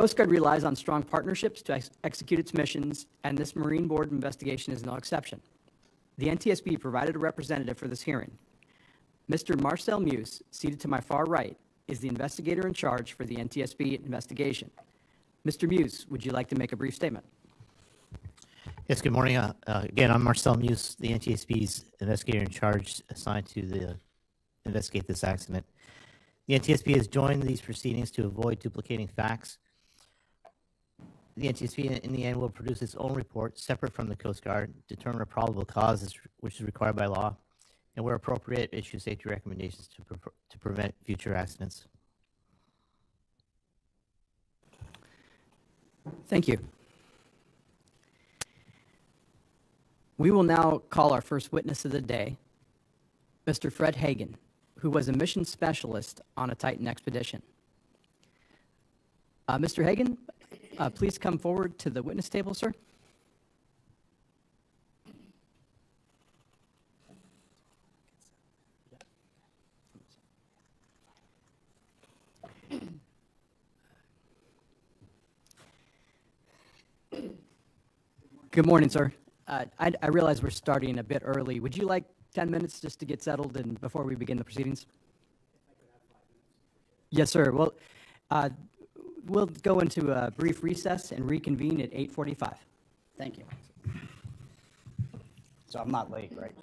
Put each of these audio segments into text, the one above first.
Coast Guard relies on strong partnerships to execute its missions, and this Marine Board investigation is no exception. The NTSB provided a representative for this hearing. Mr. Marcel Muse, seated to my far right, is the investigator in charge for the NTSB investigation. Mr. Muse, would you like to make a brief statement? Yes, good morning. Again, I'm Marcel Muse, the NTSB's investigator in charge assigned to investigate this accident. The NTSB has joined these proceedings to avoid duplicating facts. The NTSB, in the end, will produce its own report separate from the Coast Guard, determine a probable cause, which is required by law, and where appropriate, issue safety recommendations to prevent future accidents. Thank you. We will now call our first witness of the day, Mr. Fred Hagen, who was a mission specialist on a Titan expedition. Mr. Hagen, please come forward to the witness table, sir. Good morning, sir. I realize we're starting a bit early. Would you like 10 minutes just to get settled and before we begin the proceedings? Yes, sir. Well, we'll go into a brief recess and reconvene at 8:45. Thank you. So I'm not late, right?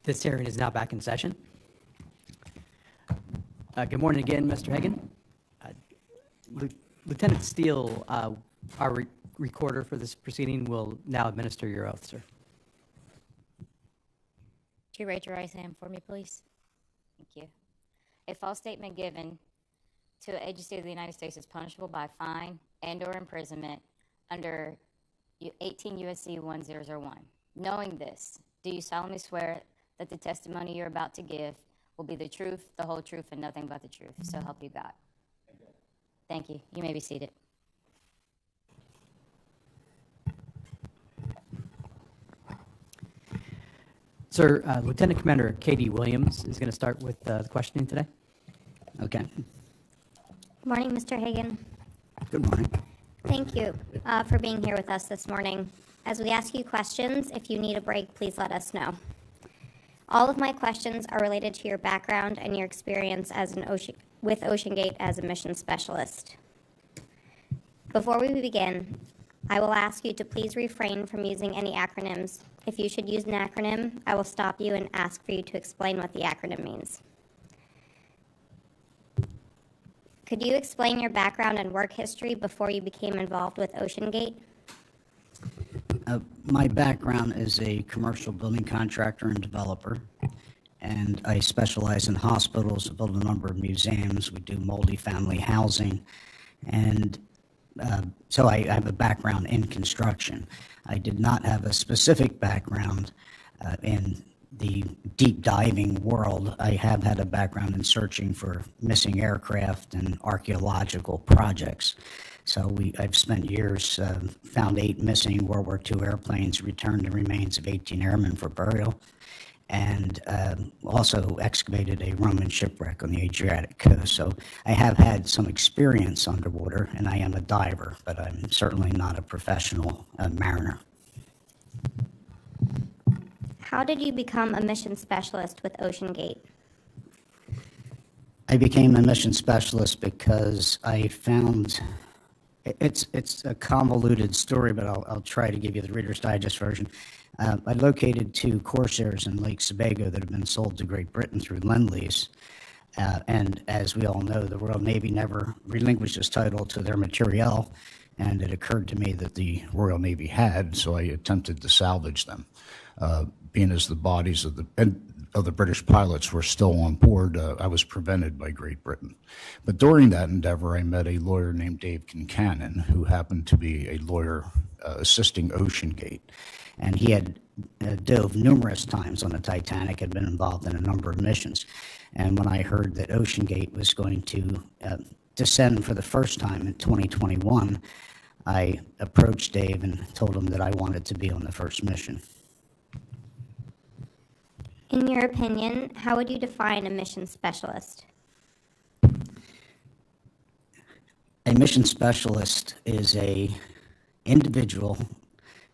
This hearing is now back in session. Good morning again, Mr. Hagen. Lieutenant Steele, our recorder for this proceeding, will now administer your oath, sir. Could you raise your right hand for me, please? Thank you. A false statement given to an agency of the United States is punishable by fine and/or imprisonment under 18 U.S.C. 1001. Knowing this, do you solemnly swear that the testimony you're about to give will be the truth, the whole truth, and nothing but the truth? So help you God. Thank you. You may be seated. Sir, Lieutenant Commander Katie Williams is going to start with the questioning today. Okay. Good morning, Mr. Hagen. Good morning. Thank you for being here with us this morning. As we ask you questions, if you need a break, please let us know. All of my questions are related to your background and your experience as with OceanGate as a mission specialist. Before we begin, I will ask you to please refrain from using any acronyms. If you should use an acronym, I will stop you and ask for you to explain what the acronym means. Could you explain your background and work history before you became involved with OceanGate? My background is a commercial building contractor and developer, and I specialize in hospitals, build a number of museums. We do multifamily housing, and so I have a background in construction. I did not have a specific background in the deep diving world. I have had a background in searching for missing aircraft and archaeological projects. So I've spent years, found 8 missing World War II airplanes, returned the remains of 18 airmen for burial, and also excavated a Roman shipwreck on the Adriatic coast. So I have had some experience underwater, and I am a diver, but I'm certainly not a professional mariner. How did you become a mission specialist with OceanGate? I became a mission specialist because I found it's a convoluted story, but I'll try to give you the Reader's Digest version. I located 2 Corsairs in Lake Sebago that have been sold to Great Britain through Lend-Lease. And as we all know, the Royal Navy never relinquished its title to their materiel, and it occurred to me that the Royal Navy had, so I attempted to salvage them. Being as the bodies of the British pilots were still on board, I was prevented by Great Britain. But during that endeavor, I met a lawyer named Dave Kincannon, who happened to be a lawyer assisting OceanGate. And he had dove numerous times on the Titanic, had been involved in a number of missions. And when I heard that OceanGate was going to descend for the first time in 2021, I approached Dave and told him that I wanted to be on the first mission. In your opinion, how would you define a mission specialist? A mission specialist is an individual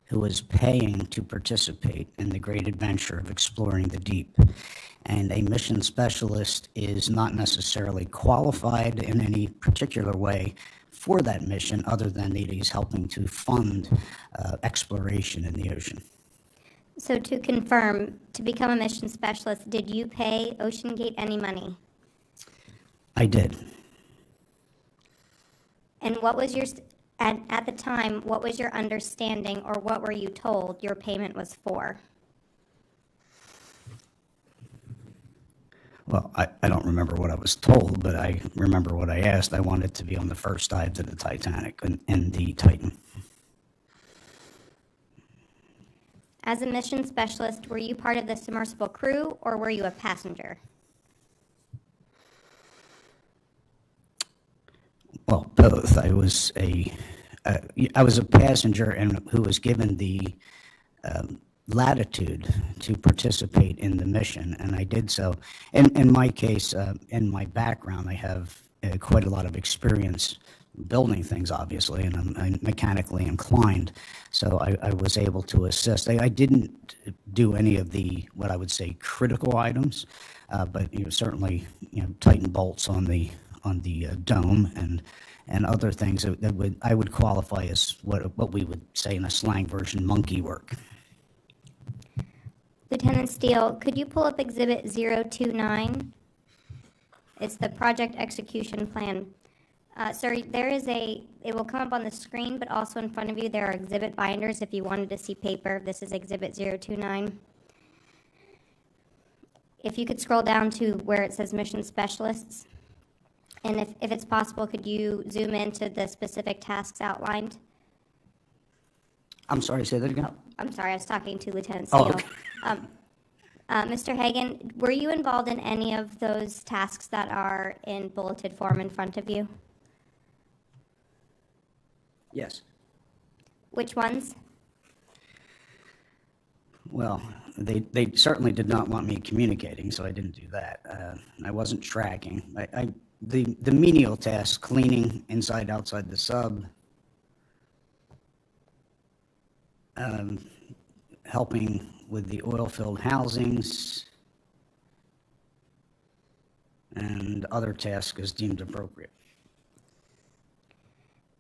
who is paying to participate in the great adventure of exploring the deep. And a mission specialist is not necessarily qualified in any particular way for that mission, other than that he's helping to fund exploration in the ocean. So to confirm, to become a mission specialist, did you pay OceanGate any money? I did. And what was your, at the time, what was your understanding, or what were you told your payment was for? Well, I don't remember what I was told, but I remember what I asked. I wanted to be on the first dive to the Titanic and the Triton. As a mission specialist, were you part of the submersible crew, or were you a passenger? Well, both. I was a passenger and who was given the latitude to participate in the mission, and I did so. In my case, in my background, I have quite a lot of experience building things, obviously, and I'm mechanically inclined, so I was able to assist. I didn't do any of the, what I would say, critical items, but certainly tighten bolts on the dome and other things that I would qualify as what we would say in a slang version, monkey work. Lieutenant Steele, could you pull up Exhibit 029? It's the project execution plan. Sir, it will come up on the screen, but also in front of you, there are exhibit binders if you wanted to see paper. This is Exhibit 029. If you could scroll down to where it says Mission Specialists, and if it's possible, could you zoom into the specific tasks outlined? I'm sorry, say that again? I'm sorry, I was talking to Lieutenant Steele. Oh, okay. Mr. Hagen, were you involved in any of those tasks that are in bulleted form in front of you? Yes. Which ones? Well, they certainly did not want me communicating, so I didn't do that. I wasn't tracking. The menial tasks, cleaning inside, outside the sub, helping with the oil-filled housings, and other tasks as deemed appropriate.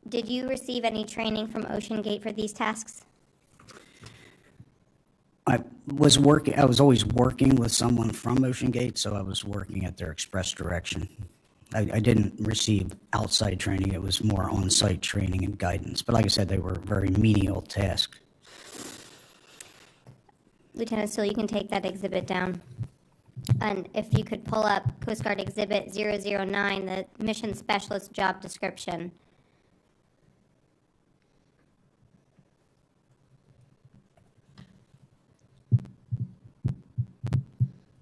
Did you receive any training from OceanGate for these tasks? I was always working with someone from OceanGate, so I was working at their express direction. I didn't receive outside training. It was more on-site training and guidance. But like I said, they were very menial tasks. Lieutenant Steele, you can take that exhibit down. And if you could pull up Coast Guard Exhibit 009, the Mission Specialist job description.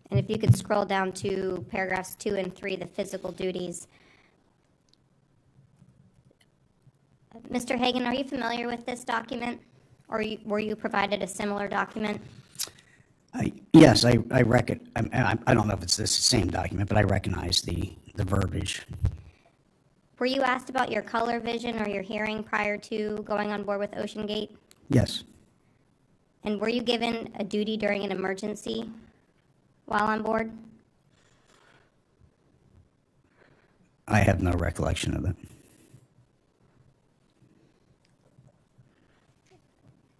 And if you could scroll down to paragraphs 2 and 3, the physical duties. Mr. Hagen, are you familiar with this document? Or were you provided a similar document? Yes, I reckon. I don't know if it's the same document, but I recognize the verbiage. Were you asked about your color vision or your hearing prior to going on board with OceanGate? Yes. And were you given a duty during an emergency while on board? I have no recollection of that.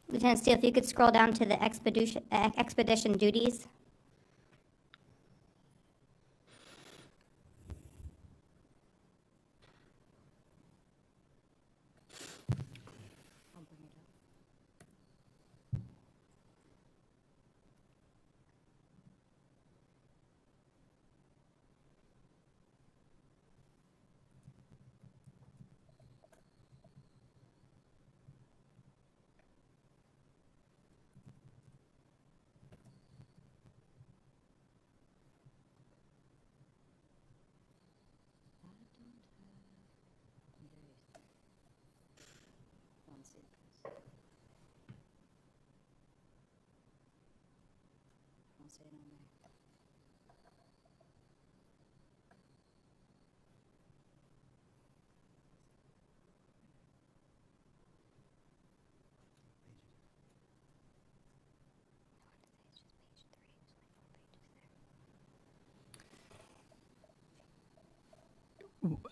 Lieutenant Steele, if you could scroll down to the expedition duties.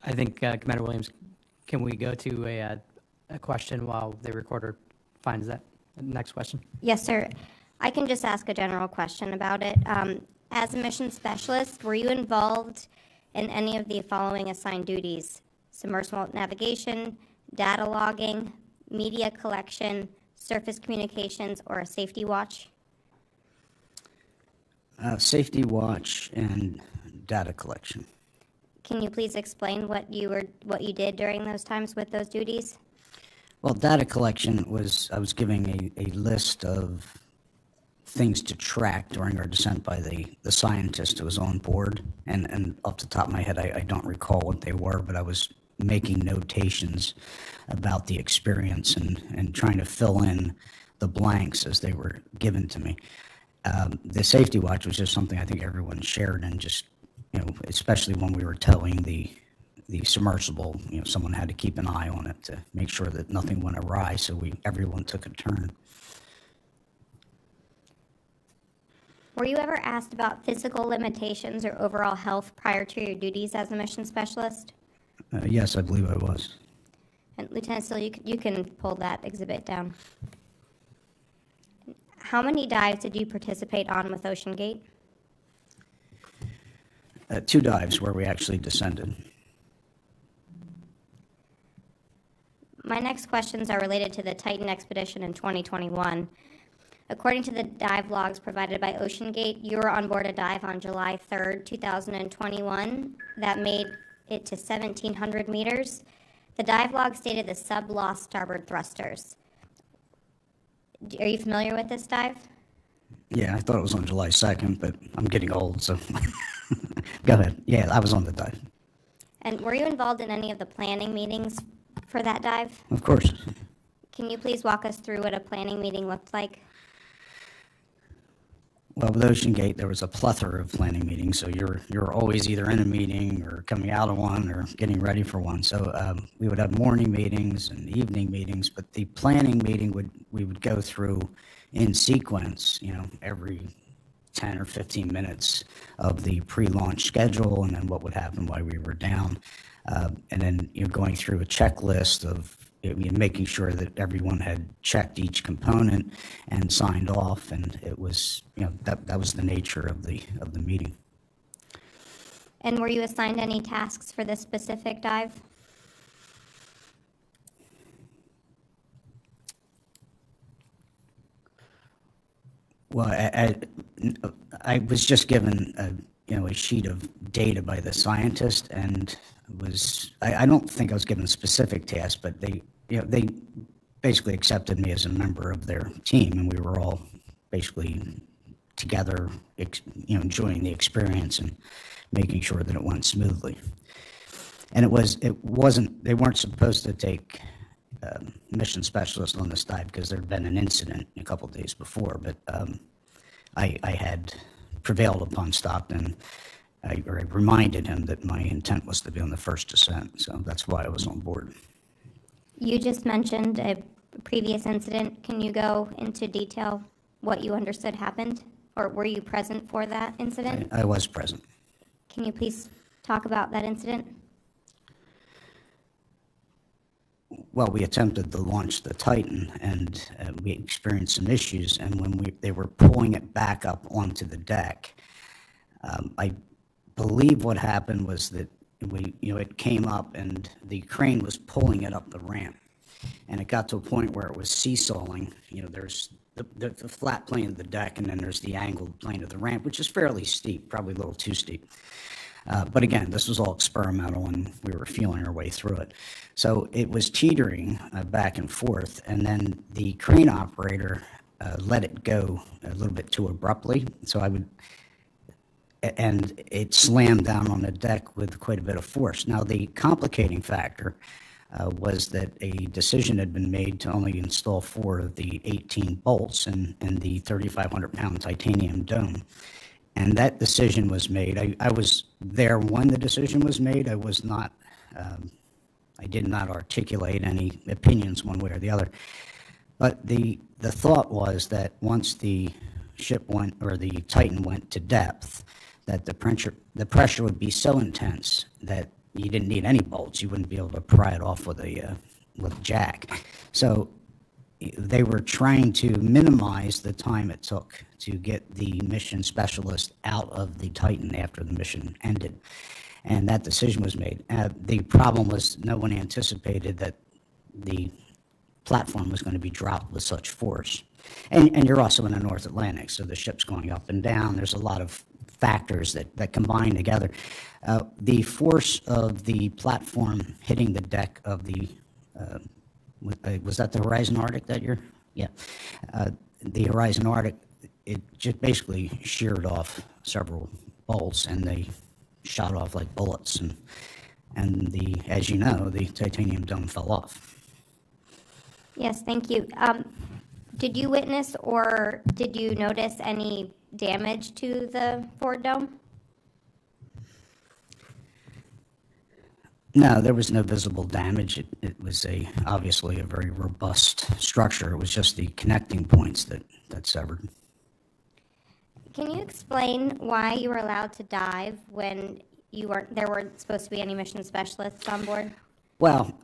I think, Commander Williams, can we go to a question while the recorder finds that next question? Yes, sir. I can just ask a general question about it. As a mission specialist, were you involved in any of the following assigned duties? Submersible navigation, data logging, media collection, surface communications, or a safety watch? Safety watch and data collection. Can you please explain what you did during those times with those duties? Well, data collection was, I was giving a list of things to track during our descent by the scientist who was on board. And off the top of my head, I don't recall what they were, but I was making notations about the experience and trying to fill in the blanks as they were given to me. The safety watch was just something I think everyone shared, and just, especially when we were towing the submersible, someone had to keep an eye on it to make sure that nothing went awry, so everyone took a turn. Were you ever asked about physical limitations or overall health prior to your duties as a mission specialist? Yes, I believe I was. And Lieutenant Steele, you can pull that exhibit down. How many dives did you participate on with OceanGate? 2 dives where we actually descended. My next questions are related to the Titan expedition in 2021. According to the dive logs provided by OceanGate, you were on board a dive on July 3rd, 2021 that made it to 1,700 meters. The dive log stated the sub lost starboard thrusters. Are you familiar with this dive? Yeah, I thought it was on July 2nd, but I'm getting old, so go ahead. Yeah, I was on the dive. And were you involved in any of the planning meetings for that dive? Of course. Can you please walk us through what a planning meeting looked like? Well, with OceanGate, there was a plethora of planning meetings, so you're always either in a meeting or coming out of one or getting ready for one. So we would have morning meetings and evening meetings, but the planning meeting we would go through in sequence, every 10 or 15 minutes of the pre-launch schedule, and then what would happen while we were down, and then going through a checklist of making sure that everyone had checked each component and signed off, and it was that was the nature of the meeting. And were you assigned any tasks for this specific dive? Well, I was just given a sheet of data by the scientist, and I don't think I was given a specific task, but they basically accepted me as a member of their team, and we were all basically together, enjoying the experience and making sure that it went smoothly. And they weren't supposed to take mission specialist on this dive because there had been an incident a couple of days before, but I had prevailed upon Stockton. I reminded him that my intent was to be on the first descent, so that's why I was on board. You just mentioned a previous incident. Can you go into detail what you understood happened, or were you present for that incident? I was present. Can you please talk about that incident? Well, we attempted to launch the Titan, and we experienced some issues, and when they were pulling it back up onto the deck, I believe what happened was that it came up and the crane was pulling it up the ramp, and it got to a point where it was seesawing. There's the flat plane of the deck, and then there's the angled plane of the ramp, which is fairly steep, probably a little too steep. But again, this was all experimental, and we were feeling our way through it. So it was teetering back and forth, and then the crane operator let it go a little bit too abruptly. And it slammed down on the deck with quite a bit of force. Now, the complicating factor was that a decision had been made to only install 4 of the 18 bolts in the 3,500-pound titanium dome. And that decision was made. I was there when the decision was made. I was not. I did not articulate any opinions one way or the other. But the thought was that once the ship went, or the Titan went to depth, that the pressure would be so intense that you didn't need any bolts. You wouldn't be able to pry it off with a jack. So they were trying to minimize the time it took to get the mission specialist out of the Titan after the mission ended. And that decision was made. The problem was no one anticipated that the platform was going to be dropped with such force. And you're also in the North Atlantic, so the ship's going up and down. There's a lot of factors that combine together. The force of the platform hitting the deck of the was that the Horizon Arctic that year? Yeah. The Horizon Arctic, it just basically sheared off several bolts, and they shot off like bullets. And as you know, the titanium dome fell off. Yes, thank you. Did you witness or did you notice any damage to the forward dome? No, there was no visible damage. It was obviously a very robust structure. It was just the connecting points that severed. Can you explain why you were allowed to dive when there weren't supposed to be any mission specialists on board? Well,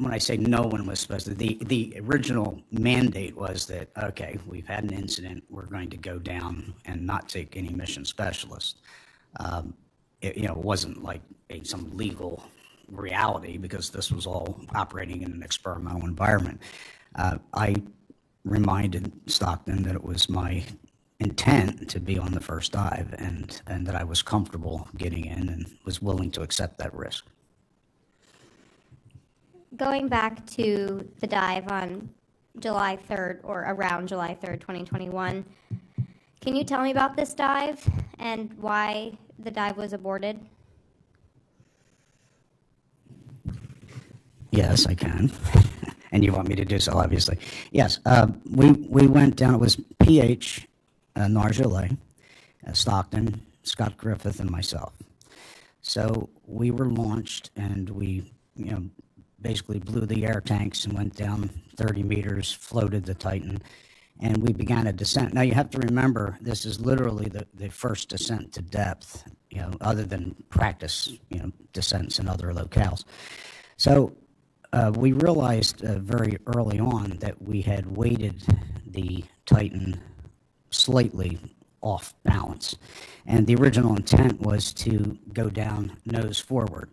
when I say no one was supposed to, the original mandate was that, okay, we've had an incident, we're going to go down and not take any mission specialists. It wasn't like some legal reality because this was all operating in an experimental environment. I reminded Stockton that it was my intent to be on the first dive and that I was comfortable getting in and was willing to accept that risk. Going back to the dive on July 3rd or around July 3rd, 2021, can you tell me about this dive and why the dive was aborted? Yes, I can. And you want me to do so, obviously. Yes, we went down, it was PH, Nargeolet, Stockton, Scott Griffith, and myself. So we were launched and we, basically blew the air tanks and went down 30 meters, floated the Titan, and we began a descent. Now you have to remember, this is literally the first descent to depth, other than practice, descents in other locales. So we realized very early on that we had weighted the Titan slightly off balance. And the original intent was to go down nose forward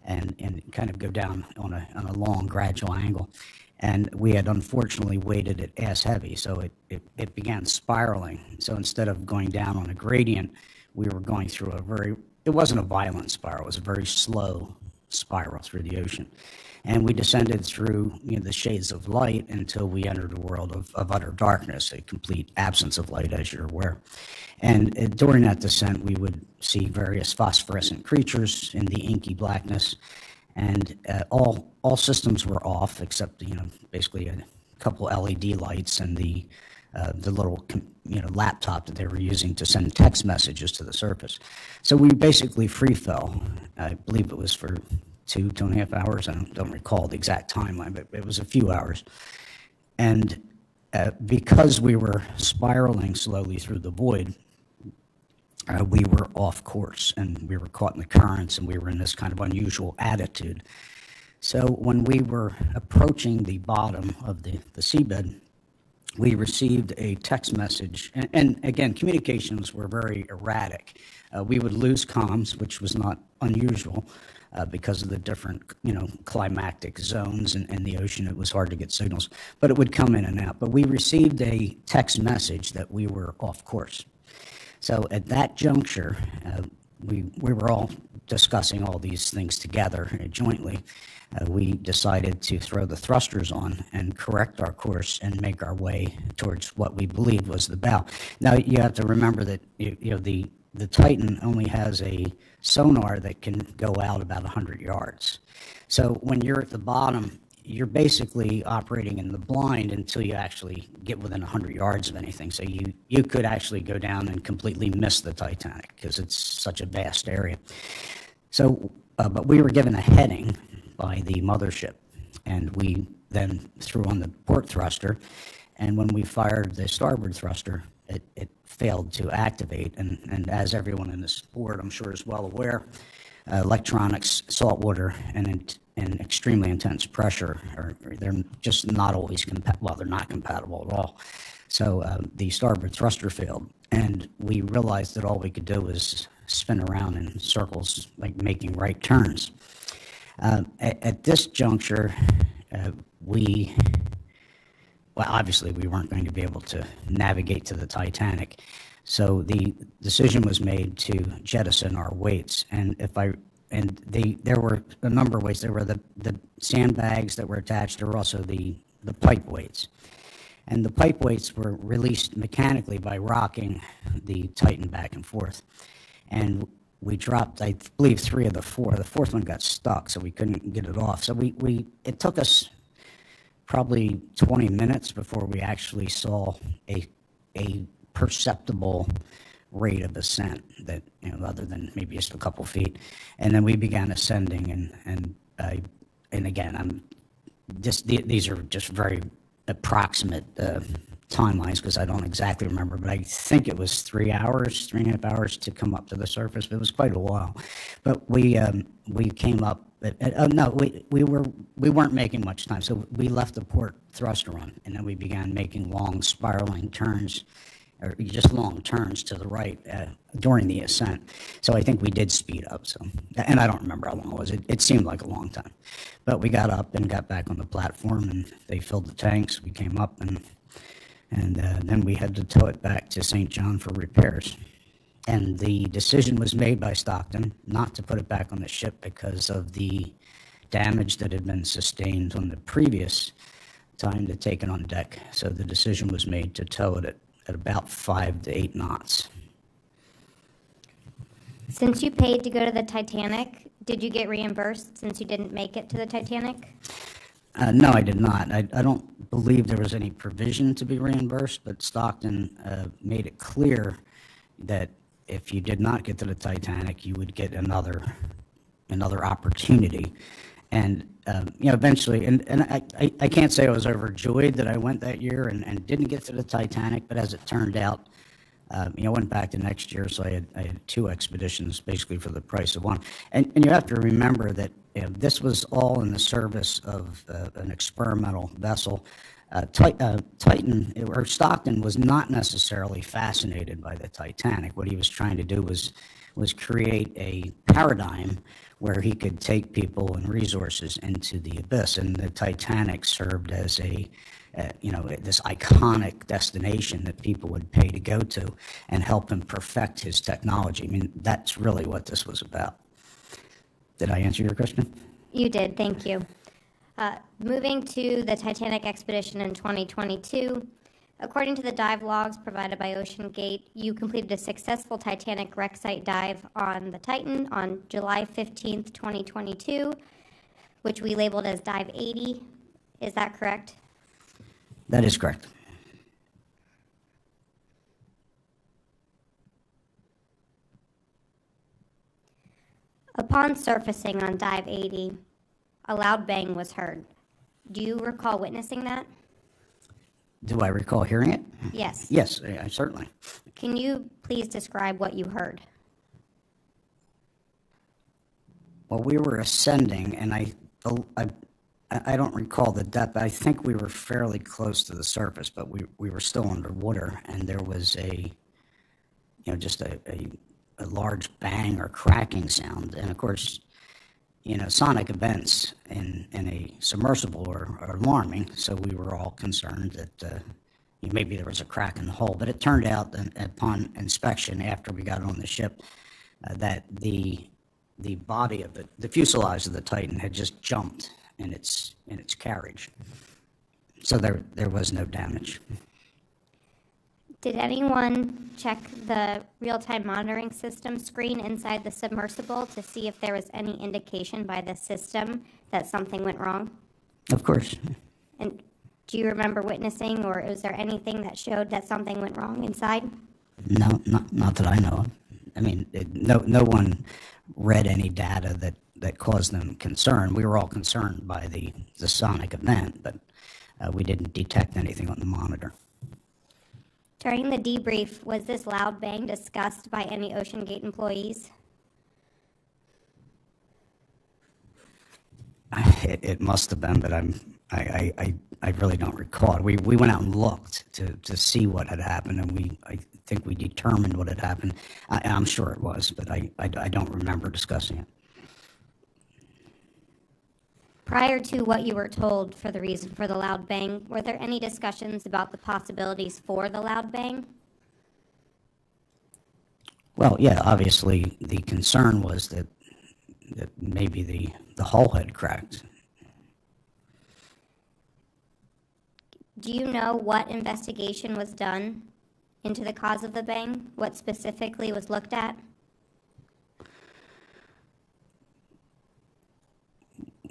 and kind of go down on a long, gradual angle. And we had unfortunately weighted it ass heavy, so it began spiraling. So instead of going down on a gradient, we were going through it wasn't a violent spiral, it was a very slow spiral through the ocean. And we descended through the shades of light until we entered a world of utter darkness, a complete absence of light, as you're aware. And during that descent, we would see various phosphorescent creatures in the inky blackness, and all systems were off except basically a couple LED lights and the little laptop that they were using to send text messages to the surface. So we basically free fell. I believe it was for 2.5 hours. I don't recall the exact timeline, but it was a few hours. And because we were spiraling slowly through the void, we were off course and we were caught in the currents and we were in this kind of unusual attitude. So when we were approaching the bottom of the seabed, we received a text message, and again, communications were very erratic. We would lose comms, which was not unusual because of the different, climactic zones in the ocean. It was hard to get signals, but it would come in and out. But we received a text message that we were off course. So at that juncture, we were all discussing all these things together jointly. We decided to throw the thrusters on and correct our course and make our way towards what we believed was the bow. Now you have to remember that the Titan only has a sonar that can go out about 100 yards. So when you're at the bottom, you're basically operating in the blind until you actually get within 100 yards of anything. So you could actually go down and completely miss the Titanic because it's such a vast area. So, but we were given a heading by the mothership, and we then threw on the port thruster, and when we fired the starboard thruster, it failed to activate, and as everyone in this board, I'm sure, is well aware, electronics, salt water, and extremely intense pressure, they're just not always they're not compatible at all. So the starboard thruster failed, and we realized that all we could do was spin around in circles, like making right turns. At this juncture, obviously we weren't going to be able to navigate to the Titanic, so the decision was made to jettison our weights. And there were a number of weights. There were the sandbags that were attached. There were also the pipe weights, and the pipe weights were released mechanically by rocking the Titan back and forth. And we dropped, I believe, 3 of the 4. The 4th one got stuck, so we couldn't get it off. So it took us probably 20 minutes before we actually saw a perceptible rate of ascent that, other than maybe just a couple feet. And then we began ascending, and again, these are just very approximate timelines because I don't exactly remember, but I think it was 3.5 hours to come up to the surface. It was quite a while, but we came up But no, we weren't making much time. So we left the port thruster run, and then we began making long spiraling turns, or just long turns to the right during the ascent. So I think we did speed up. So, and I don't remember how long it was. It seemed like a long time, but we got up and got back on the platform, and they filled the tanks. We came up, and then we had to tow it back to St. John for repairs. And the decision was made by Stockton not to put it back on the ship because of the damage that had been sustained on the previous time to take it on deck. So the decision was made to tow it at about 5 to 8 knots. Since you paid to go to the Titanic, did you get reimbursed since you didn't make it to the Titanic? No, I did not. I don't believe there was any provision to be reimbursed, but Stockton made it clear that if you did not get to the Titanic, you would get another opportunity. And eventually, and I can't say I was overjoyed that I went that year and didn't get to the Titanic, but as it turned out, I went back the next year, so I had 2 expeditions basically for the price of one. And you have to remember that this was all in the service of an experimental vessel. Titan, or Stockton, was not necessarily fascinated by the Titanic. What he was trying to do was create a paradigm where he could take people and resources into the abyss, and the Titanic served as this iconic destination that people would pay to go to and help him perfect his technology. I mean, that's really what this was about. Did I answer your question? You did, thank you. Moving to the Titanic expedition in 2022, according to the dive logs provided by OceanGate, you completed a successful Titanic wreck site dive on the Titan on July 15th, 2022, which we labeled as Dive 80. Is that correct? That is correct. Upon surfacing on Dive 80, a loud bang was heard. Do you recall witnessing that? Do I recall hearing it? Yes. Yes, I certainly. Can you please describe what you heard? Well, we were ascending, and I don't recall the depth. I think we were fairly close to the surface, but we were still underwater, and there was just a large bang or cracking sound. And of course, sonic events in a submersible are alarming, so we were all concerned that maybe there was a crack in the hull. But it turned out that upon inspection, after we got on the ship, that the body of the fuselage of the Titan had just jumped in its carriage. So there was no damage. Did anyone check the real-time monitoring system screen inside the submersible to see if there was any indication by the system that something went wrong? Of course. And do you remember witnessing, or is there anything that showed that something went wrong inside? No, not that I know of. I mean, no one read any data that caused them concern. We were all concerned by the sonic event, but we didn't detect anything on the monitor. During the debrief, was this loud bang discussed by any OceanGate employees? It must have been, but I really don't recall it. We went out and looked to see what had happened, and I think we determined what had happened. I'm sure it was, but I don't remember discussing it. Prior to what you were told for the reason for the loud bang, were there any discussions about the possibilities for the loud bang? Well, yeah, obviously the concern was that maybe the hull had cracked. Do you know what investigation was done into the cause of the bang? What specifically was looked at?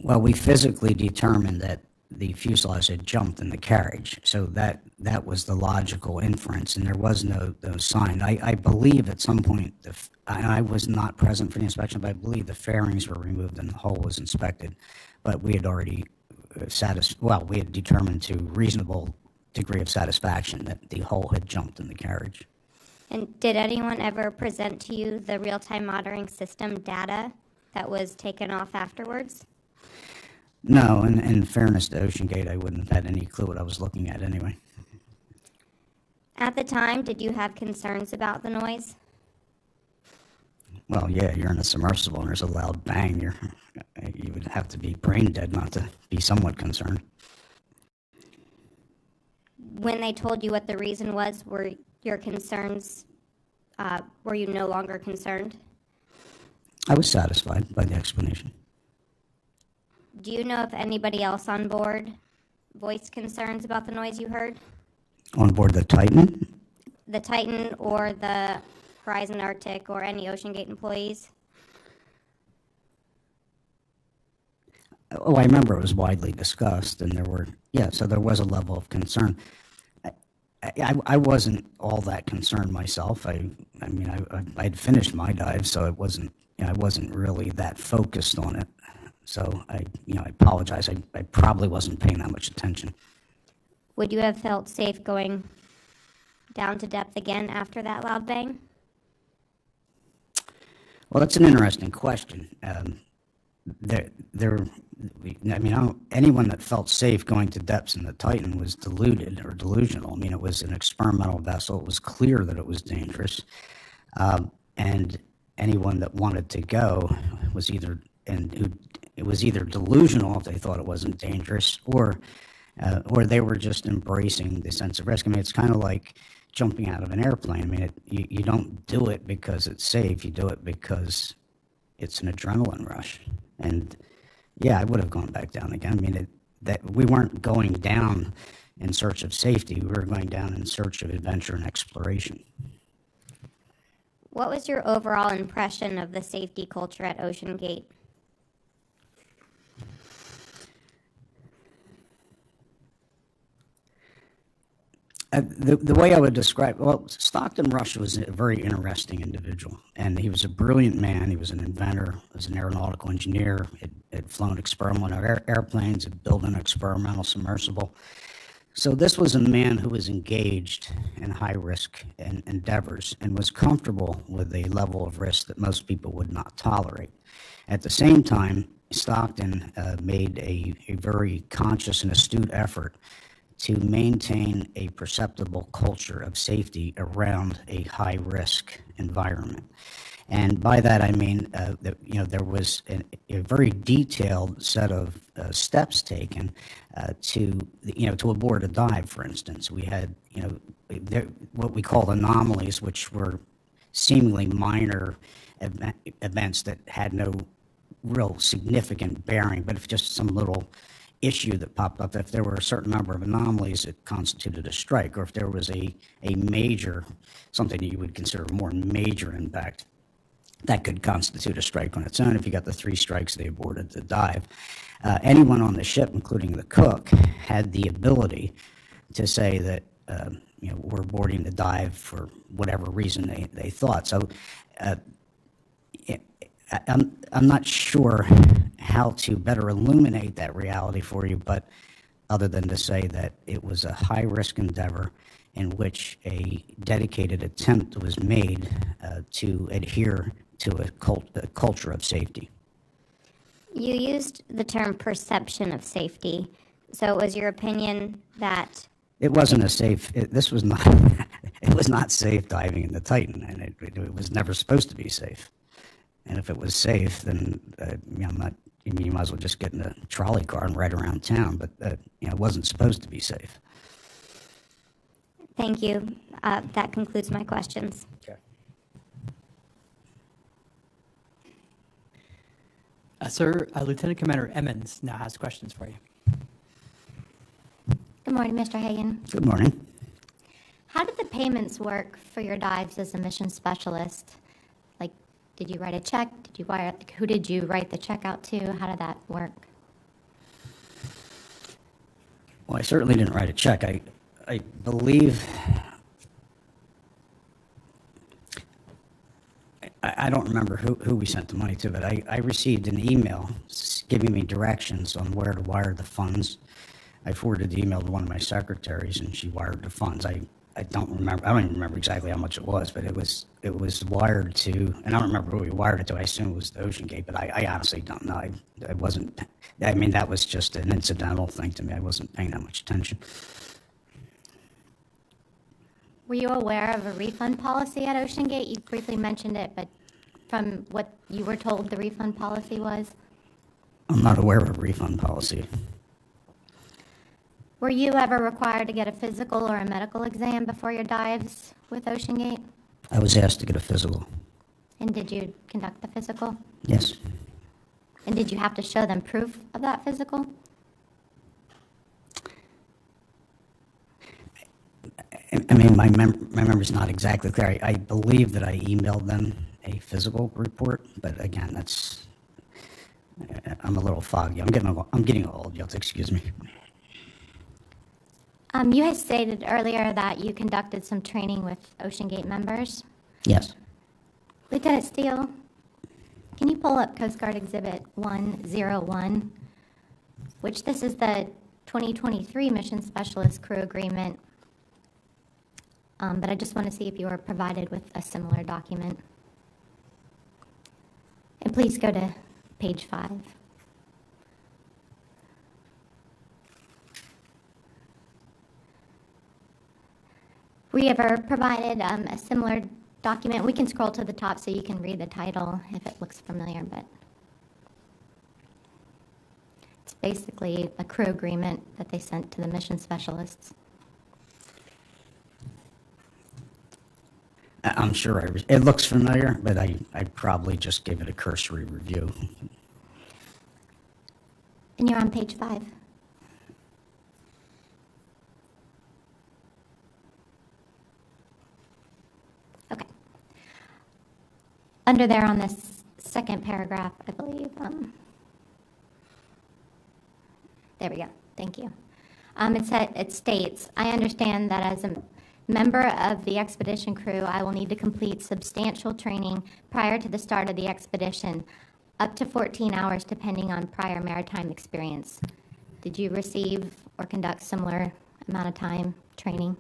Well, we physically determined that the fuselage had jumped in the carriage, so that was the logical inference, and there was no sign. I believe at some point, I was not present for the inspection, but I believe the fairings were removed and the hull was inspected, but we had already we had determined to reasonable degree of satisfaction that the hull had jumped in the carriage. And did anyone ever present to you the real-time monitoring system data that was taken off afterwards? No, and in fairness to OceanGate, I wouldn't have had any clue what I was looking at anyway. At the time, did you have concerns about the noise? Well, yeah, you're in a submersible and there's a loud bang. You would have to be brain dead not to be somewhat concerned. When they told you what the reason was, were your concerns, were you no longer concerned? I was satisfied by the explanation. Do you know if anybody else on board voiced concerns about the noise you heard? On board the Titan? The Titan or the Horizon Arctic or any OceanGate employees? Oh, I remember it was widely discussed, and there was a level of concern. I wasn't all that concerned myself. I'd finished my dive, so it wasn't, I wasn't really that focused on it. So I apologize. I probably wasn't paying that much attention. Would you have felt safe going down to depth again after that loud bang? Well, that's an interesting question. Anyone that felt safe going to depths in the Titan was deluded or delusional. I mean, it was an experimental vessel. It was clear that it was dangerous. And anyone that wanted to go was either delusional if they thought it wasn't dangerous, or they were just embracing the sense of risk. I mean, it's kind of like jumping out of an airplane. I mean, you don't do it because it's safe. You do it because it's an adrenaline rush. And yeah, I would have gone back down again. I mean, that we weren't going down in search of safety. We were going down in search of adventure and exploration. What was your overall impression of the safety culture at OceanGate? The way I would describe, well, Stockton Rush was a very interesting individual, and he was a brilliant man. He was an inventor, was an aeronautical engineer, had flown experimental airplanes, had built an experimental submersible. So this was a man who was engaged in high-risk endeavors and was comfortable with a level of risk that most people would not tolerate. At the same time, Stockton made a very conscious and astute effort to maintain a perceptible culture of safety around a high-risk environment. And by that I mean that there was a very detailed set of steps taken to abort a dive. For instance, we had what we called anomalies, which were seemingly minor events that had no real significant bearing, but if just some little issue that popped up. If there were a certain number of anomalies, it constituted a strike, or if there was a major, something that you would consider a more major impact, that could constitute a strike on its own. If you got the 3 strikes, they aborted the dive. Anyone on the ship, including the cook, had the ability to say that we're aborting the dive for whatever reason they thought. So I'm not sure how to better illuminate that reality for you, but other than to say that it was a high-risk endeavor in which a dedicated attempt was made to adhere to a culture of safety. You used the term perception of safety. So it was your opinion that it wasn't a safe. This was not. It was not safe diving in the Titan, and it was never supposed to be safe. And if it was safe, then you might as well just get in a trolley car and ride around town. But it wasn't supposed to be safe. Thank you. That concludes my questions. Okay. Sir, Lieutenant Commander Emmons now has questions for you. Good morning, Mr. Hagen. Good morning. How did the payments work for your dives as a mission specialist? Like, did you write a check? Did you wire? Who did you write the check out to? How did that work? Well, I certainly didn't write a check. I believe, I don't remember who we sent the money to, but I received an email giving me directions on where to wire the funds. I forwarded the email to one of my secretaries, and she wired the funds. I don't remember. I don't even remember exactly how much it was, but it was wired to, and I don't remember who we wired it to. I assume it was the OceanGate, but I honestly don't know. I wasn't. I mean, that was just an incidental thing to me. I wasn't paying that much attention. Were you aware of a refund policy at OceanGate? You briefly mentioned it, but from what you were told the refund policy was? I'm not aware of a refund policy. Were you ever required to get a physical or a medical exam before your dives with OceanGate? I was asked to get a physical. And did you conduct the physical? Yes. And did you have to show them proof of that physical? I mean, my memory's not exactly clear. I believe that I emailed them a physical report, but again, that's, I'm a little foggy. I'm getting old. You'll have to excuse me. You had stated earlier that you conducted some training with OceanGate members. Yes. Lieutenant Steele, can you pull up Coast Guard Exhibit 101, which this is the 2023 Mission Specialist Crew Agreement, but I just want to see if you were provided with a similar document. And please go to page 5. Were you ever provided a similar document? We can scroll to the top so you can read the title if it looks familiar, but it's basically a crew agreement that they sent to the mission specialists. I'm sure it looks familiar, but I probably just gave it a cursory review. And you're on page 5. Okay. Under there on this second paragraph, I believe, there we go, thank you. It states, I understand that as a member of the expedition crew, I will need to complete substantial training prior to the start of the expedition, up to 14 hours depending on prior maritime experience. Did you receive or conduct similar amount of time training?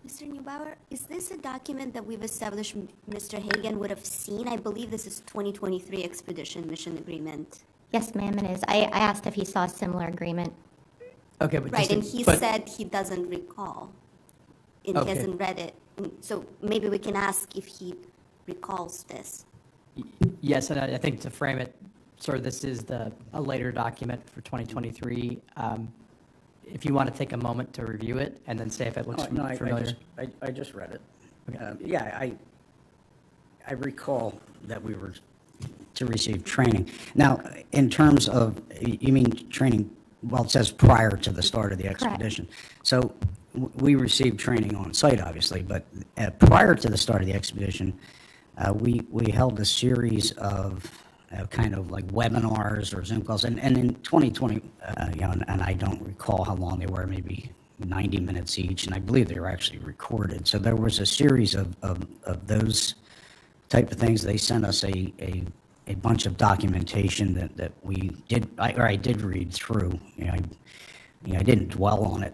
Mr. Neubauer, is this a document that we've established Mr. Hagen would have seen? I believe this is 2023 Expedition Mission Agreement. Yes, ma'am, it is. I asked if he saw a similar agreement. Okay, but Right, and he but- said he doesn't recall. And he Okay. hasn't read it. So maybe we can ask if he recalls this. Yes, and I think to frame it, sir, this is a later document for 2023. If you want to take a moment to review it and then say if it looks familiar. I just read it. Okay. Yeah, I recall that we were to receive training. Now, in terms of, you mean training, well, it says prior to the start of the expedition. So we received training on site, obviously, but prior to the start of the expedition, we held a series of kind of like webinars or Zoom calls, and in 2020, and I don't recall how long they were, maybe 90 minutes each, and I believe they were actually recorded. So there was a series of those type of things. They sent us a bunch of documentation that we did, I did read through. I didn't dwell on it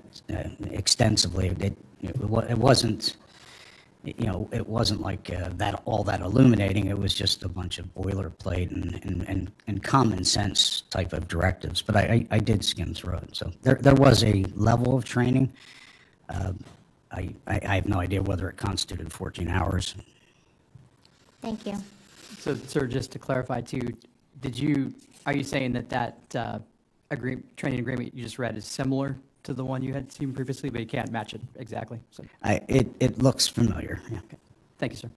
extensively. It wasn't, it wasn't like that all that illuminating. It was just a bunch of boilerplate and common sense type of directives. But I did skim through it. So there was a level of training. I have no idea whether it constituted 14 hours. Thank you. So, sir, just to clarify too, are you saying that training agreement you just read is similar to the one you had seen previously, but you can't match it exactly? So. It looks familiar. Yeah. Okay. Thank you, sir.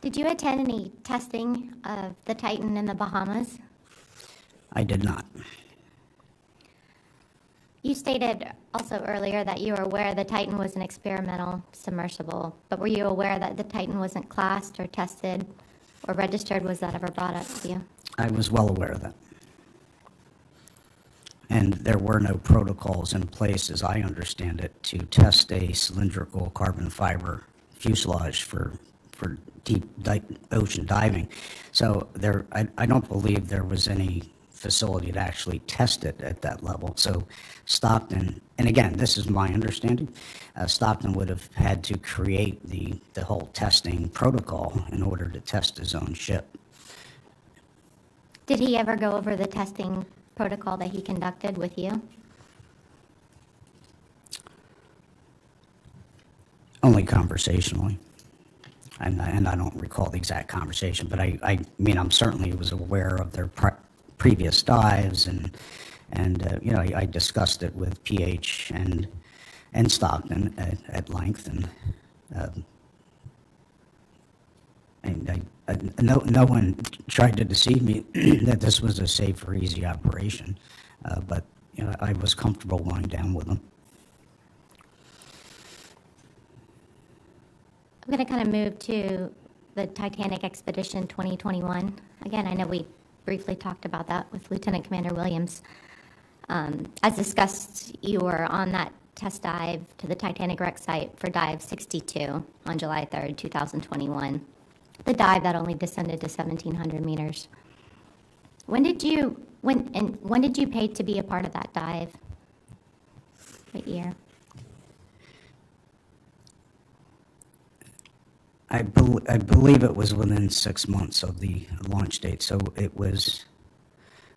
Did you attend any testing of the Titan in the Bahamas? I did not. You stated also earlier that you were aware the Titan was an experimental submersible, but were you aware that the Titan wasn't classed or tested or registered? Was that ever brought up to you? I was well aware of that. And there were no protocols in place, as I understand it, to test a cylindrical carbon fiber fuselage for deep ocean diving. So I don't believe there was any facility to actually test it at that level. So Stockton, and again, this is my understanding, Stockton would have had to create the whole testing protocol in order to test his own ship. Did he ever go over the testing protocol that he conducted with you? Only conversationally. And I don't recall the exact conversation, but I mean, I'm certainly was aware of their previous dives, and you know, I discussed it with PH and Stockton at length, and no one tried to deceive me that this was a safe or easy operation, but you know, I was comfortable going down with them. I'm going to kind of move to the Titanic Expedition 2021. Again, I know we briefly talked about that with Lieutenant Commander Williams. As discussed, you were on that test dive to the Titanic wreck site for dive 62 on July 3rd, 2021. The dive that only descended to 1,700 meters. When did you pay to be a part of that dive? What year? I believe it was within 6 months of the launch date. So it was,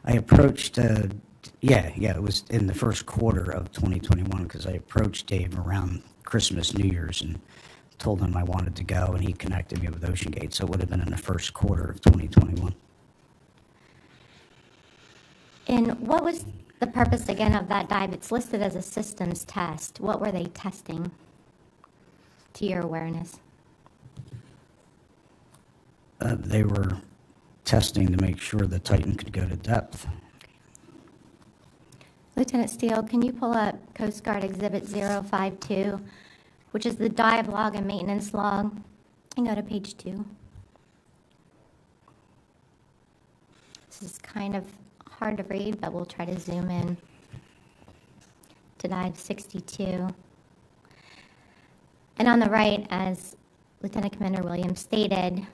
I approached, it was in the first quarter of 2021, because I approached Dave around Christmas, New Year's, and told him I wanted to go, and he connected me with OceanGate. So it would have been in the first quarter of 2021. And what was the purpose, again, of that dive? It's listed as a systems test. What were they testing, to your awareness? They were testing to make sure the Titan could go to depth. Lieutenant Steele, can you pull up Coast Guard Exhibit 052, which is the dive log and maintenance log, and go to page 2. This is kind of hard to read, but we'll try to zoom in to dive 62. And on the right, as Lieutenant Commander Williams stated,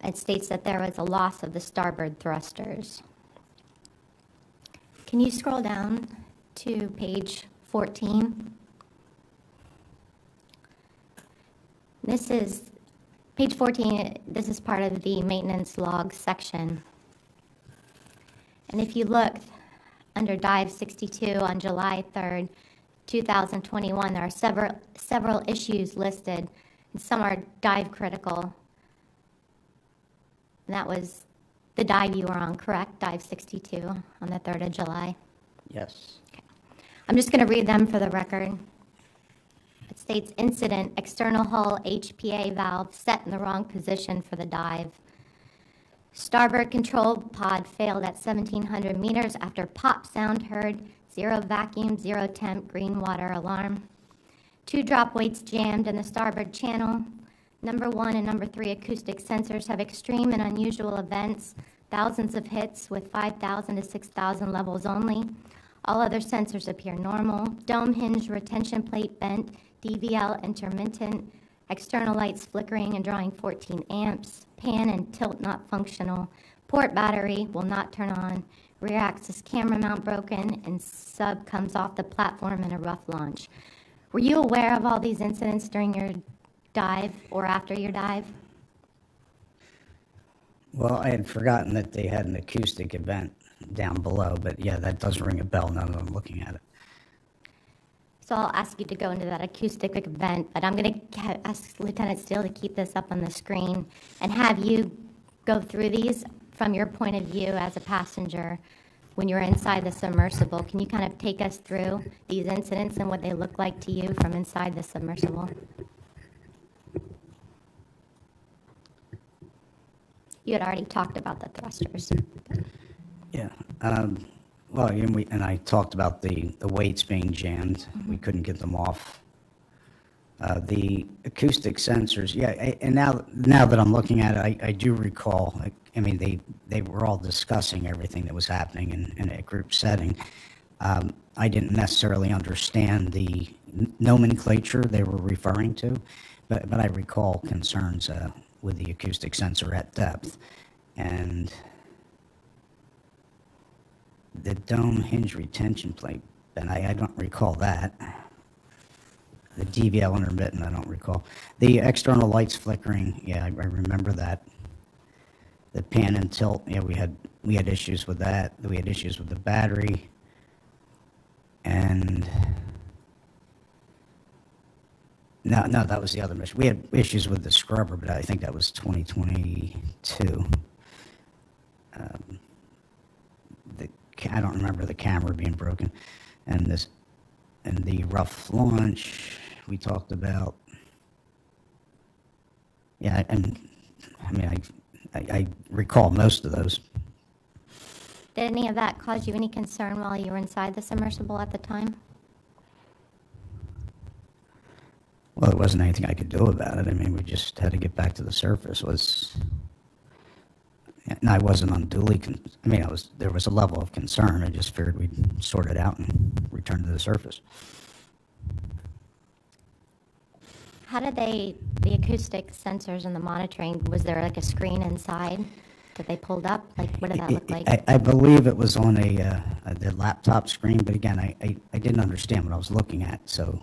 it states that there was a loss of the starboard thrusters. Can you scroll down to page 14? This is page 14. This is part of the maintenance log section. And if you look under dive 62 on July 3rd, 2021, there are several issues listed, and some are dive critical. And that was the dive you were on, correct? Dive 62 on the 3rd of July. Yes. Okay. I'm just going to read them for the record. It states, incident, external hull HPA valve set in the wrong position for the dive. Starboard control pod failed at 1,700 meters after pop sound heard, 0 vacuum, 0 temp, green water alarm. 2 drop weights jammed in the starboard channel. Number 1 and number 3 acoustic sensors have extreme and unusual events, thousands of hits with 5,000 to 6,000 levels only. All other sensors appear normal. Dome hinge retention plate bent, DVL intermittent, external lights flickering and drawing 14 amps, pan and tilt not functional, port battery will not turn on, rear axis camera mount broken, and sub comes off the platform in a rough launch. Were you aware of all these incidents during your dive or after your dive? Well, I had forgotten that they had an acoustic event down below, but yeah, that does ring a bell now that I'm looking at it. So I'll ask you to go into that acoustic event, but I'm going to ask Lieutenant Steele to keep this up on the screen and have you go through these from your point of view as a passenger when you're inside the submersible. Can you kind of take us through these incidents and what they look like to you from inside the submersible? You had already talked about the thrusters. Yeah. Well, and I talked about the weights being jammed. We couldn't get them off. The acoustic sensors, yeah, and now that I'm looking at it, I do recall, I mean, they were all discussing everything that was happening in a group setting. I didn't necessarily understand the nomenclature they were referring to, but I recall concerns with the acoustic sensor at depth. And The dome hinge retention plate, and I don't recall that. The DVL intermittent, I don't recall. The external lights flickering, yeah, I remember that. The pan and tilt, yeah, we had issues with that. We had issues with the battery, and no, that was the other mission. We had issues with the scrubber, but I think that was 2022. I don't remember the camera being broken, and the rough launch we talked about. Yeah, and I mean, I recall most of those. Did any of that cause you any concern while you were inside the submersible at the time? Well, there wasn't anything I could do about it. I mean, we just had to get back to the surface. And I wasn't unduly, there was a level of concern. I just figured we'd sort it out and return to the surface. How did the acoustic sensors and the monitoring, was there like a screen inside that they pulled up? Like, what did that look like? I believe it was on the laptop screen, but again, I didn't understand what I was looking at. So,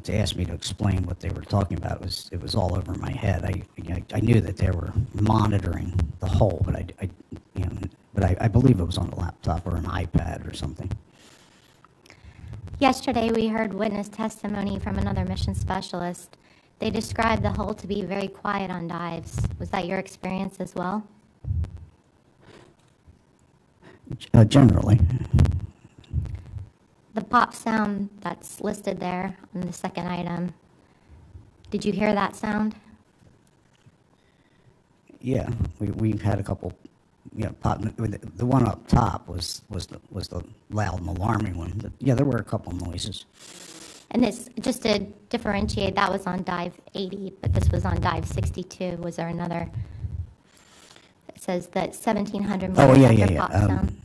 to ask me to explain what they were talking about, it was all over my head. I knew that they were monitoring the whole, but I believe it was on a laptop or an iPad or something. Yesterday, we heard witness testimony from another mission specialist. They described the hull to be very quiet on dives. Was that your experience as well? Generally. The pop sound that's listed there on the second item, did you hear that sound? Yeah, we had a couple. Pop. The one up top was the loud and alarming one. But yeah, there were a couple noises. And this, just to differentiate, that was on dive 80, but this was on dive 62. Was there another? It says that 1,700 meters after pop sound.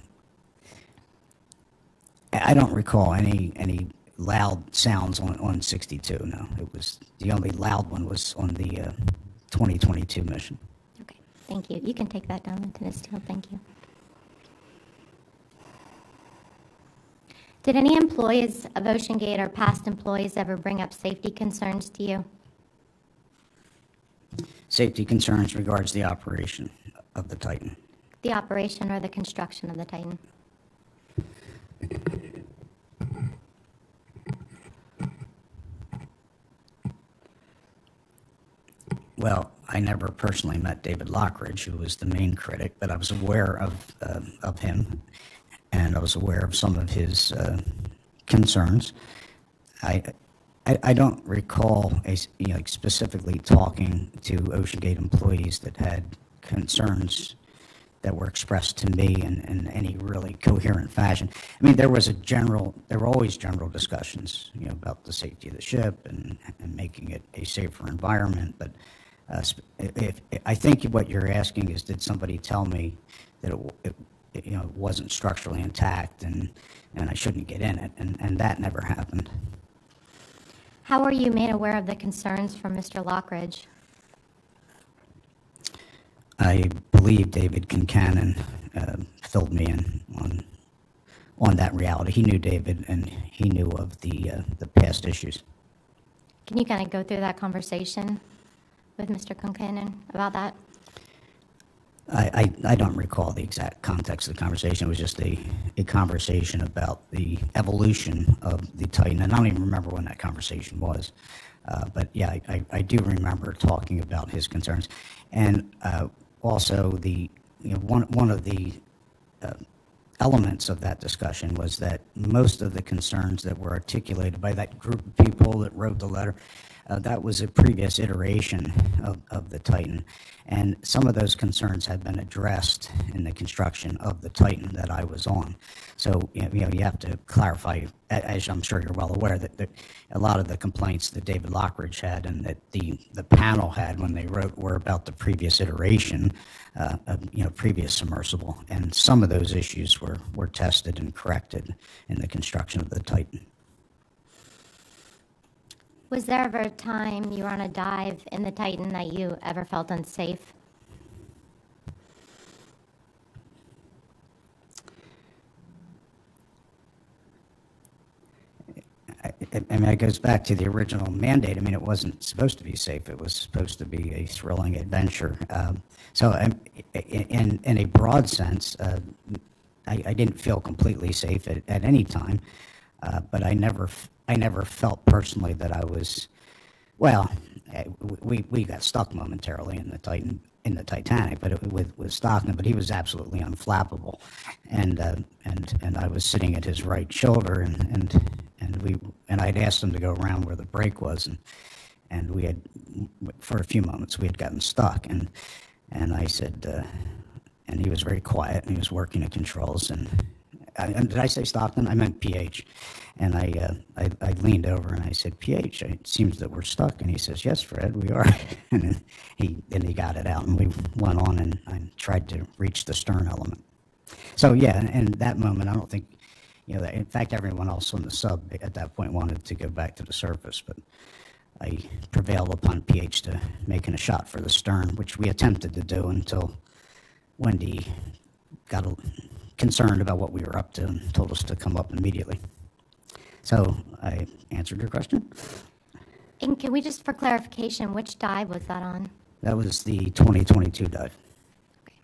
I don't recall any loud sounds on 62. No, it was the only loud one was on the 2022 mission. Okay, thank you. You can take that down, Lieutenant Steele. Thank you. Did any employees of OceanGate or past employees ever bring up safety concerns to you? Safety concerns regards the operation of the Titan. The operation or the construction of the Titan? Well, I never personally met David Lockridge, who was the main critic, but I was aware of him, and I was aware of some of his concerns. I don't recall specifically talking to OceanGate employees that had concerns that were expressed to me in any really coherent fashion. I mean, there were always general discussions, about the safety of the ship and making it a safer environment. But I think what you're asking is, did somebody tell me that it wasn't structurally intact and I shouldn't get in it? And that never happened. How were you made aware of the concerns from Mr. Lockridge? I believe David Kincannon filled me in on that reality. He knew David, and he knew of the past issues. Can you kind of go through that conversation with Mr. Kincannon about that? I don't recall the exact context of the conversation. It was just a conversation about the evolution of the Titan, and I don't even remember when that conversation was. But yeah, I do remember talking about his concerns, and also one of the elements of that discussion was that most of the concerns that were articulated by that group of people that wrote the letter, that was a previous iteration of the Titan. And some of those concerns had been addressed in the construction of the Titan that I was on. So, you have to clarify, as I'm sure you're well aware, that a lot of the complaints that David Lockridge had and that the panel had when they wrote were about the previous iteration, previous submersible. And some of those issues were tested and corrected in the construction of the Titan. Was there ever a time you were on a dive in the Titan that you ever felt unsafe? mean, it goes back to the original mandate. I mean, it wasn't supposed to be safe. It was supposed to be a thrilling adventure. So in a broad sense, I didn't feel completely safe at any time, but I never felt personally that I was, well, we got stuck momentarily in the Titanic, but with Stockton, but he was absolutely unflappable, and I was sitting at his right shoulder, and I'd asked him to go around where the brake was, and we had, for a few moments, we had gotten stuck, and I said, and he was very quiet, and he was working the controls, and did I say Stockton? I meant PH. And I leaned over and I said, PH, it seems that we're stuck. And he says, yes, Fred, we are. And then he got it out, and we went on and I tried to reach the stern element. So, yeah, in that moment, I don't think, in fact, everyone else on the sub at that point wanted to go back to the surface. But I prevailed upon PH to making a shot for the stern, which we attempted to do until Wendy got concerned about what we were up to and told us to come up immediately. So I answered your question. And can we just, for clarification, which dive was that on? That was the 2022 dive. Okay.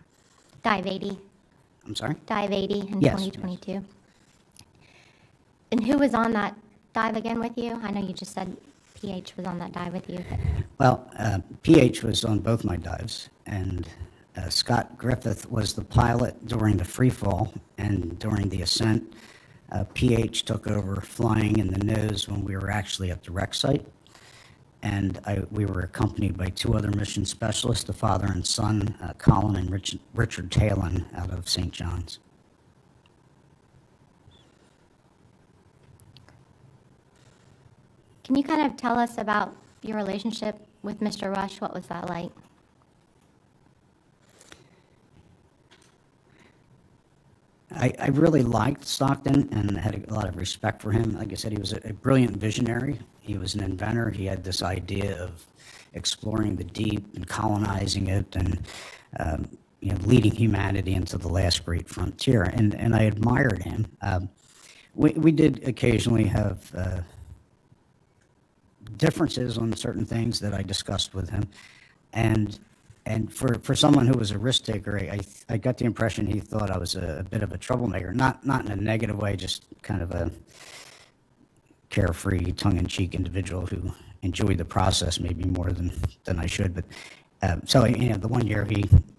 Dive 80. I'm sorry? Dive 80 in Yes. 2022. Yes. And who was on that dive again with you? I know you just said PH was on that dive with you. But... Well, PH was on both my dives, and Scott Griffith was the pilot during the free fall, and during the ascent, PH took over flying in the nose when we were actually at the wreck site. And we were accompanied by two other mission specialists, the father and son, Colin and Richard Talon, out of St. John's. Can you kind of tell us about your relationship with Mr. Rush? What was that like? I really liked Stockton and had a lot of respect for him. Like I said, he was a brilliant visionary. He was an inventor. He had this idea of exploring the deep and colonizing it and leading humanity into the last great frontier. And I admired him. We did occasionally have differences on certain things that I discussed with him. And for someone who was a risk taker, I got the impression he thought I was a bit of a troublemaker. Not in a negative way, just kind of a carefree, tongue-in-cheek individual who enjoyed the process maybe more than I should. But so the one year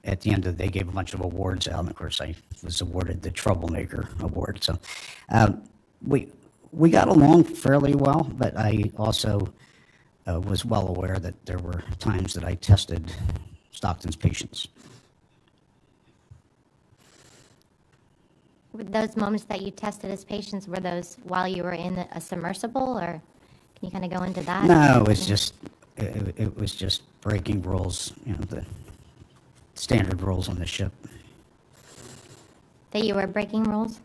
at the end they gave a bunch of awards out, and of course I was awarded the Troublemaker Award. So we got along fairly well, but I also was well aware that there were times that I tested Stockton's patience. Were those moments that you tested his patience, were those while you were in a submersible, or can you kind of go into that? No, it was just breaking rules, the standard rules on the ship. That you were breaking rules?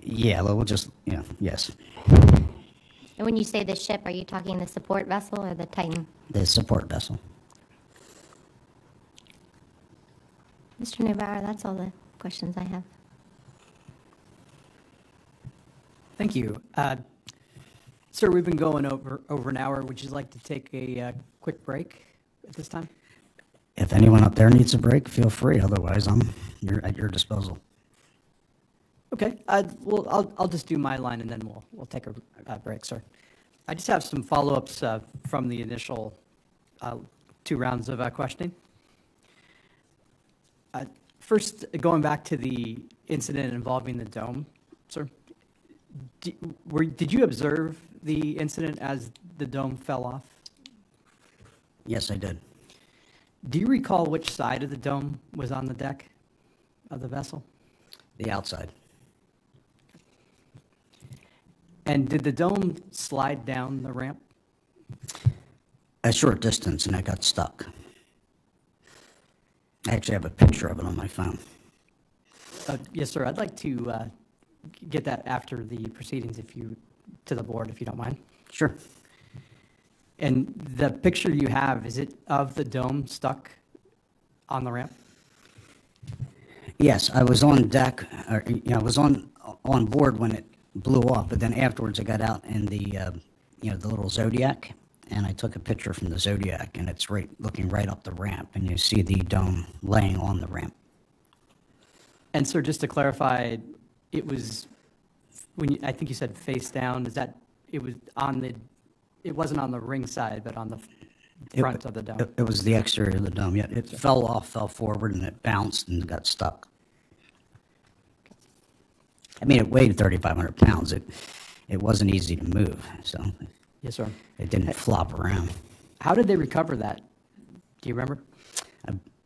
Yeah, we'll just, yes. And when you say the ship, are you talking the support vessel or the Titan? The support vessel. Mr. Neubauer, that's all the questions I have. Thank you. Sir, we've been going over an hour. Would you like to take a quick break at this time? If anyone up there needs a break, feel free. Otherwise, I'm at your disposal. Okay. Well, I'll just do my line, and then we'll take a break, sir. I just have some follow-ups from the initial 2 rounds of questioning. First, going back to the incident involving the dome, sir, did you observe the incident as the dome fell off? Yes, I did. Do you recall which side of the dome was on the deck of the vessel? The outside. And did the dome slide down the ramp? A short distance, and I got stuck. I actually have a picture of it on my phone. Yes, sir. I'd like to get that after the proceedings, to the board, if you don't mind. Sure. And the picture you have, is it of the dome stuck on the ramp? Yes, I was on deck. I was on board when blew off. But then afterwards, I got out in the, the little Zodiac, and I took a picture from the Zodiac, and it's looking right up the ramp, and you see the dome laying on the ramp. And sir, just to clarify, it was I think you said face down. Is that it wasn't on the ring side, but on the front of the dome? It was the exterior of the dome. Yeah, it fell forward, and it bounced and got stuck. I mean, it weighed 3,500 pounds. It wasn't easy to move, so Yes, sir. it didn't flop around. How did they recover that? Do you remember?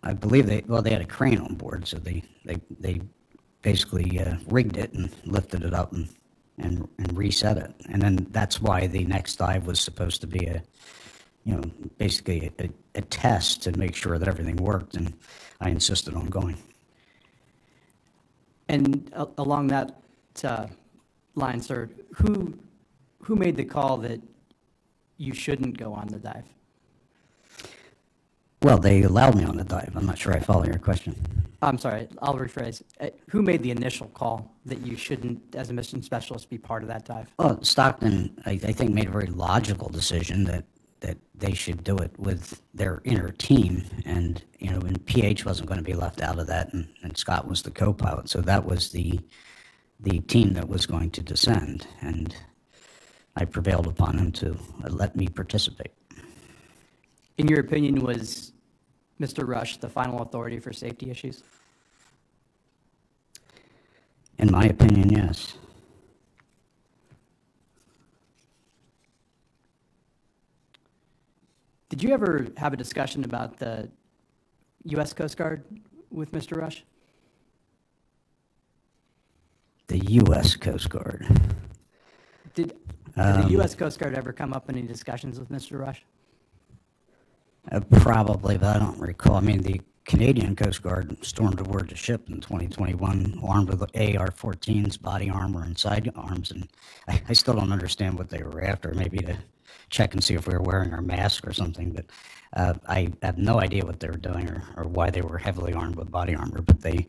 I believe they had a crane on board, so they basically rigged it and lifted it up and reset it. And then that's why the next dive was supposed to be basically a test to make sure that everything worked, and I insisted on going. And along that line, sir, who made the call that you shouldn't go on the dive? Well, they allowed me on the dive. I'm not sure I follow your question. I'm sorry, I'll rephrase. Who made the initial call that you shouldn't, as a mission specialist, be part of that dive? Well, Stockton, I think, made a very logical decision that they should do it with their inner team, and and PH wasn't going to be left out of that, and Scott was the co-pilot, so that was the team that was going to descend, and I prevailed upon him to let me participate. In your opinion, was Mr. Rush the final authority for safety issues? In my opinion, yes. Did you ever have a discussion about the U.S. Coast Guard with Mr. Rush? The U.S. Coast Guard. Did the U.S. Coast Guard ever come up in any discussions with Mr. Rush? Probably, but I don't recall. I mean, the Canadian Coast Guard stormed aboard the ship in 2021, armed with AR-14s, body armor, and sidearms, and I still don't understand what they were after. Maybe to check and see if we were wearing our mask or something, but I have no idea what they were doing or why they were heavily armed with body armor. But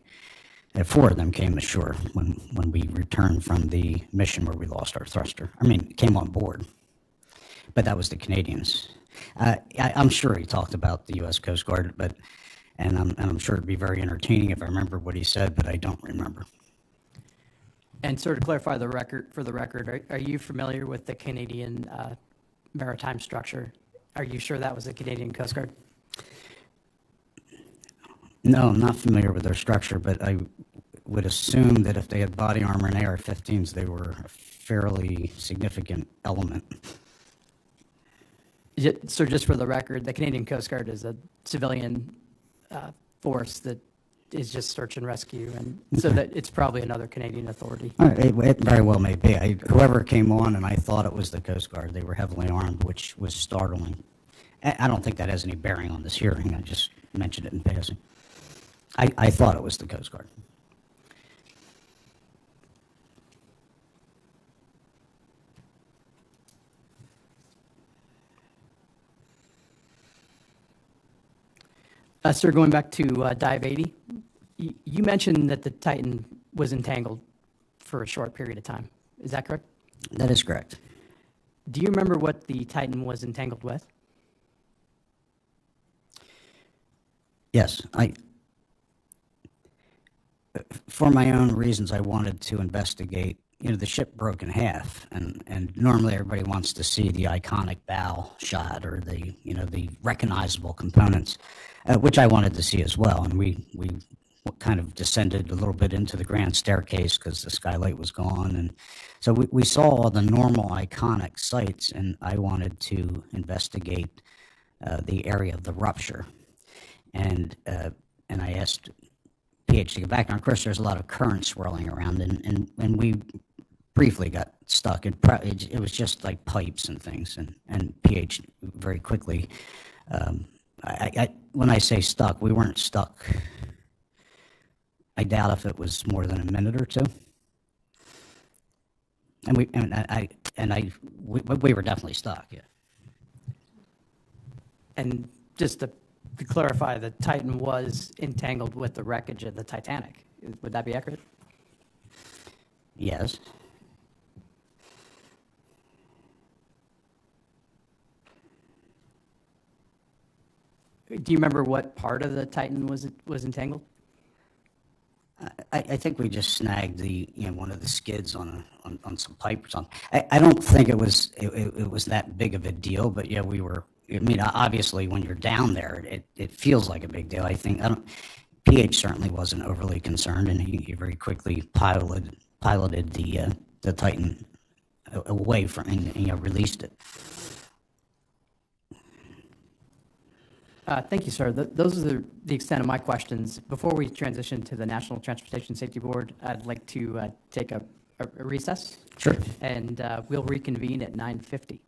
four of them came ashore when we returned from the mission where we lost our thruster. Came on board, but that was the Canadians. I'm sure he talked about the U.S. Coast Guard, and I'm sure it'd be very entertaining if I remember what he said, but I don't remember. And sir, to clarify for the record, are you familiar with the Canadian maritime structure? Are you sure that was the Canadian Coast Guard? No, I'm not familiar with their structure, but I would assume that if they had body armor and AR-15s, they were a fairly significant element. Sir, just for the record, the Canadian Coast Guard is a civilian force that is just search and rescue, and so that it's probably another Canadian authority. It very well may be. Whoever came on, and I thought it was the Coast Guard, they were heavily armed, which was startling. I don't think that has any bearing on this hearing. I just mentioned it in passing. I thought it was the Coast Guard. Sir, going back to Dive 80, you mentioned that the Titan was entangled for a short period of time. Is that correct? That is correct. Do you remember what the Titan was entangled with? Yes. For my own reasons, I wanted to investigate. The ship broke in half, and normally everybody wants to see the iconic bow shot or the recognizable components, which I wanted to see as well. And we kind of descended a little bit into the grand staircase because the skylight was gone, and so we saw all the normal iconic sites, and I wanted to investigate the area of the rupture, and I asked PH to get back. And of course, there's a lot of current swirling around, and we briefly got stuck. It was just like pipes and things, and PH very quickly. When I say stuck, we weren't stuck. I doubt if it was more than a minute or two. And we were definitely stuck. Yeah. And just to clarify, the Titan was entangled with the wreckage of the Titanic. Would that be accurate? Yes. Do you remember what part of the Titan was entangled? I think we just snagged one of the skids on some pipe or something. I don't think it was that big of a deal, but yeah, I mean, obviously, when you're down there, it feels like a big deal. PH certainly wasn't overly concerned, and he very quickly piloted the Titan away from and released it. Thank you, sir. Those are the extent of my questions. Before we transition to the National Transportation Safety Board, I'd like to take a recess. Sure. And we'll reconvene at 9:50.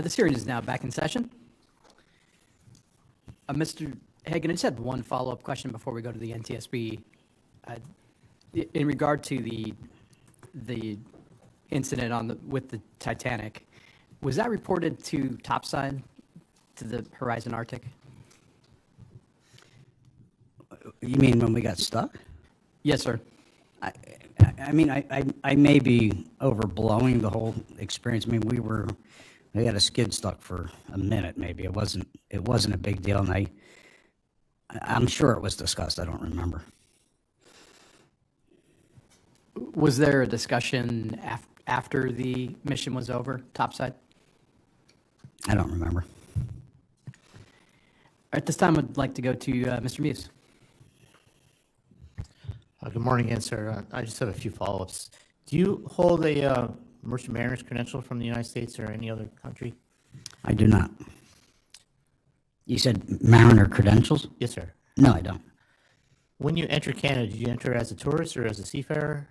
This hearing is now back in session. Mr. Hagen, I just had one follow-up question before we go to the NTSB. In regard to the incident with the Titanic, was that reported to topside, to the Horizon Arctic? You mean when we got stuck? Yes, sir. I mean, I may be overblowing the whole experience. I mean, we had a skid stuck for a minute, maybe. It wasn't a big deal, and I'm sure it was discussed. I don't remember. Was there a discussion after the mission was over, topside? I don't remember. At this time, I'd like to go to Mr. Muse. Good morning again, sir. I just have a few follow-ups. Do you hold a merchant mariner's credential from the United States or any other country? I do not. You said mariner credentials? Yes, sir. No, I don't. When you enter Canada, did you enter as a tourist or as a seafarer?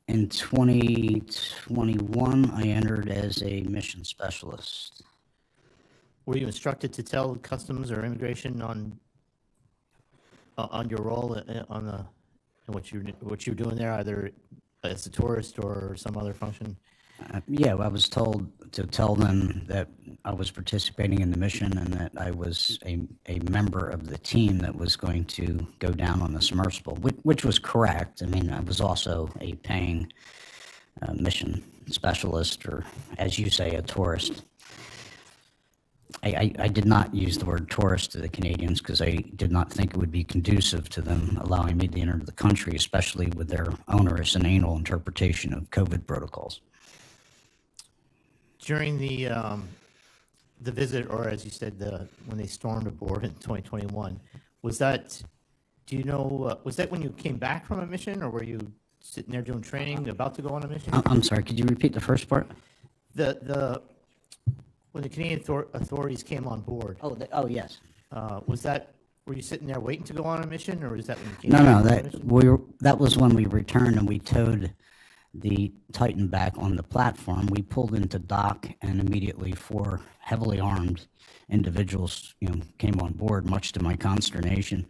In 2021, I entered as a mission specialist. Were you instructed to tell customs or immigration on your role in what you were doing there, either as a tourist or some other function? Yeah, I was told to tell them that I was participating in the mission and that I was a member of the team that was going to go down on the submersible, which was correct. I mean, I was also a paying mission specialist, or as you say, a tourist. I did not use the word tourist to the Canadians because I did not think it would be conducive to them allowing me to enter the country, especially with their onerous and anal interpretation of COVID protocols. During the visit, or as you said, when they stormed aboard in 2021, was that? Do you know? Was that when you came back from a mission, or were you sitting there doing training, about to go on a mission? I'm sorry. Could you repeat the first part? When the Canadian authorities came on board. Oh, yes. Was that? Were you sitting there waiting to go on a mission, or was that when you came? No. That was when we returned and we towed the Titan back on the platform. We pulled into dock, and immediately 4 heavily armed individuals, came on board, much to my consternation.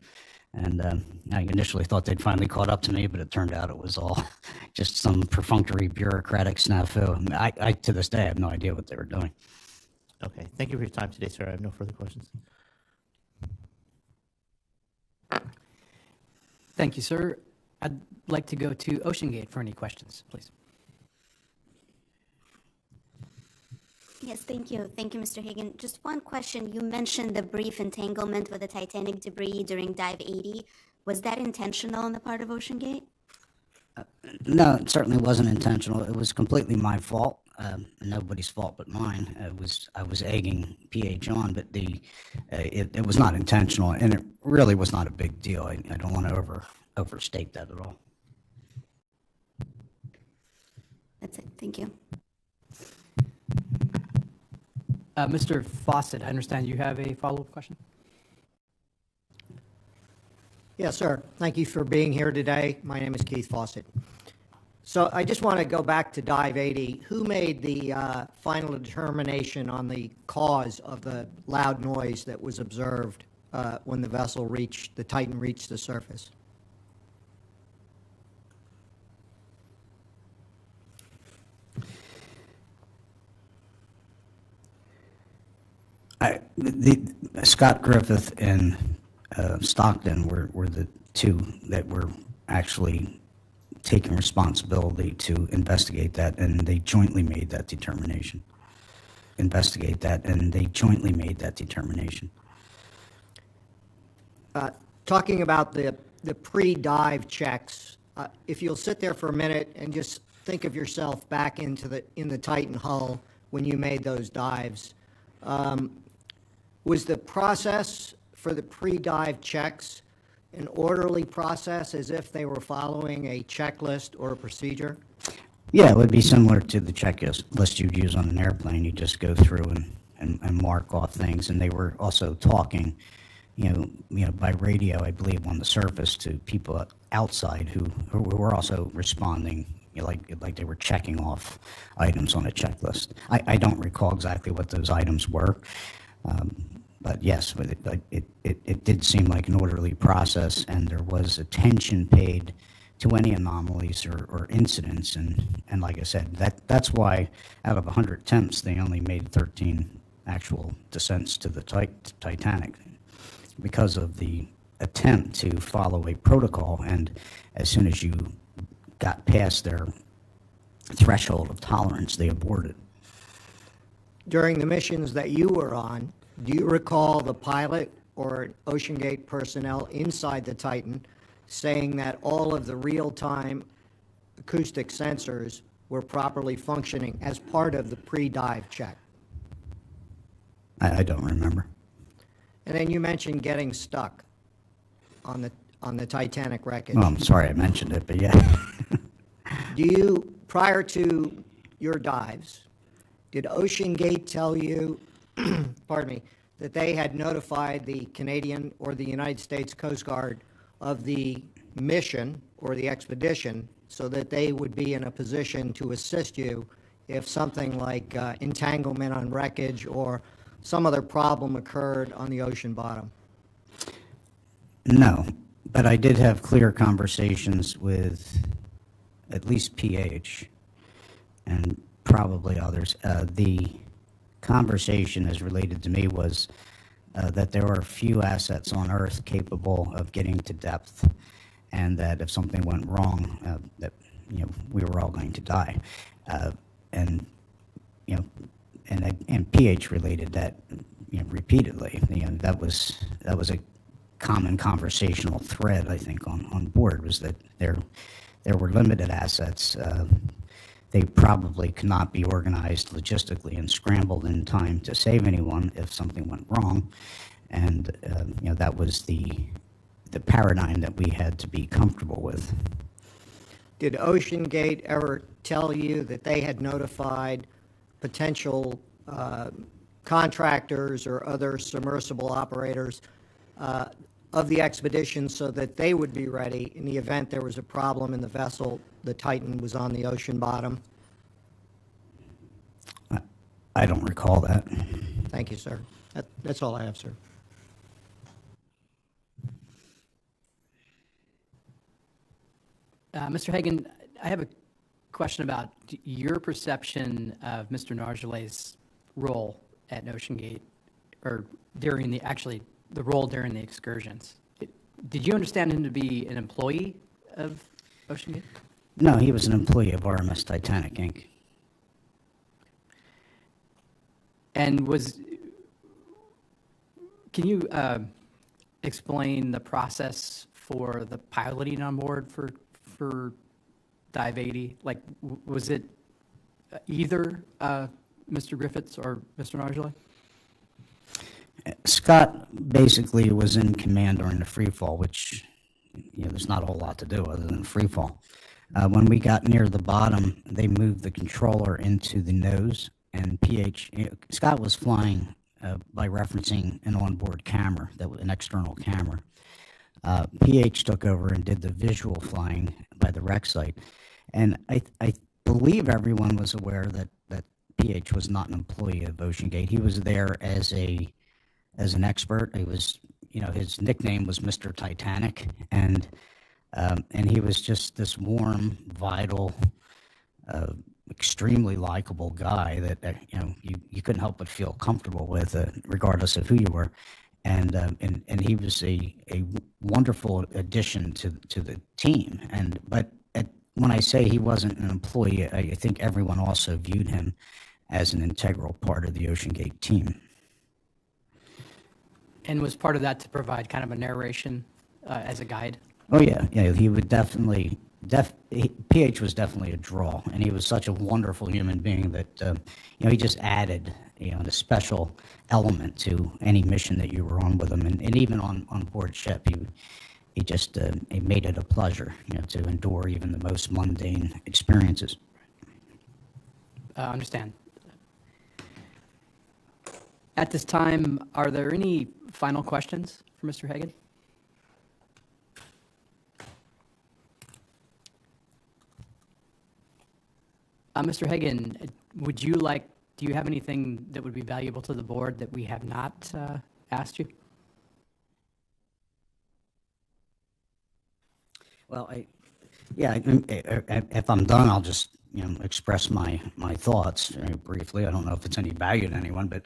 And I initially thought they'd finally caught up to me, but it turned out it was all just some perfunctory bureaucratic snafu. I to this day, have no idea what they were doing. Okay. Thank you for your time today, sir. I have no further questions. Thank you, sir. I'd like to go to OceanGate for any questions, please. Yes, thank you. Thank you, Mr. Hagen. Just one question. You mentioned the brief entanglement with the Titanic debris during dive 80. Was that intentional on the part of OceanGate? No, it certainly wasn't intentional. It was completely my fault. Nobody's fault but mine. I was egging PH on, but it was not intentional, and it really was not a big deal. I don't want to overstate that at all. That's it. Thank you. Mr. Fawcett, I understand you have a follow-up question? Yes, sir. Thank you for being here today. My name is Keith Fawcett. So I just want to go back to Dive 80. Who made the final determination on the cause of the loud noise that was observed when the Titan reached the surface? Scott Griffith and Stockton were the two that were actually taking responsibility to investigate that, and they jointly made that determination. Talking about the pre-dive checks, if you'll sit there for a minute and just think of yourself back in the Titan hull when you made those dives, was the process for the pre-dive checks an orderly process, as if they were following a checklist or a procedure? Yeah, it would be similar to the checklist you'd use on an airplane. You just go through and mark off things. And they were also talking, by radio, I believe, on the surface to people outside who were also responding like they were checking off items on a checklist. I don't recall exactly what those items were, but yes, it did seem like an orderly process, and there was attention paid to any anomalies or incidents, and like I said, that's why out of 100 attempts, they only made 13 actual descents to the Titanic, because of the attempt to follow a protocol, and as soon as you got past their threshold of tolerance, they aborted. During the missions that you were on, do you recall the pilot or OceanGate personnel inside the Titan saying that all of the real-time acoustic sensors were properly functioning as part of the pre-dive check? I don't remember. And then you mentioned getting stuck on the Titanic wreckage. Well, I'm sorry I mentioned it, but yeah. Do you, prior to your dives, did OceanGate tell you, pardon me, that they had notified the Canadian or the United States Coast Guard of the mission or the expedition so that they would be in a position to assist you if something like entanglement on wreckage or some other problem occurred on the ocean bottom? No, but I did have clear conversations with at least PH and probably others. The conversation as related to me was that there are few assets on Earth capable of getting to depth, and that if something went wrong, that we were all going to die, and PH related that repeatedly. That was a common conversational thread, I think, on board, was that there were limited assets. They probably could not be organized logistically and scrambled in time to save anyone if something went wrong, and that was the paradigm that we had to be comfortable with. Did OceanGate ever tell you that they had notified potential contractors or other submersible operators of the expedition so that they would be ready in the event there was a problem in the vessel, the Titan was on the ocean bottom? I don't recall that. Thank you, sir. That's all I have, sir. Mr. Hagen, I have a question about your perception of Mr. Nargelet's role at OceanGate, or during the role during the excursions. Did you understand him to be an employee of OceanGate? No, he was an employee of RMS Titanic, Inc. And can you explain the process for the piloting on board for Dive 80? Like, was it either Mr. Griffiths or Mr. Nargelet? Scott basically was in command during the free fall, which there's not a whole lot to do other than free fall. When we got near the bottom, they moved the controller into the nose, and Scott was flying by referencing an onboard camera, an external camera. PH took over and did the visual flying by the wreck site, and I believe everyone was aware that PH was not an employee of OceanGate. He was there as an expert. He was, his nickname was Mr. Titanic, and he was just this warm, vital, extremely likable guy that you couldn't help but feel comfortable with, regardless of who you were, and he was a wonderful addition to the team. But when I say he wasn't an employee, I think everyone also viewed him as an integral part of the OceanGate team. And was part of that to provide kind of a narration as a guide? Oh yeah, he would definitely. PH was definitely a draw, and he was such a wonderful human being that he just added a special element to any mission that you were on with him, and even on board ship, he just he made it a pleasure to endure even the most mundane experiences. Understand. At this time, are there any final questions for Mr. Hagen? Mr. Hagen, do you have anything that would be valuable to the board that we have not asked you? Well, if I'm done, I'll just, express my thoughts very briefly. I don't know if it's any value to anyone, but,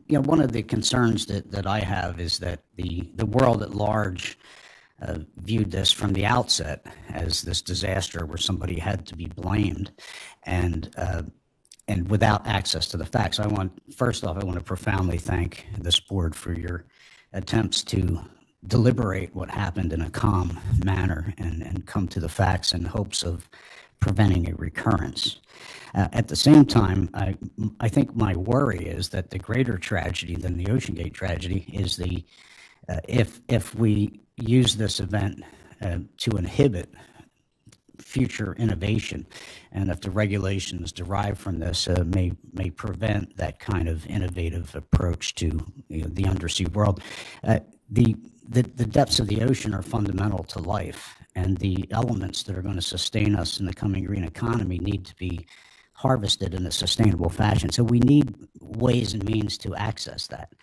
one of the concerns that I have is that the world at large viewed this from the outset as this disaster where somebody had to be blamed, and without access to the facts. First off, I want to profoundly thank this board for your attempts to deliberate what happened in a calm manner and come to the facts in hopes of preventing a recurrence. At the same time, I think my worry is that the greater tragedy than the OceanGate tragedy is if we use this event to inhibit future innovation, and if the regulations derived from this may prevent that kind of innovative approach to the undersea world. The depths of the ocean are fundamental to life, and the elements that are going to sustain us in the coming green economy need to be harvested in a sustainable fashion. So we need ways and means to access that.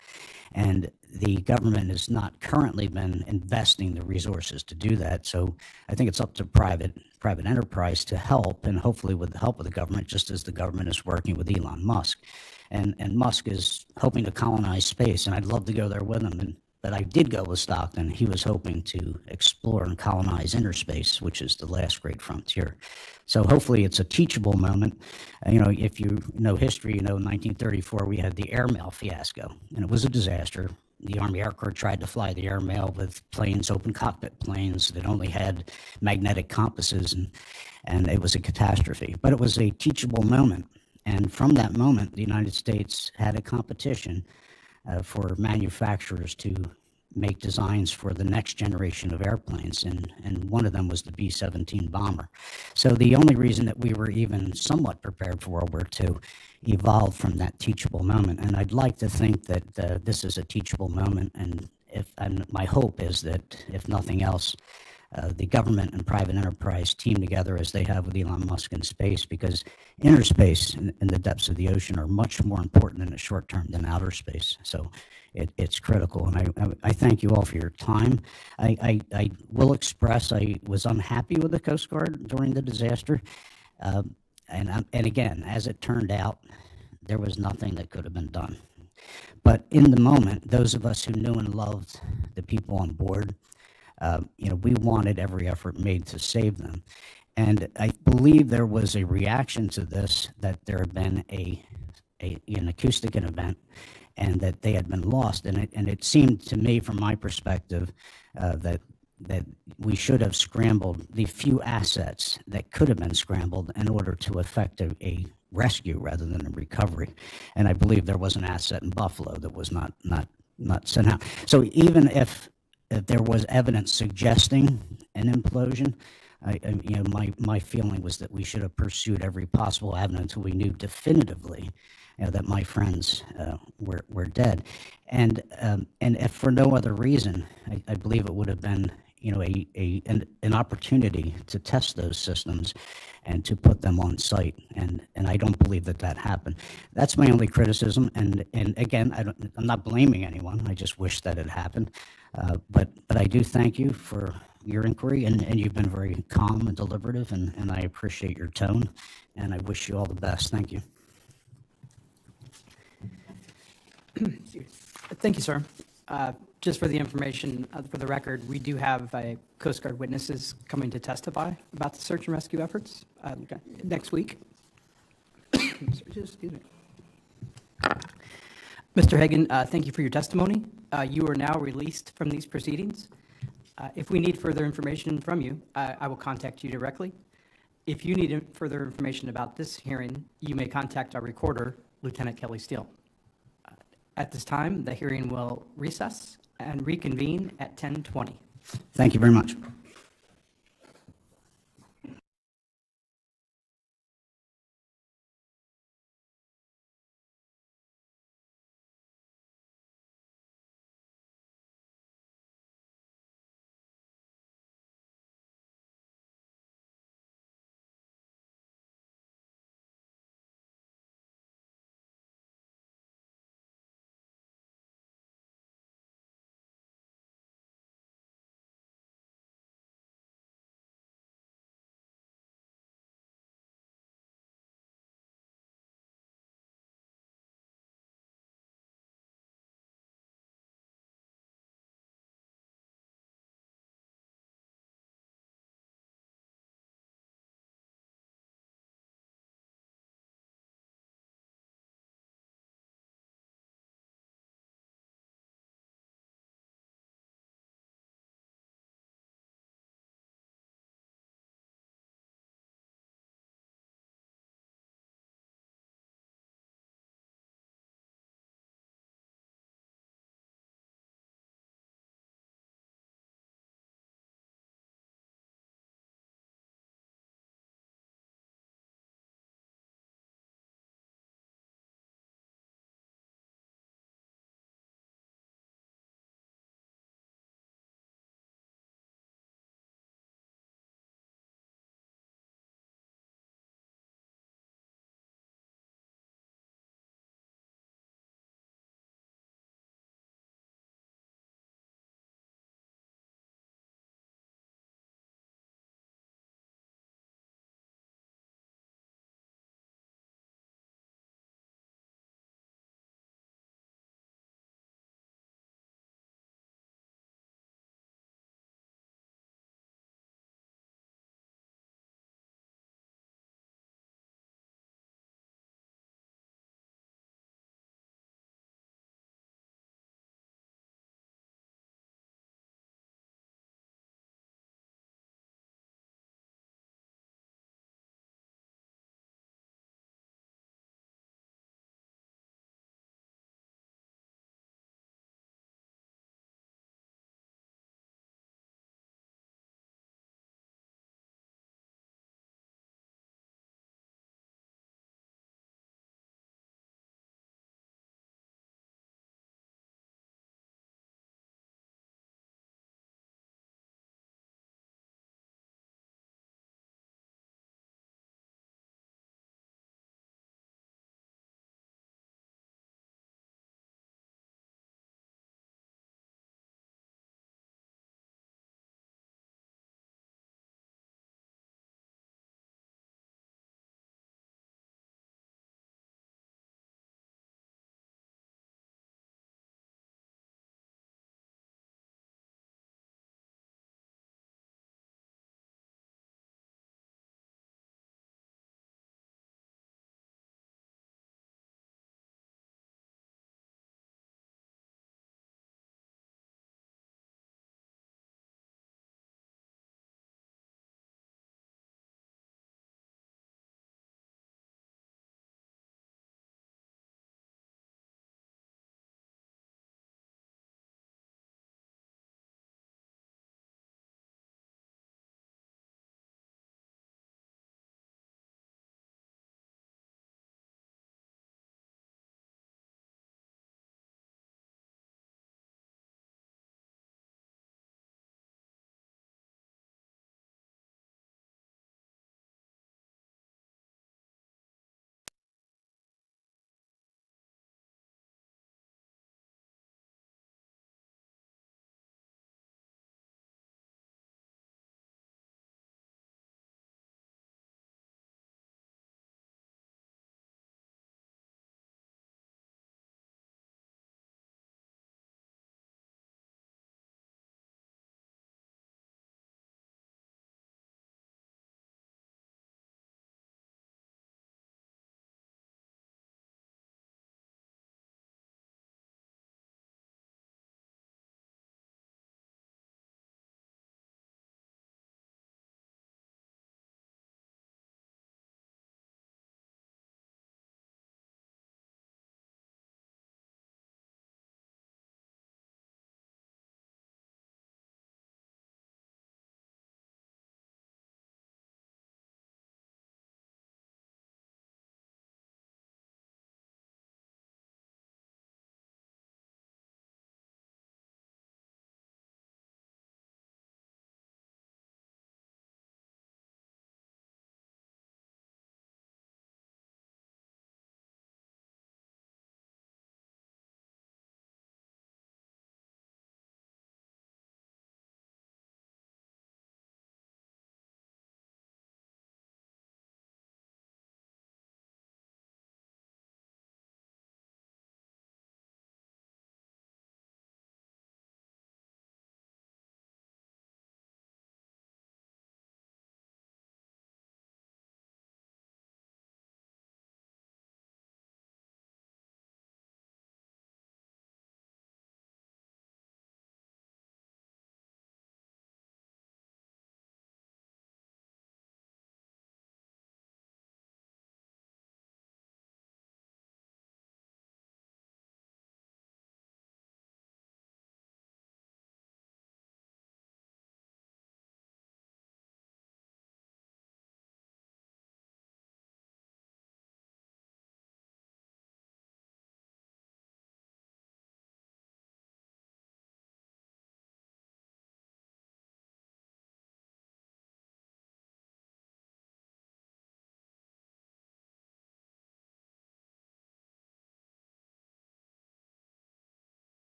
And the government has not currently been investing the resources to do that. So I think it's up to private enterprise to help, and hopefully with the help of the government, just as the government is working with Elon Musk. And Musk is hoping to colonize space, and I'd love to go there with him. But I did go with Stockton. He was hoping to explore and colonize inner space, which is the last great frontier. So hopefully it's a teachable moment. If you know history, in 1934 we had the airmail fiasco, and it was a disaster. The Army Air Corps tried to fly the airmail with planes, open cockpit planes that only had magnetic compasses, and it was a catastrophe. But it was a teachable moment, and from that moment, the United States had a competition for manufacturers to make designs for the next generation of airplanes, and one of them was the B-17 bomber. So the only reason that we were even somewhat prepared for World War II evolved from that teachable moment, and I'd like to think that this is a teachable moment, and my hope is that, if nothing else, the government and private enterprise team together as they have with Elon Musk in space, because inner space and the depths of the ocean are much more important in the short term than outer space. So it's critical, and I thank you all for your time. I will express I was unhappy with the Coast Guard during the disaster, and again, as it turned out, there was nothing that could have been done. But in the moment, those of us who knew and loved the people on board, we wanted every effort made to save them. And I believe there was a reaction to this, that there had been an acoustic event, and that they had been lost. And it seemed to me, from my perspective, that we should have scrambled the few assets that could have been scrambled in order to effect a rescue rather than a recovery. And I believe there was an asset in Buffalo that was not sent out. So even if there was evidence suggesting an implosion, my feeling was that we should have pursued every possible avenue until we knew definitively that my friends were dead. And if for no other reason, I believe it would have been an opportunity to test those systems and to put them on site. And I don't believe that happened. That's my only criticism. And again, I'm not blaming anyone. I just wish that it happened. But I do thank you for your inquiry, and you've been very calm and deliberative, and I appreciate your tone, and I wish you all the best. Thank you. Thank you, sir. Just for the information, for the record, we do have Coast Guard witnesses coming to testify about the search and rescue efforts next week. Excuse me. Mr. Hagen, thank you for your testimony. You are now released from these proceedings. If we need further information from you, I will contact you directly. If you need further information about this hearing, you may contact our recorder, Lieutenant Kelly Steele. At this time, the hearing will recess and reconvene at 10:20. Thank you very much.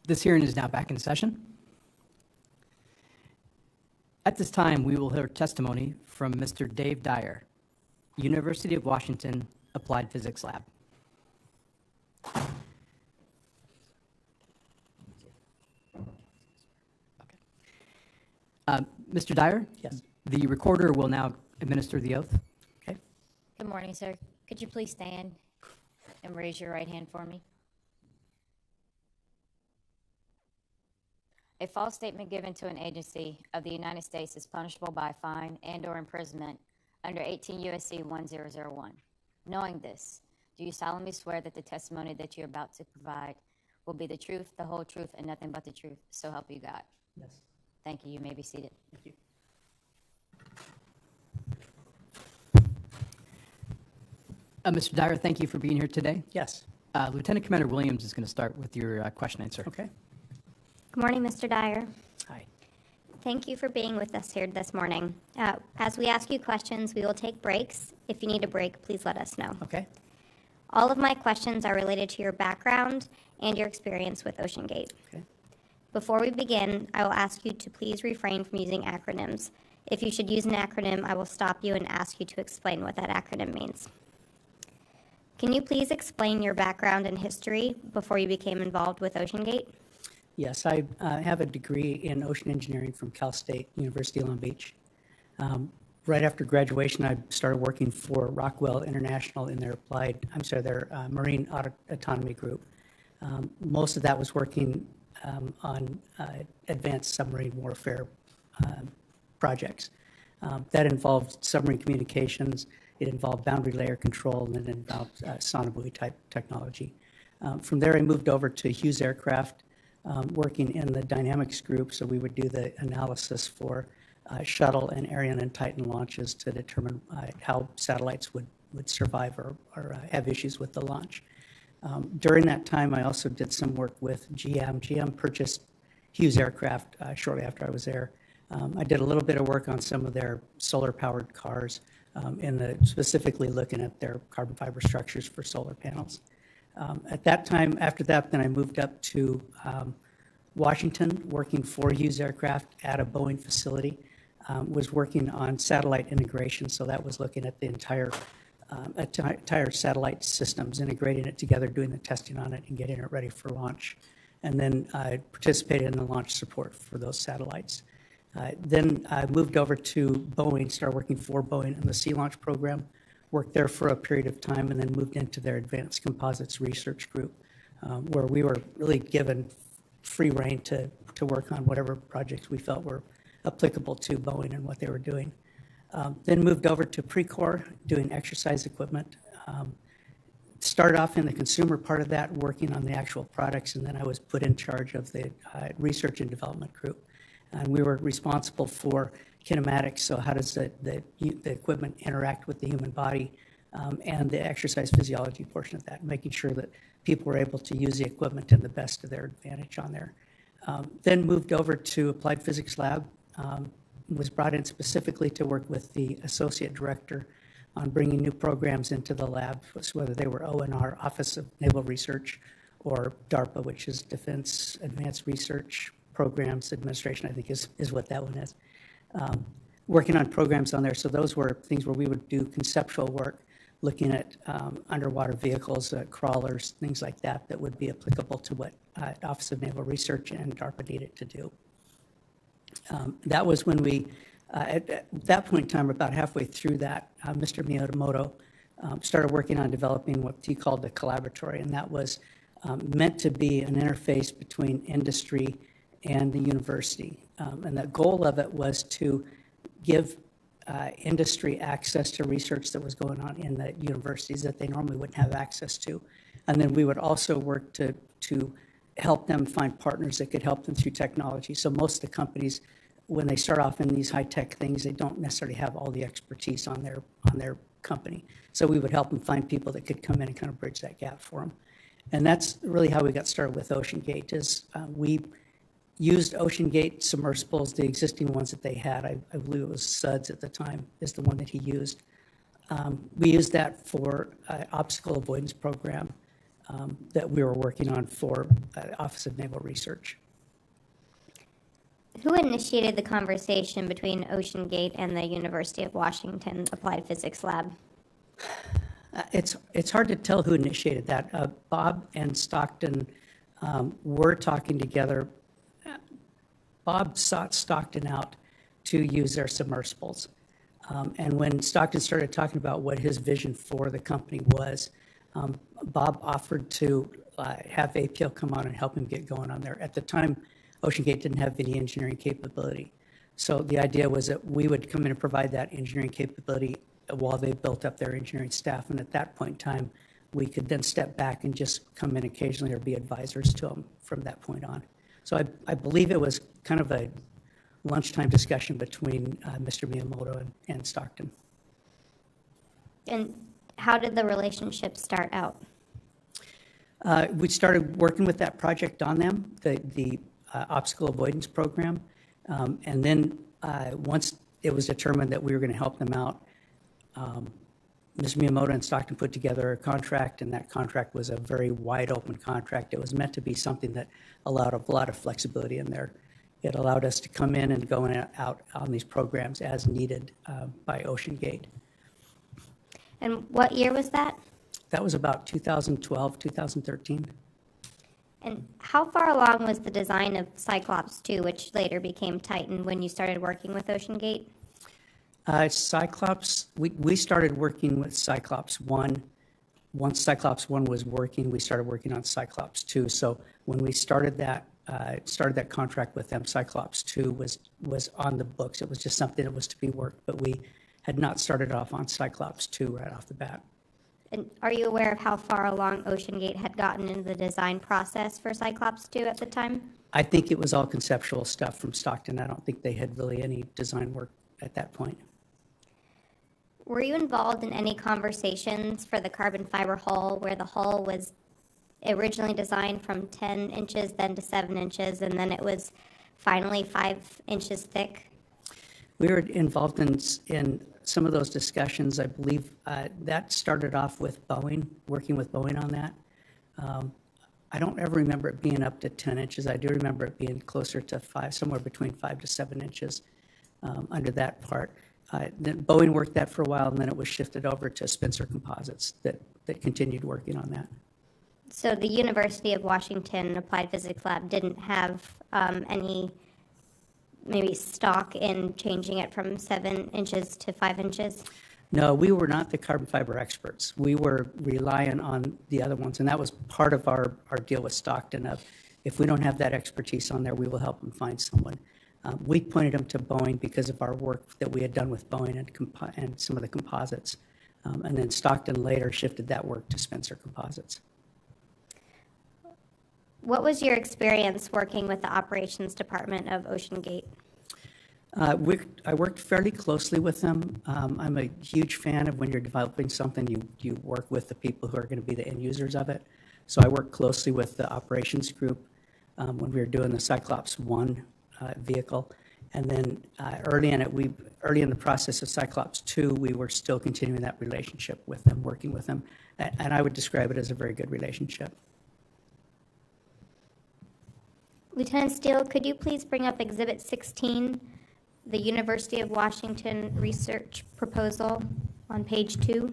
This hearing is now back in session. At this time, we will hear testimony from Mr. Dave Dyer, University of Washington Applied Physics Lab. Mr. Dyer? Yes. The recorder will now administer the oath. Okay. Good morning, sir. Could you please stand and raise your right hand for me? A false statement given to an agency of the United States is punishable by fine and/or imprisonment under 18 U.S.C. 1001. Knowing this, do you solemnly swear that the testimony that you're about to provide will be the truth, the whole truth, and nothing but the truth? So help you God. Yes. Thank you. You may be seated. Thank you. Mr. Dyer, thank you for being here today. Yes. Lieutenant Commander Williams is going to start with your question answer. Okay. Good morning, Mr. Dyer. Hi. Thank you for being with us here this morning. As we ask you questions, we will take breaks. If you need a break, please let us know. Okay. All of my questions are related to your background and your experience with OceanGate. Okay. Before we begin, I will ask you to please refrain from using acronyms. If you should use an acronym, I will stop you and ask you to explain what that acronym means. Can you please explain your background and history before you became involved with OceanGate? Yes, I have a degree in ocean engineering from Cal State University, Long Beach. Right after graduation, I started working for Rockwell International in their marine autonomy group. Most of that was working on advanced submarine warfare projects. That involved submarine communications, it involved boundary layer control, and it involved sonobuoy type technology. From there, I moved over to Hughes Aircraft, working in the dynamics group, so we would do the analysis for shuttle and Ariane and Titan launches to determine how satellites would survive or have issues with the launch. During that time, I also did some work with GM. GM purchased Hughes Aircraft shortly after I was there. I did a little bit of work on some of their solar-powered cars, specifically looking at their carbon fiber structures for solar panels. At that time, after that, then I moved up to Washington, working for Hughes Aircraft at a Boeing facility. Was working on satellite integration, so that was looking at the entire satellite systems, integrating it together, doing the testing on it, and getting it ready for launch. And then I participated in the launch support for those satellites. Then I moved over to Boeing, started working for Boeing in the Sea Launch program, worked there for a period of time, and then moved into their Advanced Composites Research Group, where we were really given free rein to work on whatever projects we felt were applicable to Boeing and what they were doing. Then moved over to Precor, doing exercise equipment. Started off in the consumer part of that, working on the actual products, and then I was put in charge of the research and development group. And we were responsible for kinematics, so how does the equipment interact with the human body, and the exercise physiology portion of that, making sure that people were able to use the equipment to the best of their advantage on there. Then moved over to Applied Physics Lab, was brought in specifically to work with the associate director on bringing new programs into the lab, whether they were ONR, Office of Naval Research, or DARPA, which is Defense Advanced Research Programs Administration, I think is what that one is. Working on programs on there, so those were things where we would do conceptual work, looking at underwater vehicles, crawlers, things like that, that would be applicable to what Office of Naval Research and DARPA needed to do. That was when we, at that point in time, about halfway through that, Mr. Miyamoto started working on developing what he called the collaboratory, and that was meant to be an interface between industry and the university. And the goal of it was to give industry access to research that was going on in the universities that they normally wouldn't have access to. And then we would also work to help them find partners that could help them through technology. So most of the companies, when they start off in these high-tech things, they don't necessarily have all the expertise on their company. So we would help them find people that could come in and kind of bridge that gap for them. And that's really how we got started with OceanGate, is we used OceanGate submersibles, the existing ones that they had. I believe it was SUDS at the time is the one that he used. We used that for obstacle avoidance program. that we were working on for Office of Naval Research. Who initiated the conversation between OceanGate and the University of Washington Applied Physics Lab? It's hard to tell who initiated that. Bob and Stockton were talking together. Bob sought Stockton out to use their submersibles. And when Stockton started talking about what his vision for the company was, Bob offered to have APL come on and help him get going on there. At the time, OceanGate didn't have any engineering capability. So the idea was that we would come in and provide that engineering capability while they built up their engineering staff. And at that point in time, we could then step back and just come in occasionally or be advisors to them from that point on. So I believe it was kind of a lunchtime discussion between Mr. Miyamoto and Stockton. And how did the relationship start out? We started working with that project on them, the obstacle avoidance program. And then once it was determined that we were going to help them out, Mr. Miyamoto and Stockton put together a contract, and that contract was a very wide open contract. It was meant to be something that allowed a lot of flexibility in there. It allowed us to come in and go in and out on these programs as needed by OceanGate. And what year was that? That was about 2012, 2013. And how far along was the design of Cyclops 2, which later became Titan, when you started working with OceanGate? Cyclops, we started working with Cyclops 1. Once Cyclops 1 was working, we started working on Cyclops 2. So when we started that contract with them, Cyclops 2 was on the books. It was just something that was to be worked, but we had not started off on Cyclops 2 right off the bat. And are you aware of how far along OceanGate had gotten in the design process for Cyclops 2 at the time? I think it was all conceptual stuff from Stockton. I don't think they had really any design work at that point. Were you involved in any conversations for the carbon fiber hull, where the hull was originally designed from 10 inches, then to 7 inches, and then it was finally 5 inches thick? We were involved in some of those discussions. I believe that started off with Boeing, working with Boeing on that. I don't ever remember it being up to 10 inches. I do remember it being closer to 5, somewhere between 5 to 7 inches under that part. Then Boeing worked that for a while, and then it was shifted over to Spencer Composites that continued working on that. So the University of Washington Applied Physics Lab didn't have any maybe stock in changing it from 7 inches to 5 inches? No, we were not the carbon fiber experts. We were relying on the other ones, and that was part of our deal with Stockton of, if we don't have that expertise on there, we will help them find someone. We pointed them to Boeing because of our work that we had done with Boeing and some of the composites. And then Stockton later shifted that work to Spencer Composites. What was your experience working with the operations department of OceanGate? I worked fairly closely with them. I'm a huge fan of when you're developing something, you work with the people who are going to be the end users of it. So I worked closely with the operations group when we were doing the Cyclops 1 vehicle. And then early in the process of Cyclops 2, we were still continuing that relationship with them, working with them. And I would describe it as a very good relationship. Lieutenant Steele, could you please bring up Exhibit 16, the University of Washington research proposal on page 2?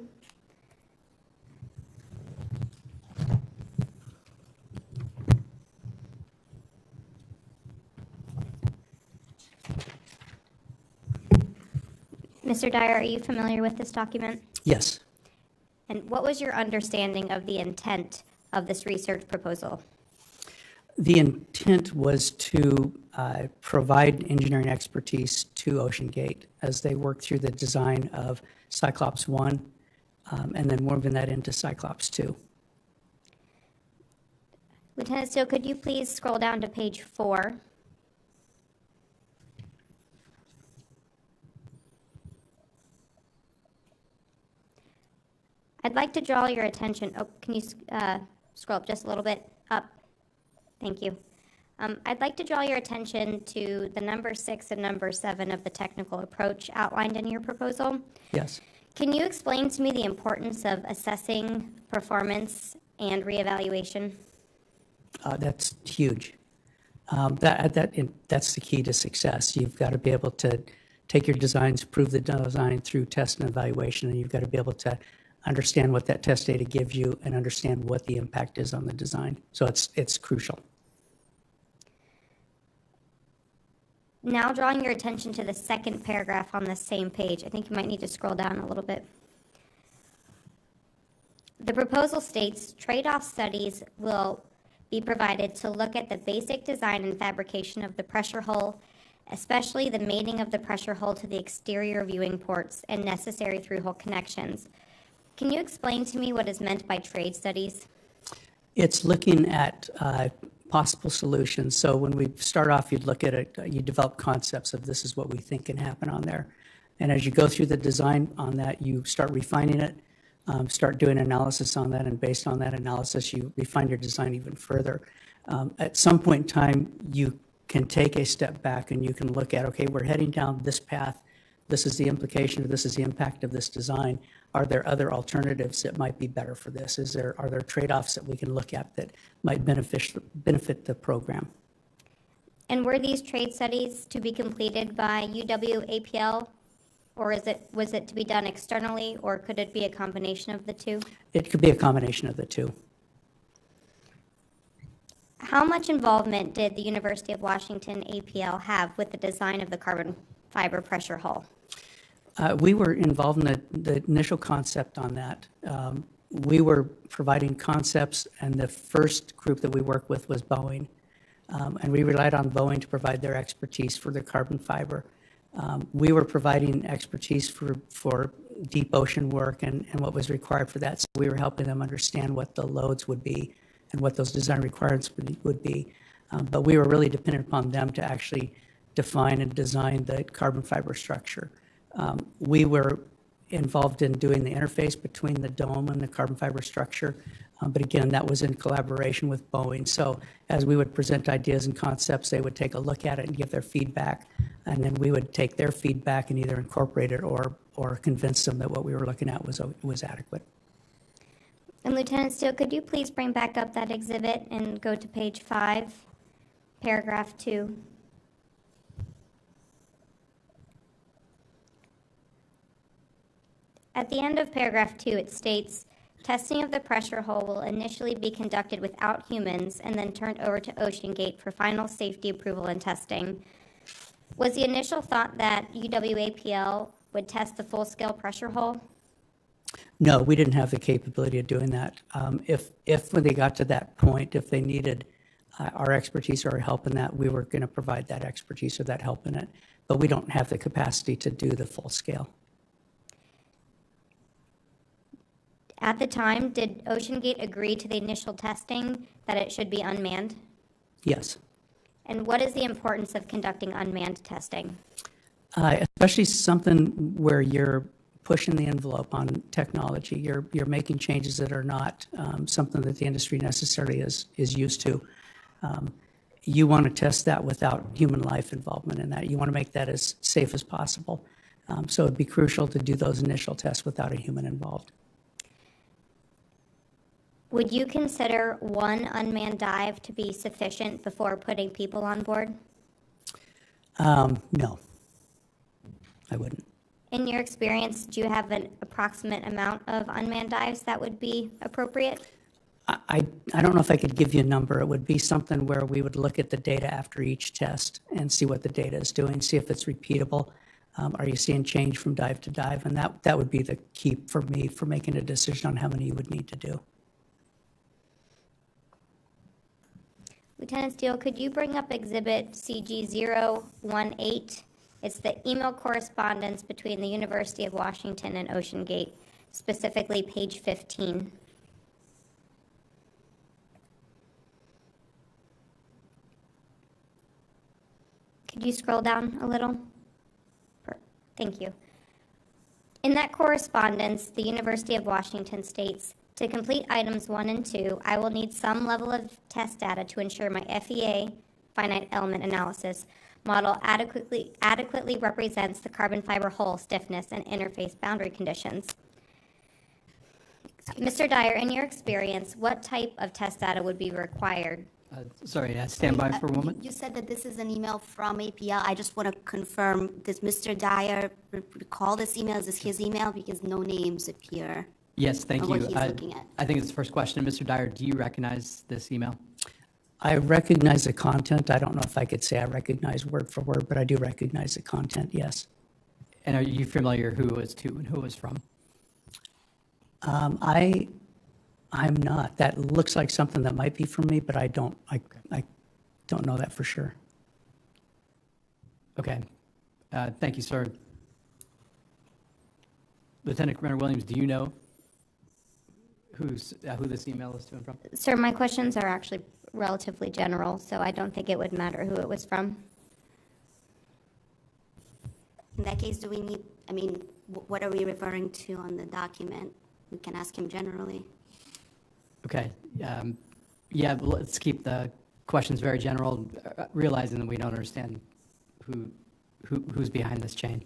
Mr. Dyer, are you familiar with this document? Yes. And what was your understanding of the intent of this research proposal? The intent was to provide engineering expertise to OceanGate as they work through the design of Cyclops 1 and then moving that into Cyclops 2. Lieutenant Steele, could you please scroll down to page 4? I'd like to draw your attention. Oh, can you scroll up just a little bit up? Thank you. I'd like to draw your attention to the number 6 and number 7 of the technical approach outlined in your proposal. Yes. Can you explain to me the importance of assessing performance and reevaluation? That's huge. That's the key to success. You've got to be able to take your designs, prove the design through test and evaluation, and you've got to be able to understand what that test data gives you and understand what the impact is on the design. So it's crucial. Now drawing your attention to the second paragraph on the same page. I think you might need to scroll down a little bit. The proposal states trade-off studies will be provided to look at the basic design and fabrication of the pressure hull, especially the mating of the pressure hull to the exterior viewing ports and necessary through-hull connections. Can you explain to me what is meant by trade studies? It's looking at possible solutions. So when we start off, you'd look at it, you develop concepts of this is what we think can happen on there. And as you go through the design on that, you start refining it, start doing analysis on that, and based on that analysis, you refine your design even further. At some point in time, you can take a step back and you can look at, okay, we're heading down this path. This is the implication, or this is the impact of this design. Are there other alternatives that might be better for this? Are there trade-offs that we can look at that might benefit the program? And were these trade studies to be completed by UW-APL, or was it to be done externally, or could it be a combination of the two? It could be a combination of the two. How much involvement did the University of Washington APL have with the design of the carbon fiber pressure hull? We were involved in the initial concept on that. We were providing concepts, and the first group that we worked with was Boeing. And we relied on Boeing to provide their expertise for the carbon fiber. We were providing expertise for deep ocean work and what was required for that. So we were helping them understand what the loads would be and what those design requirements would be. But we were really dependent upon them to actually define and design the carbon fiber structure. We were involved in doing the interface between the dome and the carbon fiber structure. But again, that was in collaboration with Boeing. So as we would present ideas and concepts, they would take a look at it and give their feedback. And then we would take their feedback and either incorporate it or convince them that what we were looking at was adequate. And Lieutenant Steele, could you please bring back up that exhibit and go to page 5, paragraph 2? At the end of paragraph 2, it states, testing of the pressure hull will initially be conducted without humans and then turned over to OceanGate for final safety approval and testing. Was the initial thought that UW-APL would test the full-scale pressure hull? No, we didn't have the capability of doing that. If when they got to that point, if they needed our expertise or our help in that, we were going to provide that expertise or that help in it. But we don't have the capacity to do the full scale. At the time, did OceanGate agree to the initial testing that it should be unmanned? Yes. And what is the importance of conducting unmanned testing? Especially something where you're pushing the envelope on technology. You're making changes that are not something that the industry necessarily is used to. You want to test that without human life involvement in that. You want to make that as safe as possible. So it'd be crucial to do those initial tests without a human involved. Would you consider one unmanned dive to be sufficient before putting people on board? No, I wouldn't. In your experience, do you have an approximate amount of unmanned dives that would be appropriate? I don't know if I could give you a number. It would be something where we would look at the data after each test and see what the data is doing, see if it's repeatable. Are you seeing change from dive to dive? And that would be the key for me for making a decision on how many you would need to do. Lieutenant Steele, could you bring up Exhibit CG018? It's the email correspondence between the University of Washington and OceanGate, specifically page 15. Could you scroll down a little? Thank you. In that correspondence, the University of Washington states, to complete items 1 and 2, I will need some level of test data to ensure my FEA, finite element analysis, model adequately represents the carbon fiber hull stiffness and interface boundary conditions. Mr. Dyer, in your experience, what type of test data would be required? Sorry, stand by for a moment. You said that this is an email from APL. I just want to confirm, does Mr. Dyer recall this email? Is this his email? Because no names appear. Yes, thank on you. what he's looking at. I think it's the first question. Mr. Dyer, do you recognize this email? I recognize the content. I don't know if I could say I recognize word for word, but I do recognize the content, yes. And are you familiar who it was to and who it was from? I'm not. That looks like something that might be from me, but I don't know that for sure. Okay. Thank you, sir. Lieutenant Commander Williams, do you know who this email is to and from? Sir, my questions are actually relatively general, so I don't think it would matter who it was from. In that case, do we need, I mean, what are we referring to on the document? We can ask him generally. Okay. Yeah, but let's keep the questions very general, realizing that we don't understand who's behind this chain.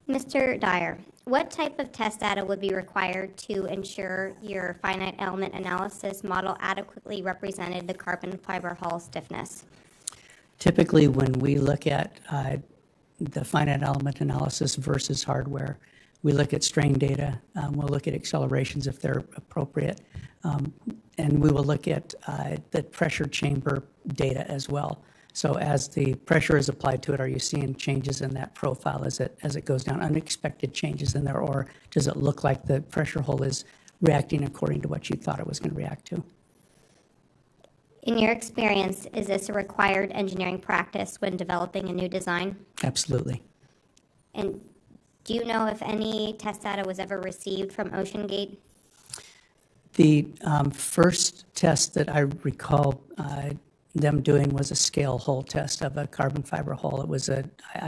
Mr. Dyer, what type of test data would be required to ensure your finite element analysis model adequately represented the carbon fiber hull stiffness? Typically, when we look at the finite element analysis versus hardware, we look at strain data, we'll look at accelerations if they're appropriate, and we will look at the pressure chamber data as well. So as the pressure is applied to it, are you seeing changes in that profile as it goes down, unexpected changes in there, or does it look like the pressure hull is reacting according to what you thought it was going to react to? In your experience, is this a required engineering practice when developing a new design? Absolutely. And do you know if any test data was ever received from OceanGate? The first test that I recall them doing was a scale hull test of a carbon fiber hull. It was I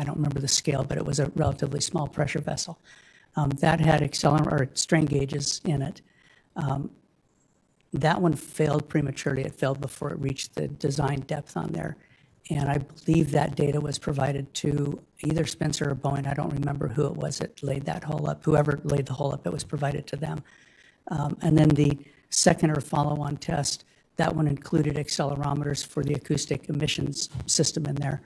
don't remember the scale, but it was a relatively small pressure vessel. That had strain gauges in it. That one failed prematurely. It failed before it reached the design depth on there. And I believe that data was provided to either Spencer or Boeing. I don't remember who it was that laid that hull up. Whoever laid the hull up, it was provided to them. And then the second or follow-on test, that one included accelerometers for the acoustic emissions system in there.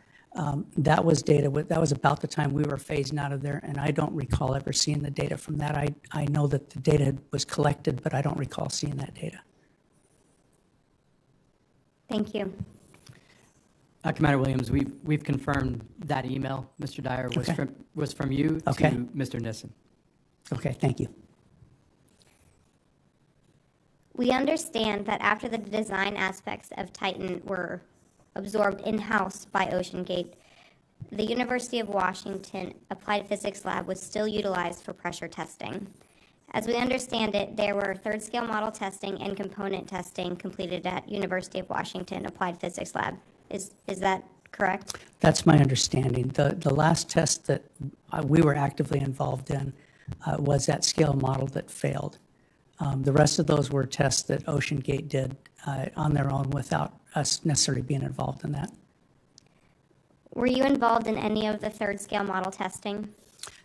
That was data, that was about the time we were phasing out of there, and I don't recall ever seeing the data from that. I know that the data was collected, but I don't recall seeing that data. Thank you. Commander Williams, we've confirmed that email, Mr. Dyer, was from you to Mr. Nissen. Okay, thank you. We understand that after the design aspects of Triton were absorbed in-house by OceanGate, the University of Washington Applied Physics Lab was still utilized for pressure testing. As we understand it, there were third-scale model testing and component testing completed at University of Washington Applied Physics Lab. Is that correct? That's my understanding. The last test that we were actively involved in was that scale model that failed. The rest of those were tests that OceanGate did on their own without us necessarily being involved in that. Were you involved in any of the third-scale model testing?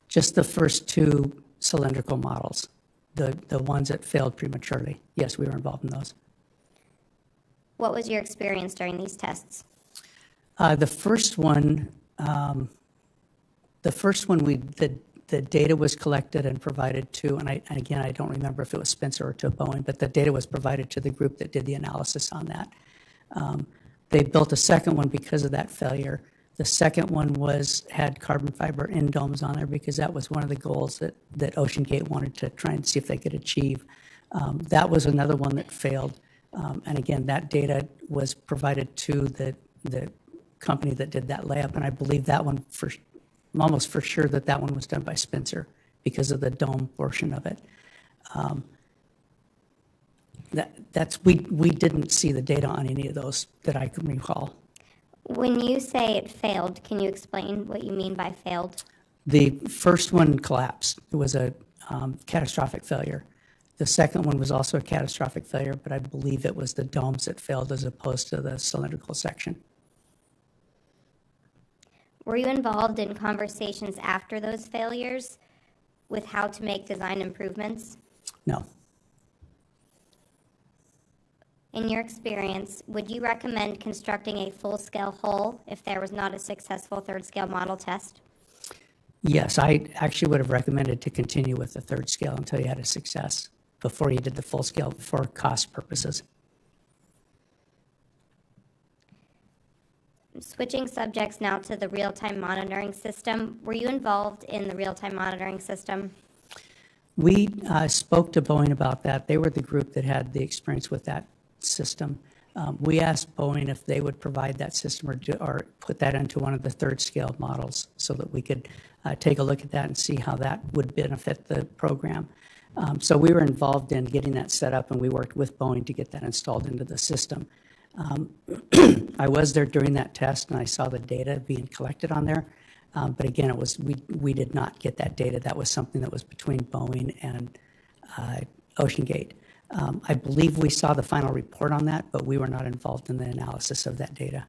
Just the first two cylindrical models, the ones that failed prematurely. Yes, we were involved in those. What was your experience during these tests? The first one, the data was collected and provided to, and again, I don't remember if it was Spencer or to Boeing, but the data was provided to the group that did the analysis on that. They built a second one because of that failure. The second one had carbon fiber end domes on there because that was one of the goals that OceanGate wanted to try and see if they could achieve. That was another one that failed. And again, that data was provided to the company that did that layup, and I believe that one, I'm almost for sure that one was done by Spencer because of the dome portion of it. We didn't see the data on any of those that I can recall. When you say it failed, can you explain what you mean by failed? The first one collapsed. It was a catastrophic failure. The second one was also a catastrophic failure, but I believe it was the domes that failed as opposed to the cylindrical section. Were you involved in conversations after those failures with how to make design improvements? No. In your experience, would you recommend constructing a full-scale hull if there was not a successful third-scale model test? Yes, I actually would have recommended to continue with the third scale until you had a success before you did the full scale for cost purposes. Switching subjects now to the real-time monitoring system, were you involved in the real-time monitoring system? We spoke to Boeing about that. They were the group that had the experience with that system. We asked Boeing if they would provide that system or put that into one of the third scale models so that we could take a look at that and see how that would benefit the program. So we were involved in getting that set up, and we worked with Boeing to get that installed into the system. I was there during that test, and I saw the data being collected on there. But again, it was we did not get that data. That was something that was between Boeing and OceanGate. I believe we saw the final report on that, but we were not involved in the analysis of that data.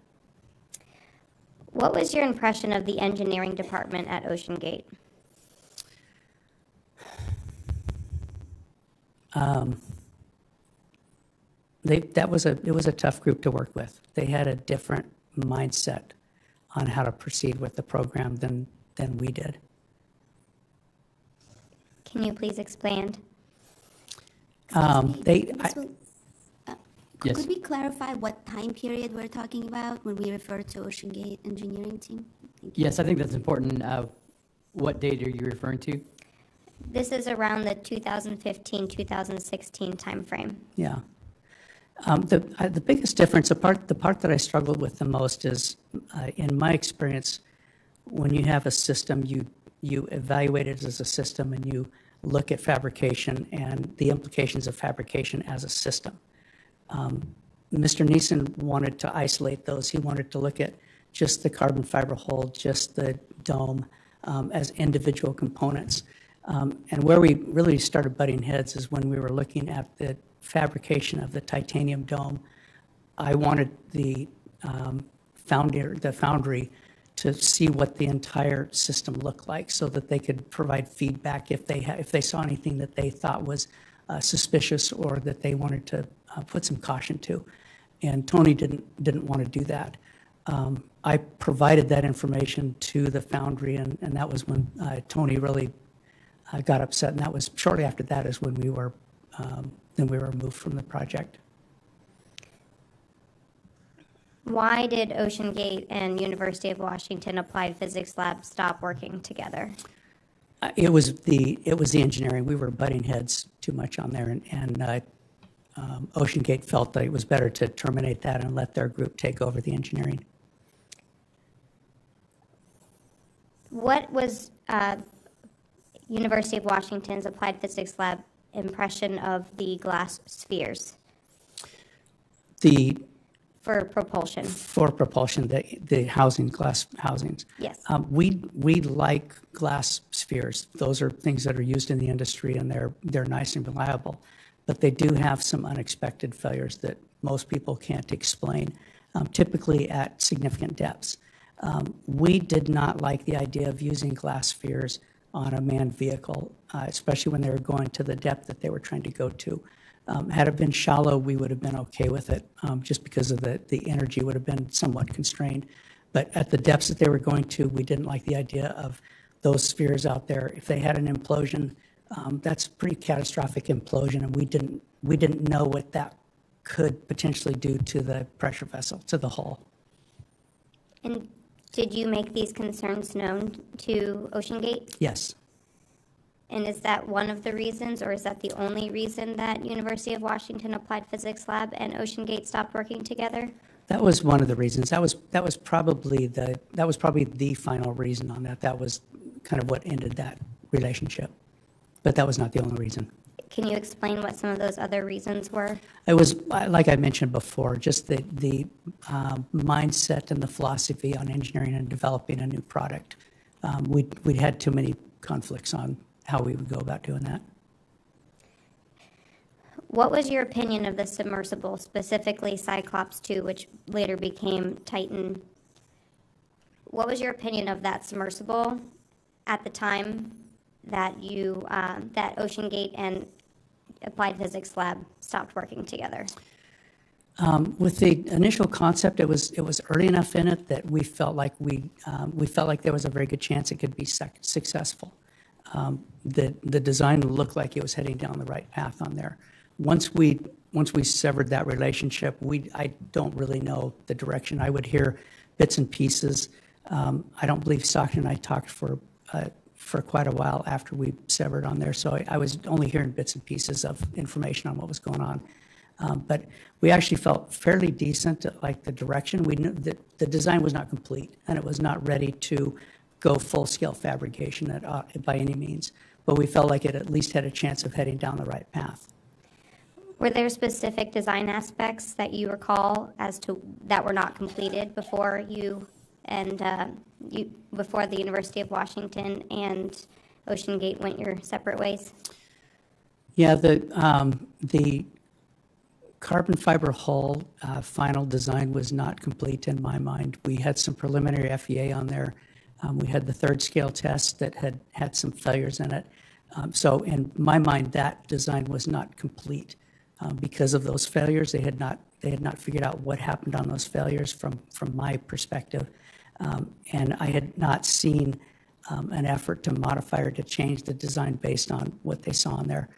What was your impression of the engineering department at OceanGate? It was a tough group to work with. They had a different mindset on how to proceed with the program than we did. Can you please expand? Yes. Could we clarify what time period we're talking about when we refer to OceanGate engineering team? Thank you. Yes, I think that's important. What date are you referring to? This is around the 2015-2016 timeframe. Yeah. The biggest difference, the part that I struggled with the most is, in my experience, when you have a system, you evaluate it as a system and you look at fabrication and the implications of fabrication as a system. Mr. Neeson wanted to isolate those. He wanted to look at just the carbon fiber hull, just the dome as individual components. And where we really started butting heads is when we were looking at the fabrication of the titanium dome. I wanted the foundry to see what the entire system looked like so that they could provide feedback if they saw anything that they thought was suspicious or that they wanted to put some caution to. And Tony didn't want to do that. I provided that information to the foundry, and that was when Tony really got upset, and that was shortly after that is when we were removed from the project. Why did OceanGate and University of Washington Applied Physics Lab stop working together? It was the engineering. We were butting heads too much on there, and OceanGate felt that it was better to terminate that and let their group take over the engineering. What was University of Washington's Applied Physics Lab impression of the glass spheres? For propulsion, the housing, glass housings. Yes. We like glass spheres. Those are things that are used in the industry, and they're nice and reliable. But they do have some unexpected failures that most people can't explain, typically at significant depths. We did not like the idea of using glass spheres on a manned vehicle, especially when they were going to the depth that they were trying to go to. Had it been shallow, we would have been okay with it, just because of the energy would have been somewhat constrained. But at the depths that they were going to, we didn't like the idea of those spheres out there. If they had an implosion, that's a pretty catastrophic implosion, and we didn't know what that could potentially do to the pressure vessel, to the hull. And did you make these concerns known to OceanGate? Yes. And is that one of the reasons, or is that the only reason that University of Washington Applied Physics Lab and OceanGate stopped working together? That was one of the reasons. That was probably the final reason on that. That was kind of what ended that relationship. But that was not the only reason. Can you explain what some of those other reasons were? It was, like I mentioned before, just the mindset and the philosophy on engineering and developing a new product. We'd had too many conflicts on how we would go about doing that. What was your opinion of the submersible, specifically Cyclops 2, which later became Triton? What was your opinion of that submersible at the time, that that OceanGate and Applied Physics Lab stopped working together? With the initial concept, it was early enough in it that we felt like there was a very good chance it could be successful. The design looked like it was heading down the right path on there. Once we severed that relationship, I don't really know the direction. I would hear bits and pieces. I don't believe Stockton and I talked for quite a while after we severed on there, so I was only hearing bits and pieces of information on what was going on. But we actually felt fairly decent at, like, the direction. We knew that the design was not complete, and it was not ready to go full-scale fabrication by any means. But we felt like it at least had a chance of heading down the right path. Were there specific design aspects that you recall as to that were not completed before you and before the University of Washington and OceanGate went your separate ways? Yeah, the carbon fiber hull final design was not complete in my mind. We had some preliminary FEA on there. We had the third scale test that had some failures in it. So in my mind, that design was not complete because of those failures. They had not figured out what happened on those failures from my perspective. And I had not seen an effort to modify or to change the design based on what they saw in there.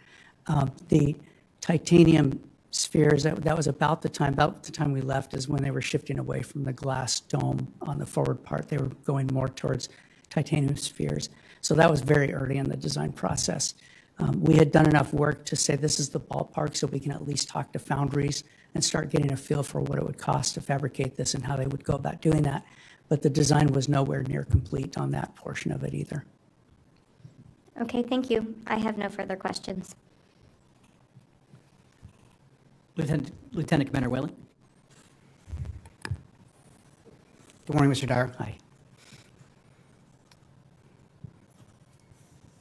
The titanium spheres, that was about the time we left is when they were shifting away from the glass dome on the forward part. They were going more towards titanium spheres. So that was very early in the design process. We had done enough work to say this is the ballpark so we can at least talk to foundries and start getting a feel for what it would cost to fabricate this and how they would go about doing that. But the design was nowhere near complete on that portion of it either. Okay, thank you. I have no further questions. Lieutenant Commander Whaley. Good morning, Mr. Dyer. Hi.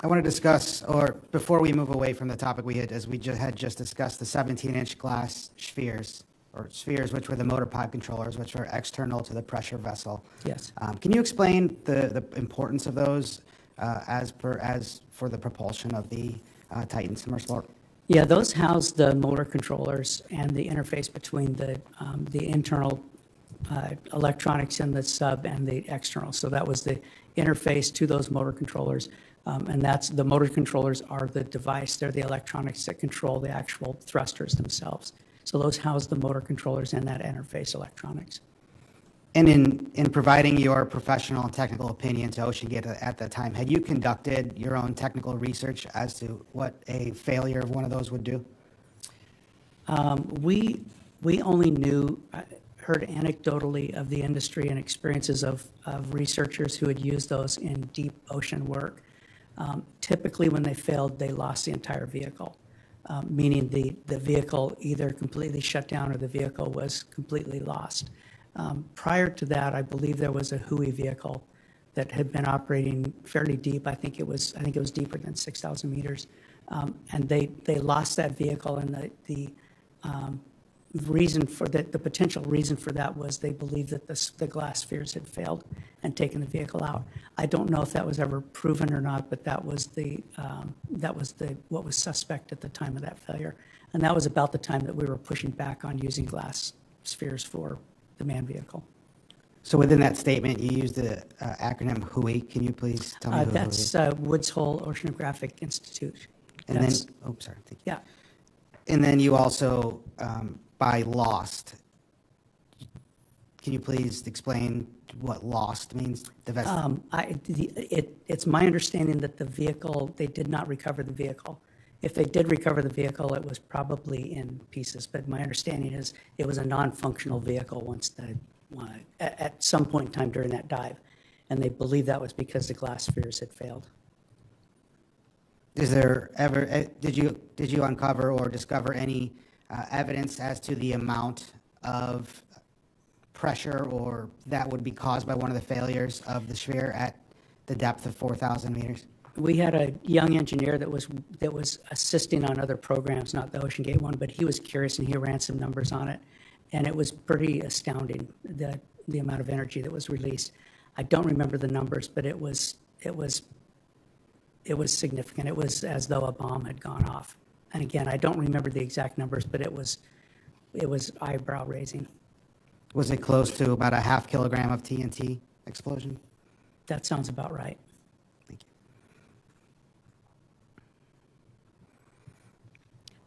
I want to discuss, or before we move away from the topic we had just discussed, the 17-inch glass spheres, which were the motor pipe controllers, which were external to the pressure vessel. Yes. Can you explain the importance of those as for the propulsion of the Titan submersible? Yeah, those house the motor controllers and the interface between the internal electronics in the sub and the external. So that was the interface to those motor controllers. And the motor controllers are the device. They're the electronics that control the actual thrusters themselves. So those house the motor controllers and that interface electronics. And in providing your professional and technical opinion to OceanGate at that time, had you conducted your own technical research as to what a failure of one of those would do? We only heard anecdotally of the industry and experiences of researchers who had used those in deep ocean work. Typically, when they failed, they lost the entire vehicle, meaning the vehicle either completely shut down or the vehicle was completely lost. Prior to that, I believe there was a Hui vehicle that had been operating fairly deep. I think it was deeper than 6,000 meters, and they lost that vehicle. And the reason for that, the potential reason for that was they believed that the glass spheres had failed and taken the vehicle out. I don't know if that was ever proven or not, but that was what was suspect at the time of that failure, and that was about the time that we were pushing back on using glass spheres for the manned vehicle. So within that statement, you used the acronym HUI. Can you please tell me who that's HUI is? Woods Hole Oceanographic Institute. And then, oh, sorry, thank you. Yeah. And then you also, by lost, can you please explain what lost means? It's my understanding that the vehicle, they did not recover the vehicle. If they did recover the vehicle, it was probably in pieces, but my understanding is it was a non-functional vehicle at some point in time during that dive, and they believe that was because the glass spheres had failed. Is there ever, did you uncover or discover any evidence as to the amount of pressure or that would be caused by one of the failures of the sphere at the depth of 4,000 meters? We had a young engineer that was assisting on other programs, not the OceanGate one, but he was curious and he ran some numbers on it, and it was pretty astounding, the amount of energy that was released. I don't remember the numbers, but it was it was significant. It was as though a bomb had gone off. And again, I don't remember the exact numbers, but it was eyebrow raising. Was it close to about a half kilogram of TNT explosion? That sounds about right. Thank you.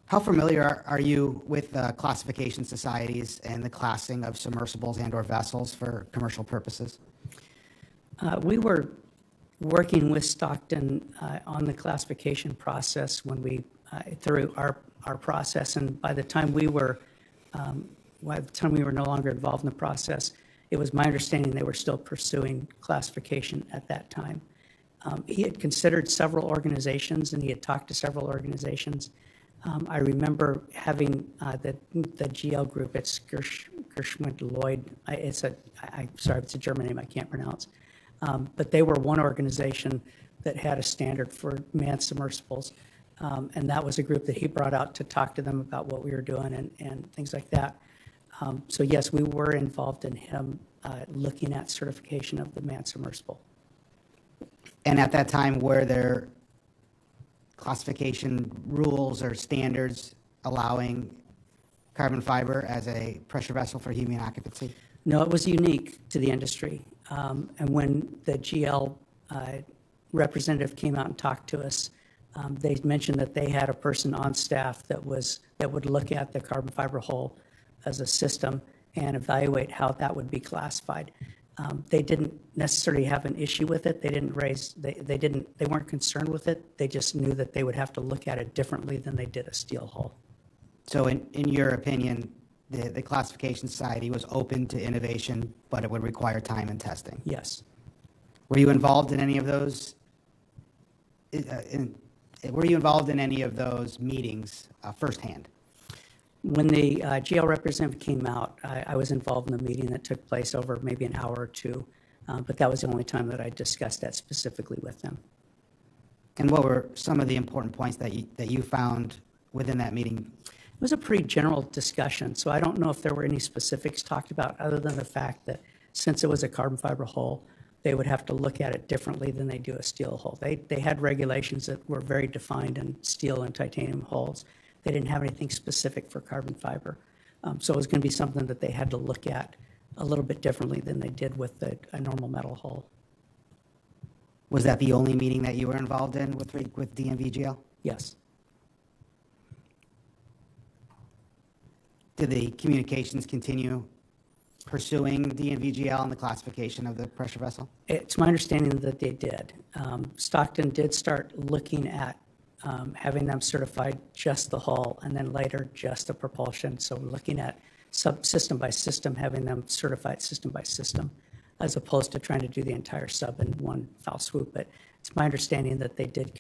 How familiar are you with classification societies and the classing of submersibles and/or vessels for commercial purposes? We were working with Stockton on the classification process when we through our process, and by the time we were no longer involved in the process, it was my understanding they were still pursuing classification at that time. He had considered several organizations, and he had talked to several organizations. I remember having the GL group. It's Gershwin Lloyd. I'm sorry, it's a German name I can't pronounce. But they were one organization that had a standard for manned submersibles. And that was a group that he brought out to talk to them about what we were doing and things like that. So yes, we were involved in him looking at certification of the manned submersible. And at that time, were there classification rules or standards allowing carbon fiber as a pressure vessel for human occupancy? No, it was unique to the industry. And when the GL representative came out and talked to us, they mentioned that they had a person on staff that would look at the carbon fiber hull as a system and evaluate how that would be classified. They didn't necessarily have an issue with it. They weren't concerned with it. They just knew that they would have to look at it differently than they did a steel hull. So in your opinion, the classification society was open to innovation, but it would require time and testing? Yes. Were you involved in any of those? Were you involved in any of those meetings firsthand? When the GL representative came out, I was involved in the meeting that took place over maybe an hour or two, but that was the only time that I discussed that specifically with them. And what were some of the important points that you found within that meeting? It was a pretty general discussion, so I don't know if there were any specifics talked about other than the fact that since it was a carbon fiber hull, they would have to look at it differently than they do a steel hull. They had regulations that were very defined in steel and titanium hulls. They didn't have anything specific for carbon fiber. So it was going to be something that they had to look at a little bit differently than they did with a normal metal hull. Was that the only meeting that you were involved in with DNVGL? Yes. Did the communications continue pursuing DNVGL and the classification of the pressure vessel? It's my understanding that they did. Stockton did start looking at having them certified just the hull and then later just the propulsion. So looking at system by system, having them certified system by system, as opposed to trying to do the entire sub in one foul swoop. But it's my understanding that they did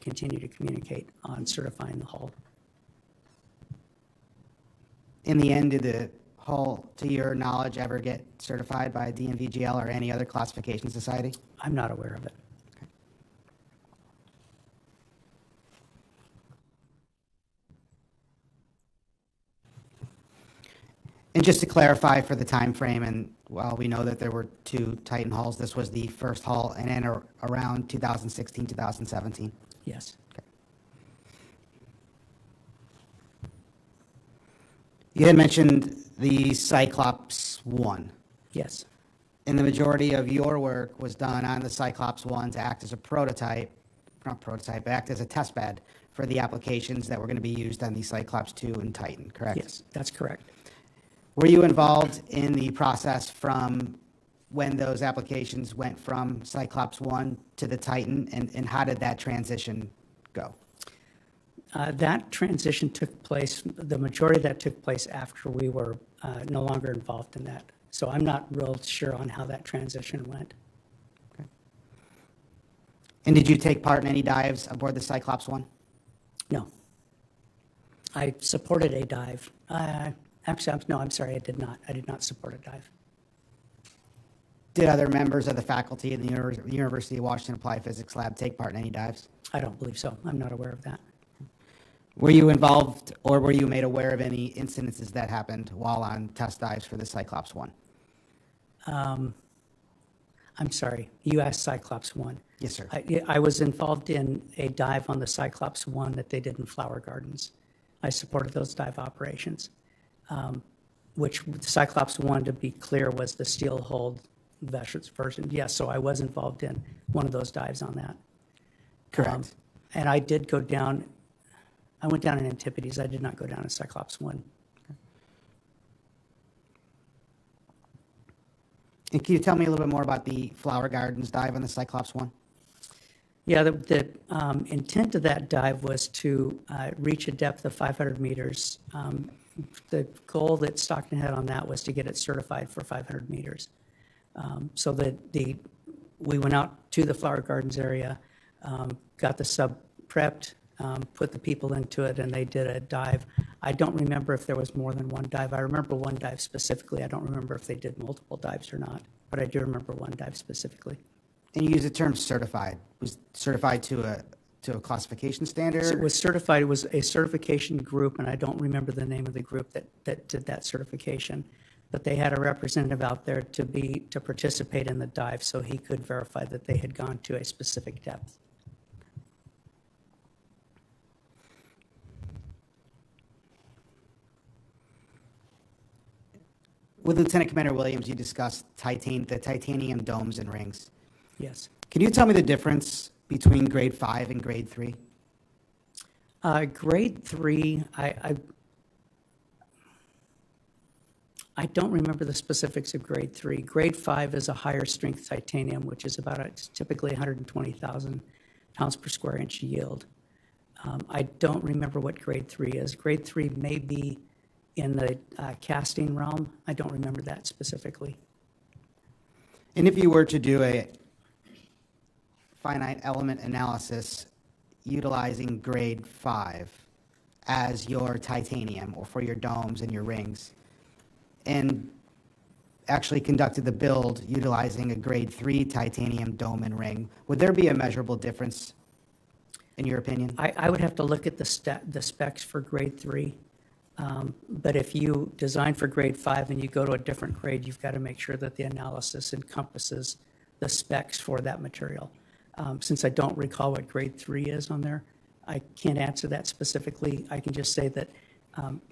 continue to communicate on certifying the hull. In the end, did the hull, to your knowledge, ever get certified by DNVGL or any other classification society? I'm not aware of it. Okay. And just to clarify for the time frame, and while we know that there were 2 Triton hulls, this was the first hull and then around 2016, 2017? Yes. You had mentioned the Cyclops 1. Yes. And the majority of your work was done on the Cyclops 1 to act as a act as a test bed for the applications that were going to be used on the Cyclops 2 and Triton, correct? Yes, that's correct. Were you involved in the process from when those applications went from Cyclops 1 to the Triton, and how did that transition go? That transition took place, the majority of that took place after we were no longer involved in that. So I'm not real sure on how that transition went. Okay. And did you take part in any dives aboard the Cyclops 1? No. I supported a dive. Actually, no, I'm sorry, I did not. I did not support a dive. Did other members of the faculty in the University of Washington Applied Physics Lab take part in any dives? I don't believe so. I'm not aware of that. Were you involved or were you made aware of any incidences that happened while on test dives for the Cyclops 1? I'm sorry, you asked Cyclops 1. Yes, sir. I was involved in a dive on the Cyclops 1 that they did in Flower Gardens. I supported those dive operations, which Cyclops 1, to be clear, was the steel-hulled version. Yes, so I was involved in one of those dives on that. Correct. And I did go down, I went down in Antipodes. I did not go down in Cyclops 1. And can you tell me a little bit more about the Flower Gardens dive on the Cyclops 1? Yeah, the intent of that dive was to reach a depth of 500 meters. The goal that Stockton had on that was to get it certified for 500 meters. So we went out to the Flower Gardens area, got the sub prepped, put the people into it, and they did a dive. I don't remember if there was more than one dive. I remember one dive specifically. I don't remember if they did multiple dives or not, but I do remember one dive specifically. And you use the term certified. Was certified to a classification standard? So it was certified. It was a certification group, and I don't remember the name of the group that did that certification. But they had a representative out there to participate in the dive, so he could verify that they had gone to a specific depth. With Lieutenant Commander Williams, you discussed the titanium domes and rings. Yes. Can you tell me the difference between grade 5 and grade 3? Grade 3, I don't remember the specifics of grade 3. Grade 5 is a higher strength titanium, which is it's typically 120,000 pounds per square inch yield. I don't remember what grade 3 is. Grade 3 may be in the casting realm. I don't remember that specifically. And if you were to do a finite element analysis utilizing grade 5 as your titanium or for your domes and your rings, and actually conducted the build utilizing a grade 3 titanium dome and ring, would there be a measurable difference in your opinion? I would have to look at the specs for grade 3. But if you design for grade 5 and you go to a different grade, you've got to make sure that the analysis encompasses the specs for that material. Since I don't recall what grade 3 is on there, I can't answer that specifically. I can just say that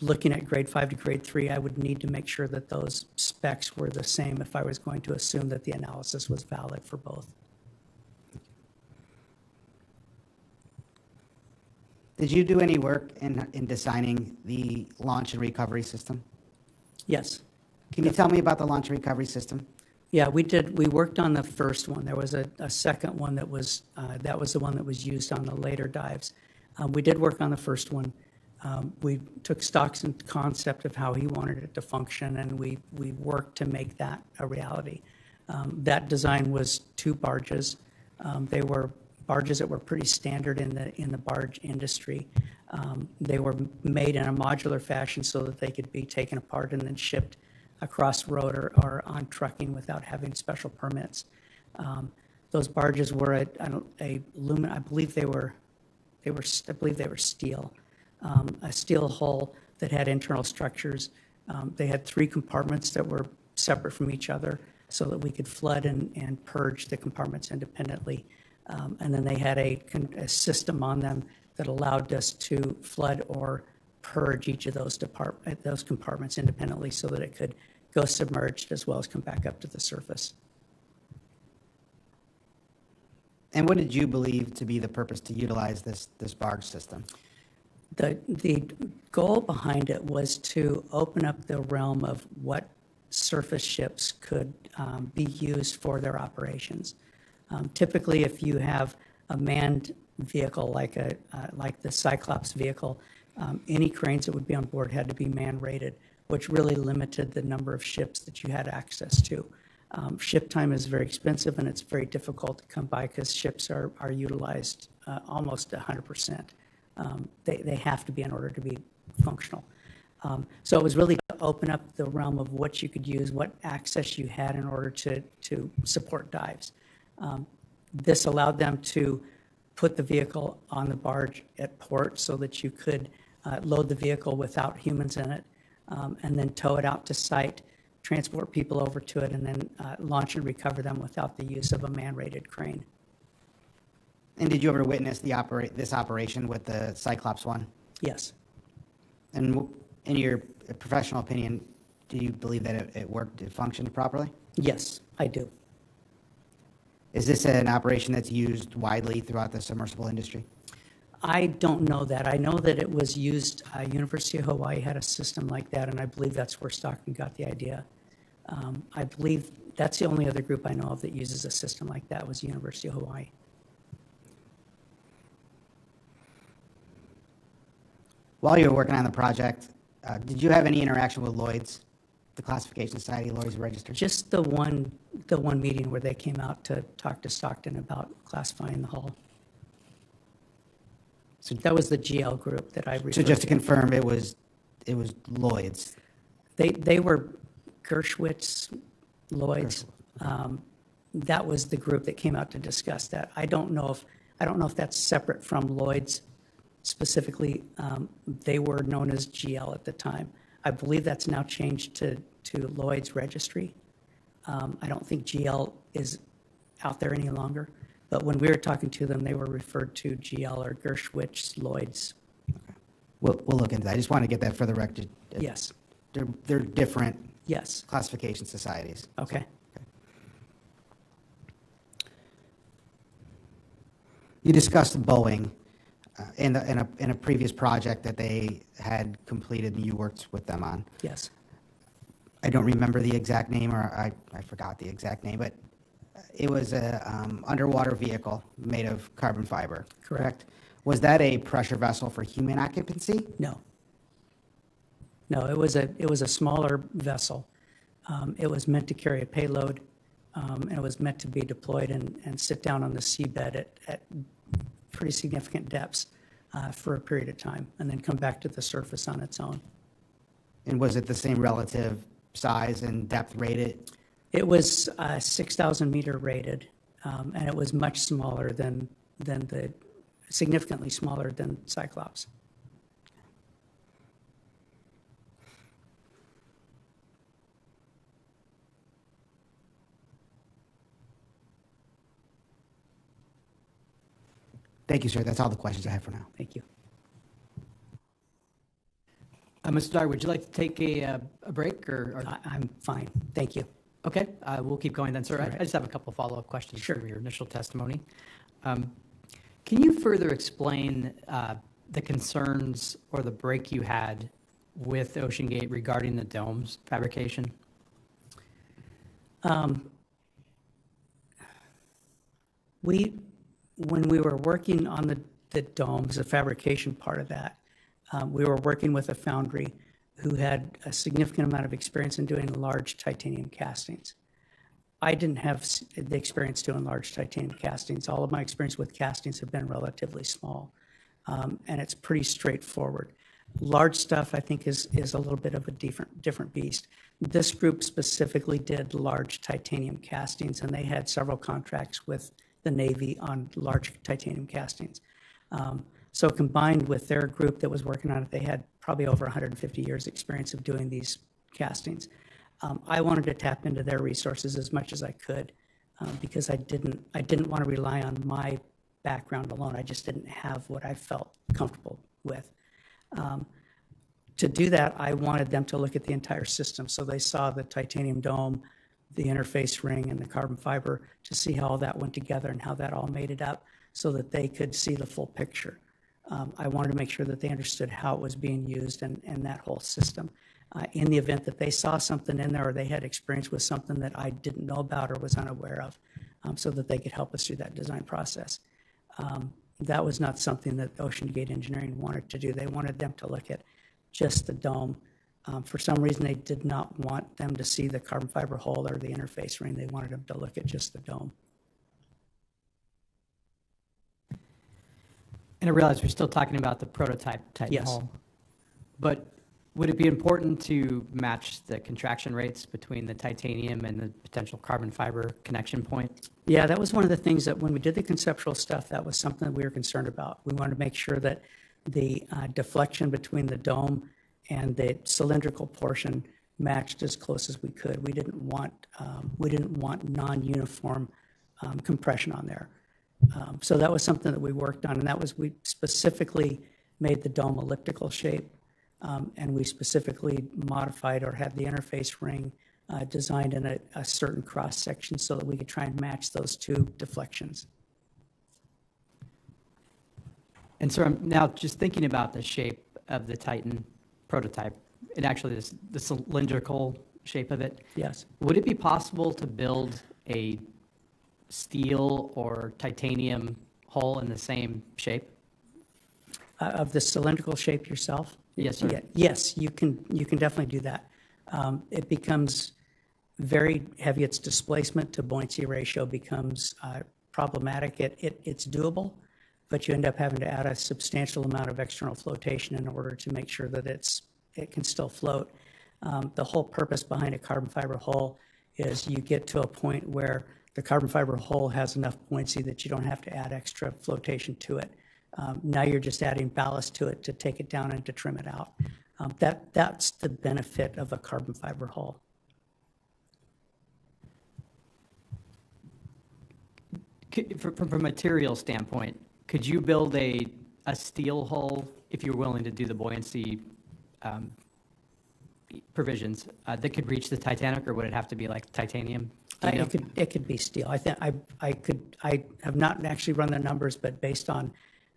looking at grade 5 to grade 3, I would need to make sure that those specs were the same if I was going to assume that the analysis was valid for both. Did you do any work in designing the launch and recovery system? Yes. Can you tell me about the launch and recovery system? Yeah, we did. We worked on the first one. There was a second one that was the one that was used on the later dives. We did work on the first one. We took stocks and concept of how he wanted it to function, and we worked to make that a reality. That design was 2 barges. They were barges that were pretty standard in the barge industry. They were made in a modular fashion so that they could be taken apart and then shipped across road or on trucking without having special permits. Those barges were aluminum. I believe they were steel. A steel hull that had internal structures. They had 3 compartments that were separate from each other so that we could flood and purge the compartments independently. And then they had a system on them that allowed us to flood or purge each of those compartments independently so that it could go submerged as well as come back up to the surface. And what did you believe to be the purpose to utilize this barge system? The goal behind it was to open up the realm of what surface ships could be used for their operations. Typically, if you have a manned vehicle like the Cyclops vehicle, any cranes that would be on board had to be man-rated, which really limited the number of ships that you had access to. Ship time is very expensive, and it's very difficult to come by because ships are utilized almost 100%. They have to be in order to be functional. So it was really to open up the realm of what you could use, what access you had in order to support dives. This allowed them to put the vehicle on the barge at port so that you could load the vehicle without humans in it, and then tow it out to site, transport people over to it, and then launch and recover them without the use of a man-rated crane. And did you ever witness this operation with the Cyclops one? Yes. And in your professional opinion, do you believe that it worked, it functioned properly? Yes, I do. Is this an operation that's used widely throughout the submersible industry? I don't know that. I know that it was used, University of Hawaii had a system like that, and I believe that's where Stockton got the idea. I believe that's the only other group I know of that uses a system like that was University of Hawaii. While you were working on the project, did you have any interaction with Lloyd's, the Classification Society, Lloyd's Register? Just the one meeting where they came out to talk to Stockton about classifying the hull. So that was the GL group that I referred to. So just to confirm, it was Lloyd's. They were Gershwitz, Lloyd's. That was the group that came out to discuss that. I don't know if that's separate from Lloyd's specifically. They were known as GL at the time. I believe that's now changed to Lloyd's Registry. I don't think GL is out there any longer. But when we were talking to them, they were referred to GL or Gershwitz, Lloyd's. We'll look into that. I just want to get that for the record. Yes. They're different Yes. classification societies. Okay. You discussed Boeing in a previous project that they had completed and you worked with them on. Yes. I don't remember the exact name, or I forgot the exact name, but it was a underwater vehicle made of carbon fiber. Correct? Was that a pressure vessel for human occupancy? No. No, it was a smaller vessel. It was meant to carry a payload, and it was meant to be deployed and sit down on the seabed at pretty significant depths for a period of time, and then come back to the surface on its own. And was it the same relative size and depth rated? It was 6,000 meter rated, and it was much smaller significantly smaller than Cyclops. Thank you, sir. That's all the questions I have for now. Thank you. Mr. Dyer, would you like to take a break? Or? I'm fine. Thank you. Okay, we'll keep going then, sir. All right. I just have a couple follow-up questions Sure. from your initial testimony. Can you further explain the concerns or the break you had with OceanGate regarding the domes fabrication? When we were working on the domes, the fabrication part of that, we were working with a foundry who had a significant amount of experience in doing large titanium castings. I didn't have the experience doing large titanium castings. All of my experience with castings have been relatively small, and it's pretty straightforward. Large stuff, I think, is a little bit of a different beast. This group specifically did large titanium castings, and they had several contracts with the Navy on large titanium castings. So combined with their group that was working on it, they had probably over 150 years experience of doing these castings. I wanted to tap into their resources as much as I could because I didn't want to rely on my background alone. I just didn't have what I felt comfortable with. To do that, I wanted them to look at the entire system. So they saw the titanium dome, the interface ring, and the carbon fiber to see how all that went together and how that all made it up so that they could see the full picture. I wanted to make sure that they understood how it was being used and that whole system. In the event that they saw something in there or they had experience with something that I didn't know about or was unaware of, so that they could help us through that design process. That was not something that OceanGate Engineering wanted to do. They wanted them to look at just the dome. For some reason, they did not want them to see the carbon fiber hull or the interface ring. They wanted them to look at just the dome. And I realize we're still talking about the prototype Titan Yes. hull, but would it be important to match the contraction rates between the titanium and the potential carbon fiber connection point? Yeah, that was one of the things that when we did the conceptual stuff, that was something that we were concerned about. We wanted to make sure that the deflection between the dome and the cylindrical portion matched as close as we could. We didn't want non-uniform compression on there. So that was something that we worked on, and that was, we specifically made the dome elliptical shape, and we specifically modified or had the interface ring designed in a certain cross section so that we could try and match those two deflections. And so I'm now just thinking about the shape of the Titan prototype, and actually the cylindrical shape of it. Yes. Would it be possible to build a steel or titanium hull in the same shape? Of the cylindrical shape yourself? Yes, sir. Yeah, yes, you can definitely do that. It becomes very heavy. Its displacement to buoyancy ratio becomes problematic. It's doable, but you end up having to add a substantial amount of external flotation in order to make sure that it can still float. The whole purpose behind a carbon fiber hull is you get to a point where the carbon fiber hull has enough buoyancy that you don't have to add extra flotation to it. Now you're just adding ballast to it to take it down and to trim it out. That's the benefit of a carbon fiber hull. From a material standpoint, could you build a steel hull if you're willing to do the buoyancy provisions that could reach the Titanic, or would it have to be like titanium? It could be steel. I have not actually run the numbers, but based on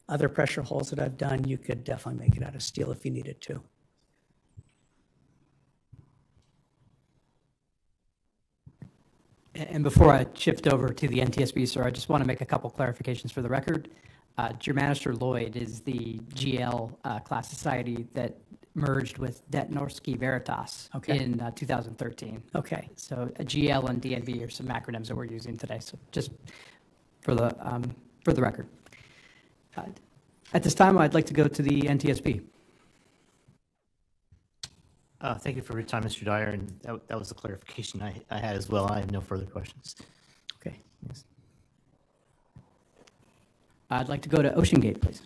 other pressure hulls that I've done, you could definitely make it out of steel if you needed to. And before I shift over to the NTSB, sir, I just want to make a couple clarifications for the record. Germanister Lloyd is the GL class society that merged with Detnorsky Veritas in 2013. Okay. So GL and DNV are some acronyms that we're using today. So just for the record. At this time, I'd like to go to the NTSB. Thank you for your time, Mr. Dyer, and that was the clarification I had as well. I have no further questions. Okay. Yes. I'd like to go to OceanGate, please.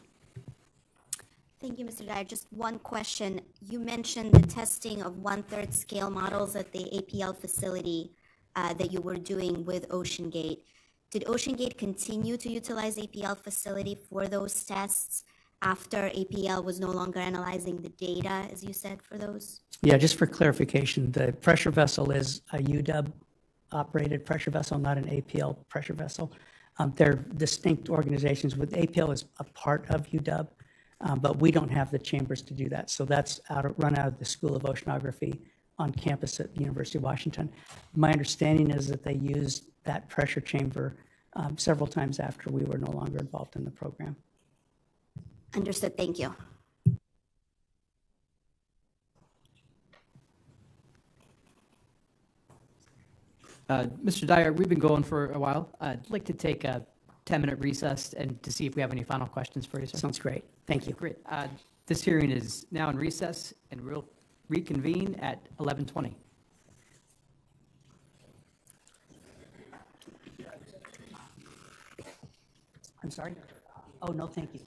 Thank you, Mr. Dyer. Just one question. You mentioned the testing of 1/3 scale models at the APL facility that you were doing with OceanGate. Did OceanGate continue to utilize APL facility for those tests after APL was no longer analyzing the data, as you said, for those? Yeah, just for clarification, the pressure vessel is a UW-operated pressure vessel, not an APL pressure vessel. They're distinct organizations. With APL is a part of UW, but we don't have the chambers to do that. So that's run out of the School of Oceanography on campus at the University of Washington. My understanding is that they used that pressure chamber several times after we were no longer involved in the program. Understood. Thank you. Mr. Dyer, we've been going for a while. I'd like to take a 10-minute recess and to see if we have any final questions for you, sir. Sounds great. Thank you. Great. This hearing is now in recess, and we'll reconvene at 11:20. I'm sorry? Oh, no, thank you.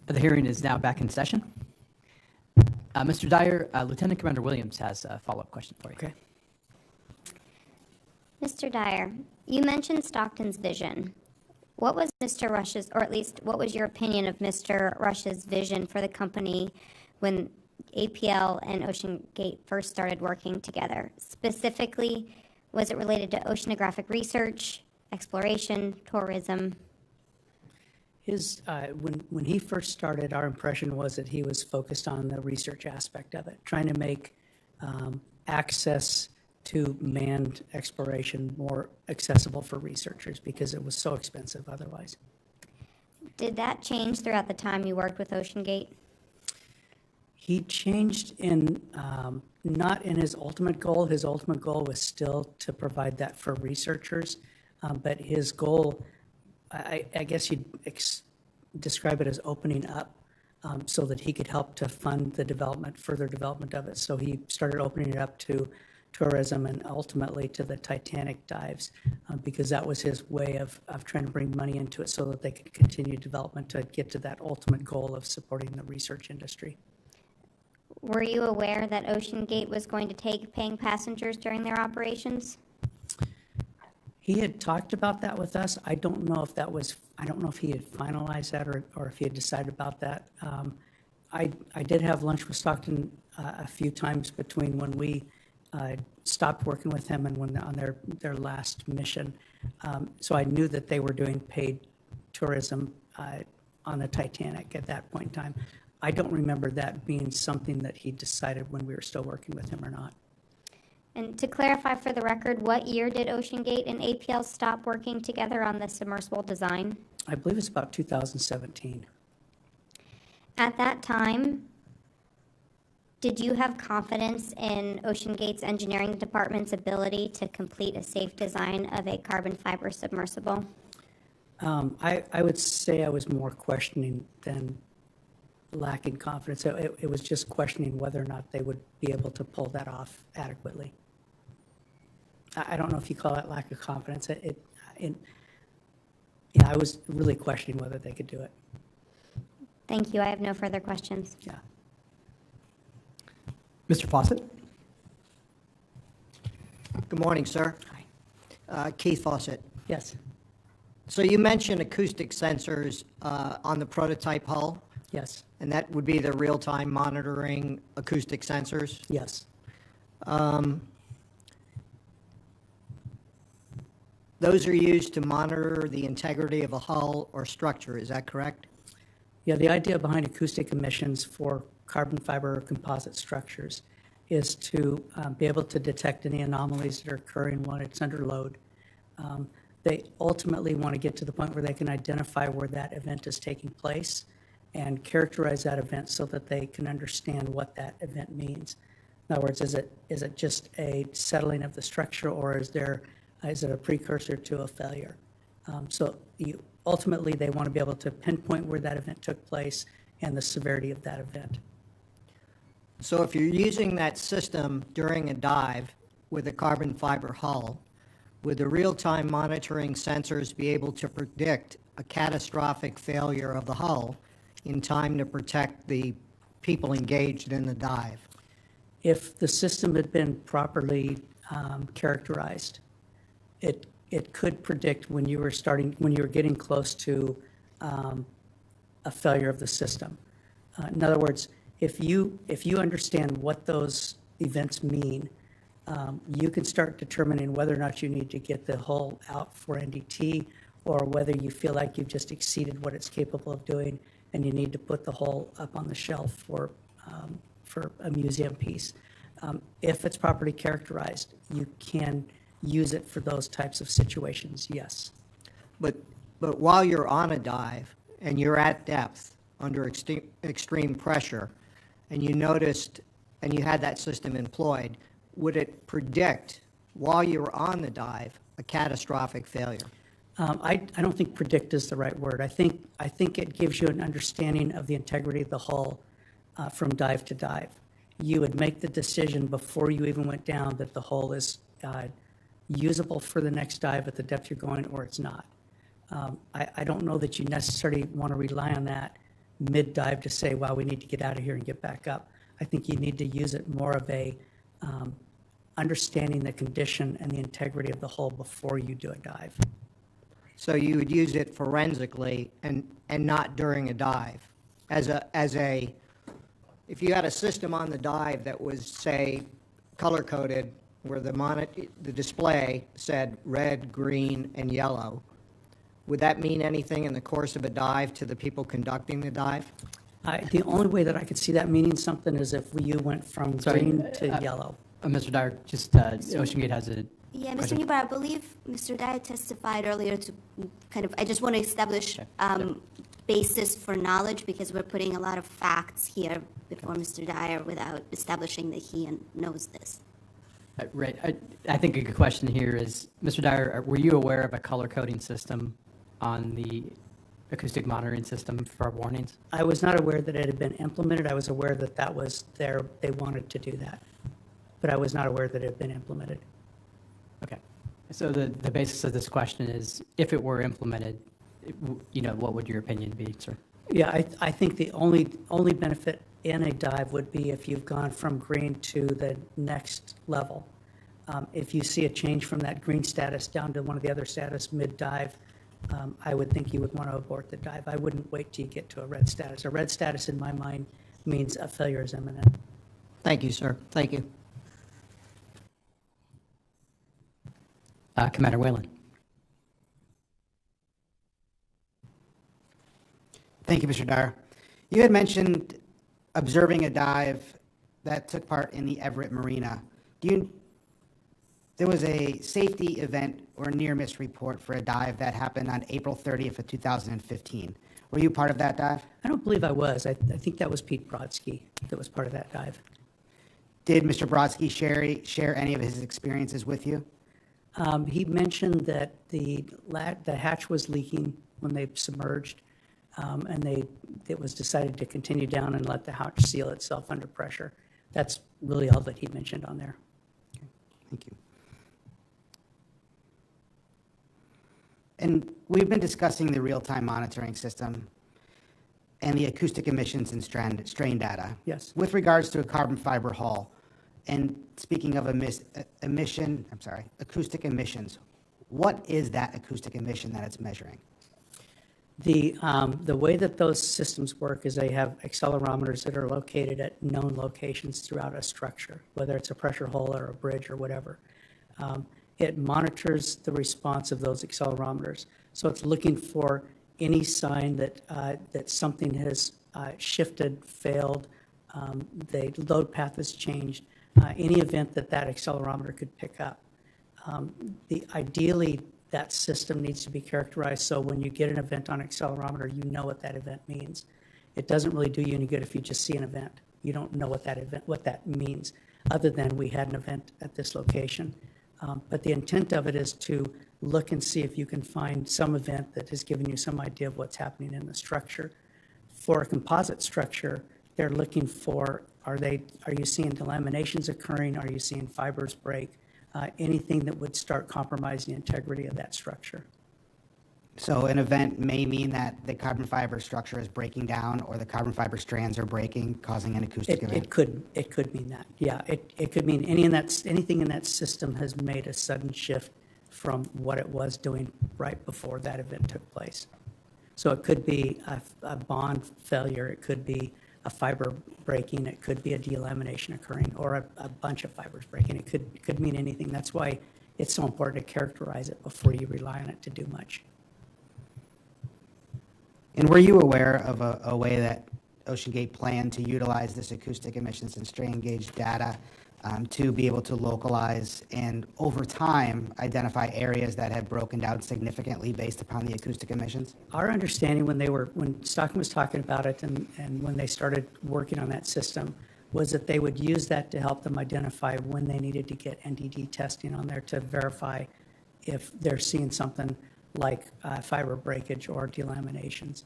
The hearing is now back in session. Mr. Dyer, Lieutenant Commander Williams has a follow-up question for you. Okay. Mr. Dyer, you mentioned Stockton's vision. What was Mr. Rush's, or at least what was your opinion of Mr. Rush's vision for the company when APL and OceanGate first started working together? Specifically, was it related to oceanographic research, exploration, tourism? When he first started, our impression was that he was focused on the research aspect of it, trying to make access to manned exploration more accessible for researchers because it was so expensive otherwise. Did that change throughout the time you worked with OceanGate? He changed in, not in his ultimate goal. His ultimate goal was still to provide that for researchers, but his goal, I guess you'd describe it as opening up so that he could help to fund the development, further development of it. So he started opening it up to tourism and ultimately to the Titanic dives because that was his way of trying to bring money into it so that they could continue development to get to that ultimate goal of supporting the research industry. Were you aware that OceanGate was going to take paying passengers during their operations? He had talked about that with us. I don't know if he had finalized that or if he had decided about that. I did have lunch with Stockton a few times between when we stopped working with him and when on their last mission. So I knew that they were doing paid tourism on the Titanic at that point in time. I don't remember that being something that he decided when we were still working with him or not. And to clarify for the record, what year did OceanGate and APL stop working together on the submersible design? I believe it's about 2017. At that time, did you have confidence in OceanGate's engineering department's ability to complete a safe design of a carbon fiber submersible? I would say I was more questioning than lacking confidence. It was just questioning whether or not they would be able to pull that off adequately. I don't know if you call that lack of confidence. I was really questioning whether they could do it. Thank you. I have no further questions. Yeah. Mr. Fawcett? Good morning, sir. Hi. Keith Fawcett. Yes. So you mentioned acoustic sensors on the prototype hull, Yes. and that would be the real-time monitoring acoustic sensors? Yes. Those are used to monitor the integrity of a hull or structure, is that correct? Yeah, the idea behind acoustic emissions for carbon fiber or composite structures is to be able to detect any anomalies that are occurring when it's under load. They ultimately want to get to the point where they can identify where that event is taking place and characterize that event so that they can understand what that event means. In other words, is it just a settling of the structure, or is it a precursor to a failure? So ultimately, they want to be able to pinpoint where that event took place and the severity of that event. So if you're using that system during a dive with a carbon fiber hull, would the real-time monitoring sensors be able to predict a catastrophic failure of the hull in time to protect the people engaged in the dive? If the system had been properly characterized, it could predict when you were getting close to a failure of the system. In other words, if you understand what those events mean, you can start determining whether or not you need to get the hull out for NDT, or whether you feel like you've just exceeded what it's capable of doing and you need to put the hull up on the shelf for a museum piece. If it's properly characterized, you can use it for those types of situations, yes. But while you're on a dive and you're at depth under extreme pressure, and you noticed and you had that system employed, would it predict, while you were on the dive, a catastrophic failure? I don't think predict is the right word. I think it gives you an understanding of the integrity of the hull from dive to dive. You would make the decision before you even went down that the hull is usable for the next dive at the depth you're going, or it's not. I don't know that you necessarily want to rely on that mid-dive to say, wow, we need to get out of here and get back up. I think you need to use it more of a understanding the condition and the integrity of the hull before you do a dive. So you would use it forensically and not during a dive? If you had a system on the dive that was, say, color-coded, where the display said red, green, and yellow, would that mean anything in the course of a dive to the people conducting the dive? The only way that I could see that meaning something is if you went from green to yellow. Mr. Dyer, just OceanGate has a Yeah, Mr. question. Newbar, I believe Mr. Dyer testified earlier to kind of, I just want to establish basis for knowledge, because we're putting a lot of facts here before Mr. Dyer without establishing that he knows this. Right. I think a good question here is, Mr. Dyer, were you aware of a color coding system on the acoustic monitoring system for warnings? I was not aware that it had been implemented. I was aware that that was there, they wanted to do that. But I was not aware that it had been implemented. Okay. So the basis of this question is, if it were implemented, what would your opinion be, sir? Yeah, I think the only benefit in a dive would be if you've gone from green to the next level. If you see a change from that green status down to one of the other status mid-dive, I would think you would want to abort the dive. I wouldn't wait till you get to a red status. A red status, in my mind, means a failure is imminent. Thank you, sir. Thank you. Commander Whalen. Thank you, Mr. Dyer. You had mentioned observing a dive that took part in the Everett Marina. There was a safety event or near-miss report for a dive that happened on April 30th of 2015. Were you part of that dive? I don't believe I was. I think that was Pete Brodsky that was part of that dive. Did Mr. Brodsky share any of his experiences with you? He mentioned that the hatch was leaking when they submerged, and it was decided to continue down and let the hatch seal itself under pressure. That's really all that he mentioned on there. Okay, thank you. And we've been discussing the real-time monitoring system and the acoustic emissions and strain data. Yes. With regards to a carbon fiber hull, and speaking of acoustic emissions, what is that acoustic emission that it's measuring? The way that those systems work is they have accelerometers that are located at known locations throughout a structure, whether it's a pressure hull or a bridge or whatever. It monitors the response of those accelerometers. So it's looking for any sign that something has shifted, failed, the load path has changed, any event that accelerometer could pick up. Ideally, that system needs to be characterized so when you get an event on accelerometer, you know what that event means. It doesn't really do you any good if you just see an event. You don't know what that means, other than we had an event at this location. But the intent of it is to look and see if you can find some event that has given you some idea of what's happening in the structure. For a composite structure, they're looking for, are you seeing delaminations occurring? Are you seeing fibers break? Anything that would start compromising the integrity of that structure. So an event may mean that the carbon fiber structure is breaking down, or the carbon fiber strands are breaking, causing an acoustic event? It could mean that, yeah. It could mean anything in that system has made a sudden shift from what it was doing right before that event took place. So it could be a bond failure, it could be a fiber breaking, it could be a delamination occurring, or a bunch of fibers breaking. It could mean anything. That's why it's so important to characterize it before you rely on it to do much. And were you aware of a way that OceanGate planned to utilize this acoustic emissions and strain gauge data to be able to localize and, over time, identify areas that had broken down significantly based upon the acoustic emissions? Our understanding when Stockton was talking about it and when they started working on that system was that they would use that to help them identify when they needed to get NDD testing on there to verify if they're seeing something like fiber breakage or delaminations.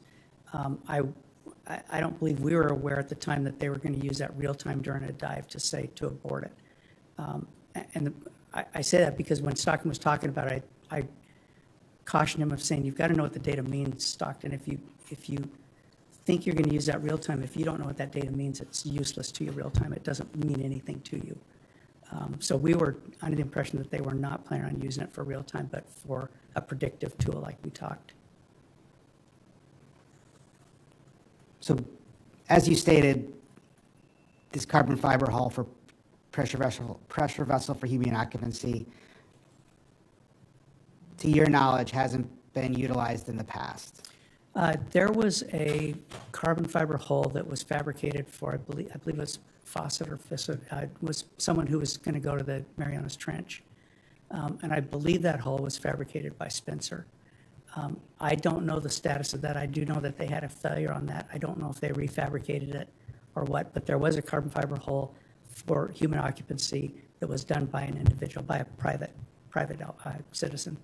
I don't believe we were aware at the time that they were going to use that real time during a dive to abort it. I say that because when Stockton was talking about it, I cautioned him of saying, you've got to know what the data means, Stockton. If you think you're going to use that real time. If you don't know what that data means, it's useless to you real time. It doesn't mean anything to you. So we were under the impression that they were not planning on using it for real time, but for a predictive tool like we talked. So, as you stated, this carbon fiber hull for pressure vessel for human occupancy, to your knowledge, hasn't been utilized in the past. There was a carbon fiber hull that was fabricated for, I believe it was Fawcett or Fissett, was someone who was going to go to the Marianas Trench. And I believe that hull was fabricated by Spencer. I don't know the status of that. I do know that they had a failure on that. I don't know if they refabricated it or what, but there was a carbon fiber hull for human occupancy that was done by an individual, by a private citizen.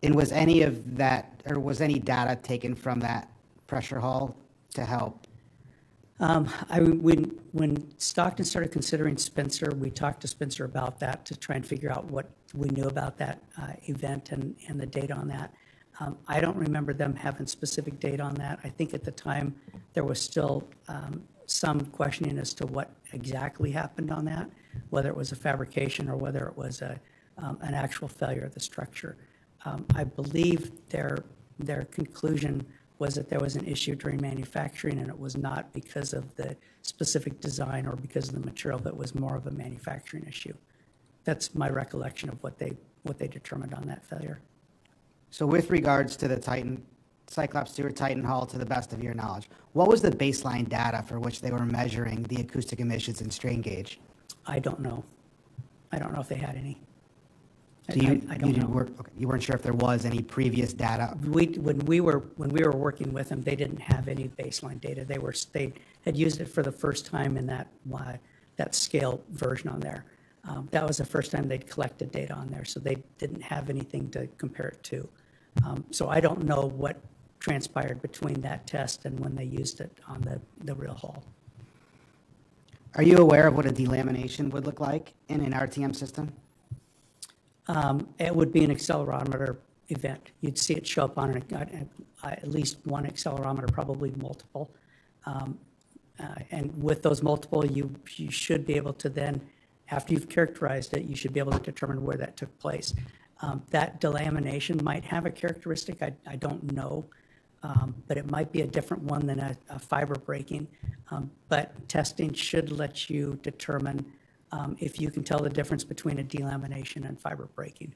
And was any of that, or was any data taken from that pressure hull to help? When Stockton started considering Spencer, we talked to Spencer about that to try and figure out what we knew about that event and the data on that. I don't remember them having specific data on that. I think at the time there was still some questioning as to what exactly happened on that, whether it was a fabrication or whether it was an actual failure of the structure. I believe their conclusion was that there was an issue during manufacturing, and it was not because of the specific design or because of the material, but was more of a manufacturing issue. That's my recollection of what they determined on that failure. So with regards to the Titan, Cyclops Stewart Titan hull, to the best of your knowledge, what was the baseline data for which they were measuring the acoustic emissions and strain gauge? I don't know. I don't know if they had any. So you weren't sure if there was any previous data? When we were working with them, they didn't have any baseline data. They had used it for the first time in that scale version on there. That was the first time they'd collected data on there, so they didn't have anything to compare it to. So I don't know what transpired between that test and when they used it on the real hull. Are you aware of what a delamination would look like in an RTM system? It would be an accelerometer event. You'd see it show up on at least one accelerometer, probably multiple. And with those multiple, you should be able to then, after you've characterized it, you should be able to determine where that took place. That delamination might have a characteristic, I don't know, but it might be a different one than a fiber breaking. But testing should let you determine if you can tell the difference between a delamination and fiber breaking.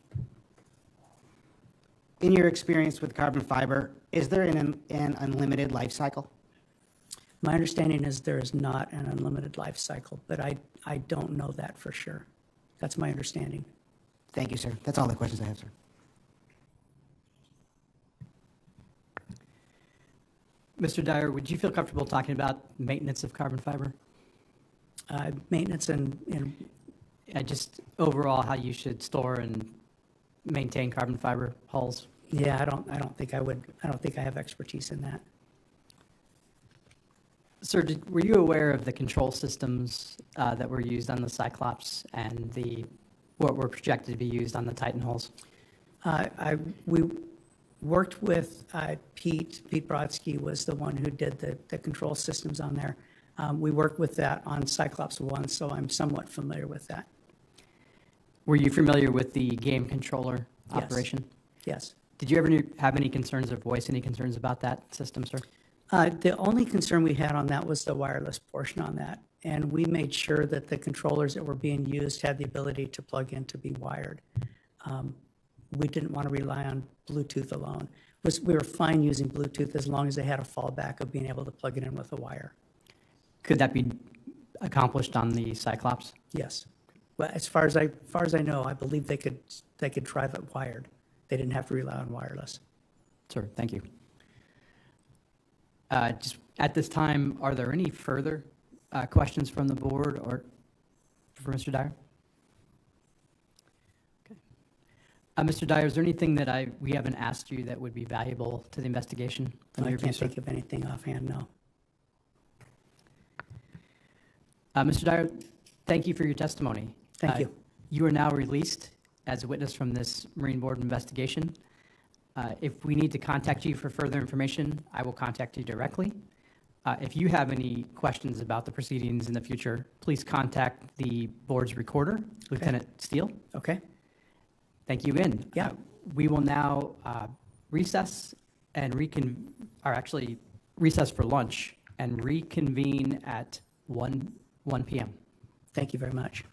In your experience with carbon fiber, is there an unlimited life cycle? My understanding is there is not an unlimited life cycle, but I don't know that for sure. That's my understanding. Thank you, sir. That's all the questions I have, sir. Mr. Dyer, would you feel comfortable talking about maintenance of carbon fiber? Maintenance and just overall how you should store and maintain carbon fiber hulls? Yeah, I don't think I would. I don't think I have expertise in that. Sir, were you aware of the control systems that were used on the Cyclops and what were projected to be used on the Titan hulls? We worked with Pete. Pete Brodsky was the one who did the control systems on there. We worked with that on Cyclops 1, so I'm somewhat familiar with that. Were you familiar with the game controller operation? Yes. Did you ever have any concerns or voice any concerns about that system, sir? The only concern we had on that was the wireless portion on that. And we made sure that the controllers that were being used had the ability to plug in to be wired. We didn't want to rely on Bluetooth alone. We were fine using Bluetooth as long as they had a fallback of being able to plug it in with a wire. Could that be accomplished on the Cyclops? Yes. Well, as far as I know, I believe they could drive it wired. They didn't have to rely on wireless. Sir, thank you. Just at this time, are there any further questions from the board or for Mr. Dyer? Okay. Mr. Dyer, is there anything that we haven't asked you that would be valuable to the investigation? I can't think of anything offhand, no. Mr. Dyer, thank you for your testimony. Thank you. You are now released as a witness from this Marine Board investigation. If we need to contact you for further information, I will contact you directly. If you have any questions about the proceedings in the future, please contact the board's recorder, Lieutenant Steele. Okay. Thank you again. Yeah. We will now recess and recess for lunch and reconvene at 1 p.m. Thank you very much.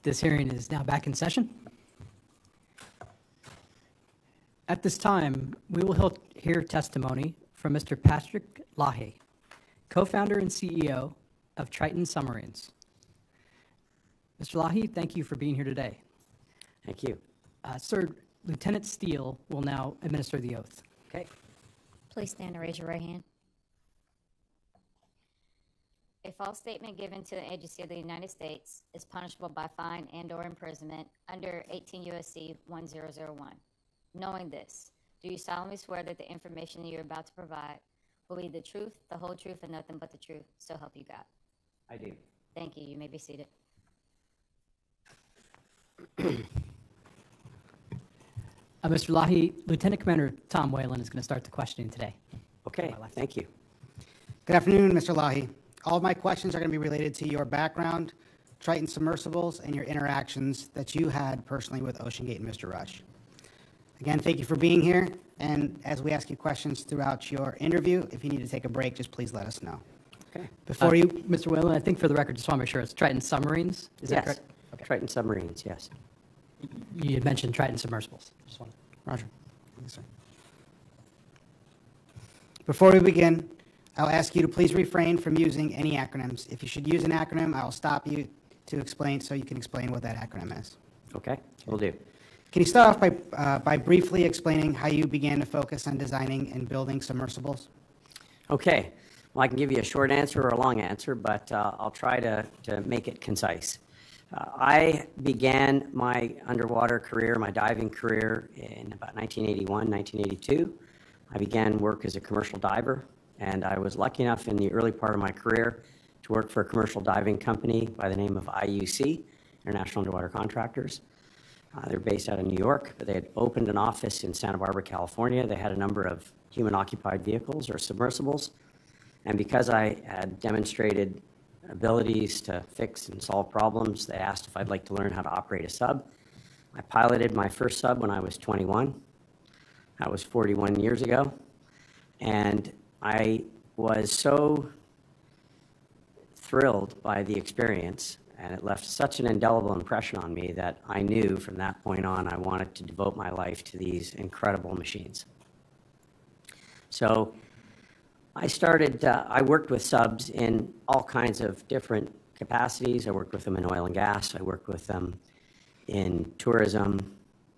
This hearing is now back in session. At this time, we will hear testimony from Mr. Patrick Lahe, co-founder and CEO of Triton Submarines. Mr. Lahe, thank you for being here today. Thank you. Sir, Lieutenant Steele will now administer the oath. Okay. Please stand and raise your right hand. A false statement given to an agency of the United States is punishable by fine and/or imprisonment under 18 U.S.C. 1001. Knowing this, do you solemnly swear that the information you're about to provide will be the truth, the whole truth, and nothing but the truth, so help you God? I do. Thank you. You may be seated. Mr. Lahe, Lieutenant Commander Tom Whalen is going to start the questioning today. Okay, thank you. Good afternoon, Mr. Lahe. All of my questions are going to be related to your background, Triton Submersibles, and your interactions that you had personally with OceanGate and Mr. Rush. Again, thank you for being here, and as we ask you questions throughout your interview, if you need to take a break, just please let us know. Okay. Before you... Mr. Whalen, I think for the record, just want to make sure it's Triton Submarines. Is that Yes. correct? Okay. Triton Submarines, yes. You had mentioned Triton Submersibles. Just want to... Roger. Yes, sir. Before we begin, I'll ask you to please refrain from using any acronyms. If you should use an acronym, I'll stop you to explain so you can explain what that acronym is. Okay, will do. Can you start off by briefly explaining how you began to focus on designing and building submersibles? Okay, well, I can give you a short answer or a long answer, but I'll try to make it concise. I began my underwater career, my diving career, in about 1981, 1982. I began work as a commercial diver, and I was lucky enough in the early part of my career to work for a commercial diving company by the name of IUC, International Underwater Contractors. They're based out of New York, but they had opened an office in Santa Barbara, California. They had a number of human-occupied vehicles or submersibles, and because I had demonstrated abilities to fix and solve problems, they asked if I'd like to learn how to operate a sub. I piloted my first sub when I was 21. That was 41 years ago, and I was so thrilled by the experience, and it left such an indelible impression on me that I knew from that point on I wanted to devote my life to these incredible machines. So I worked with subs in all kinds of different capacities. I worked with them in oil and gas. I worked with them in tourism,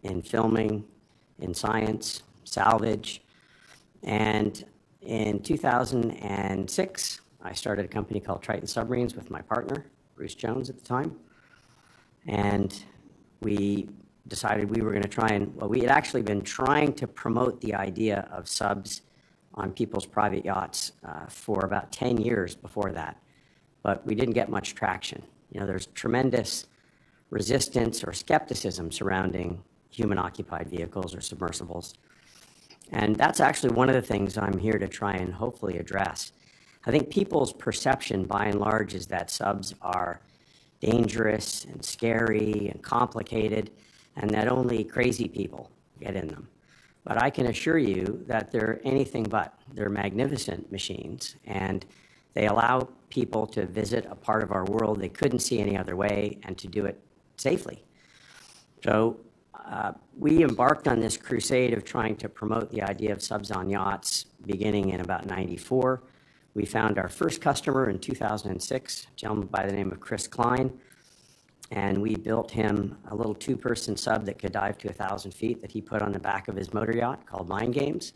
in filming, in science, salvage. And in 2006, I started a company called Triton Submarines with my partner, Bruce Jones at the time. And we decided we were going to we had actually been trying to promote the idea of subs on people's private yachts for about 10 years before that, but we didn't get much traction. You know, there's tremendous resistance or skepticism surrounding human-occupied vehicles or submersibles, and that's actually one of the things I'm here to try and hopefully address. I think people's perception, by and large, is that subs are dangerous and scary and complicated, and that only crazy people get in them. But I can assure you that they're anything but. They're magnificent machines, and they allow people to visit a part of our world they couldn't see any other way and to do it safely. So we embarked on this crusade of trying to promote the idea of subs on yachts beginning in about '94. We found our first customer in 2006, a gentleman by the name of Chris Klein, and we built him a little two-person sub that could dive to 1,000 feet that he put on the back of his motor yacht called Mind Games.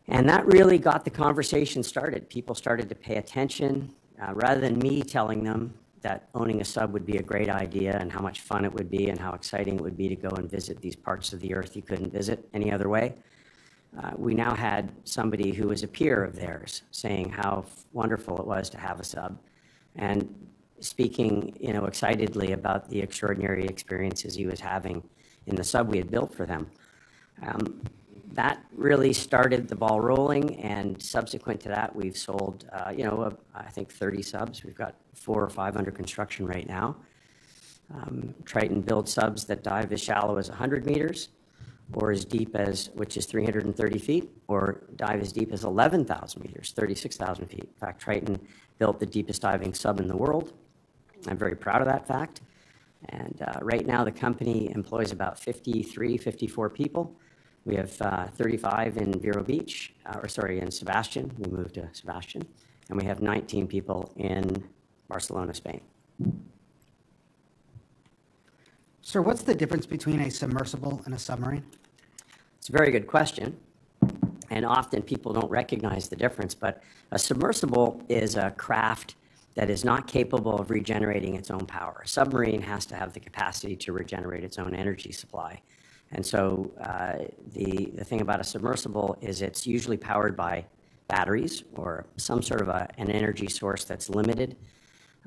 And that really got the conversation started. People started to pay attention. Rather than me telling them that owning a sub would be a great idea and how much fun it would be and how exciting it would be to go and visit these parts of the earth you couldn't visit any other way, we now had somebody who was a peer of theirs saying how wonderful it was to have a sub, and speaking, excitedly about the extraordinary experiences he was having in the sub we had built for them. That really started the ball rolling, and subsequent to that, we've sold, I think 30 subs. We've got 4 or 5 under construction right now. Triton builds subs that dive as shallow as 100 meters, or as deep as, which is 330 feet, or dive as deep as 11,000 meters, 36,000 feet. In fact, Triton built the deepest diving sub in the world. I'm very proud of that fact. And right now, the company employs about 54 people. We have 35 in Vero Beach, in Sebastian. We moved to Sebastian. And we have 19 people in Barcelona, Spain. Sir, what's the difference between a submersible and a submarine? It's a very good question. And often people don't recognize the difference. But a submersible is a craft that is not capable of regenerating its own power. A submarine has to have the capacity to regenerate its own energy supply. And so the thing about a submersible is it's usually powered by batteries or some sort of an energy source that's limited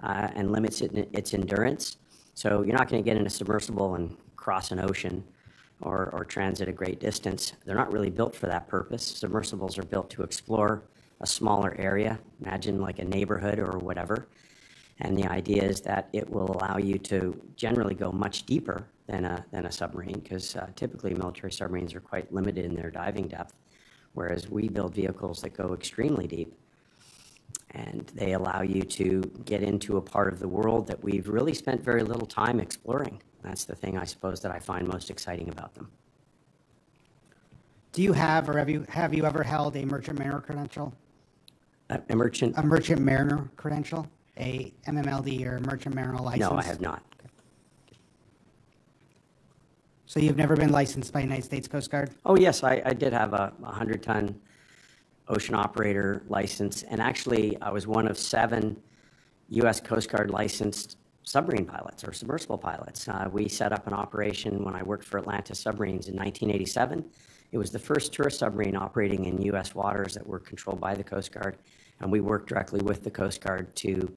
and limits its endurance. So you're not going to get in a submersible and cross an ocean or transit a great distance. They're not really built for that purpose. Submersibles are built to explore a smaller area, imagine like a neighborhood or whatever. And the idea is that it will allow you to generally go much deeper than a submarine, because typically military submarines are quite limited in their diving depth, whereas we build vehicles that go extremely deep. And they allow you to get into a part of the world that we've really spent very little time exploring. That's the thing, I suppose, that I find most exciting about them. Do you have, or have you ever held a merchant mariner credential? A merchant? A merchant mariner credential? A MMLD or merchant mariner license? No, I have not. So you've never been licensed by United States Coast Guard? Oh, yes, I did have a 100-ton ocean operator license, and actually I was one of 7 U.S. Coast Guard licensed submarine pilots or submersible pilots. We set up an operation when I worked for Atlantis Submarines in 1987. It was the first tourist submarine operating in U.S. waters that were controlled by the Coast Guard, and we worked directly with the Coast Guard to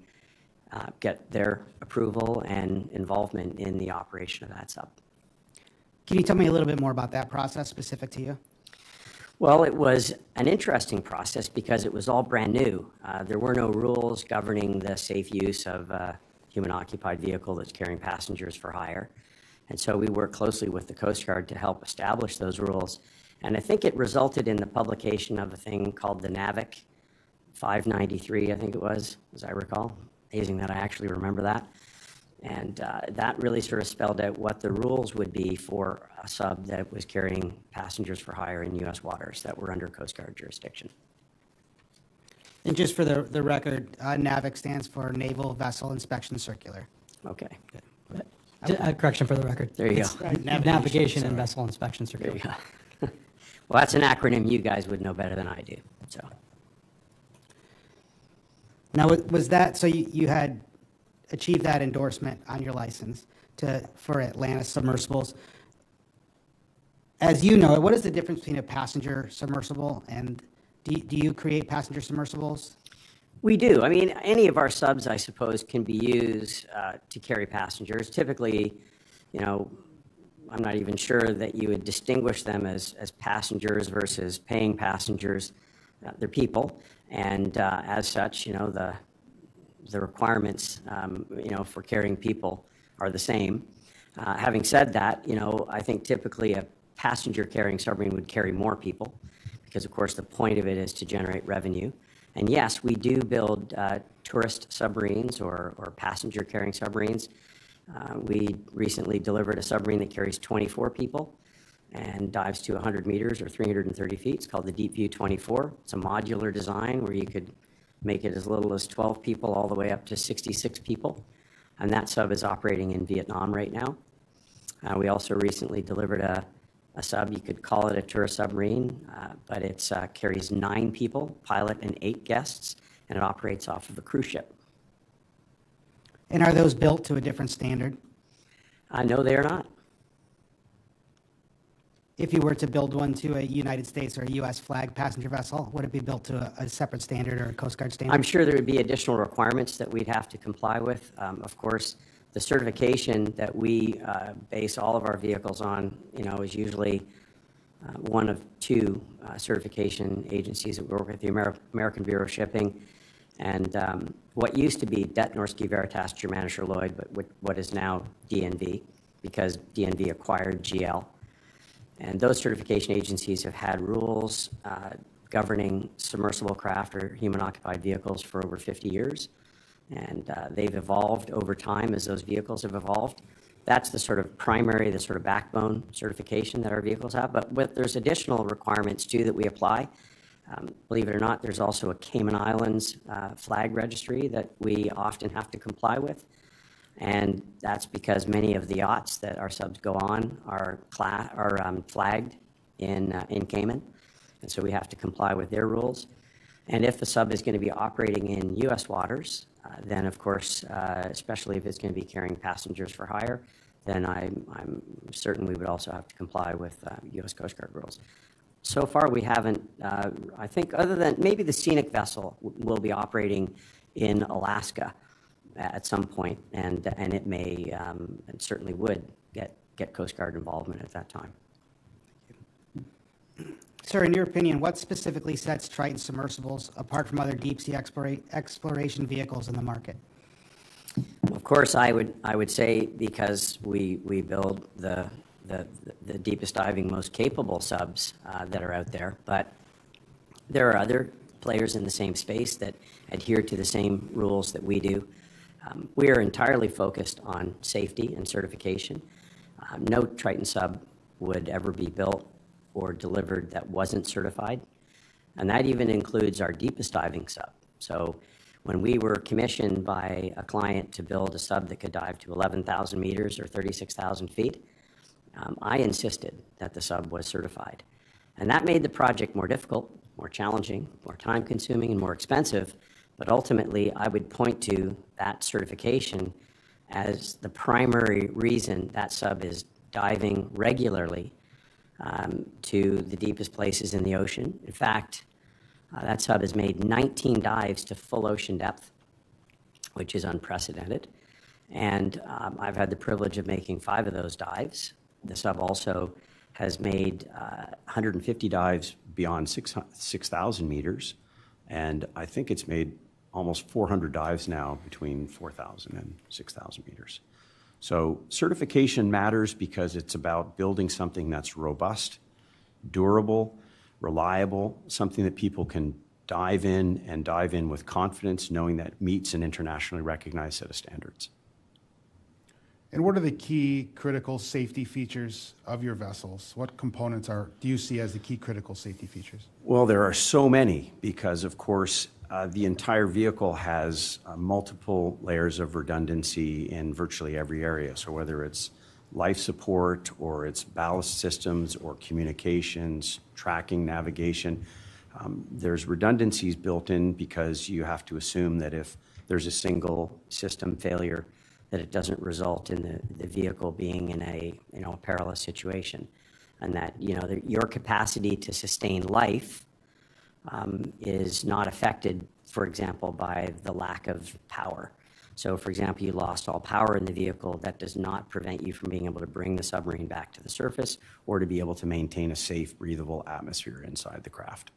get their approval and involvement in the operation of that sub. Can you tell me a little bit more about that process specific to you? Well, it was an interesting process because it was all brand new. There were no rules governing the safe use of a human-occupied vehicle that's carrying passengers for hire. And so we worked closely with the Coast Guard to help establish those rules. And I think it resulted in the publication of a thing called the NAVIC 593, I think it was, as I recall. Amazing that I actually remember that. And that really sort of spelled out what the rules would be for a sub that was carrying passengers for hire in U.S. waters that were under Coast Guard jurisdiction. And just for the record, NAVIC stands for Naval Vessel Inspection Circular. Okay. Correction for the record. There you It's go. Navigation and Vessel Inspection There Circular. you go. Well, that's an acronym you guys would know better than I do. So. Now, was that, so you had achieved that endorsement on your license for Atlantis Submersibles. As you know, what is the difference between a passenger submersible and do you create passenger submersibles? We do. I mean, any of our subs, I suppose, can be used to carry passengers. Typically, I'm not even sure that you would distinguish them as passengers versus paying passengers. They're people, and as such, the requirements, for carrying people are the same. Having said that, I think typically a passenger carrying submarine would carry more people because, of course, the point of it is to generate revenue. And yes, we do build tourist submarines or passenger carrying submarines. We recently delivered a submarine that carries 24 people and dives to 100 meters or 330 feet. It's called the Deep View 24. It's a modular design where you could make it as little as 12 people all the way up to 66 people. And that sub is operating in Vietnam right now. We also recently delivered a sub, you could call it a tourist submarine, but it carries 9 people, pilot and 8 guests, and it operates off of a cruise ship. And are those built to a different standard? No, they are not. If you were to build one to a United States or a U.S. flag passenger vessel, would it be built to a separate standard or a Coast Guard standard? I'm sure there would be additional requirements that we'd have to comply with. Of course, the certification that we base all of our vehicles on, is usually one of two certification agencies that we work with, the American Bureau of Shipping, and what used to be Det Norske Veritas Germanischer Lloyd, but what is now DNV, because DNV acquired GL. And those certification agencies have had rules governing submersible craft or human-occupied vehicles for over 50 years. And they've evolved over time as those vehicles have evolved. That's the sort of primary, the sort of backbone certification that our vehicles have. But there's additional requirements, too, that we apply. Believe it or not, there's also a Cayman Islands flag registry that we often have to comply with. And that's because many of the yachts that our subs go on are flagged in Cayman. And so we have to comply with their rules. And if the sub is going to be operating in U.S. waters, then of course, especially if it's going to be carrying passengers for hire, then I'm certain we would also have to comply with U.S. Coast Guard rules. So far, we haven't, I think, other than maybe the scenic vessel will be operating in Alaska at some point, and it may, and certainly would get Coast Guard involvement at that time. Sir, in your opinion, what specifically sets Triton submersibles apart from other deep-sea exploration vehicles in the market? Of course, I would say because we build the deepest diving, most capable subs that are out there, but there are other players in the same space that adhere to the same rules that we do. We are entirely focused on safety and certification. No Triton sub would ever be built or delivered that wasn't certified, and that even includes our deepest diving sub. So when we were commissioned by a client to build a sub that could dive to 11,000 meters or 36,000 feet, I insisted that the sub was certified. And that made the project more difficult, more challenging, more time-consuming, and more expensive. But ultimately, I would point to that certification as the primary reason that sub is diving regularly to the deepest places in the ocean. In fact, that sub has made 19 dives to full ocean depth, which is unprecedented. And I've had the privilege of making 5 of those dives. The sub also has made 150 dives beyond 6,000 meters, and I think it's made almost 400 dives now between 4,000 and 6,000 meters. So certification matters because it's about building something that's robust, durable, reliable, something that people can dive in with confidence, knowing that meets an internationally recognized set of standards. And what are the key critical safety features of your vessels? What components do you see as the key critical safety features? Well, there are so many because, of course, the entire vehicle has multiple layers of redundancy in virtually every area. So whether it's life support or it's ballast systems or communications, tracking, navigation, there's redundancies built in because you have to assume that if there's a single system failure, that it doesn't result in the vehicle being in a perilous situation, and that your capacity to sustain life is not affected, for example, by the lack of power. So, for example, you lost all power in the vehicle. That does not prevent you from being able to bring the submarine back to the surface or to be able to maintain a safe, breathable atmosphere inside the craft.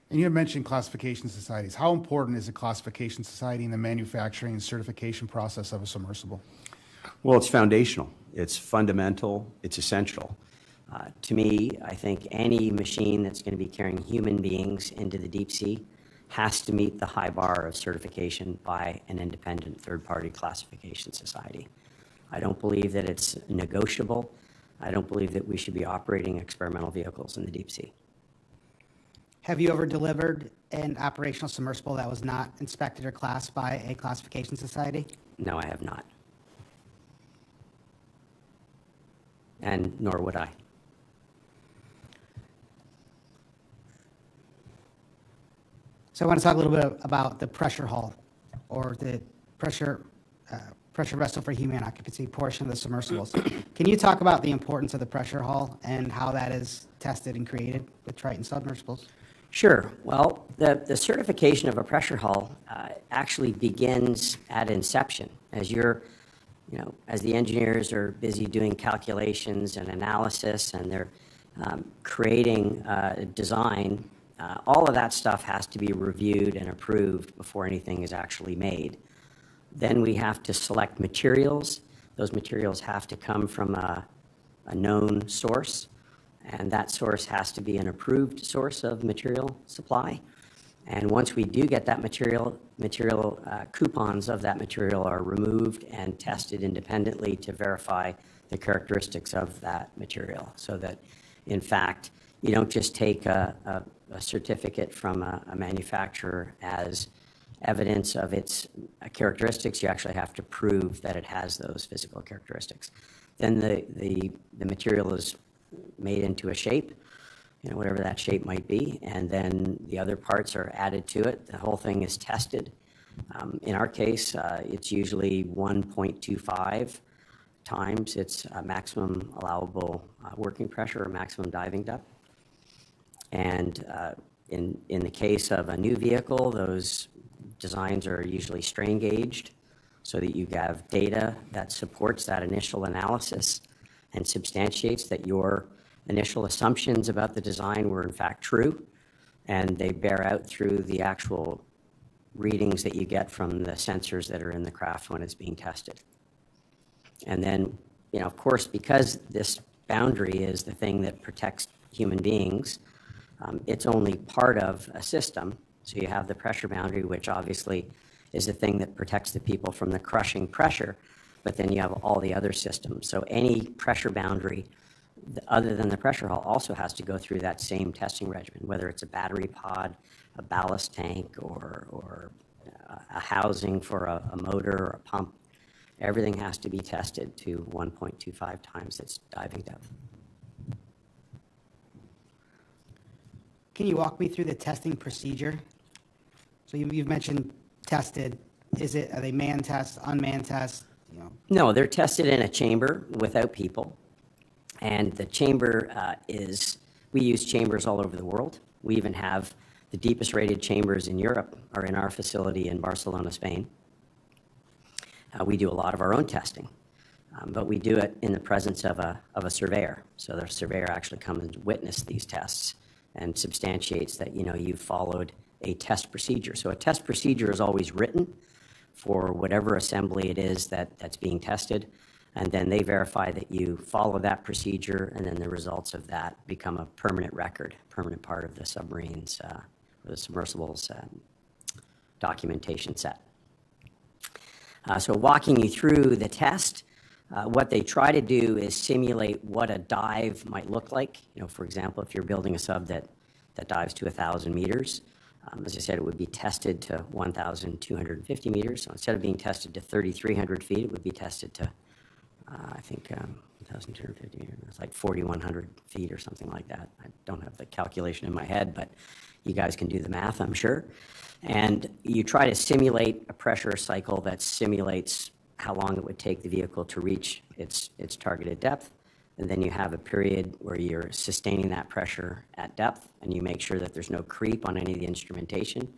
And you had mentioned classification societies. How important is a classification society in the manufacturing and certification process of a submersible? Well, it's foundational. It's fundamental. It's essential. To me, I think any machine that's going to be carrying human beings into the deep sea has to meet the high bar of certification by an independent third-party classification society. I don't believe that it's negotiable. I don't believe that we should be operating experimental vehicles in the deep sea. Have you ever delivered an operational submersible that was not inspected or classed by a classification society? No, I have not. And nor would I. So I want to talk a little bit about the pressure hull, or the pressure pressure vessel for human occupancy portion of the submersibles. Can you talk about the importance of the pressure hull and how that is tested and created with Triton submersibles? Sure. Well, the certification of a pressure hull actually begins at inception. As as the engineers are busy doing calculations and analysis, and they're creating a design, all of that stuff has to be reviewed and approved before anything is actually made. Then we have to select materials. Those materials have to come from a known source, and that source has to be an approved source of material supply. And once we do get that material, coupons of that material are removed and tested independently to verify the characteristics of that material, so that, in fact, you don't just take a certificate from a manufacturer as evidence of its characteristics. You actually have to prove that it has those physical characteristics. Then the material is made into a shape, whatever that shape might be, and then the other parts are added to it. The whole thing is tested. In our case, it's usually 1.25 times its maximum allowable working pressure or maximum diving depth. And in the case of a new vehicle, those designs are usually strain gauged so that you have data that supports that initial analysis and substantiates that your initial assumptions about the design were in fact true, and they bear out through the actual readings that you get from the sensors that are in the craft when it's being tested. And then, of course, because this boundary is the thing that protects human beings, it's only part of a system. So you have the pressure boundary, which obviously is the thing that protects the people from the crushing pressure, but then you have all the other systems. So any pressure boundary other than the pressure hull also has to go through that same testing regimen, whether it's a battery pod, a ballast tank, or a housing for a motor or a pump. Everything has to be tested to 1.25 times its diving depth. Can you walk me through the testing procedure? So you've mentioned tested. Are they manned tests, unmanned tests? No, they're tested in a chamber without people. And the chamber we use chambers all over the world. We even have the deepest rated chambers in Europe are in our facility in Barcelona, Spain. We do a lot of our own testing, but we do it in the presence of a surveyor. So the surveyor actually comes and witnesses these tests and substantiates that you've followed a test procedure. So a test procedure is always written for whatever assembly it is that's being tested, and then they verify that you follow that procedure, and then the results of that become a permanent record, permanent part of the submarines or the submersibles documentation set. So walking you through the test, what they try to do is simulate what a dive might look like. For example, if you're building a sub that dives to 1,000 meters, as I said, it would be tested to 1,250 meters. So instead of being tested to 3,300 feet, it would be tested to, I think, 1,250 meters. It's like 4,100 feet or something like that. I don't have the calculation in my head, but you guys can do the math, I'm sure. And you try to simulate a pressure cycle that simulates how long it would take the vehicle to reach its targeted depth. And then you have a period where you're sustaining that pressure at depth, and you make sure that there's no creep on any of the instrumentation.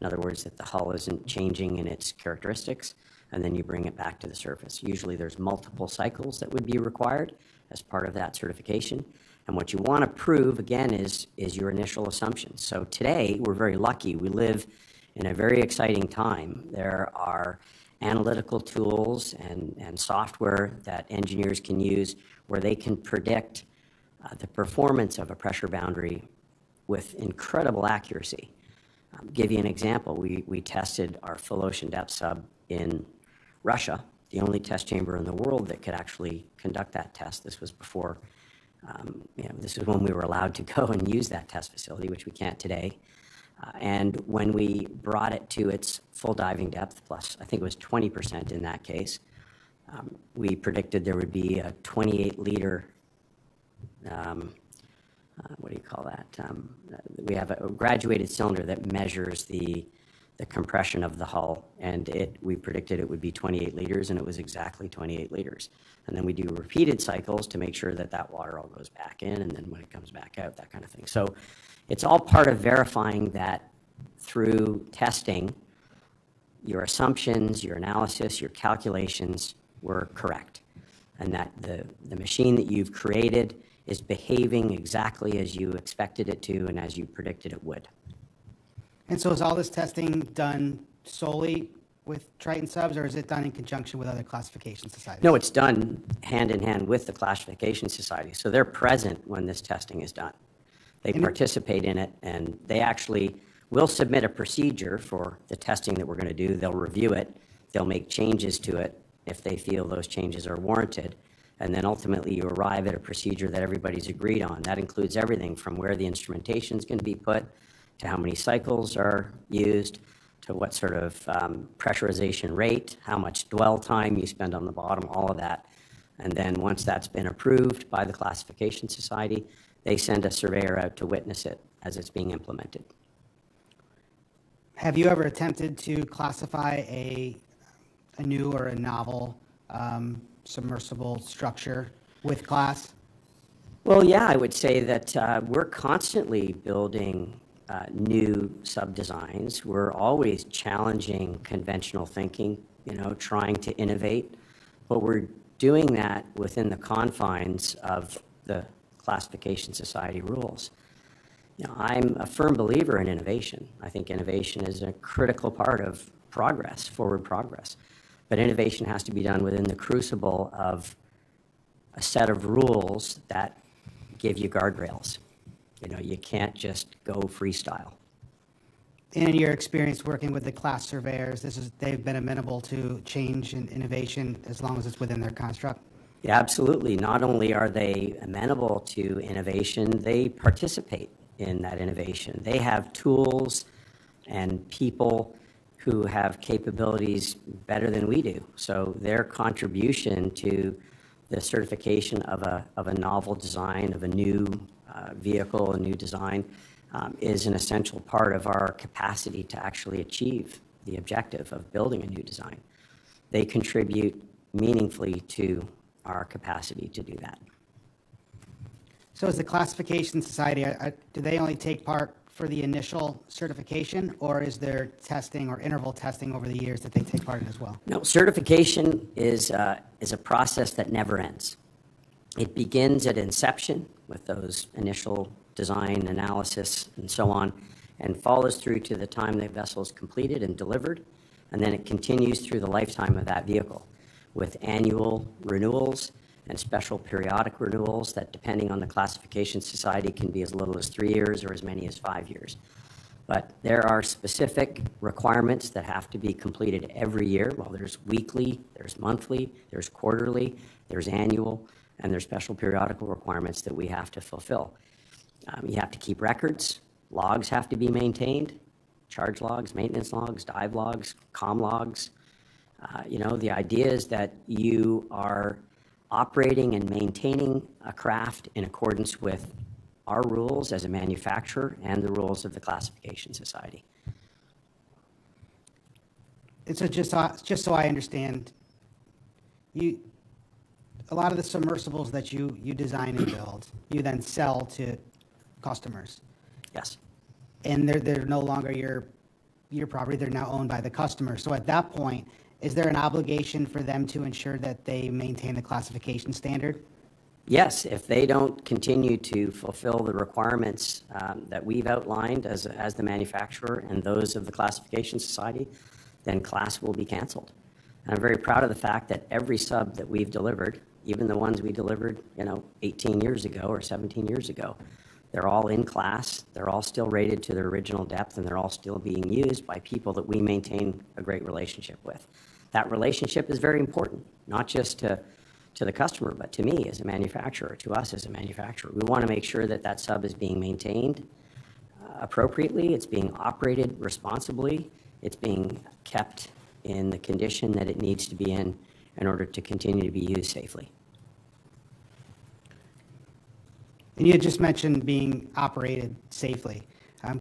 In other words, that the hull isn't changing in its characteristics, and then you bring it back to the surface. Usually there's multiple cycles that would be required as part of that certification. And what you want to prove, again, is your initial assumptions. So today, we're very lucky. We live in a very exciting time. There are analytical tools and software that engineers can use where they can predict the performance of a pressure boundary with incredible accuracy. Give you an example. We tested our full ocean depth sub in Russia, the only test chamber in the world that could actually conduct that test. This was before, this is when we were allowed to go and use that test facility, which we can't today. And when we brought it to its full diving depth, plus I think it was 20% in that case, we predicted there would be a 28-liter, what do you call that? We have a graduated cylinder that measures the the compression of the hull, and we predicted it would be 28 liters, and it was exactly 28 liters. And then we do repeated cycles to make sure that that water all goes back in, and then when it comes back out, that kind of thing. So it's all part of verifying that through testing, your assumptions, your analysis, your calculations were correct, and that the machine that you've created is behaving exactly as you expected it to and as you predicted it would. And so is all this testing done solely with Triton subs, or is it done in conjunction with other classification societies? No, it's done hand in hand with the classification society. So they're present when this testing is done. They participate in it, and they actually will submit a procedure for the testing that we're going to do. They'll review it. They'll make changes to it if they feel those changes are warranted. And then ultimately you arrive at a procedure that everybody's agreed on. That includes everything from where the instrumentation is going to be put, to how many cycles are used, to what sort of pressurization rate, how much dwell time you spend on the bottom, all of that. And then once that's been approved by the classification society, they send a surveyor out to witness it as it's being implemented. Have you ever attempted to classify a new or a novel submersible structure with class? Well, yeah, I would say that we're constantly building new sub-designs. We're always challenging conventional thinking, trying to innovate, but we're doing that within the confines of the classification society rules. I'm a firm believer in innovation. I think innovation is a critical part of progress, forward progress. But innovation has to be done within the crucible of a set of rules that give you guardrails. You can't just go freestyle. In your experience working with the class surveyors, they've been amenable to change and innovation as long as it's within their construct? Yeah, absolutely. Not only are they amenable to innovation, they participate in that innovation. They have tools and people who have capabilities better than we do. So their contribution to the certification of a novel design, of a new vehicle, a new design, is an essential part of our capacity to actually achieve the objective of building a new design. They contribute meaningfully to our capacity to do that. So as the classification society, do they only take part for the initial certification, or is there testing or interval testing over the years that they take part in as well? No, certification is a process that never ends. It begins at inception with those initial design, analysis, and so on, and follows through to the time the vessel is completed and delivered, and then it continues through the lifetime of that vehicle with annual renewals and special periodic renewals that, depending on the classification society, can be as little as 3 years or as many as 5 years. But there are specific requirements that have to be completed every year. Well, there's weekly, there's monthly, there's quarterly, there's annual, and there's special periodical requirements that we have to fulfill. You have to keep records. Logs have to be maintained, charge logs, maintenance logs, dive logs, comm logs. The idea is that you are operating and maintaining a craft in accordance with our rules as a manufacturer and the rules of the classification society. So just so I understand, a lot of the submersibles that you design and build, you then sell to customers. Yes. And they're no longer your property, they're now owned by the customer. So at that point, is there an obligation for them to ensure that they maintain the classification standard? Yes, if they don't continue to fulfill the requirements that we've outlined as the manufacturer and those of the classification society, then class will be canceled. And I'm very proud of the fact that every sub that we've delivered, even the ones we delivered 18 years ago or 17 years ago, they're all in class, they're all still rated to their original depth, and they're all still being used by people that we maintain a great relationship with. That relationship is very important, not just to the customer, but to me as a manufacturer, to us as a manufacturer. We want to make sure that that sub is being maintained appropriately, it's being operated responsibly, it's being kept in the condition that it needs to be in order to continue to be used safely. And you had just mentioned being operated safely.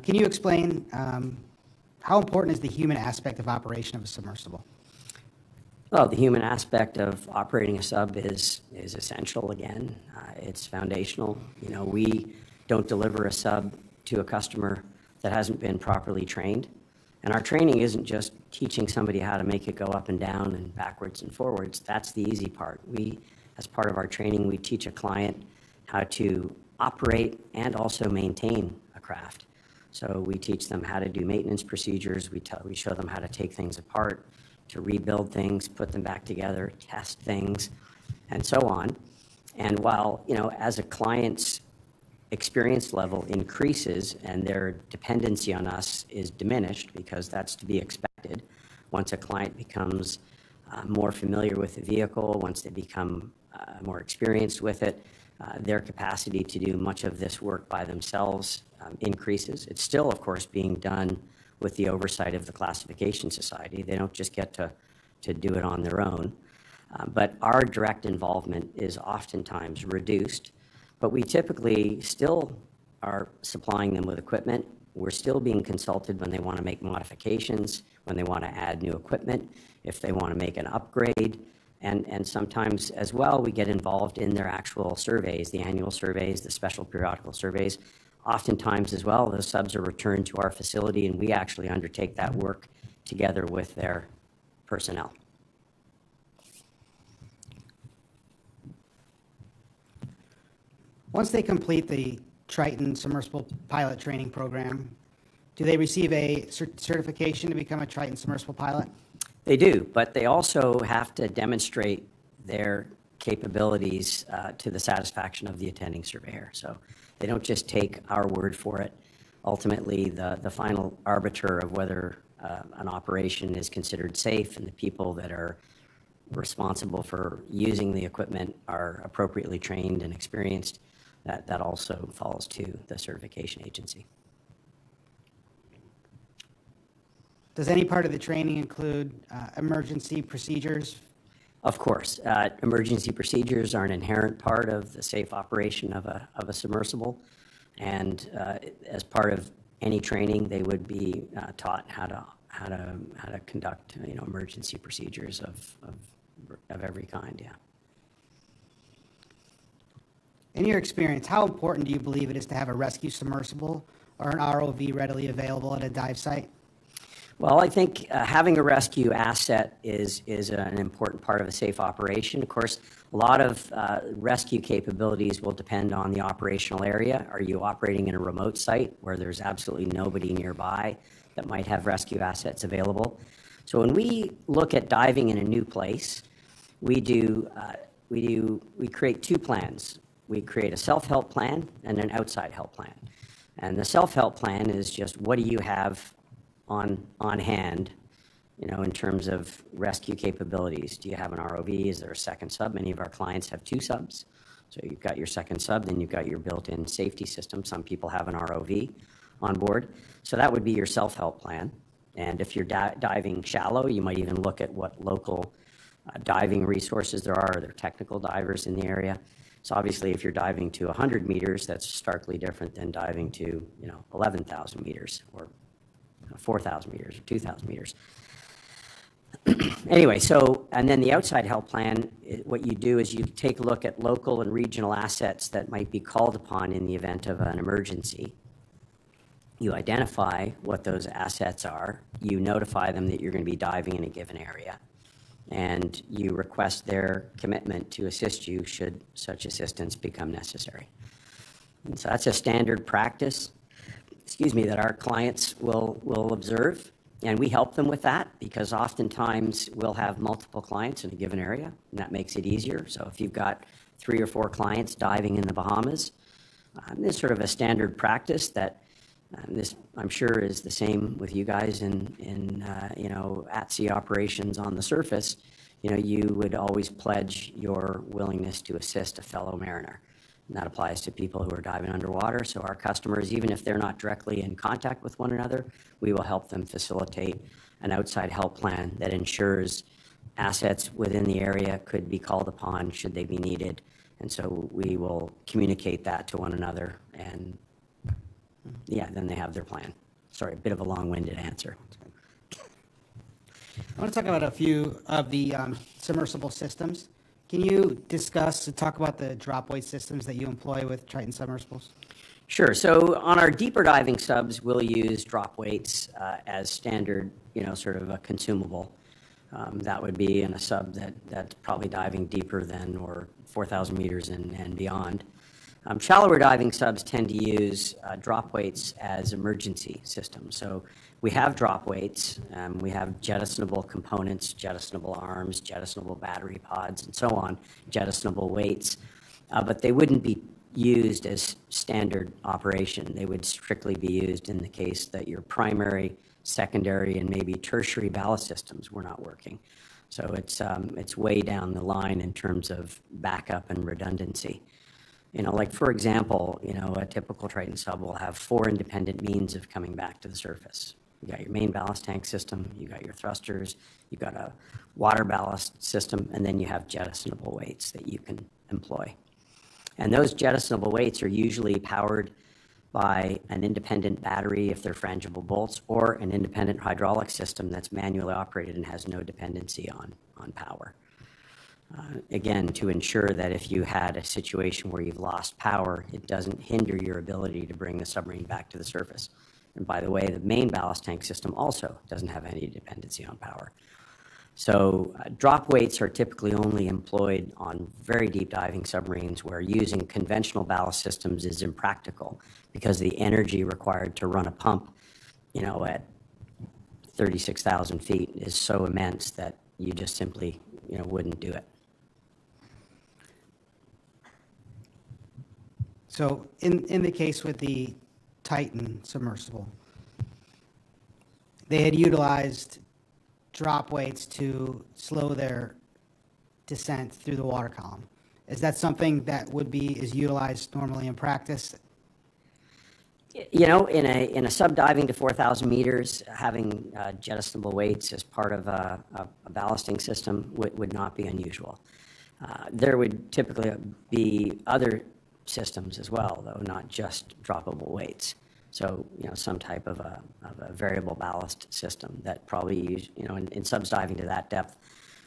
Can you explain how important is the human aspect of operation of a submersible? Well, the human aspect of operating a sub is essential again. It's foundational. You know, we don't deliver a sub to a customer that hasn't been properly trained. And our training isn't just teaching somebody how to make it go up and down and backwards and forwards. That's the easy part. As part of our training, we teach a client how to operate and also maintain a craft. So we teach them how to do maintenance procedures. We show them how to take things apart, to rebuild things, put them back together, test things, and so on. And while, you know, as a client's experience level increases and their dependency on us is diminished, because that's to be expected, once a client becomes more familiar with the vehicle, once they become more experienced with it, their capacity to do much of this work by themselves increases. It's still, of course, being done with the oversight of the Classification Society. They don't just get to do it on their own. But our direct involvement is oftentimes reduced, but we typically still are supplying them with equipment. We're still being consulted when they want to make modifications, when they want to add new equipment, if they want to make an upgrade. And sometimes as well, we get involved in their actual surveys, the annual surveys, the special periodical surveys. Oftentimes as well, those subs are returned to our facility and we actually undertake that work together with their personnel. Once they complete the Triton submersible pilot training program, do they receive a certification to become a Triton submersible pilot? They do, but they also have to demonstrate their capabilities to the satisfaction of the attending surveyor. So they don't just take our word for it. Ultimately, the final arbiter of whether an operation is considered safe and the people that are responsible for using the equipment are appropriately trained and experienced, that also falls to the certification agency. Does any part of the training include emergency procedures? Of course. Emergency procedures are an inherent part of the safe operation of a submersible. And as part of any training, they would be taught how to conduct emergency procedures of every kind, yeah. In your experience, how important do you believe it is to have a rescue submersible or an ROV readily available at a dive site? Well, I think having a rescue asset is an important part of a safe operation. Of course, a lot of rescue capabilities will depend on the operational area. Are you operating in a remote site where there's absolutely nobody nearby that might have rescue assets available? So when we look at diving in a new place, we create two plans. We create a self-help plan and an outside help plan. And the self-help plan is just what do you have on hand, in terms of rescue capabilities. Do you have an ROV? Is there a second sub? Many of our clients have two subs. So you've got your second sub, then you've got your built-in safety system. Some people have an ROV on board. So that would be your self-help plan. And if you're diving shallow, you might even look at what local diving resources there are. Are there technical divers in the area? So obviously, if you're diving to 100 meters, that's starkly different than diving to 11,000 meters or 4,000 meters or 2,000 meters. Anyway, and then the outside help plan, what you do is you take a look at local and regional assets that might be called upon in the event of an emergency. You identify what those assets are. You notify them that you're going to be diving in a given area. And you request their commitment to assist you should such assistance become necessary. And so that's a standard practice, that our clients will observe, and we help them with that because oftentimes we'll have multiple clients in a given area, and that makes it easier. So if you've got 3 or 4 clients diving in the Bahamas, this is sort of a standard practice that this, I'm sure, is the same with you guys in at-sea operations on the surface. You would always pledge your willingness to assist a fellow mariner. And that applies to people who are diving underwater. So our customers, even if they're not directly in contact with one another, we will help them facilitate an outside help plan that ensures assets within the area could be called upon should they be needed. And so we will communicate that to one another, and then they have their plan. Sorry, a bit of a long-winded answer. I want to talk about a few of the submersible systems. Can you discuss and talk about the drop weight systems that you employ with Triton submersibles? Sure. So on our deeper diving subs, we'll use drop weights as standard, sort of a consumable. That would be in a sub that's probably diving deeper than or 4,000 meters and beyond. Shallower diving subs tend to use drop weights as emergency systems. So we have drop weights, we have jettisonable components, jettisonable arms, jettisonable battery pods, and so on, jettisonable weights, but they wouldn't be used as standard operation. They would strictly be used in the case that your primary, secondary, and maybe tertiary ballast systems were not working. So it's way down the line in terms of backup and redundancy. Like for example, a typical Triton sub will have 4 independent means of coming back to the surface. You got your main ballast tank system, you got your thrusters, you got a water ballast system, and then you have jettisonable weights that you can employ. And those jettisonable weights are usually powered by an independent battery if they're frangible bolts, or an independent hydraulic system that's manually operated and has no dependency on power. Again, to ensure that if you had a situation where you've lost power, it doesn't hinder your ability to bring the submarine back to the surface. And by the way, the main ballast tank system also doesn't have any dependency on power. So drop weights are typically only employed on very deep diving submarines where using conventional ballast systems is impractical because the energy required to run a pump, at 36,000 feet is so immense that you just simply, wouldn't do it. So in the case with the Titan submersible, they had utilized drop weights to slow their descent through the water column. Is that something that is utilized normally in practice? In a sub diving to 4,000 meters, having jettisonable weights as part of a ballasting system would not be unusual. There would typically be other systems as well, though, not just droppable weights. So, some type of a variable ballast system that probably use, in subs diving to that depth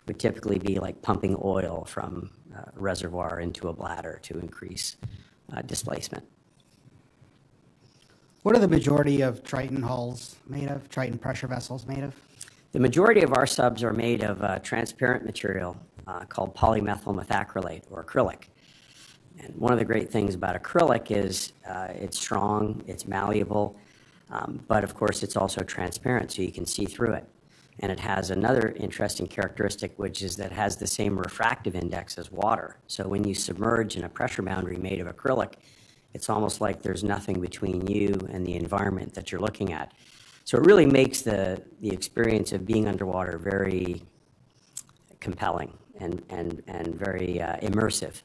would typically be like pumping oil from a reservoir into a bladder to increase displacement. What are the majority of Triton hulls made of, Triton pressure vessels made of? The majority of our subs are made of transparent material called polymethyl methacrylate, or acrylic. And one of the great things about acrylic is it's strong, it's malleable, but of course it's also transparent, so you can see through it. And it has another interesting characteristic, which is that it has the same refractive index as water. So when you submerge in a pressure boundary made of acrylic, it's almost like there's nothing between you and the environment that you're looking at. So it really makes the experience of being underwater very compelling and very immersive.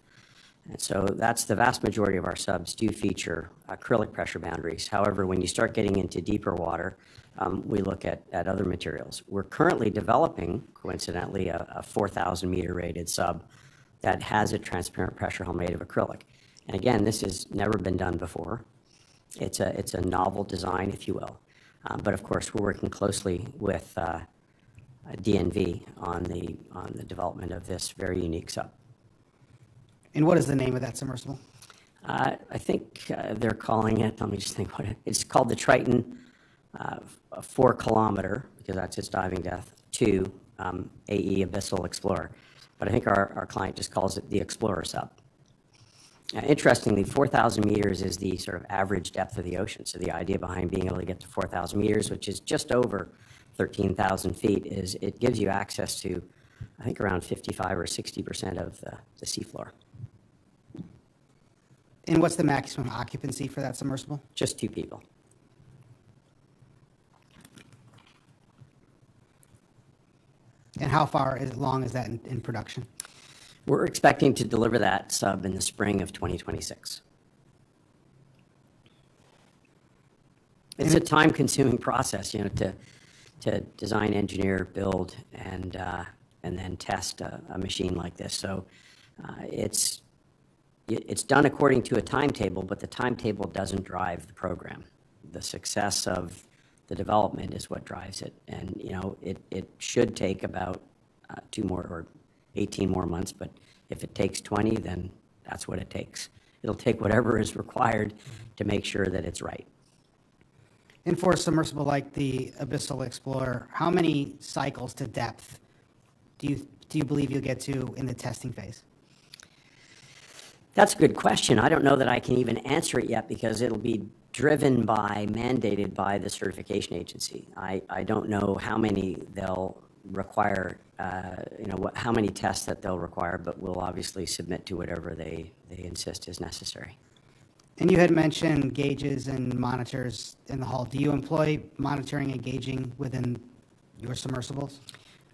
And so that's the vast majority of our subs do feature acrylic pressure boundaries. However, when you start getting into deeper water, we look at other materials. We're currently developing, coincidentally, a 4,000 meter rated sub that has a transparent pressure hull made of acrylic. And again, this has never been done before. It's a novel design, if you will. But of course, we're working closely with DNV on the development of this very unique sub. And what is the name of that submersible? I think they're calling it, let me just think what it's called, the Triton 4 kilometer, because that's its diving depth, to AE Abyssal Explorer. But I think our client just calls it the Explorer sub. Interestingly, 4,000 meters is the sort of average depth of the ocean. So the idea behind being able to get to 4,000 meters, which is just over 13,000 feet, is it gives you access to, I think, around 55 or 60% of the seafloor. And what's the maximum occupancy for that submersible? Just 2 people. And how far long is that in production? We're expecting to deliver that sub in the spring of 2026. It's a time-consuming process, to design, engineer, build, and then test a machine like this. So it's done according to a timetable, but the timetable doesn't drive the program. The success of The development is what drives it. And, you know, it should take about 2 more or 18 more months, but if it takes 20, then that's what it takes. It'll take whatever is required to make sure that it's right. And for a submersible like the Abyssal Explorer, how many cycles to depth do you believe you'll get to in the testing phase? That's a good question. I don't know that I can even answer it yet because it'll be mandated by the certification agency. I don't know how many they'll require, how many tests that they'll require, but we'll obviously submit to whatever they insist is necessary. And you had mentioned gauges and monitors in the hull. Do you employ monitoring and gauging within your submersibles?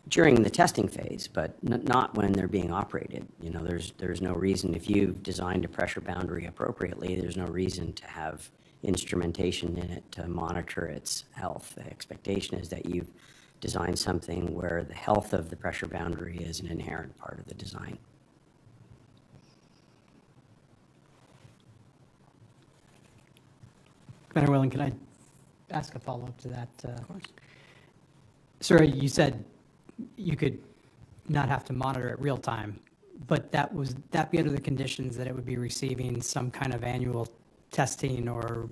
During the testing phase, but not when they're being operated. You know, there's no reason, if you've designed a pressure boundary appropriately, there's no reason to have instrumentation in it to monitor its health. The expectation is that you've designed something where the health of the pressure boundary is an inherent part of the design. Commander Willing, can I ask a follow-up to that? Of course. Sir, you said you could not have to monitor it real time, but that be under the conditions that it would be receiving some kind of annual testing or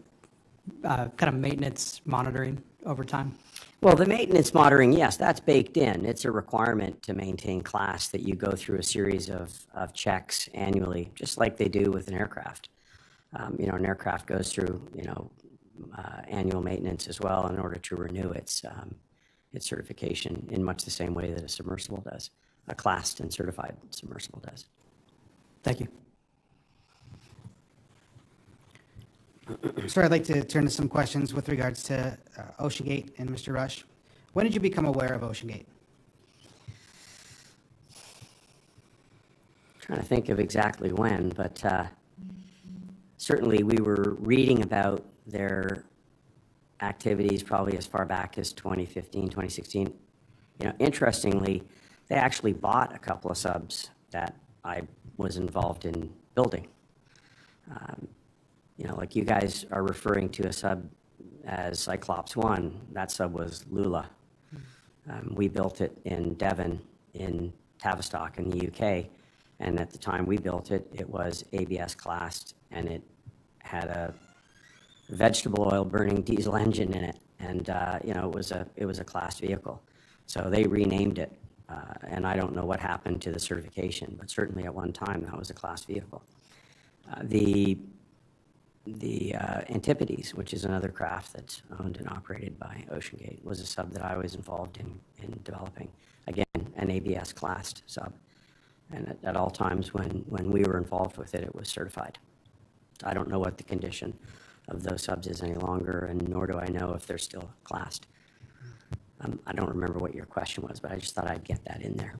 kind of maintenance monitoring over time? Well, the maintenance monitoring, yes, that's baked in. It's a requirement to maintain class that you go through a series of checks annually, just like they do with an aircraft. An aircraft goes through, annual maintenance as well in order to renew its certification in much the same way that a submersible does, a classed and certified submersible does. Thank you. Sir, I'd like to turn to some questions with regards to OceanGate and Mr. Rush. When did you become aware of OceanGate? Trying to think of exactly when, but certainly we were reading about their activities probably as far back as 2015, 2016. Interestingly, they actually bought a couple of subs that I was involved in building. Like you guys are referring to a sub as Cyclops 1, that sub was Lula. We built it in Devon in Tavistock in the UK, and at the time we built it, it was ABS classed, and it had a vegetable oil burning diesel engine in it, and it was a classed vehicle. So they renamed it, and I don't know what happened to the certification, but certainly at one time that was a classed vehicle. The Antipodes, which is another craft that's owned and operated by OceanGate, was a sub that I was involved in developing. Again, an ABS classed sub. And at all times when we were involved with it, it was certified. I don't know what the condition of those subs is any longer, and nor do I know if they're still classed. I don't remember what your question was, but I just thought I'd get that in there.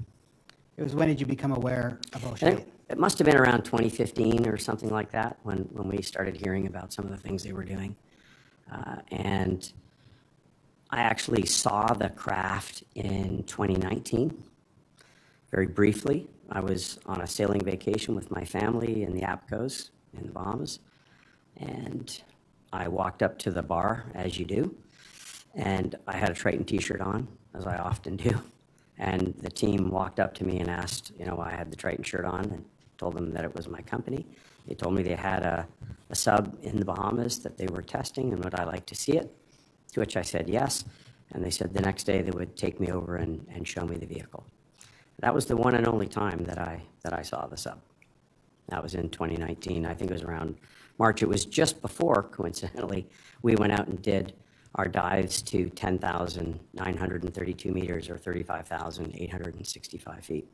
It was when did you become aware of OceanGate? It must have been around 2015 or something like that when we started hearing about some of the things they were doing. And I actually saw the craft in 2019, very briefly. I was on a sailing vacation with my family in the Apcos in the Bahamas, and I walked up to the bar, as you do, and I had a Triton t-shirt on, as I often do. And the team walked up to me and asked, why I had the Triton shirt on, and told them that it was my company. They told me they had a sub in the Bahamas that they were testing, and would I like to see it? To which I said yes. And they said the next day they would take me over and show me the vehicle. That was the one and only time that I saw the sub. That was in 2019. I think it was around March. It was just before, coincidentally, we went out and did our dives to 10,932 meters or 35,865 feet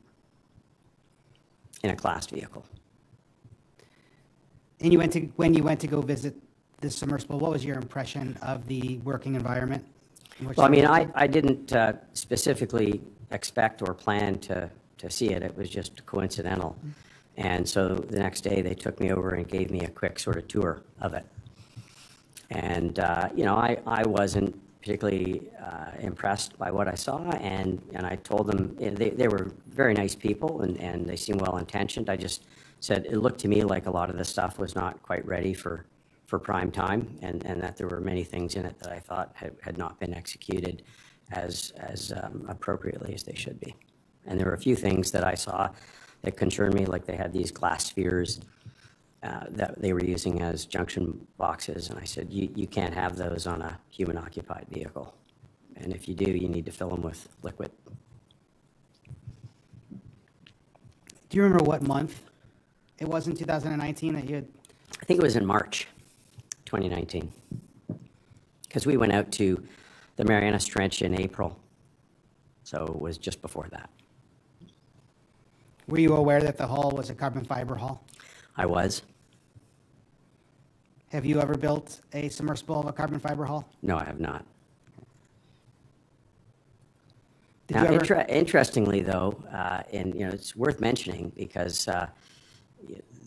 in a classed vehicle. And when you went to go visit the submersible, what was your impression of the working environment? Well, I mean, I didn't specifically expect or plan to see it. It was just coincidental. And so the next day they took me over and gave me a quick sort of tour of it. And, I wasn't particularly impressed by what I saw, and I told them, they were very nice people, and they seemed well-intentioned. I just said it looked to me like a lot of the stuff was not quite ready for for prime time, and that there were many things in it that I thought had not been executed as appropriately as they should be. And there were a few things that I saw that concerned me, like they had these glass spheres that they were using as junction boxes, and I said, you can't have those on a human-occupied vehicle. And if you do, you need to fill them with liquid. Do you remember what month it was in 2019 that you had? I think it was in March 2019, because we went out to the Marianas Trench in April, so it was just before that. Were you aware that the hull was a carbon fiber hull? I was. Have you ever built a submersible of a carbon fiber hull? No, I have not. Did Now, you ever- interestingly, though, and it's worth mentioning because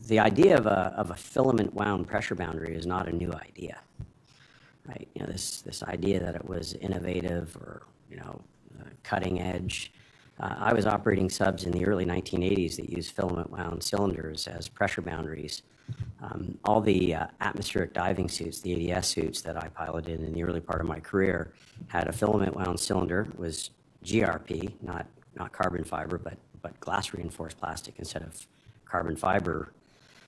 the idea of a filament wound pressure boundary is not a new idea, right? This idea that it was innovative or cutting edge. I was operating subs in the early 1980s that used filament wound cylinders as pressure boundaries. All the atmospheric diving suits, the ADS suits that I piloted in the early part of my career, had a filament wound cylinder. It was GRP, not carbon fiber, but glass reinforced plastic instead of carbon fiber.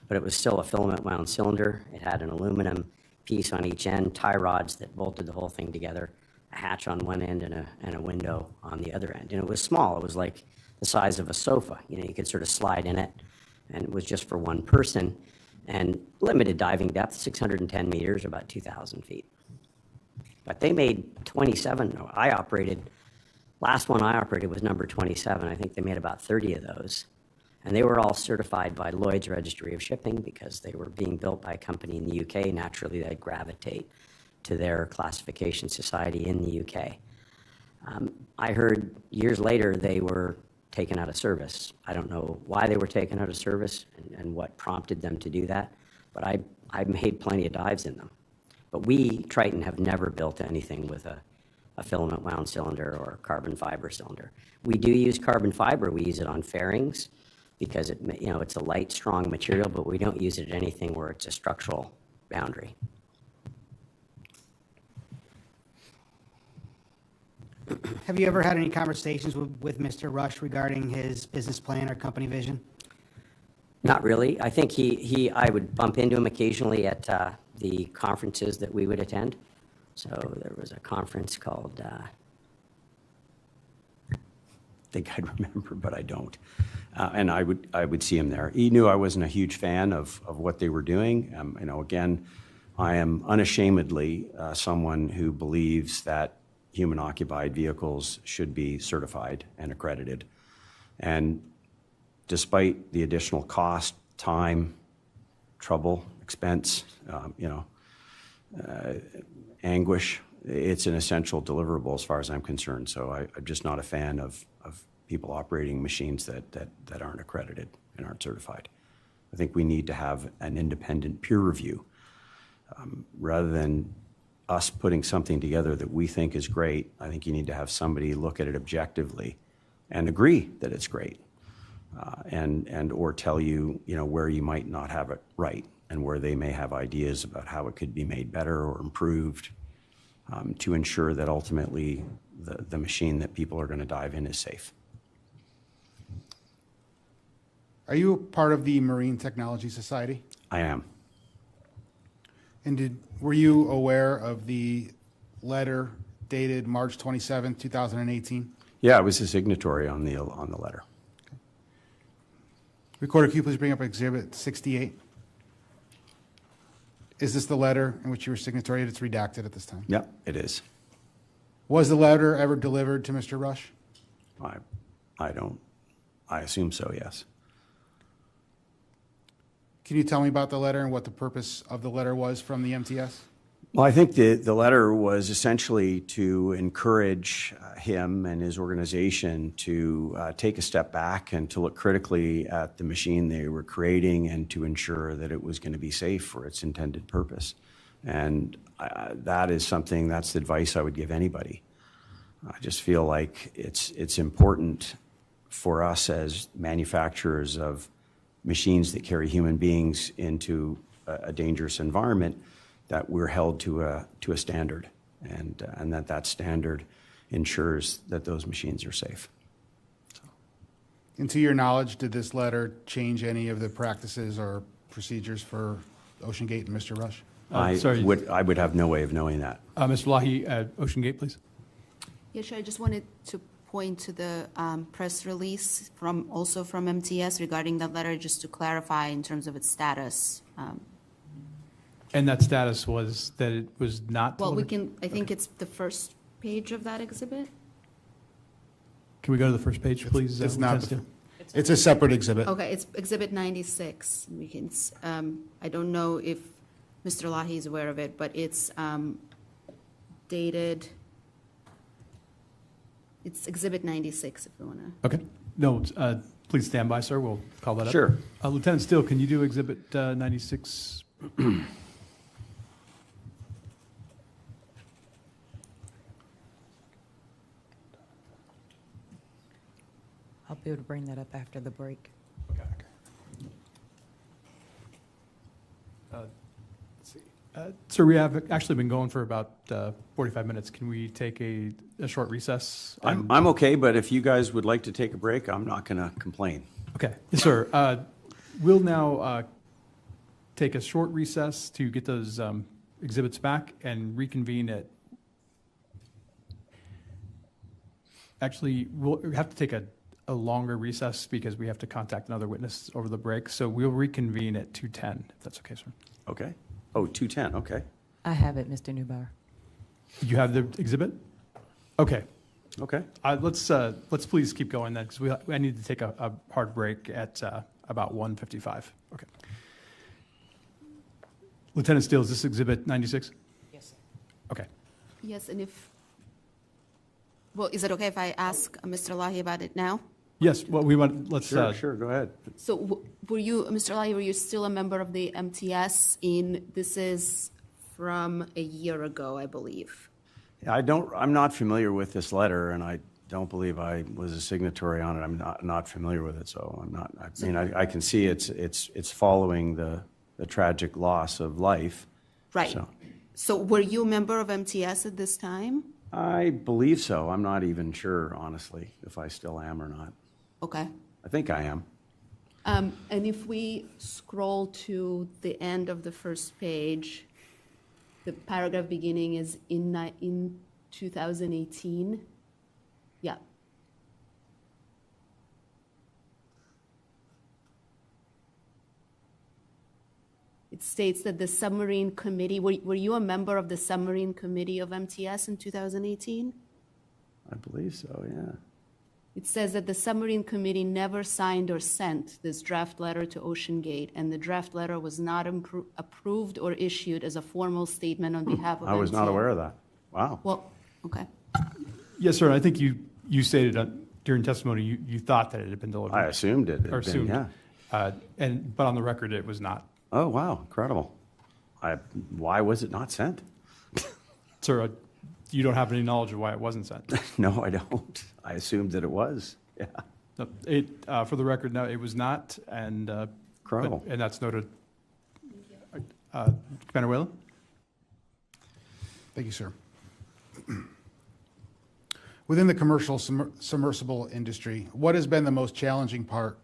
But it was still a filament wound cylinder. It had an aluminum piece on each end, tie rods that bolted the whole thing together, a hatch on one end and a window on the other end. And it was small. It was like the size of a sofa. You could sort of slide in it, and it was just for one person. And limited diving depth, 610 meters, about 2,000 feet. But they made 27. Last one I operated was number 27. I think they made about 30 of those. And they were all certified by Lloyd's Registry of Shipping because they were being built by a company in the UK. Naturally, they'd gravitate to their classification society in the UK. I heard years later they were taken out of service. I don't know why they were taken out of service and what prompted them to do that, but I made plenty of dives in them. But we, Triton, have never built anything with a filament wound cylinder or a carbon fiber cylinder. We do use carbon fiber. We use it on fairings because it's a light, strong material, but we don't use it in anything where it's a structural boundary. Have you ever had any conversations with Mr. Rush regarding his business plan or company vision? Not really. I think I would bump into him occasionally at the conferences that we would attend. So there was a conference called, I think I'd remember, but I don't. And I would see him there. He knew I wasn't a huge fan of what they were doing. Again, I am unashamedly someone who believes that human-occupied vehicles should be certified and accredited. And despite the additional cost, time, trouble, expense, anguish, it's an essential deliverable as far as I'm concerned. So I'm just not a fan of people operating machines that aren't accredited and aren't certified. I think we need to have an independent peer review rather than us putting something together that we think is great. I think you need to have somebody look at it objectively and agree that it's great, and or tell you, where you might not have it right and where they may have ideas about how it could be made better or improved to ensure that ultimately the machine that people are going to dive in is safe. Are you part of the Marine Technology Society? I am. And were you aware of the letter dated March 27, 2018? Yeah, I was a signatory on the letter. Okay. Recorder, can you please bring up Exhibit 68? Is this the letter in which you were signatory? It's redacted at this time. Yep, it is. Was the letter ever delivered to Mr. Rush? I assume so, yes. Can you tell me about the letter and what the purpose of the letter was from the MTS? Well, I think the letter was essentially to encourage him and his organization to take a step back and to look critically at the machine they were creating and to ensure that it was going to be safe for its intended purpose. And that's the advice I would give anybody. I just feel like it's important for us as manufacturers of machines that carry human beings into a dangerous environment that we're held to a standard, and that standard ensures that those machines are safe. And to your knowledge, did this letter change any of the practices or procedures for OceanGate and Mr. Rush? I would have no way of knowing that. Mr. Lahi, OceanGate, please. Yes, sure. I just wanted to point to the press release also from MTS regarding that letter, just to clarify in terms of its status. And that status was that it was not Well, delivered? I think it's the first page of that exhibit. Can we go to the first page, please? It's not. It's a separate exhibit. Okay, it's Exhibit 96. We can, I don't know if Mr. Lahi is aware of it, but it's dated, it's Exhibit 96, if you want to. Okay. No, please stand by, sir. We'll call that up. Sure. Lieutenant Steele, can you do Exhibit 96? I'll be able to bring that up after the break. Okay. Let's see. Sir, we have actually been going for about 45 minutes. Can we take a short recess? I'm okay, but if you guys would like to take a break, I'm not going to complain. Okay. Yes, sir. We'll now take a short recess to get those exhibits back and reconvene at. Actually, we'll have to take a longer recess because we have to contact another witness over the break. So we'll reconvene at 2:10, if that's okay, sir. Okay. Oh, 2:10, okay. I have it, Mr. Neubauer. You have the exhibit? Okay. Okay. Let's please keep going then, because I need to take a hard break at about 1:55. Okay. Lieutenant Steele, is this exhibit 96? Yes, sir. Okay. Yes, and well, is it okay if I ask Mr. Lahi about it now? Yes, well, let's. Sure, go ahead. So were you, Mr. Lahi, were you still a member of the MTS this is from a year ago, I believe? I'm not familiar with this letter, and I don't believe I was a signatory on it. I'm not familiar with it, so I'm not. I mean, I can see it's following the tragic loss of life. Right. So were you a member of MTS at this time? I believe so. I'm not even sure, honestly, if I still am or not. Okay. I think I am. And if we scroll to the end of the first page, the paragraph beginning is in 2018. Yeah. It states that the Submarine Committee, were you a member of the Submarine Committee of MTS in 2018? I believe so, yeah. It says that the Submarine Committee never signed or sent this draft letter to OceanGate, and the draft letter was not approved or issued as a formal statement on behalf of MTS. I was not aware of that. Wow. Well, okay. Yes, sir. I think you stated during testimony you thought that it had been delivered. I assumed it had Or assumed. been, yeah. But on the record, it was not. Oh, wow, incredible. Why was it not sent? Sir, you don't have any knowledge of why it wasn't sent? No, I don't. I assumed that it was, yeah. No, for the record, no, it was not, and incredible. And that's noted. Commander Whalen? Thank you, sir. Within the commercial submersible industry, what has been the most challenging part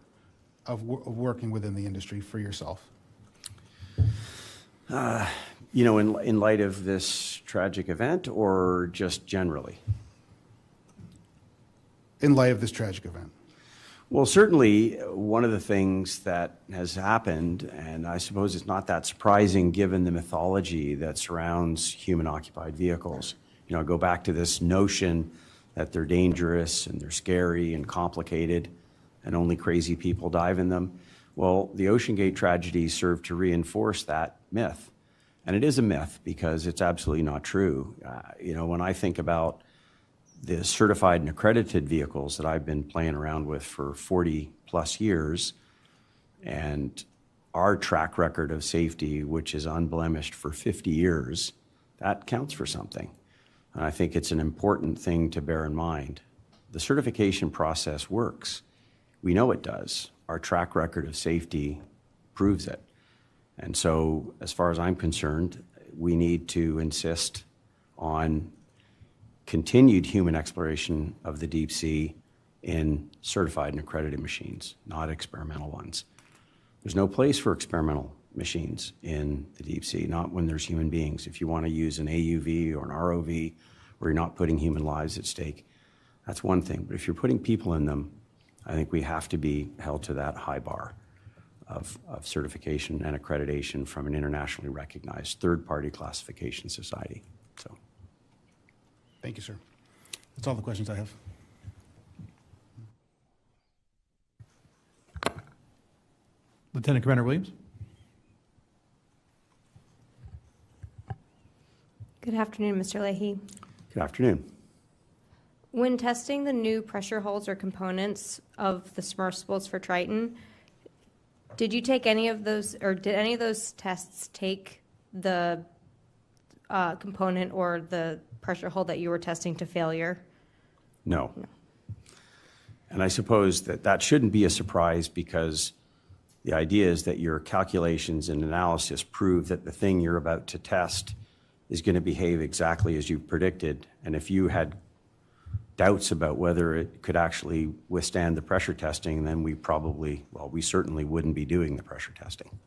of working within the industry for yourself? You know, in light of this tragic event, or just generally? In light of this tragic event. Well, certainly one of the things that has happened, and I suppose it's not that surprising given the mythology that surrounds human-occupied vehicles. You know, go back to this notion that they're dangerous and they're scary and complicated and only crazy people dive in them. Well, the OceanGate tragedy served to reinforce that myth. And it is a myth because it's absolutely not true. You know, when I think about the certified and accredited vehicles that I've been playing around with for 40 plus years, and our track record of safety, which is unblemished for 50 years, that counts for something. And I think it's an important thing to bear in mind. The certification process works. We know it does. Our track record of safety proves it. And so, as far as I'm concerned, we need to insist on continued human exploration of the deep sea in certified and accredited machines, not experimental ones. There's no place for experimental machines in the deep sea, not when there's human beings. If you want to use an AUV or an ROV where you're not putting human lives at stake, that's one thing. But if you're putting people in them, I think we have to be held to that high bar of certification and accreditation from an internationally recognized third-party classification society. So, thank you, sir. That's all the questions I have. Lieutenant Commander Williams. Good afternoon, Mr. Leahy. Good afternoon. When testing the new pressure hulls or components of the submersibles for Triton, did you take any of those, or did any of those tests take the component or the pressure hull that you were testing to failure? No. And I suppose that shouldn't be a surprise, because the idea is that your calculations and analysis prove that the thing you're about to test is going to behave exactly as you predicted. And if you had doubts about whether it could actually withstand the pressure testing, then we certainly wouldn't be doing the pressure testing.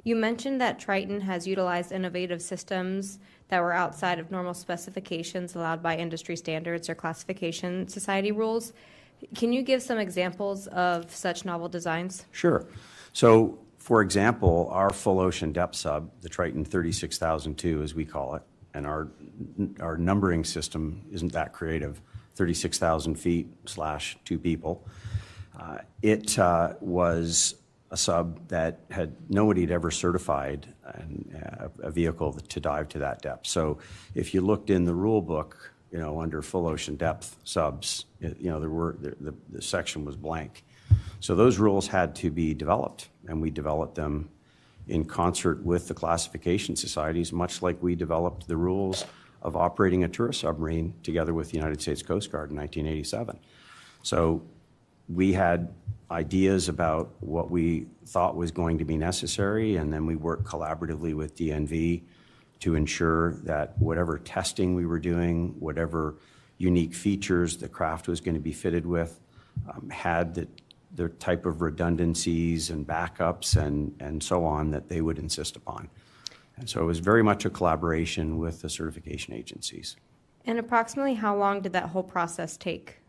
You mentioned that Triton has utilized innovative systems that were outside of normal specifications allowed by industry standards or classification society rules. Can you give some examples of such novel designs? Sure. So, for example, our full ocean depth sub, the Triton 36002 as we call it, and our numbering system isn't that creative, 36,000 feet / 2 people. It was a sub that nobody had ever certified a vehicle to dive to that depth. So if you looked in the rule book, under full ocean depth subs, the section was blank. So those rules had to be developed, and we developed them in concert with the classification societies, much like we developed the rules of operating a tourist submarine together with the United States Coast Guard in 1987. So we had ideas about what we thought was going to be necessary, and then we worked collaboratively with DNV to ensure that whatever testing we were doing, whatever unique features the craft was going to be fitted with, had the type of redundancies and backups and so on that they would insist upon. And so it was very much a collaboration with the certification agencies. And approximately how long did that whole process take?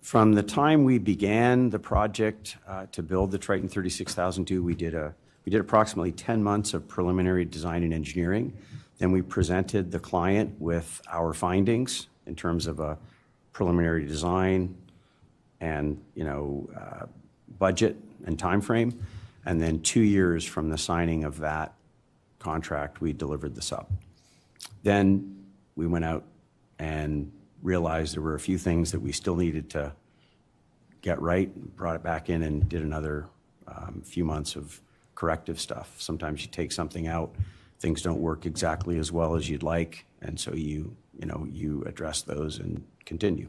From the time we began the project to build the Triton 36002, we did approximately 10 months of preliminary design and engineering. Then we presented the client with our findings in terms of a preliminary design and budget and time frame. And then 2 years from the signing of that contract, we delivered the sub. Then we went out and realized there were a few things that we still needed to get right, brought it back in and did another few months of corrective stuff. Sometimes you take something out, things don't work exactly as well as you'd like, and so you address those and continue.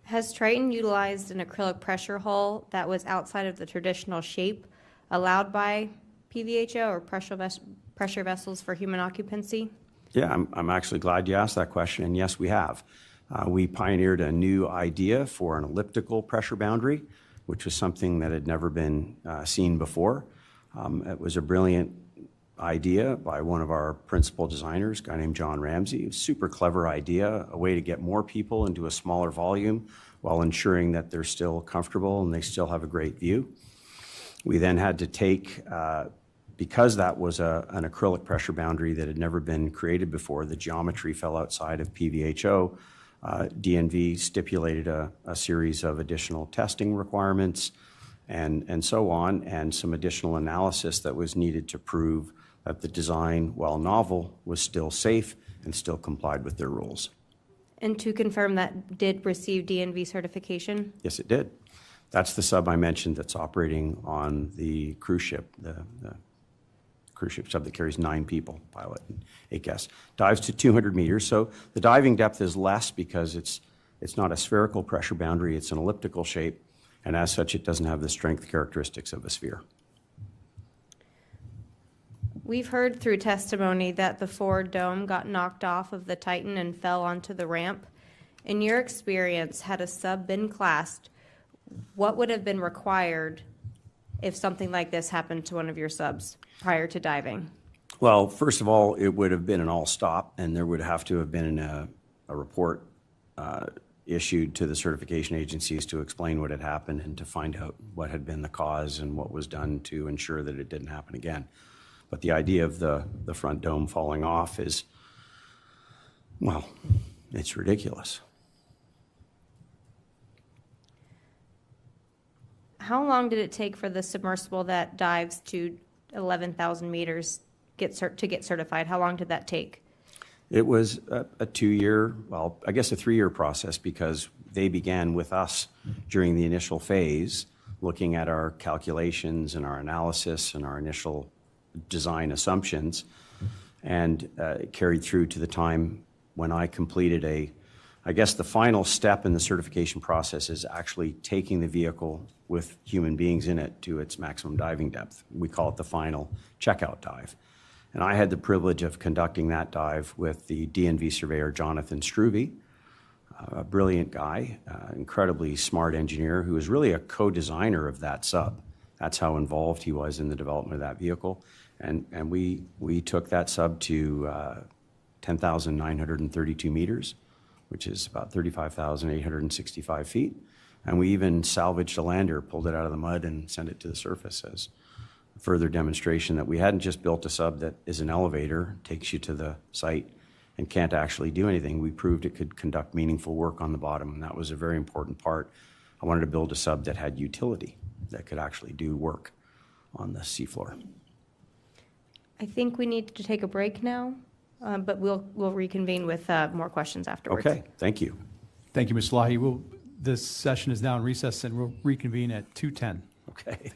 Has Triton utilized an acrylic pressure hull that was outside of the traditional shape allowed by PVHO or pressure vessels for human occupancy? Yeah, I'm actually glad you asked that question, and yes, we have. We pioneered a new idea for an elliptical pressure boundary, which was something that had never been seen before. It was a brilliant idea by one of our principal designers, a guy named John Ramsey. It was a super clever idea, a way to get more people into a smaller volume while ensuring that they're still comfortable and they still have a great view. We then had to take, because that was an acrylic pressure boundary that had never been created before, the geometry fell outside of PVHO. DNV stipulated a series of additional testing requirements and so on, and some additional analysis that was needed to prove that the design, while novel, was still safe and still complied with their rules. And to confirm, that did receive DNV certification? Yes, it did. That's the sub I mentioned that's operating on the cruise ship, the cruise ship sub that carries 9 people, pilot and 8 guests. Dives to 200 meters, so the diving depth is less because it's not a spherical pressure boundary, it's an elliptical shape, and as such, it doesn't have the strength characteristics of a sphere. We've heard through testimony that the forward dome got knocked off of the Titan and fell onto the ramp. In your experience, had a sub been classed, what would have been required if something like this happened to one of your subs prior to diving? Well, first of all, it would have been an all stop, and there would have to have been a report issued to the certification agencies to explain what had happened and to find out what had been the cause and what was done to ensure that it didn't happen again. But the idea of the front dome falling off is, well, it's ridiculous. How long did it take for the submersible that dives to 11,000 meters to get certified? How long did that take? It was a 2-year, well, I guess a 3-year process, because they began with us during the initial phase, looking at our calculations and our analysis and our initial design assumptions, and it carried through to the time when I completed I guess the final step in the certification process is actually taking the vehicle with human beings in it to its maximum diving depth. We call it the final checkout dive. And I had the privilege of conducting that dive with the DNV surveyor, Jonathan Struve, a brilliant guy, incredibly smart engineer who was really a co-designer of that sub. That's how involved he was in the development of that vehicle. And we took that sub to 10,932 meters, which is about 35,865 feet. And we even salvaged a lander, pulled it out of the mud, and sent it to the surface as a further demonstration that we hadn't just built a sub that is an elevator, takes you to the site, and can't actually do anything. We proved it could conduct meaningful work on the bottom, and that was a very important part. I wanted to build a sub that had utility, that could actually do work on the seafloor. I think we need to take a break now, but we'll reconvene with more questions afterwards. Okay, thank you. Thank you, Ms. Lahi. This session is now in recess, and we'll reconvene at 2:10. Okay.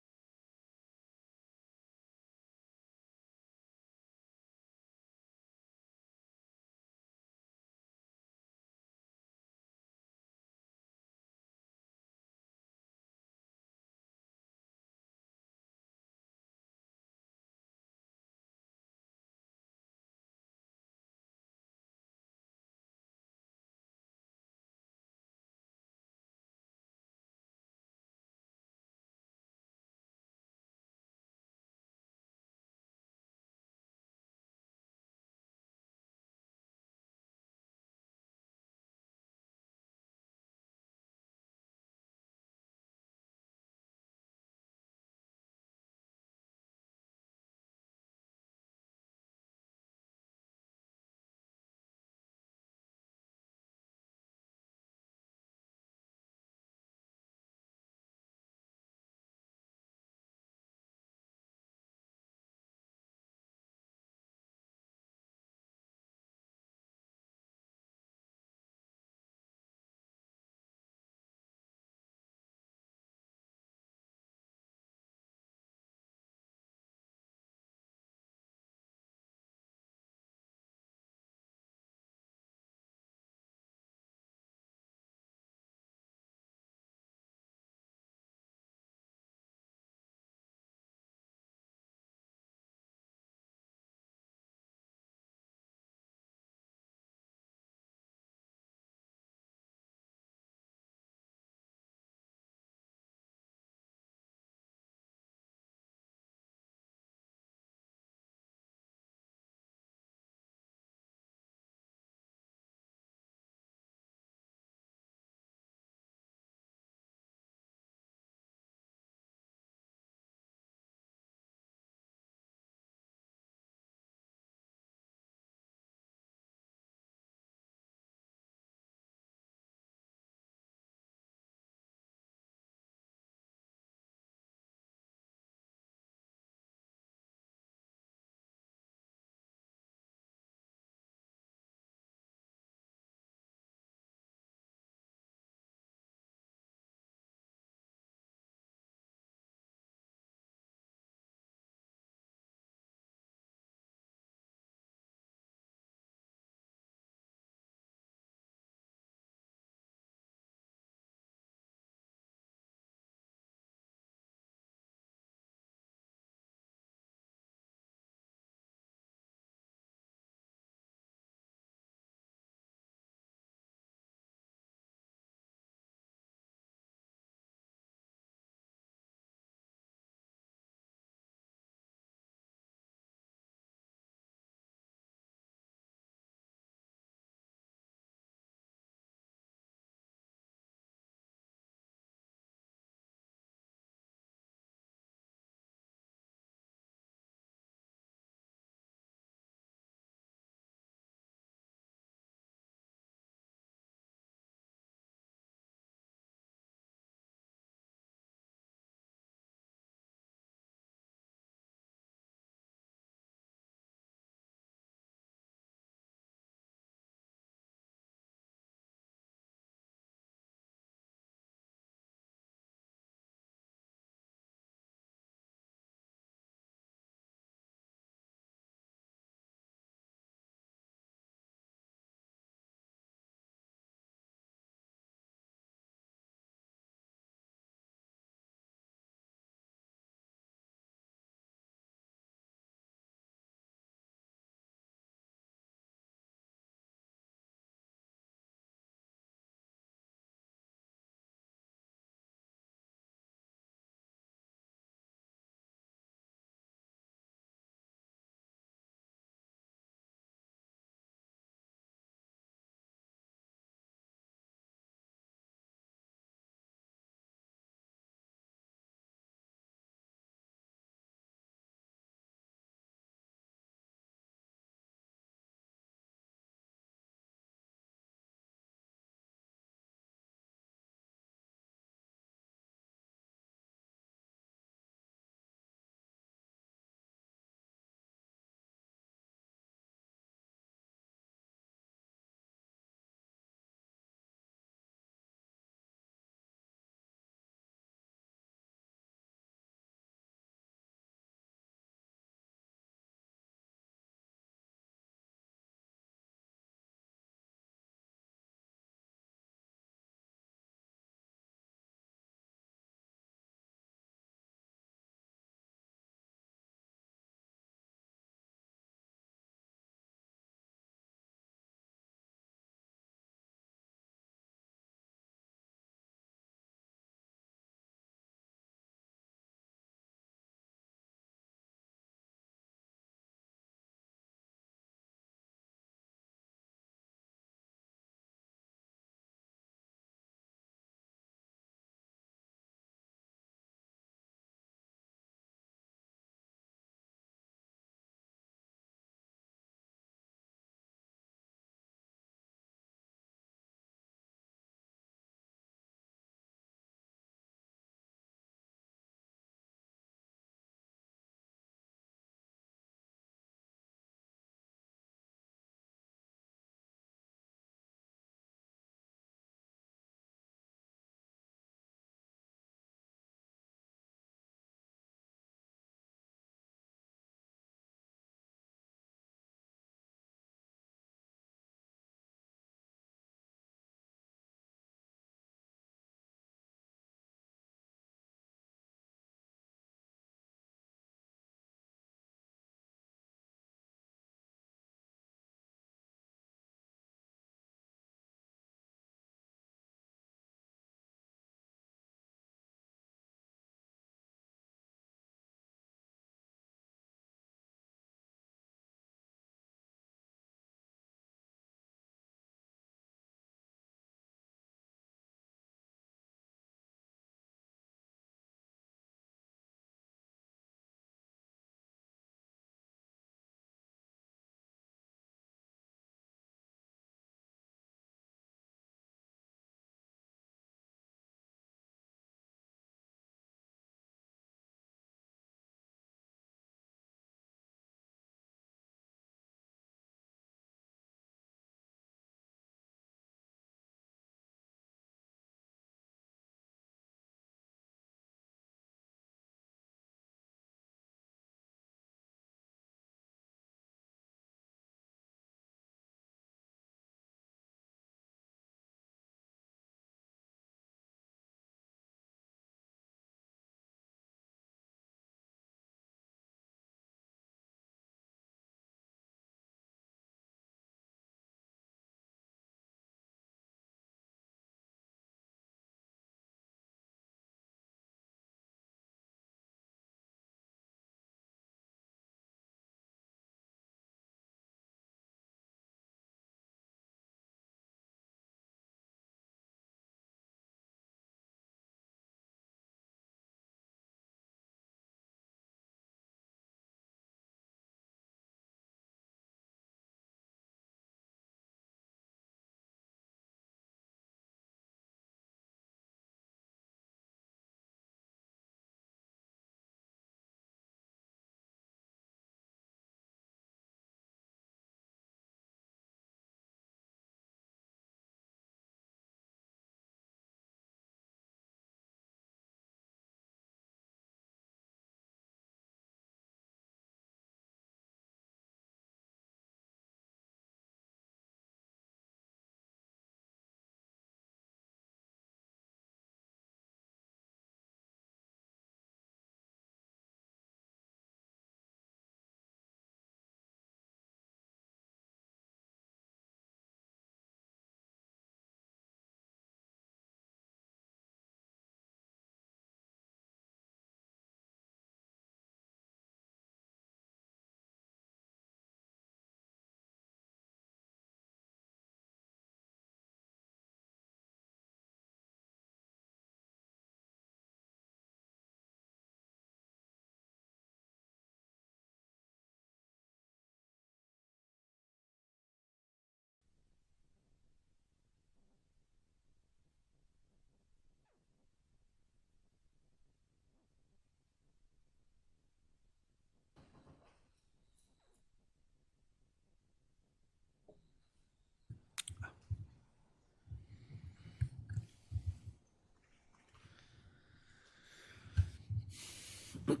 Okay,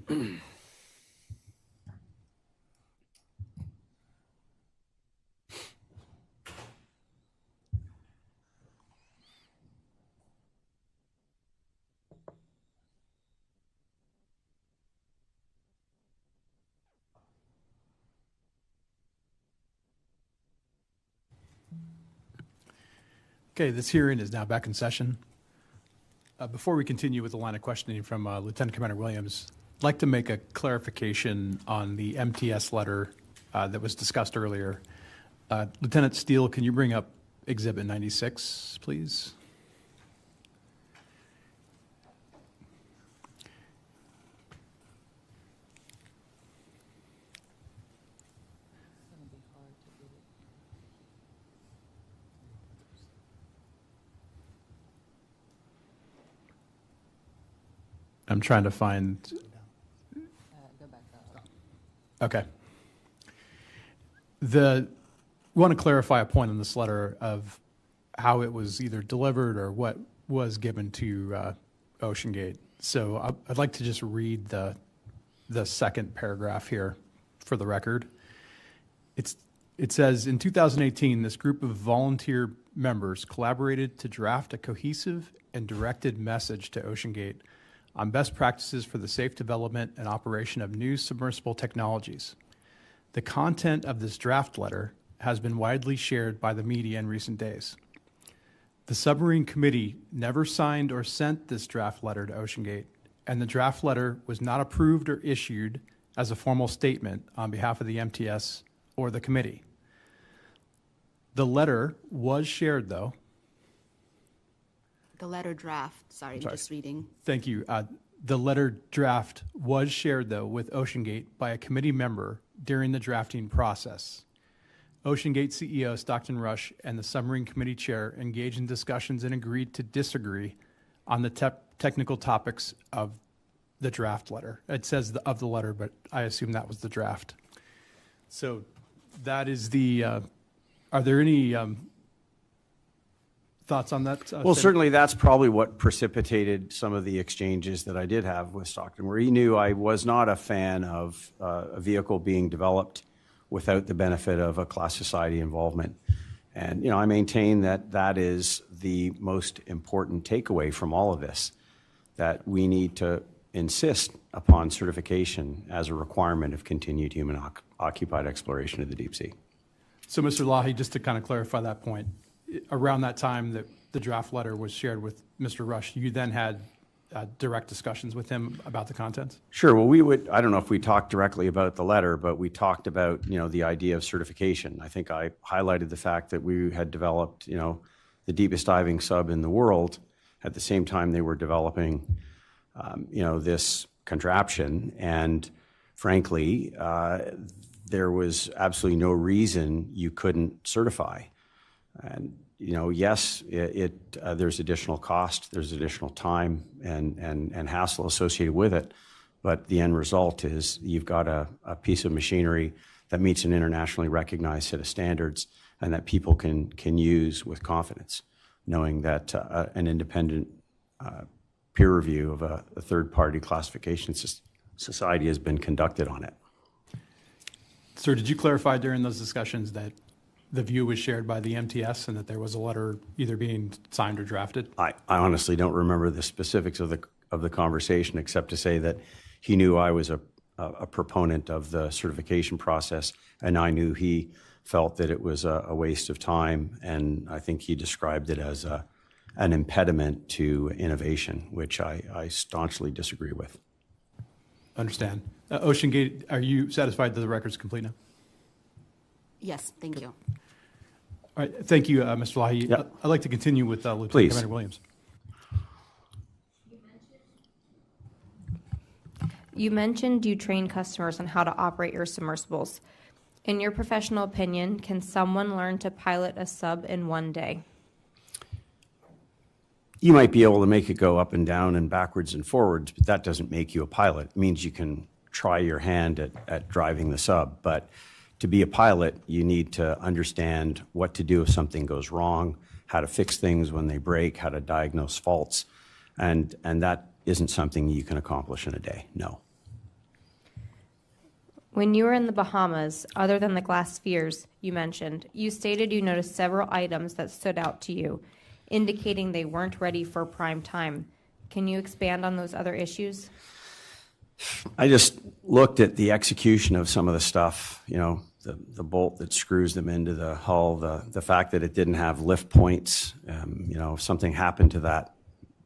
this hearing is now back in session. Before we continue with the line of questioning from Lieutenant Commander Williams, I'd like to make a clarification on the MTS letter that was discussed earlier. Lieutenant Steele, can you bring up Exhibit 96, please? I'm trying to find. Okay. Want to clarify a point in this letter of how it was either delivered or what was given to OceanGate. So I'd like to just read the second paragraph here for the record. It says, in 2018, this group of volunteer members collaborated to draft a cohesive and directed message to OceanGate on best practices for the safe development and operation of new submersible technologies. The content of this draft letter has been widely shared by the media in recent days. The Submarine Committee never signed or sent this draft letter to OceanGate, and the draft letter was not approved or issued as a formal statement on behalf of the MTS or the committee. The letter was shared, though. The letter draft, sorry, I'm just reading. Thank you. The letter draft was shared, though, with OceanGate by a committee member during the drafting process. OceanGate CEO Stockton Rush and the Submarine Committee Chair engaged in discussions and agreed to disagree on the technical topics of the draft letter. It says of the letter, but I assume that was the draft. So that is the, are there any thoughts on that? Well, certainly that's probably what precipitated some of the exchanges that I did have with Stockton, where he knew I was not a fan of a vehicle being developed without the benefit of a class society involvement. And, I maintain that that is the most important takeaway from all of this, that we need to insist upon certification as a requirement of continued human occupied exploration of the deep sea. So, Mr. Lahi, just to kind of clarify that point, around that time that the draft letter was shared with Mr. Rush, you then had direct discussions with him about the contents? Sure. Well, I don't know if we talked directly about the letter, but we talked about, the idea of certification. I think I highlighted the fact that we had developed, the deepest diving sub in the world at the same time they were developing, this contraption. And frankly, there was absolutely no reason you couldn't certify. And, yes, there's additional cost, there's additional time and hassle associated with it, but the end result is you've got a piece of machinery that meets an internationally recognized set of standards and that people can use with confidence, knowing that an independent peer review of a third-party classification society has been conducted on it. Sir, did you clarify during those discussions that the view was shared by the MTS and that there was a letter either being signed or drafted? I honestly don't remember the specifics of the conversation, except to say that he knew I was a proponent of the certification process, and I knew he felt that it was a waste of time, and I think he described it as an impediment to innovation, which I staunchly disagree with. Understand. OceanGate, are you satisfied that the record's complete now? Yes, thank you. All right, thank you, Mr. Lahi. Yep. I'd like to continue with Lieutenant Please. Commander Williams. You mentioned you train customers on how to operate your submersibles. In your professional opinion, can someone learn to pilot a sub in one day? You might be able to make it go up and down and backwards and forwards, but that doesn't make you a pilot. It means you can try your hand at driving the sub, but to be a pilot, you need to understand what to do if something goes wrong, how to fix things when they break, how to diagnose faults, and that isn't something you can accomplish in a day, no. When you were in the Bahamas, other than the glass spheres you mentioned, you stated you noticed several items that stood out to you, indicating they weren't ready for prime time. Can you expand on those other issues? I just looked at the execution of some of the stuff, you know, the bolt that screws them into the hull, the fact that it didn't have lift points, you know, if something happened to that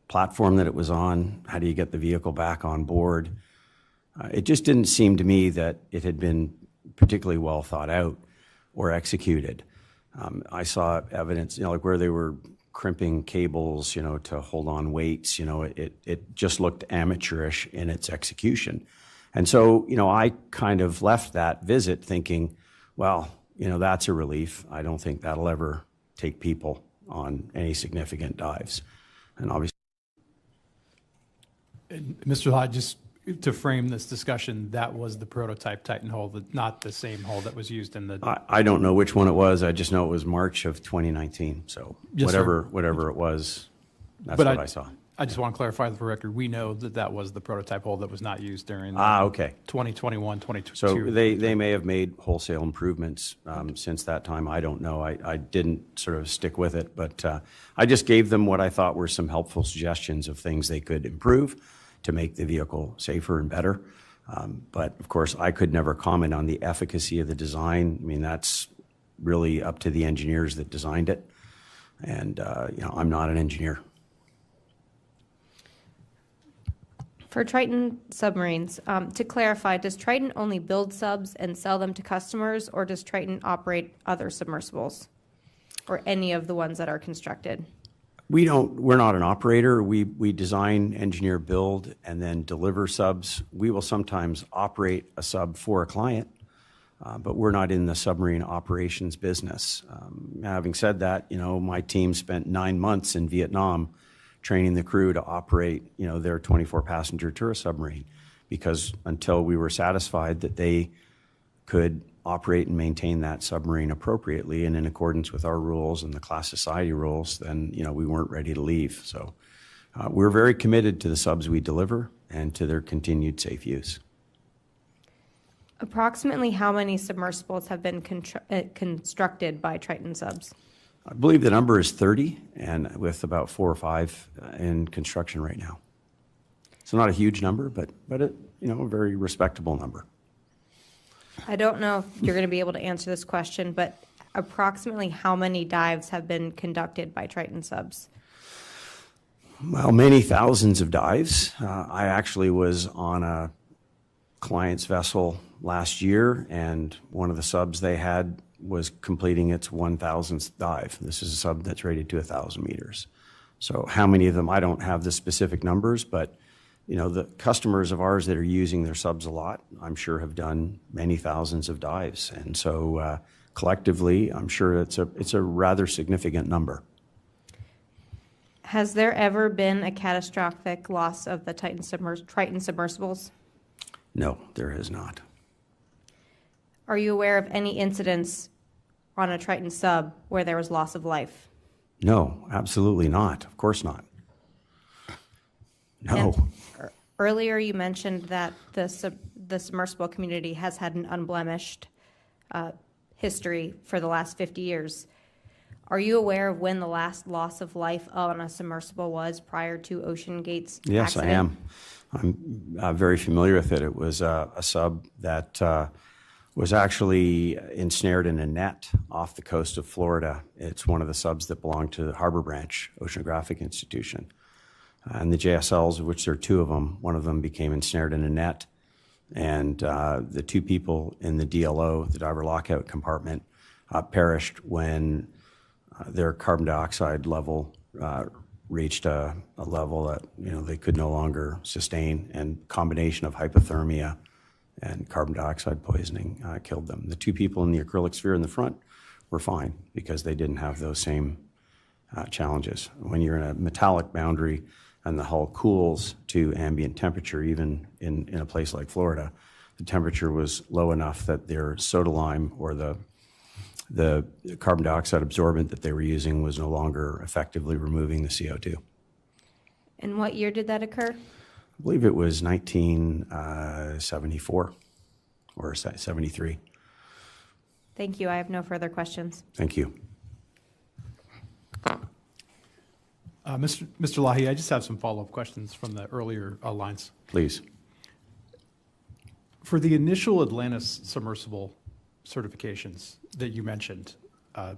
platform that it was on, how do you get the vehicle back on board? It just didn't seem to me that it had been particularly well thought out or executed. I saw evidence, you know, like where they were crimping cables, you know, to hold on weights, you know, it just looked amateurish in its execution. And so, you know, I kind of left that visit thinking, well, you know, that's a relief. I don't think that'll ever take people on any significant dives. And obviously, Mr. Lott, just to frame this discussion, that was the prototype Titan hull, not the same hull that was used in the... I don't know which one it was. I just know it was March of 2019. So Yes, whatever it was, that's what I saw. I just want to clarify for the record, we know that that was the prototype hull that was not used during okay. 2021, 2022. So they may have made wholesale improvements since that time. I don't know. I didn't sort of stick with it, but I just gave them what I thought were some helpful suggestions of things they could improve to make the vehicle safer and better. But of course, I could never comment on the efficacy of the design. I mean, that's really up to the engineers that designed it. And, you know, I'm not an engineer. For Triton submarines, to clarify, does Triton only build subs and sell them to customers, or does Triton operate other submersibles or any of the ones that are constructed? We're not an operator. We design, engineer, build, and then deliver subs. We will sometimes operate a sub for a client, but we're not in the submarine operations business. Having said that, you know, my team spent 9 months in Vietnam training the crew to operate, you know, their 24-passenger tourist submarine, because until we were satisfied that they could operate and maintain that submarine appropriately and in accordance with our rules and the class society rules, then, you know, we weren't ready to leave. So we're very committed to the subs we deliver and to their continued safe use. Approximately how many submersibles have been constructed by Triton subs? I believe the number is 30, and with about 4 or 5 in construction right now. So not a huge number, but a, you know, a very respectable number. I don't know if you're going to be able to answer this question, but approximately how many dives have been conducted by Triton subs? Well, many thousands of dives. I actually was on a client's vessel last year, and one of the subs they had was completing its 1,000th dive. This is a sub that's rated to 1,000 meters. So how many of them, I don't have the specific numbers, but you know, the customers of ours that are using their subs a lot, I'm sure have done many thousands of dives. And so collectively, I'm sure it's a rather significant number. Has there ever been a catastrophic loss of the Triton submersibles? No, there has not. Are you aware of any incidents on a Triton sub where there was loss of life? No, absolutely not. Of course not. No. And earlier you mentioned that the submersible community has had an unblemished history for the last 50 years. Are you aware of when the last loss of life on a submersible was prior to OceanGate's accident? Yes, I am. I'm very familiar with it. It was a sub that was actually ensnared in a net off the coast of Florida. It's one of the subs that belonged to the Harbor Branch Oceanographic Institution. And the JSLs, of which there are 2 of them, one of them became ensnared in a net. And the 2 people in the DLO, the diver lockout compartment, perished when their carbon dioxide level reached a level that, you know, they could no longer sustain, and combination of hypothermia and carbon dioxide poisoning killed them. The 2 people in the acrylic sphere in the front were fine because they didn't have those same challenges. When you're in a metallic boundary and the hull cools to ambient temperature, even in a place like Florida, the temperature was low enough that their soda lime, or the carbon dioxide absorbent that they were using, was no longer effectively removing the CO2. And what year did that occur? I believe it was 1974. or 73. Thank you. I have no further questions. Thank you. Mr. Lahi, I just have some follow-up questions from the earlier lines. Please. For the initial Atlantis submersible certifications that you mentioned, I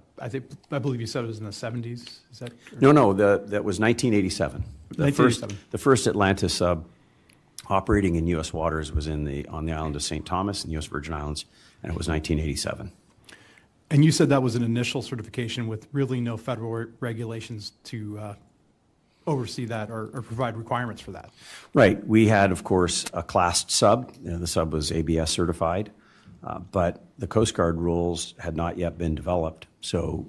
believe you said it was in the 70s. Is that? No, that was 1987. The 1987. First Atlantis sub operating in U.S. waters was on the island of St. Thomas in the U.S. Virgin Islands, and it was 1987. And you said that was an initial certification with really no federal regulations to oversee that or provide requirements for that. Right. We had, of course, a classed sub. The sub was ABS certified, but the Coast Guard rules had not yet been developed. So,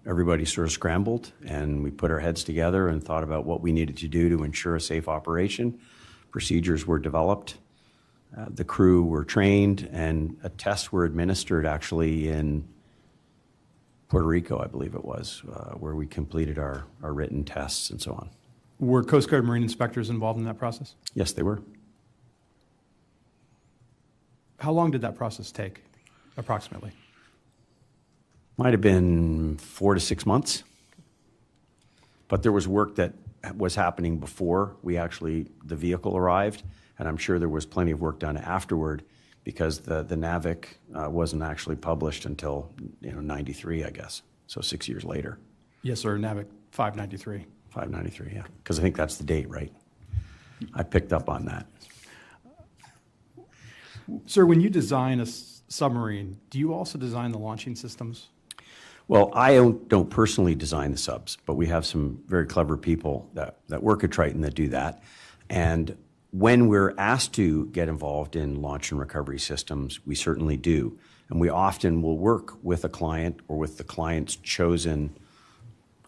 everybody sort of scrambled, and we put our heads together and thought about what we needed to do to ensure a safe operation. Procedures were developed. The crew were trained, and tests were administered actually in Puerto Rico, I believe it was, where we completed our written tests and so on. Were Coast Guard Marine inspectors involved in that process? Yes, they were. How long did that process take, approximately? Might have been 4 to 6 months. But there was work that was happening before the vehicle arrived, and I'm sure there was plenty of work done afterward, because the NAVIC wasn't actually published until 93, I guess. So 6 years later. Yes, sir. NAVIC 593. 593, yeah. Because I think that's the date, right? I picked up on that. Sir, when you design a submarine, do you also design the launching systems? Well, I don't personally design the subs, but we have some very clever people that work at Triton that do that. And when we're asked to get involved in launch and recovery systems, we certainly do. And we often will work with a client or with the client's chosen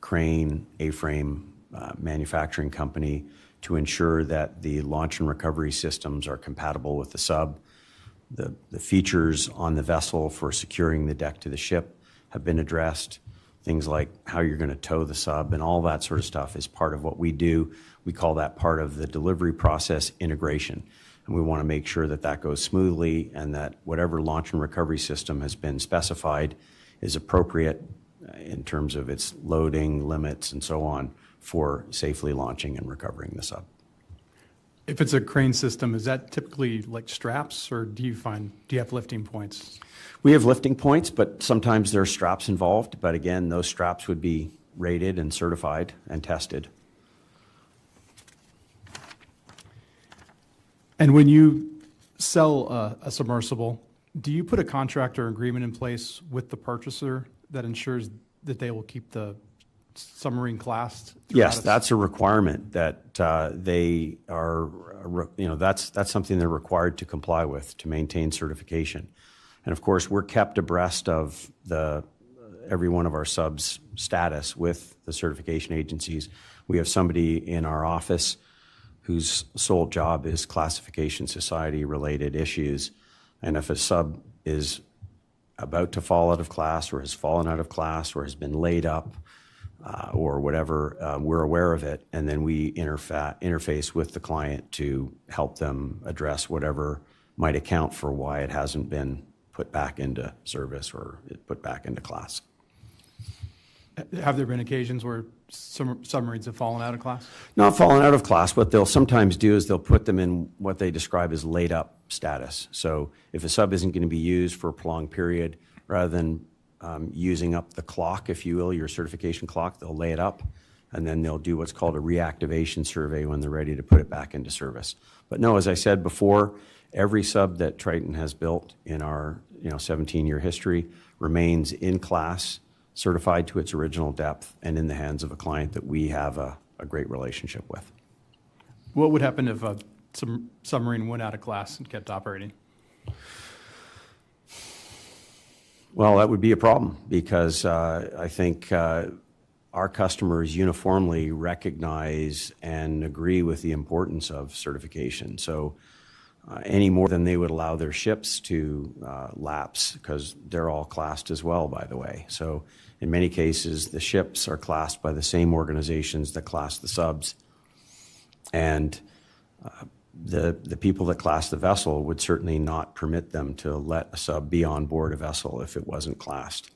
crane, A-frame manufacturing company to ensure that the launch and recovery systems are compatible with the sub. The features on the vessel for securing the deck to the ship have been addressed. Things like how you're going to tow the sub and all that sort of stuff is part of what we do. We call that part of the delivery process integration. And we want to make sure that that goes smoothly and that whatever launch and recovery system has been specified is appropriate in terms of its loading, limits, and so on for safely launching and recovering the sub. If it's a crane system, is that typically like straps, or do you have lifting points? We have lifting points, but sometimes there are straps involved. But again, those straps would be rated and certified and tested. And when you sell a submersible, do you put a contract or agreement in place with the purchaser that ensures that they will keep the submarine classed? Yes, that's a requirement that they are, that's something they're required to comply with to maintain certification. And of course, we're kept abreast of every one of our subs' status with the certification agencies. We have somebody in our office whose sole job is classification society related issues. And if a sub is about to fall out of class or has fallen out of class or has been laid up or whatever, we're aware of it. And then we interface with the client to help them address whatever might account for why it hasn't been put back into service or put back into class. Have there been occasions where submarines have fallen out of class? Not fallen out of class. What they'll sometimes do is they'll put them in what they describe as laid up status. So if a sub isn't going to be used for a prolonged period, rather than using up the clock, if you will, your certification clock, they'll lay it up, and then they'll do what's called a reactivation survey when they're ready to put it back into service. But no, as I said before, every sub that Triton has built in our 17-year history remains in class, certified to its original depth, and in the hands of a client that we have a great relationship with. What would happen if a submarine went out of class and kept operating? Well, that would be a problem because I think our customers uniformly recognize and agree with the importance of certification. So any more than they would allow their ships to lapse, because they're all classed as well, by the way. So in many cases, the ships are classed by the same organizations that class the subs. And the people that class the vessel would certainly not permit them to let a sub be on board a vessel if it wasn't classed.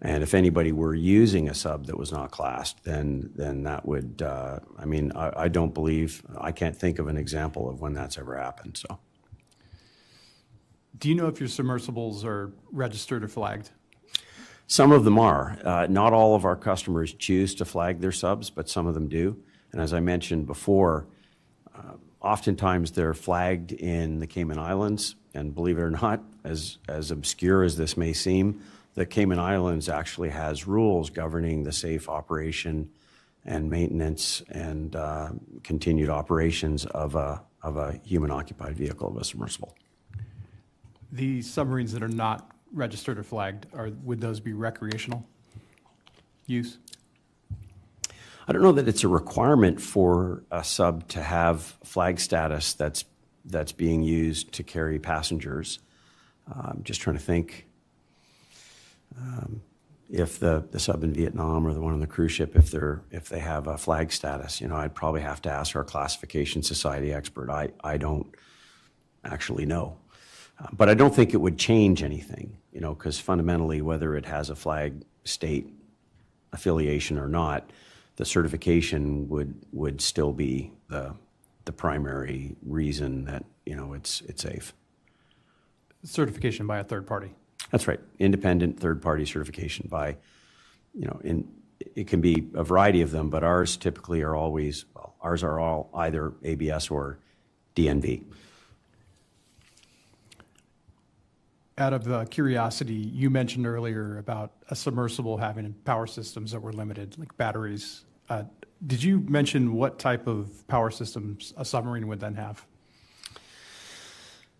And if anybody were using a sub that was not classed, then that would, I mean, I don't believe, I can't think of an example of when that's ever happened, so. Do you know if your submersibles are registered or flagged? Some of them are. Not all of our customers choose to flag their subs, but some of them do. And as I mentioned before, oftentimes they're flagged in the Cayman Islands, and believe it or not, as obscure as this may seem, the Cayman Islands actually has rules governing the safe operation and maintenance and continued operations of a human-occupied vehicle, of a submersible. The submarines that are not registered or flagged, would those be recreational use? I don't know that it's a requirement for a sub to have flag status that's being used to carry passengers. I'm just trying to think if the sub in Vietnam or the one on the cruise ship, if they have a flag status. You know, I'd probably have to ask our classification society expert. I don't actually know. But I don't think it would change anything, you know, because fundamentally, whether it has a flag state affiliation or not, the certification would still be the primary reason that, you know, it's safe. Certification by a third party. That's right. Independent third-party certification by, you know, it can be a variety of them, but ours typically are always, well, ours are all either ABS or DNV. Out of curiosity, you mentioned earlier about a submersible having power systems that were limited, like batteries. Did you mention what type of power systems a submarine would then have?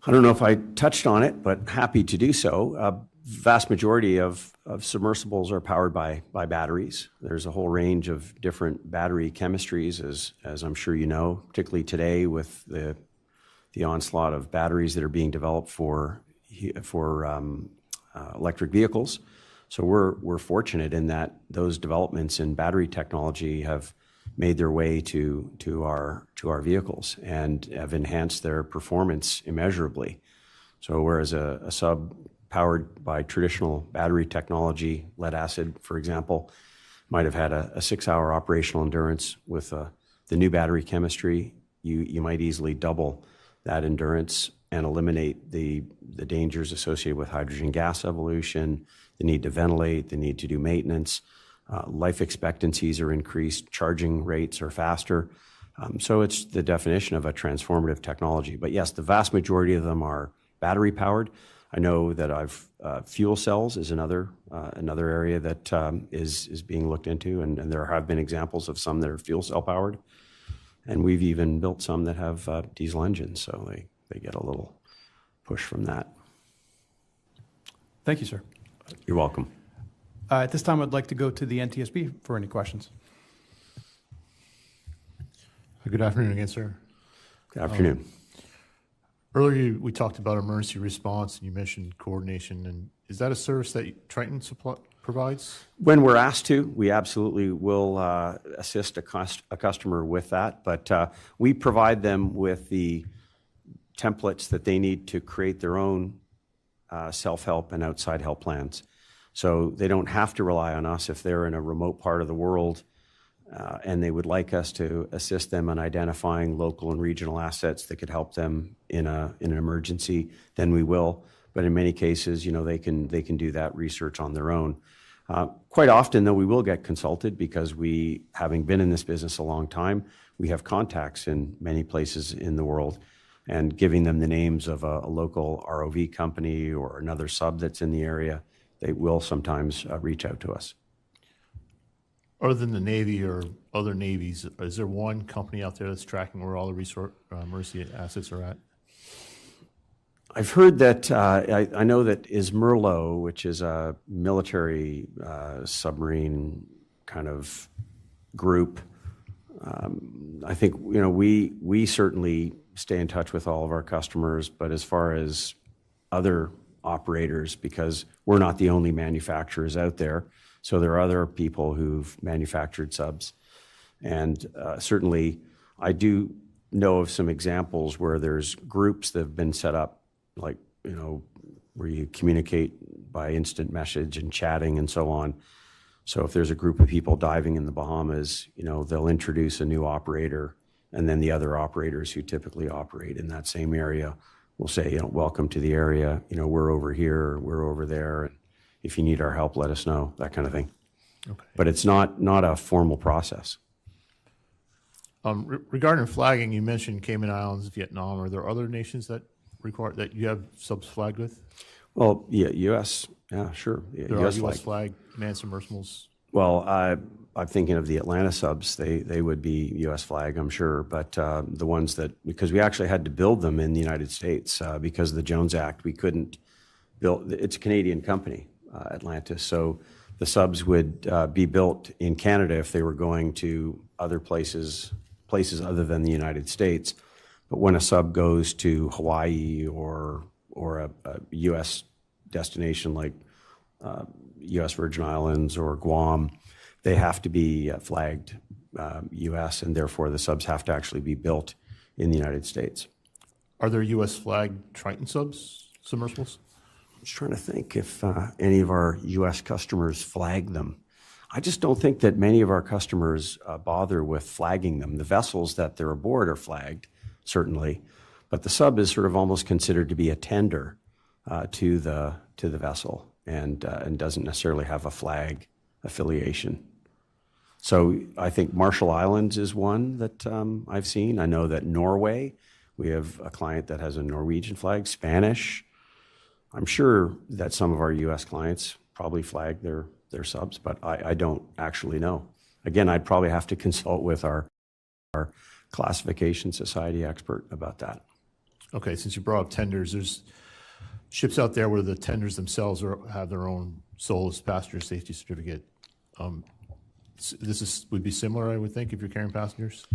I don't know if I touched on it, but happy to do so. Vast majority of submersibles are powered by batteries. There's a whole range of different battery chemistries, as I'm sure you know, particularly today with the onslaught of batteries that are being developed for electric vehicles. So we're fortunate in that those developments in battery technology have made their way to our vehicles and have enhanced their performance immeasurably. So whereas a sub powered by traditional battery technology, lead acid, for example, might have had a 6-hour operational endurance with the new battery chemistry, you might easily double that endurance and eliminate the dangers associated with hydrogen gas evolution, the need to ventilate, the need to do maintenance. Life expectancies are increased, charging rates are faster. So it's the definition of a transformative technology. But yes, the vast majority of them are battery powered. I know that fuel cells is another area that is being looked into, and there have been examples of some that are fuel cell powered. And we've even built some that have diesel engines, so they get a little push from that. Thank you, sir. You're welcome. At this time, I'd like to go to the NTSB for any questions. Good afternoon again, sir. Good afternoon. Earlier, we talked about emergency response, and you mentioned coordination. And is that a service that Triton provides? When we're asked to, we absolutely will assist a customer with that. But we provide them with the templates that they need to create their own self-help and outside help plans. So they don't have to rely on us if they're in a remote part of the world and they would like us to assist them in identifying local and regional assets that could help them in an emergency, then we will. But in many cases, you know, they can do that research on their own. Quite often, though, we will get consulted because we, having been in this business a long time, we have contacts in many places in the world, and giving them the names of a local ROV company or another sub that's in the area, they will sometimes reach out to us. Other than the Navy or other navies, is there one company out there that's tracking where all the emergency assets are at? I've heard that, I know that Ismerlo, which is a military submarine kind of group, I think, you know, we certainly stay in touch with all of our customers, but as far as other operators, because we're not the only manufacturers out there, so there are other people who've manufactured subs. And certainly I do know of some examples where there's groups that have been set up, like, where you communicate by instant message and chatting and so on. So if there's a group of people diving in the Bahamas, they'll introduce a new operator, and then the other operators who typically operate in that same area will say, welcome to the area, we're over here, we're over there, and if you need our help, let us know, that kind of thing. Okay. But it's not a formal process. Regarding flagging, you mentioned Cayman Islands, Vietnam. Are there other nations that you have subs flagged with? Well, yeah, U.S., yeah, sure. There are U.S. flag manned submersibles? Well, I'm thinking of the Atlanta subs. They would be U.S. flag, I'm sure. But the ones because we actually had to build them in the United States because of the Jones Act, we couldn't build. It's a Canadian company, Atlantis. So the subs would be built in Canada if they were going to other places other than the United States. But when a sub goes to Hawaii or a U.S. destination like U.S. Virgin Islands or Guam, they have to be flagged U.S., and therefore the subs have to actually be built in the United States. Are there U.S. flagged Triton submersibles? I'm just trying to think if any of our U.S. customers flag them. I just don't think that many of our customers bother with flagging them. The vessels that they're aboard are flagged, certainly, but the sub is sort of almost considered to be a tender to the vessel and doesn't necessarily have a flag affiliation. So I think Marshall Islands is one that I've seen. I know that Norway, we have a client that has a Norwegian flag, Spanish. I'm sure that some of our U.S. clients probably flag their subs, but I don't actually know. Again, I'd probably have to consult with our classification society expert about that. Okay, since you brought up tenders, there's ships out there where the tenders themselves have their own SOLAS passenger safety certificate. Would be similar, I would think, if you're carrying passengers?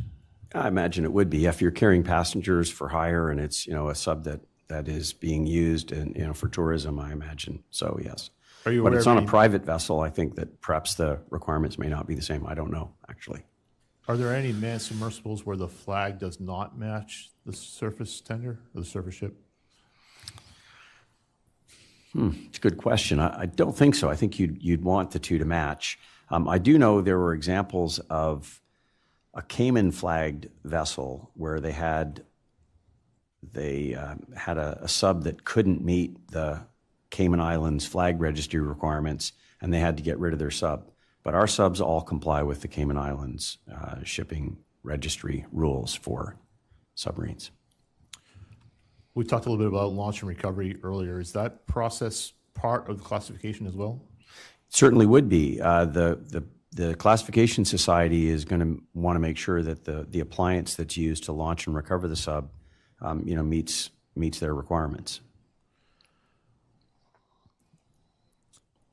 I imagine it would be. If you're carrying passengers for hire and it's a sub that is being used for tourism, I imagine. So, yes. Are you but aware it's of on a any- private vessel. I think that perhaps the requirements may not be the same. I don't know, actually. Are there any manned submersibles where the flag does not match the surface tender or the surface ship? It's a good question. I don't think so. I think you'd want the two to match. I do know there were examples of a Cayman flagged vessel where they had a sub that couldn't meet the Cayman Islands flag registry requirements, and they had to get rid of their sub. But our subs all comply with the Cayman Islands shipping registry rules for submarines. We talked a little bit about launch and recovery earlier. Is that process part of the classification as well? Certainly would be. The classification society is going to want to make sure that the appliance that's used to launch and recover the sub, meets their requirements.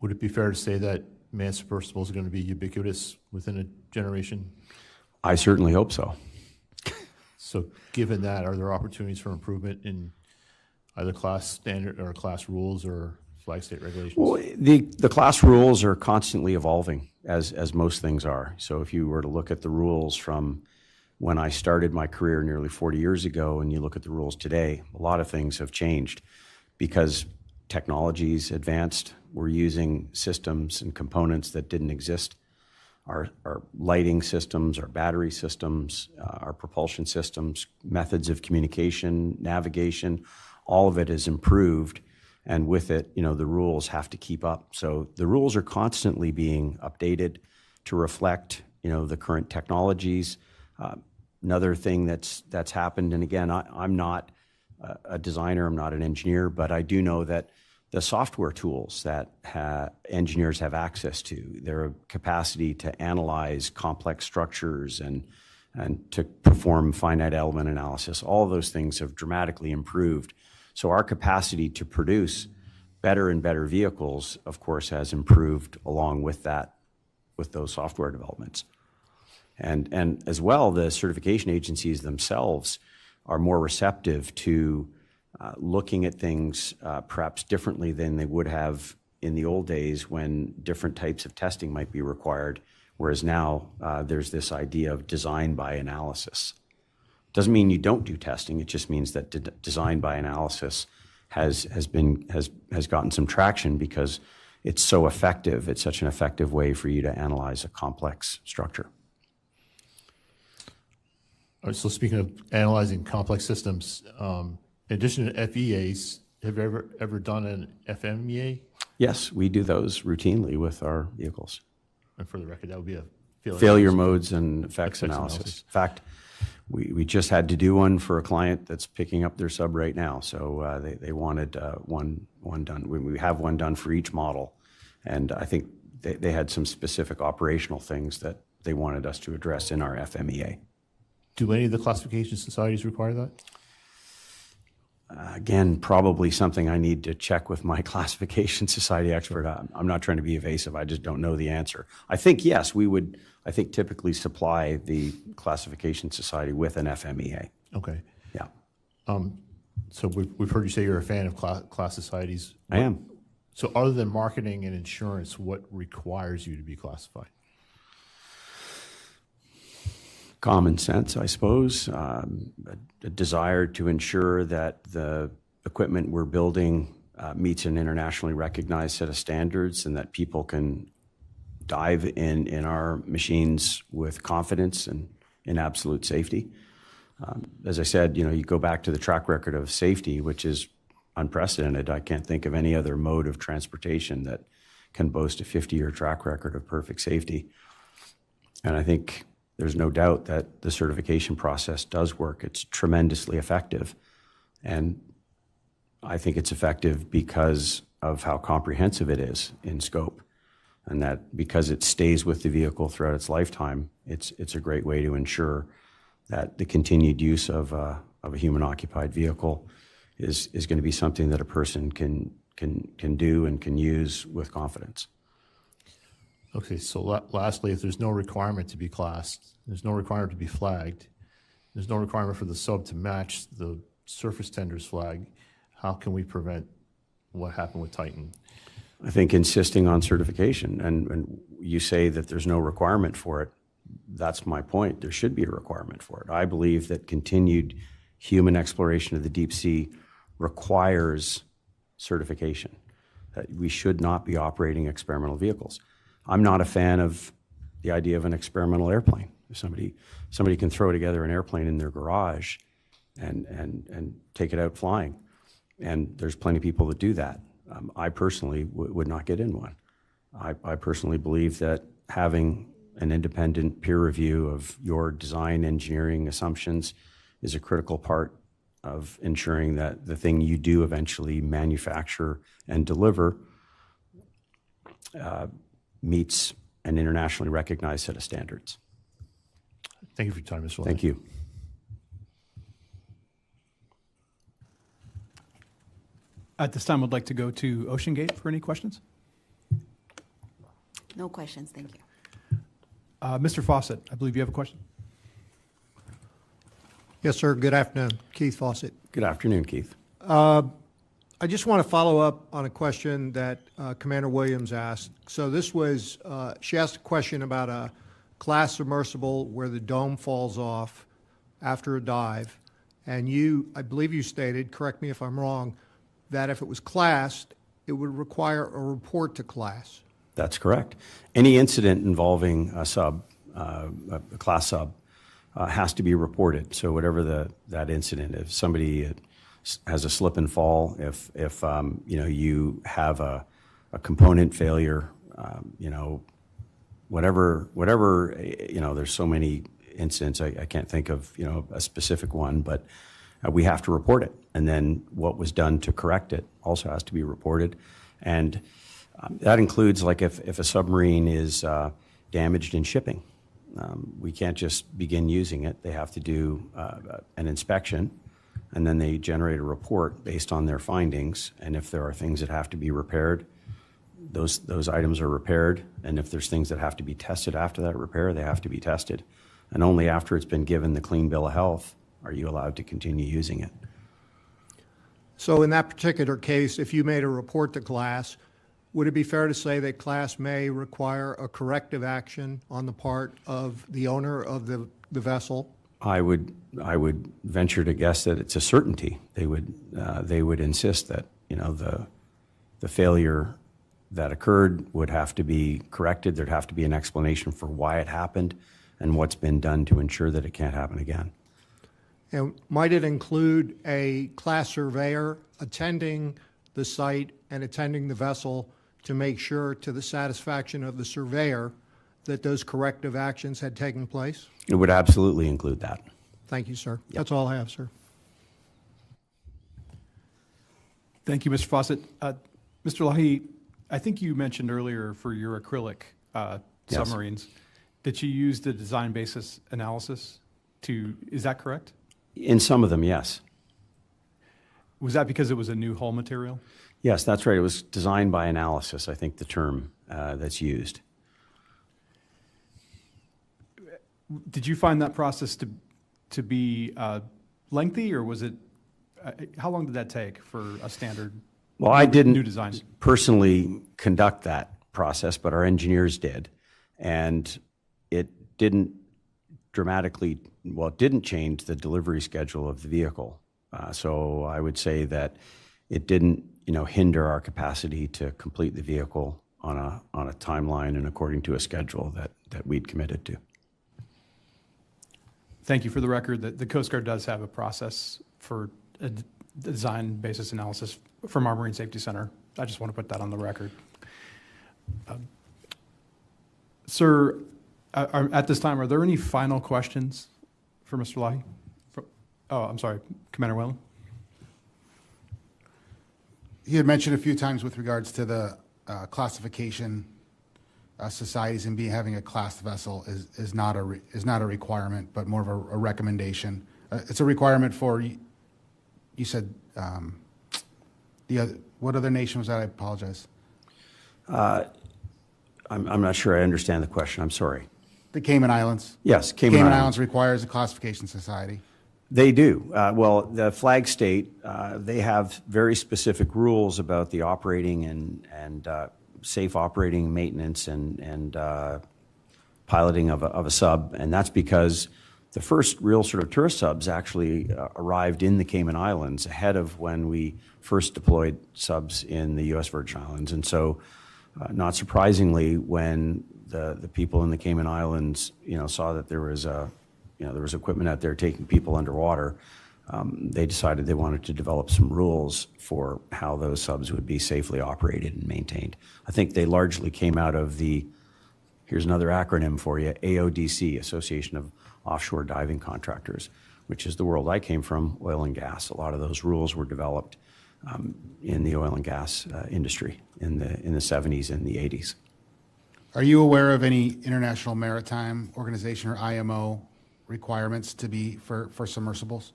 Would it be fair to say that manned submersibles are going to be ubiquitous within a generation? I certainly hope so. So given that, are there opportunities for improvement in either class standard or class rules or flag state regulations? Well, the class rules are constantly evolving, as most things are. So if you were to look at the rules from when I started my career nearly 40 years ago, and you look at the rules today, a lot of things have changed because technology's advanced. We're using systems and components that didn't exist. Our lighting systems, our battery systems, our propulsion systems, methods of communication, navigation, all of it is improved. And with it, the rules have to keep up. So the rules are constantly being updated to reflect, the current technologies. Another thing that's happened, and again, I'm not a designer, I'm not an engineer, but I do know that the software tools that engineers have access to, their capacity to analyze complex structures and to perform finite element analysis, all of those things have dramatically improved. So our capacity to produce better and better vehicles, of course, has improved along with that, with those software developments. And as well, the certification agencies themselves are more receptive to looking at things perhaps differently than they would have in the old days when different types of testing might be required, whereas now there's this idea of design by analysis. Doesn't mean you don't do testing. It just means that design by analysis has gotten some traction because it's so effective. It's such an effective way for you to analyze a complex structure. All right, so speaking of analyzing complex systems, in addition to FEAs, have you ever done an FMEA? Yes, we do those routinely with our vehicles. And for the record, that would be a failure modes and effects analysis. In fact, we just had to do one for a client that's picking up their sub right now. So they wanted one done. We have one done for each model. And I think they had some specific operational things that they wanted us to address in our FMEA. Do any of the classification societies require that? Again, probably something I need to check with my classification society expert. I'm not trying to be evasive. I just don't know the answer. I think, yes, we would, I think, typically supply the classification society with an FMEA. Okay. Yeah. So we've heard you say you're a fan of class societies. I am. So other than marketing and insurance, what requires you to be classified? Common sense, I suppose, a desire to ensure that the equipment we're building meets an internationally recognized set of standards and that people can dive in our machines with confidence and in absolute safety. As I said, you go back to the track record of safety, which is unprecedented. I can't think of any other mode of transportation that can boast a 50-year track record of perfect safety. And I think there's no doubt that the certification process does work. It's tremendously effective. And I think it's effective because of how comprehensive it is in scope. And that because it stays with the vehicle throughout its lifetime, it's a great way to ensure that the continued use of a human-occupied vehicle is going to be something that a person can do and can use with confidence. Okay, so lastly, if there's no requirement to be classed, there's no requirement to be flagged, there's no requirement for the sub to match the surface tender's flag, how can we prevent what happened with Titan? I think insisting on certification, and you say that there's no requirement for it, that's my point. There should be a requirement for it. I believe that continued human exploration of the deep sea requires certification, that we should not be operating experimental vehicles. I'm not a fan of the idea of an experimental airplane. If somebody can throw together an airplane in their garage and take it out flying, and there's plenty of people that do that. I personally would not get in one. I personally believe that having an independent peer review of your design engineering assumptions is a critical part of ensuring that the thing you do eventually manufacture and deliver meets an internationally recognized set of standards. Thank you for your time, Mr. Levy. Thank you. At this time, I'd like to go to OceanGate for any questions. No questions, thank you. Mr. Fawcett, I believe you have a question. Yes, sir. Good afternoon. Keith Fawcett. Good afternoon, Keith. I just want to follow up on a question that Commander Williams asked. So this was, she asked a question about a class submersible where the dome falls off after a dive. And you, I believe you stated, correct me if I'm wrong, that if it was classed, it would require a report to class. That's correct. Any incident involving a sub, a class sub, has to be reported. So whatever that incident, if somebody has a slip and fall, if you have a component failure, whatever, there's so many incidents, I can't think of a specific one, but we have to report it. And then what was done to correct it also has to be reported. And that includes, like, if a submarine is damaged in shipping, we can't just begin using it. They have to do an inspection, and then they generate a report based on their findings. And if there are things that have to be repaired, those items are repaired. And if there's things that have to be tested after that repair, they have to be tested. And only after it's been given the clean bill of health are you allowed to continue using it. So in that particular case, if you made a report to class, would it be fair to say that class may require a corrective action on the part of the owner of the vessel? I would venture to guess that it's a certainty. They would insist that, you know, the failure that occurred would have to be corrected. There'd have to be an explanation for why it happened and what's been done to ensure that it can't happen again. And might it include a class surveyor attending the site and attending the vessel to make sure, to the satisfaction of the surveyor, that those corrective actions had taken place? It would absolutely include that. Thank you, sir. That's all I have, sir. Thank you, Mr. Fawcett. Mr. Lahi, I think you mentioned earlier for your acrylic submarines that you used the design basis analysis to, is that correct? In some of them, yes. Was that because it was a new hull material? Yes, that's right. It was designed by analysis, I think the term that's used. Did you find that process to be lengthy, or was it, how long did that take for a standard Well, I didn't new design? personally conduct that process, but our engineers did. And it didn't dramatically, well, it didn't change the delivery schedule of the vehicle. So I would say that it didn't, you know, hinder our capacity to complete the vehicle on a timeline and according to a schedule that we'd committed to. Thank you. For the record, the Coast Guard does have a process for a design basis analysis from our Marine Safety Center. I just want to put that on the record. Sir, at this time, are there any final questions for Mr. Lahi? Oh, I'm sorry, Commander Whalen. You had mentioned a few times with regards to the classification societies and having a class vessel is not a requirement, but more of a recommendation. It's a requirement for, you said, what other nation was that? I apologize. I'm not sure I understand the question. I'm sorry. The Cayman Islands. Yes, Cayman Islands requires a classification society. They do. Well, the flag state, they have very specific rules about the operating and safe operating, maintenance, and piloting of a sub, and that's because the first real sort of tourist subs actually arrived in the Cayman Islands ahead of when we first deployed subs in the U.S. Virgin Islands. And so, not surprisingly, when the people in the Cayman Islands, you know, saw that there was equipment out there taking people underwater, they decided they wanted to develop some rules for how those subs would be safely operated and maintained. I think they largely came out of here's another acronym for you, AODC, Association of Offshore Diving Contractors, which is the world I came from, oil and gas. A lot of those rules were developed in the oil and gas industry in the 70s and the 80s. Are you aware of any International Maritime Organization or IMO requirements to be for submersibles?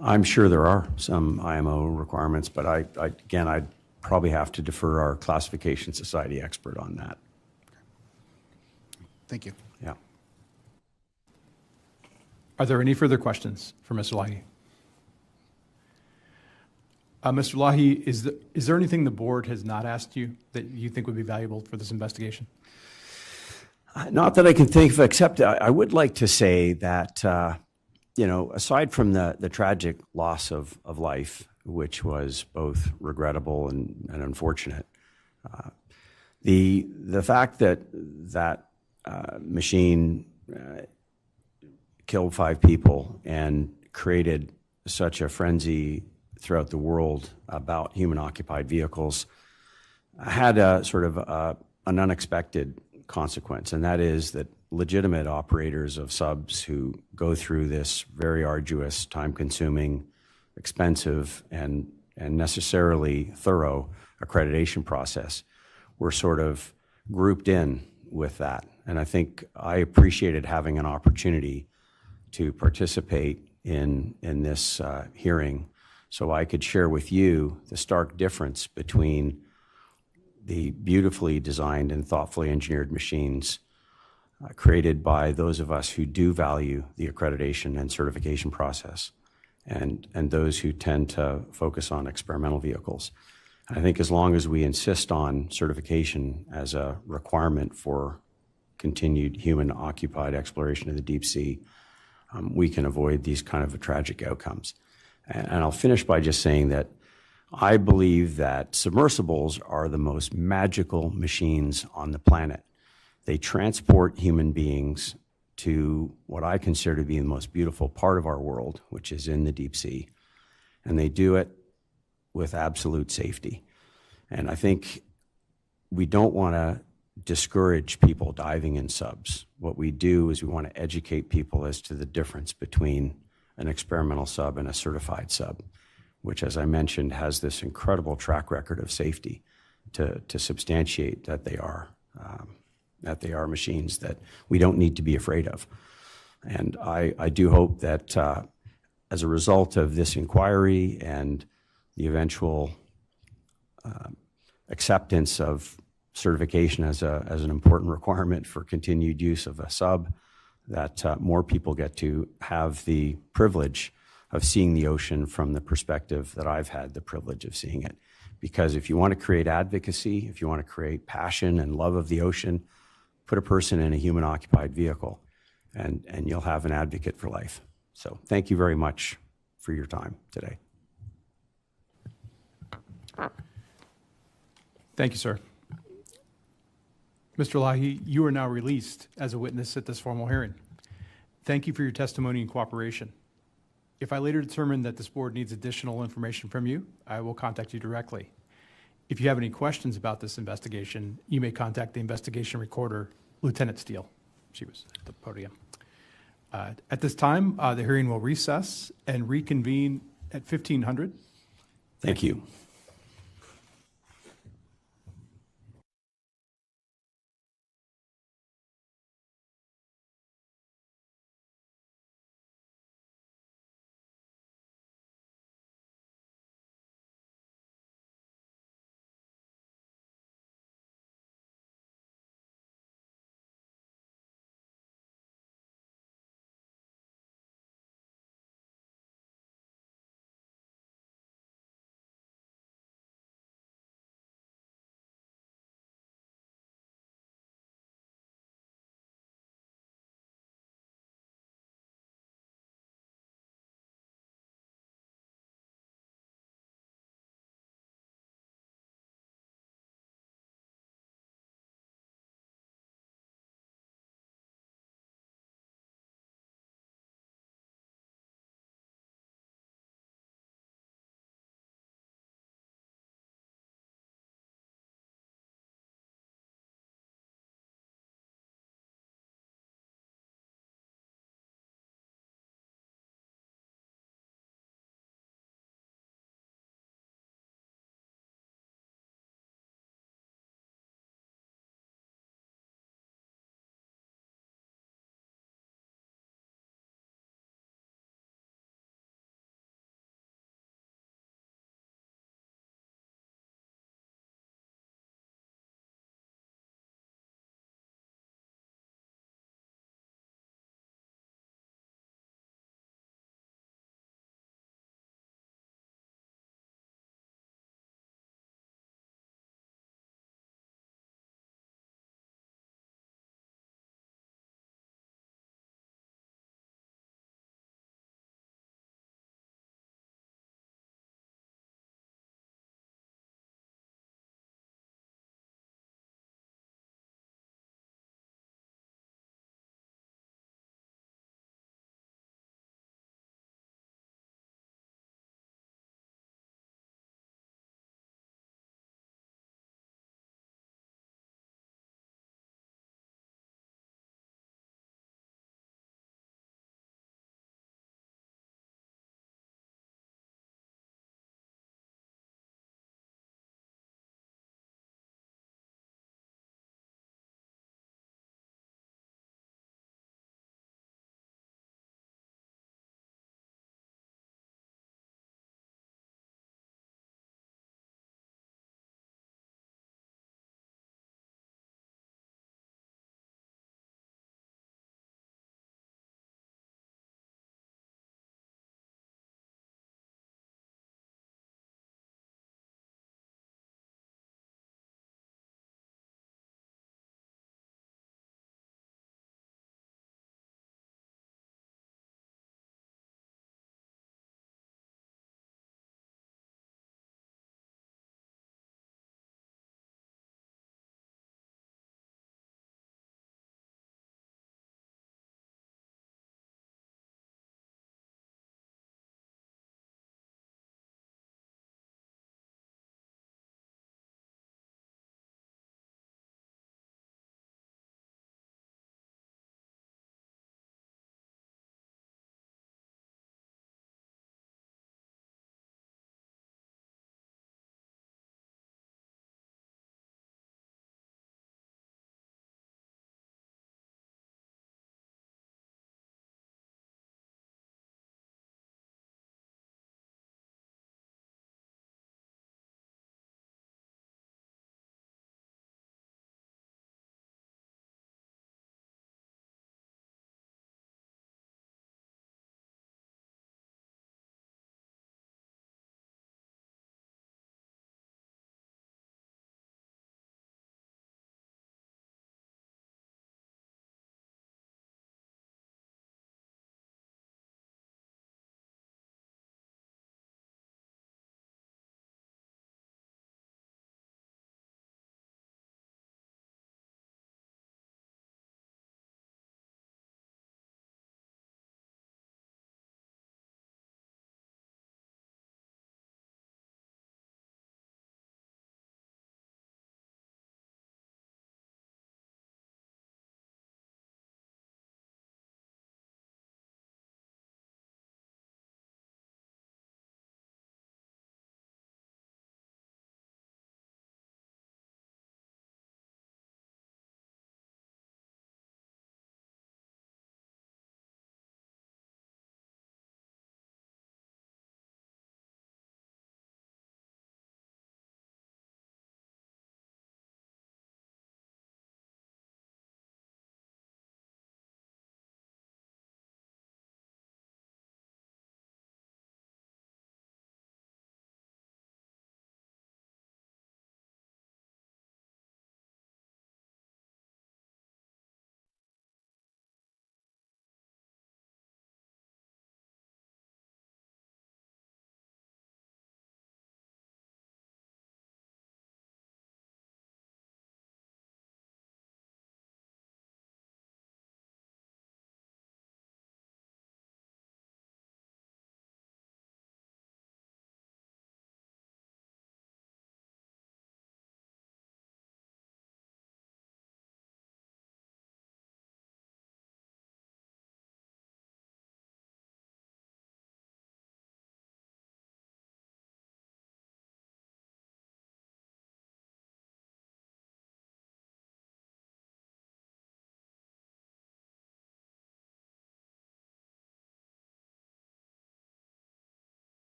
I'm sure there are some IMO requirements, but again, I'd probably have to defer our classification society expert on that. Thank you. Yeah. Are there any further questions for Mr. Lahi? Mr. Lahi, is there anything the board has not asked you that you think would be valuable for this investigation? Not that I can think of, except I would like to say that, you know, aside from the tragic loss of life, which was both regrettable and unfortunate, the fact that machine killed 5 people and created such a frenzy throughout the world about human-occupied vehicles had a sort of an unexpected consequence, and that is that legitimate operators of subs who go through this very arduous, time-consuming, expensive, and necessarily thorough accreditation process were sort of grouped in with that. And I think I appreciated having an opportunity to participate in this hearing so I could share with you the stark difference between the beautifully designed and thoughtfully engineered machines created by those of us who do value the accreditation and certification process and those who tend to focus on experimental vehicles. I think as long as we insist on certification as a requirement for continued human-occupied exploration of the deep sea, we can avoid these kind of tragic outcomes. And I'll finish by just saying that I believe that submersibles are the most magical machines on the planet. They transport human beings to what I consider to be the most beautiful part of our world, which is in the deep sea. And they do it with absolute safety. And I think we don't want to discourage people diving in subs. What we do is we want to educate people as to the difference between an experimental sub and a certified sub, which, as I mentioned, has this incredible track record of safety to substantiate that they are machines that we don't need to be afraid of. And I do hope that as a result of this inquiry and the eventual acceptance of certification as an important requirement for continued use of a sub, that more people get to have the privilege of seeing the ocean from the perspective that I've had the privilege of seeing it. Because if you want to create advocacy, if you want to create passion and love of the ocean, put a person in a human-occupied vehicle, and you'll have an advocate for life. So thank you very much for your time today. Thank you, sir. Mr. Lahi, you are now released as a witness at this formal hearing. Thank you for your testimony and cooperation. If I later determine that this board needs additional information from you, I will contact you directly. If you have any questions about this investigation, you may contact the investigation recorder, Lieutenant Steele. She was at the podium. At this time, the hearing will recess and reconvene at 1500. Thank you.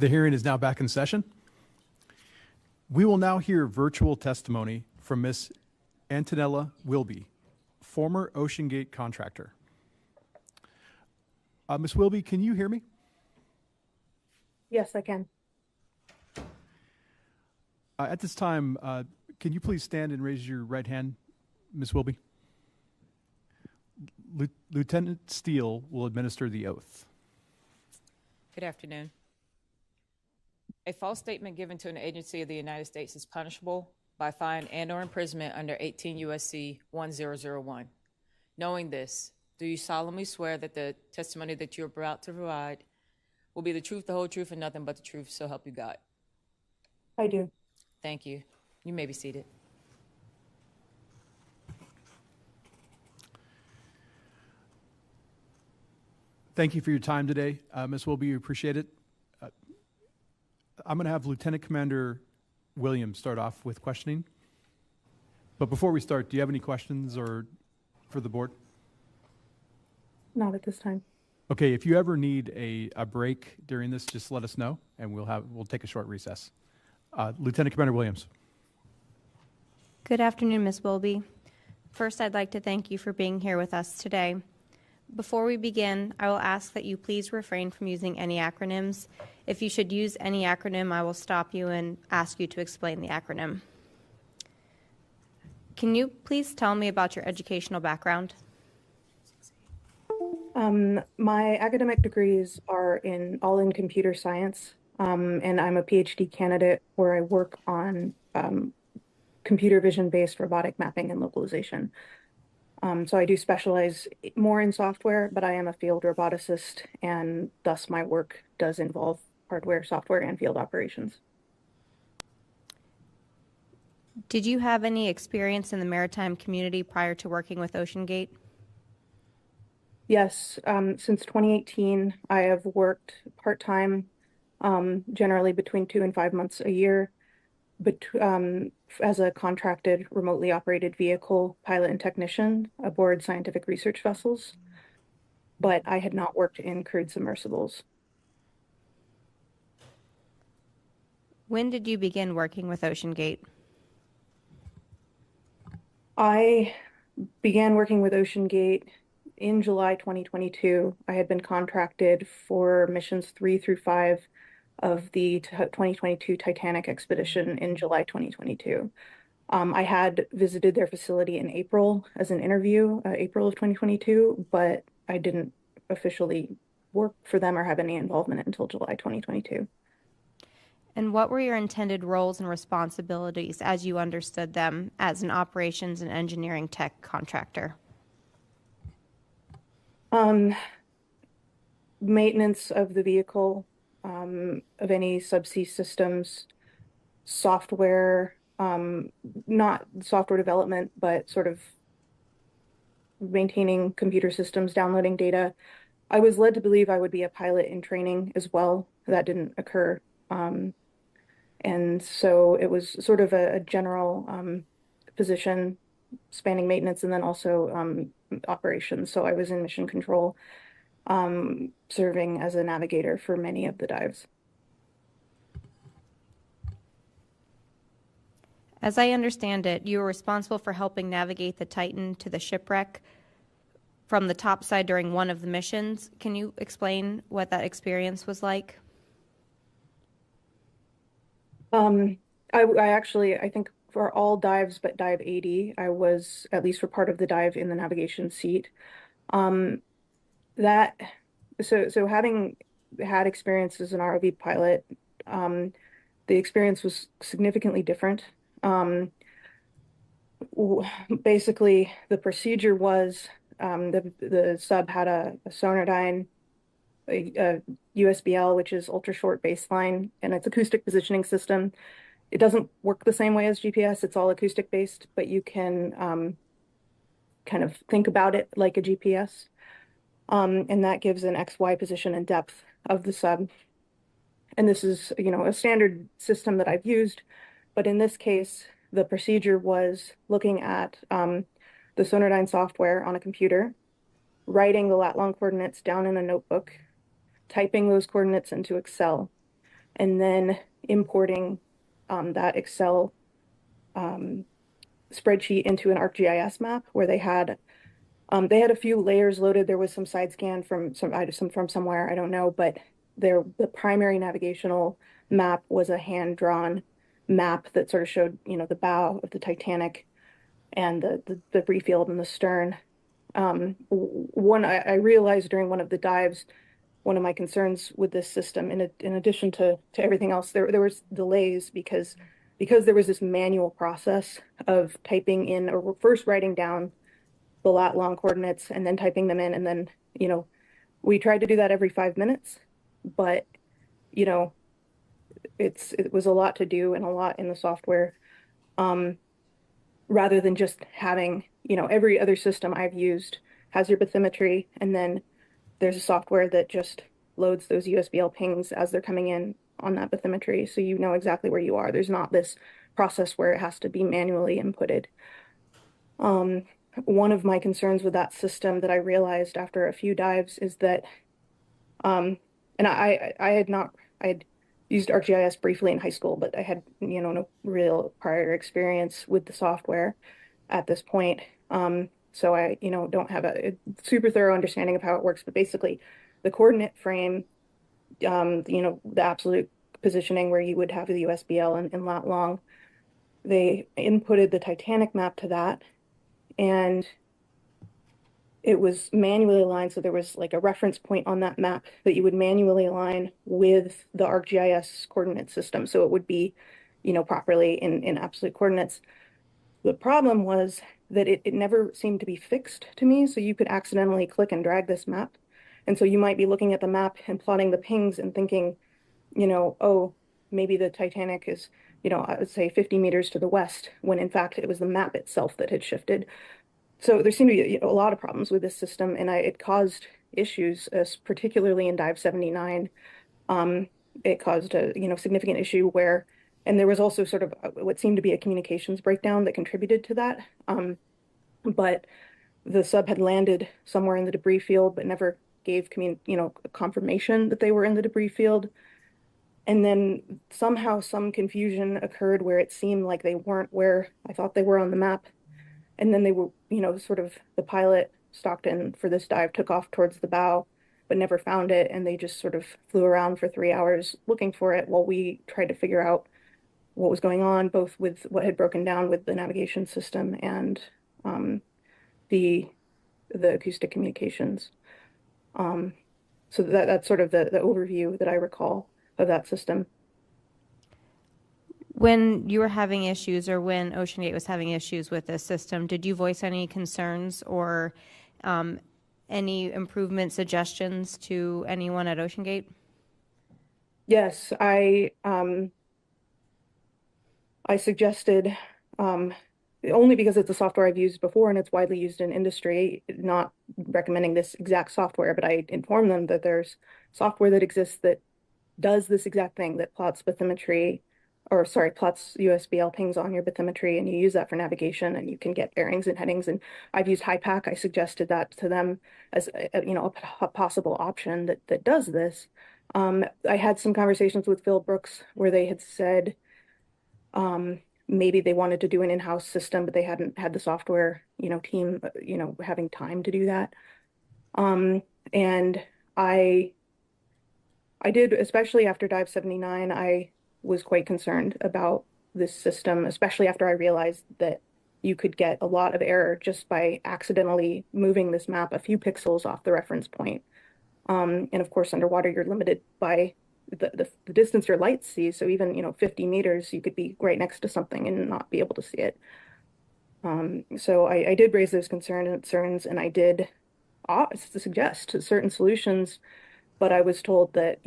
The hearing is now back in session. We will now hear virtual testimony from Ms. Antonella Wilby, former OceanGate contractor. Ms. Wilby, can you hear me? Yes, I can. At this time, can you please stand and raise your right hand, Ms. Wilby? Lieutenant Steele will administer the oath. Good afternoon. A false statement given to an agency of the United States is punishable by fine and/or imprisonment under 18 U.S.C. 1001. Knowing this, do you solemnly swear that the testimony that you're about to provide will be the truth, the whole truth, and nothing but the truth, so help you God? I do. Thank you. You may be seated. Thank you for your time today, Ms. Wilby. We appreciate it. I'm going to have Lieutenant Commander Williams start off with questioning. But before we start, do you have any questions or for the board? Not at this time. Okay, if you ever need a break during this, just let us know, and we'll take a short recess. Lieutenant Commander Williams. Good afternoon, Ms. Wilby. First, I'd like to thank you for being here with us today. Before we begin, I will ask that you please refrain from using any acronyms. If you should use any acronym, I will stop you and ask you to explain the acronym. Can you please tell me about your educational background? My academic degrees are all in computer science, and I'm a PhD candidate where I work on computer vision-based robotic mapping and localization. So I do specialize more in software, but I am a field roboticist, and thus my work does involve hardware, software, and field operations. Did you have any experience in the maritime community prior to working with OceanGate? Yes, since 2018, I have worked part-time, generally between 2 and 5 months a year, as a contracted remotely operated vehicle pilot and technician aboard scientific research vessels, but I had not worked in crewed submersibles. When did you begin working with OceanGate? I began working with OceanGate in July 2022. I had been contracted for missions 3 through 5 of the 2022 Titanic expedition in July 2022. I had visited their facility in April as an interview, April of 2022, but I didn't officially work for them or have any involvement until July 2022. And what were your intended roles and responsibilities as you understood them as an operations and engineering tech contractor? Maintenance of the vehicle, of any subsea systems, software, not software development, but sort of maintaining computer systems, downloading data. I was led to believe I would be a pilot in training as well. That didn't occur. And so it was sort of a general position spanning maintenance and then also operations. So I was in mission control, serving as a navigator for many of the dives. As I understand it, you were responsible for helping navigate the Triton to the shipwreck from the topside during one of the missions. Can you explain what that experience was like? I think for all dives but dive 80, I was, at least for part of the dive, in the navigation seat. So having had experience as an ROV pilot, the experience was significantly different. Basically, the procedure was the sub had a sonardyne, a USBL, which is ultra short baseline, and it's acoustic positioning system. It doesn't work the same way as GPS. It's all acoustic based, but you can kind of think about it like a GPS. And that gives an XY position and depth of the sub. And this is, a standard system that I've used, but in this case, the procedure was looking at the sonardyne software on a computer, writing the lat-long coordinates down in a notebook, typing those coordinates into Excel, and then importing that Excel spreadsheet into an ArcGIS map where they had a few layers loaded. There was some side scan from somewhere, I don't know, but the primary navigational map was a hand-drawn map that sort of showed, the bow of the Titanic and the debris field in the stern. I realized during one of the dives, one of my concerns with this system, in addition to everything else, there was delays because there was this manual process of typing in or first writing down the lat long coordinates and then typing them in, and then we tried to do that every 5 minutes, but it was a lot to do and a lot in the software, rather than just having every other system I've used has your bathymetry, and then there's a software that just loads those USBL pings as they're coming in on that bathymetry, so you know exactly where you are. There's not this process where it has to be manually inputted. One of my concerns with that system that I realized after a few dives is that, and I had used ArcGIS briefly in high school, but I had no real prior experience with the software at this point. So I don't have a super thorough understanding of how it works, but basically the coordinate frame, the absolute positioning where you would have the USBL and lat long, they inputted the Titanic map to that, and it was manually aligned. So there was like a reference point on that map that you would manually align with the ArcGIS coordinate system. So it would be, properly in absolute coordinates. The problem was that it never seemed to be fixed to me. So you could accidentally click and drag this map. And so you might be looking at the map and plotting the pings and thinking, oh, maybe the Titanic is, I would say 50 meters to the west, when in fact it was the map itself that had shifted. So there seemed to be a lot of problems with this system, and it caused issues, particularly in Dive 79. It caused a significant issue where, and there was also sort of what seemed to be a communications breakdown that contributed to that. But the sub had landed somewhere in the debris field, but never gave confirmation that they were in the debris field. And then somehow some confusion occurred where it seemed like they weren't where I thought they were on the map. And then they were, sort of the pilot Stockton for this dive took off towards the bow, but never found it. And they just sort of flew around for 3 hours looking for it while we tried to figure out what was going on, both with what had broken down with the navigation system and the acoustic communications. So that's sort of the overview that I recall of that system. When you were having issues, or when OceanGate was having issues with this system, did you voice any concerns or any improvement suggestions to anyone at OceanGate? Yes, I suggested, only because it's a software I've used before and it's widely used in industry, not recommending this exact software, but I informed them that there's software that exists that does this exact thing, that plots plots USBL pings on your bathymetry, and you use that for navigation, and you can get bearings and headings. And I've used HiPAC. I suggested that to them as a possible option that does this. I had some conversations with Phil Brooks where they had said maybe they wanted to do an in-house system, but they hadn't had the software team having time to do that. And I did, especially after Dive 79, I was quite concerned about this system, especially after I realized that you could get a lot of error just by accidentally moving this map a few pixels off the reference point. And of course, underwater, you're limited by the distance your light sees. So even, 50 meters, you could be right next to something and not be able to see it. So I did raise those concerns, and I did suggest certain solutions, but I was told that,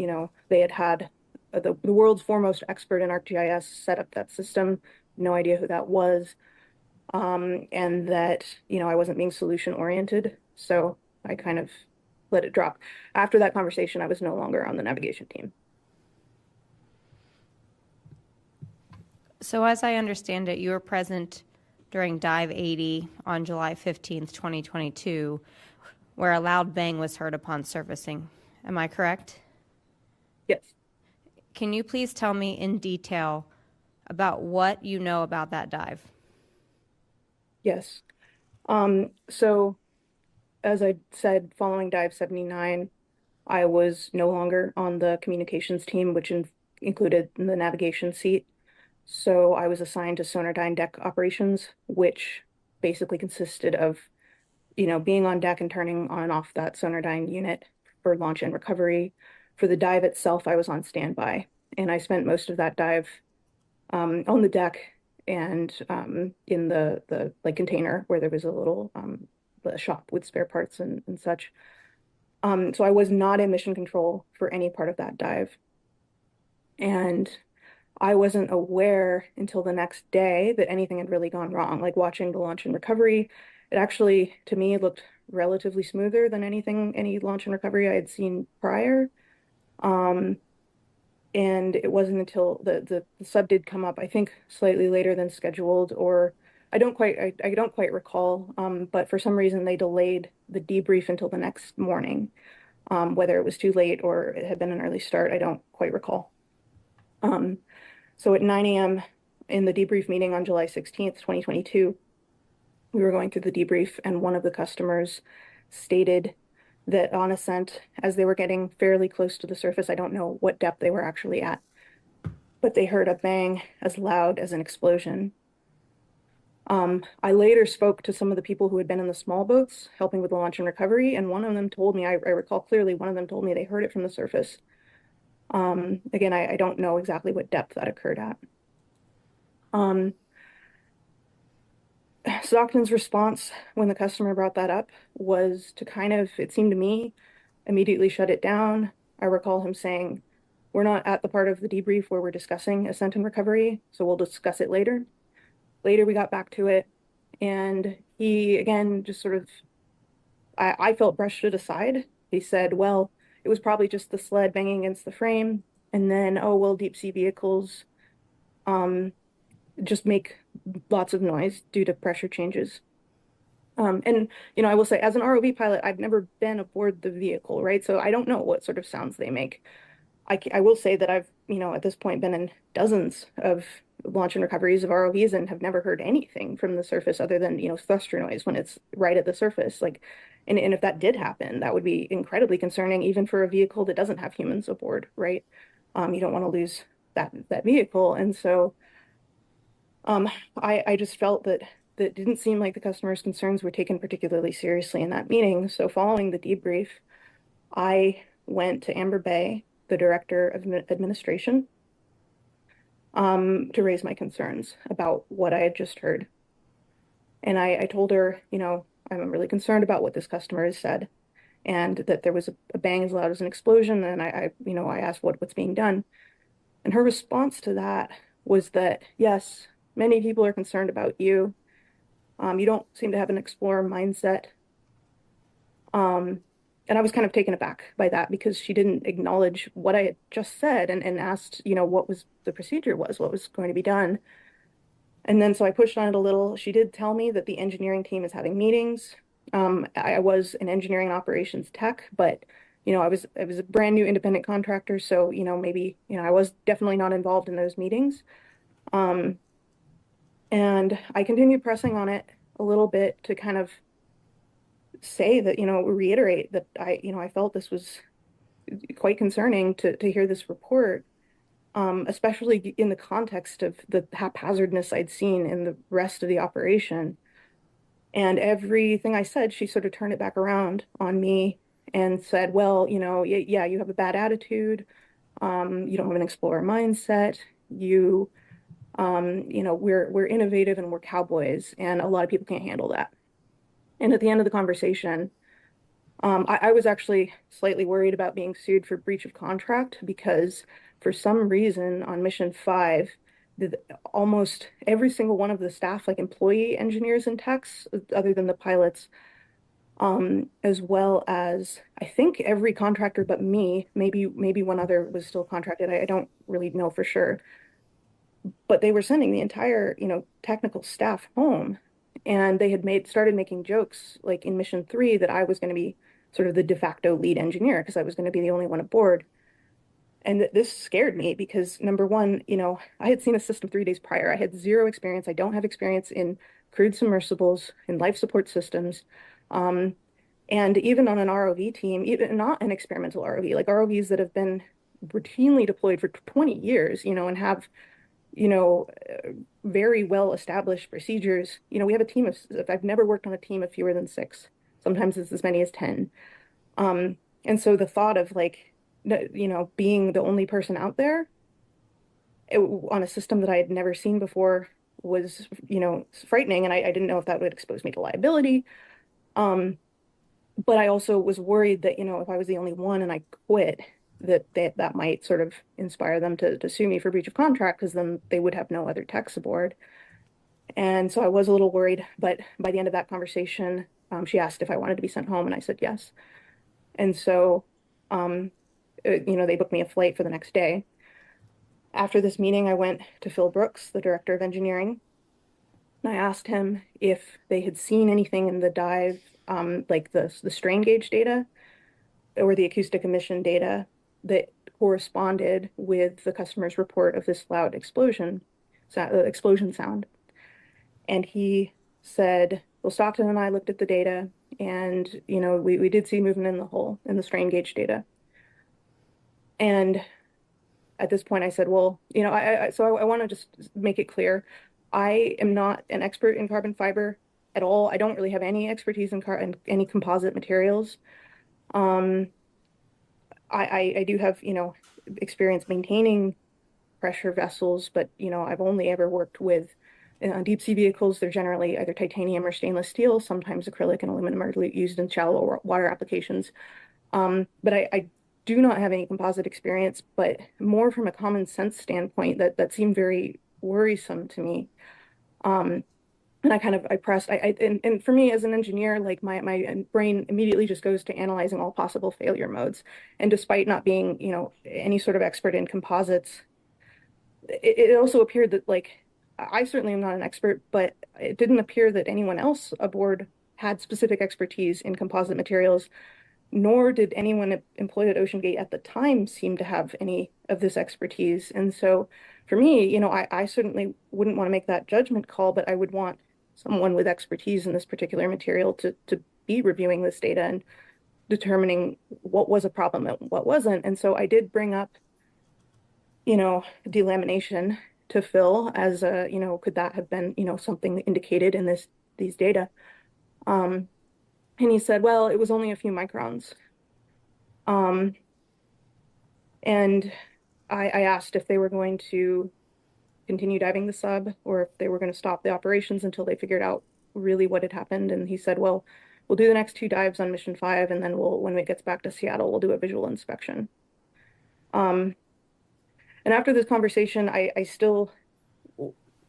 they had the world's foremost expert in ArcGIS set up that system, no idea who that was, and that, I wasn't being solution oriented. So I kind of let it drop. After that conversation, I was no longer on the navigation team. So as I understand it, you were present during Dive 80 on July 15th, 2022, where a loud bang was heard upon surfacing. Am I correct? Yes. can you please tell me in detail about what you know about that dive? Yes. So as I said, following Dive 79, I was no longer on the communications team, which included the navigation seat. So I was assigned to Sonardyne deck operations, which basically consisted of, being on deck and turning on and off that Sonardyne unit for launch and recovery. For the dive itself, I was on standby, and I spent most of that dive on the deck and in the like container where there was a little the shop with spare parts and such. So I was not in mission control for any part of that dive. And I wasn't aware until the next day that anything had really gone wrong. Like watching the launch and recovery, it actually, to me, looked relatively smoother than any launch and recovery I had seen prior. And it wasn't until the sub did come up, I think slightly later than scheduled, or I don't quite recall, but for some reason they delayed the debrief until the next morning. Whether it was too late or it had been an early start, I don't quite recall. So at 9 a.m. in the debrief meeting on July 16th, 2022, we were going through the debrief, and one of the customers stated that on ascent, as they were getting fairly close to the surface, I don't know what depth they were actually at, but they heard a bang as loud as an explosion. I later spoke to some of the people who had been in the small boats helping with the launch and recovery, and one of them told me, I recall clearly, one of them told me they heard it from the surface. Again, I don't know exactly what depth that occurred at. Stockton's response when the customer brought that up was to kind of, it seemed to me, immediately shut it down. I recall him saying, "We're not at the part of the debrief where we're discussing ascent and recovery, so we'll discuss it later." Later, we got back to it, and he, again, just sort of, I felt brushed it aside. He said, "Well, it was probably just the sled banging against the frame, and then, oh, well, deep sea vehicles just make lots of noise due to pressure changes." And, I will say, as an ROV pilot, I've never been aboard the vehicle, right? So I don't know what sort of sounds they make. I will say that I've, at this point been in dozens of launch and recoveries of ROVs and have never heard anything from the surface other than, thruster noise when it's right at the surface. Like, and if that did happen, that would be incredibly concerning, even for a vehicle that doesn't have humans aboard, right? You don't want to lose that vehicle. And so I just felt that didn't seem like the customer's concerns were taken particularly seriously in that meeting. So following the debrief, I went to Amber Bay, the director of administration, to raise my concerns about what I had just heard. And I told her, I'm really concerned about what this customer has said, and that there was a bang as loud as an explosion. And I asked what's being done. And her response to that was that, yes, many people are concerned about you. You don't seem to have an explorer mindset. And I was kind of taken aback by that because she didn't acknowledge what I had just said and asked, what was the procedure was, what was going to be done. And then so I pushed on it a little. She did tell me that the engineering team is having meetings. I was an engineering operations tech, but I was a brand new independent contractor, so maybe I was definitely not involved in those meetings. And I continued pressing on it a little bit to kind of say that, reiterate that I felt this was quite concerning to hear this report, especially in the context of the haphazardness I'd seen in the rest of the operation. And everything I said, she sort of turned it back around on me and said, well, yeah, you have a bad attitude. You don't have an explorer mindset. We're innovative and we're cowboys, and a lot of people can't handle that. And at the end of the conversation, I was actually slightly worried about being sued for breach of contract because for some reason on Mission 5, almost every single one of the staff, like employee engineers and techs, other than the pilots, as well as I think every contractor but me, maybe one other was still contracted. I don't really know for sure. But they were sending the entire, technical staff home. And they had started making jokes, like in Mission 3, that I was going to be sort of the de facto lead engineer because I was going to be the only one aboard. And this scared me because number one, I had seen a system 3 days prior. I had zero experience. I don't have experience in crewed submersibles, in life support systems. And even on an ROV team, even not an experimental ROV, like ROVs that have been routinely deployed for 20 years, and have, very well established procedures. We have a team of, I've never worked on a team of fewer than 6. Sometimes it's as many as 10. And so the thought of being the only person out there on a system that I had never seen before was, frightening. And I didn't know if that would expose me to liability. But I also was worried that, if I was the only one and I quit, that might sort of inspire them to sue me for breach of contract, because then they would have no other techs aboard. And so I was a little worried, but by the end of that conversation, she asked if I wanted to be sent home, and I said yes. And so, they booked me a flight for the next day. After this meeting, I went to Phil Brooks, the director of engineering, and I asked him if they had seen anything in the dive, like the strain gauge data or the acoustic emission data that corresponded with the customer's report of this loud explosion sound. And he said, well, Stockton and I looked at the data, and, we did see movement in the hole in the strain gauge data. And at this point I said, well, so I want to just make it clear. I am not an expert in carbon fiber at all. I don't really have any expertise in any composite materials. I do have, experience maintaining pressure vessels, but, I've only ever worked with deep sea vehicles. They're generally either titanium or stainless steel. Sometimes acrylic and aluminum are used in shallow water applications. But I do not have any composite experience, but more from a common sense standpoint, that seemed very worrisome to me. And I pressed, and for me as an engineer, like my brain immediately just goes to analyzing all possible failure modes. And despite not being, any sort of expert in composites, it also appeared that, I certainly am not an expert, but it didn't appear that anyone else aboard had specific expertise in composite materials, nor did anyone employed at OceanGate at the time seem to have any of this expertise. And so for me, I certainly wouldn't want to make that judgment call, but I would want someone with expertise in this particular material to be reviewing this data and determining what was a problem and what wasn't. And so I did bring up, delamination to Phil as a, could that have been, something indicated in these data? And he said, well, it was only a few microns. And I asked if they were going to continue diving the sub, or if they were going to stop the operations until they figured out really what had happened. And he said, well, we'll do the next 2 dives on mission 5, and then when it gets back to Seattle, we'll do a visual inspection. And after this conversation, I was still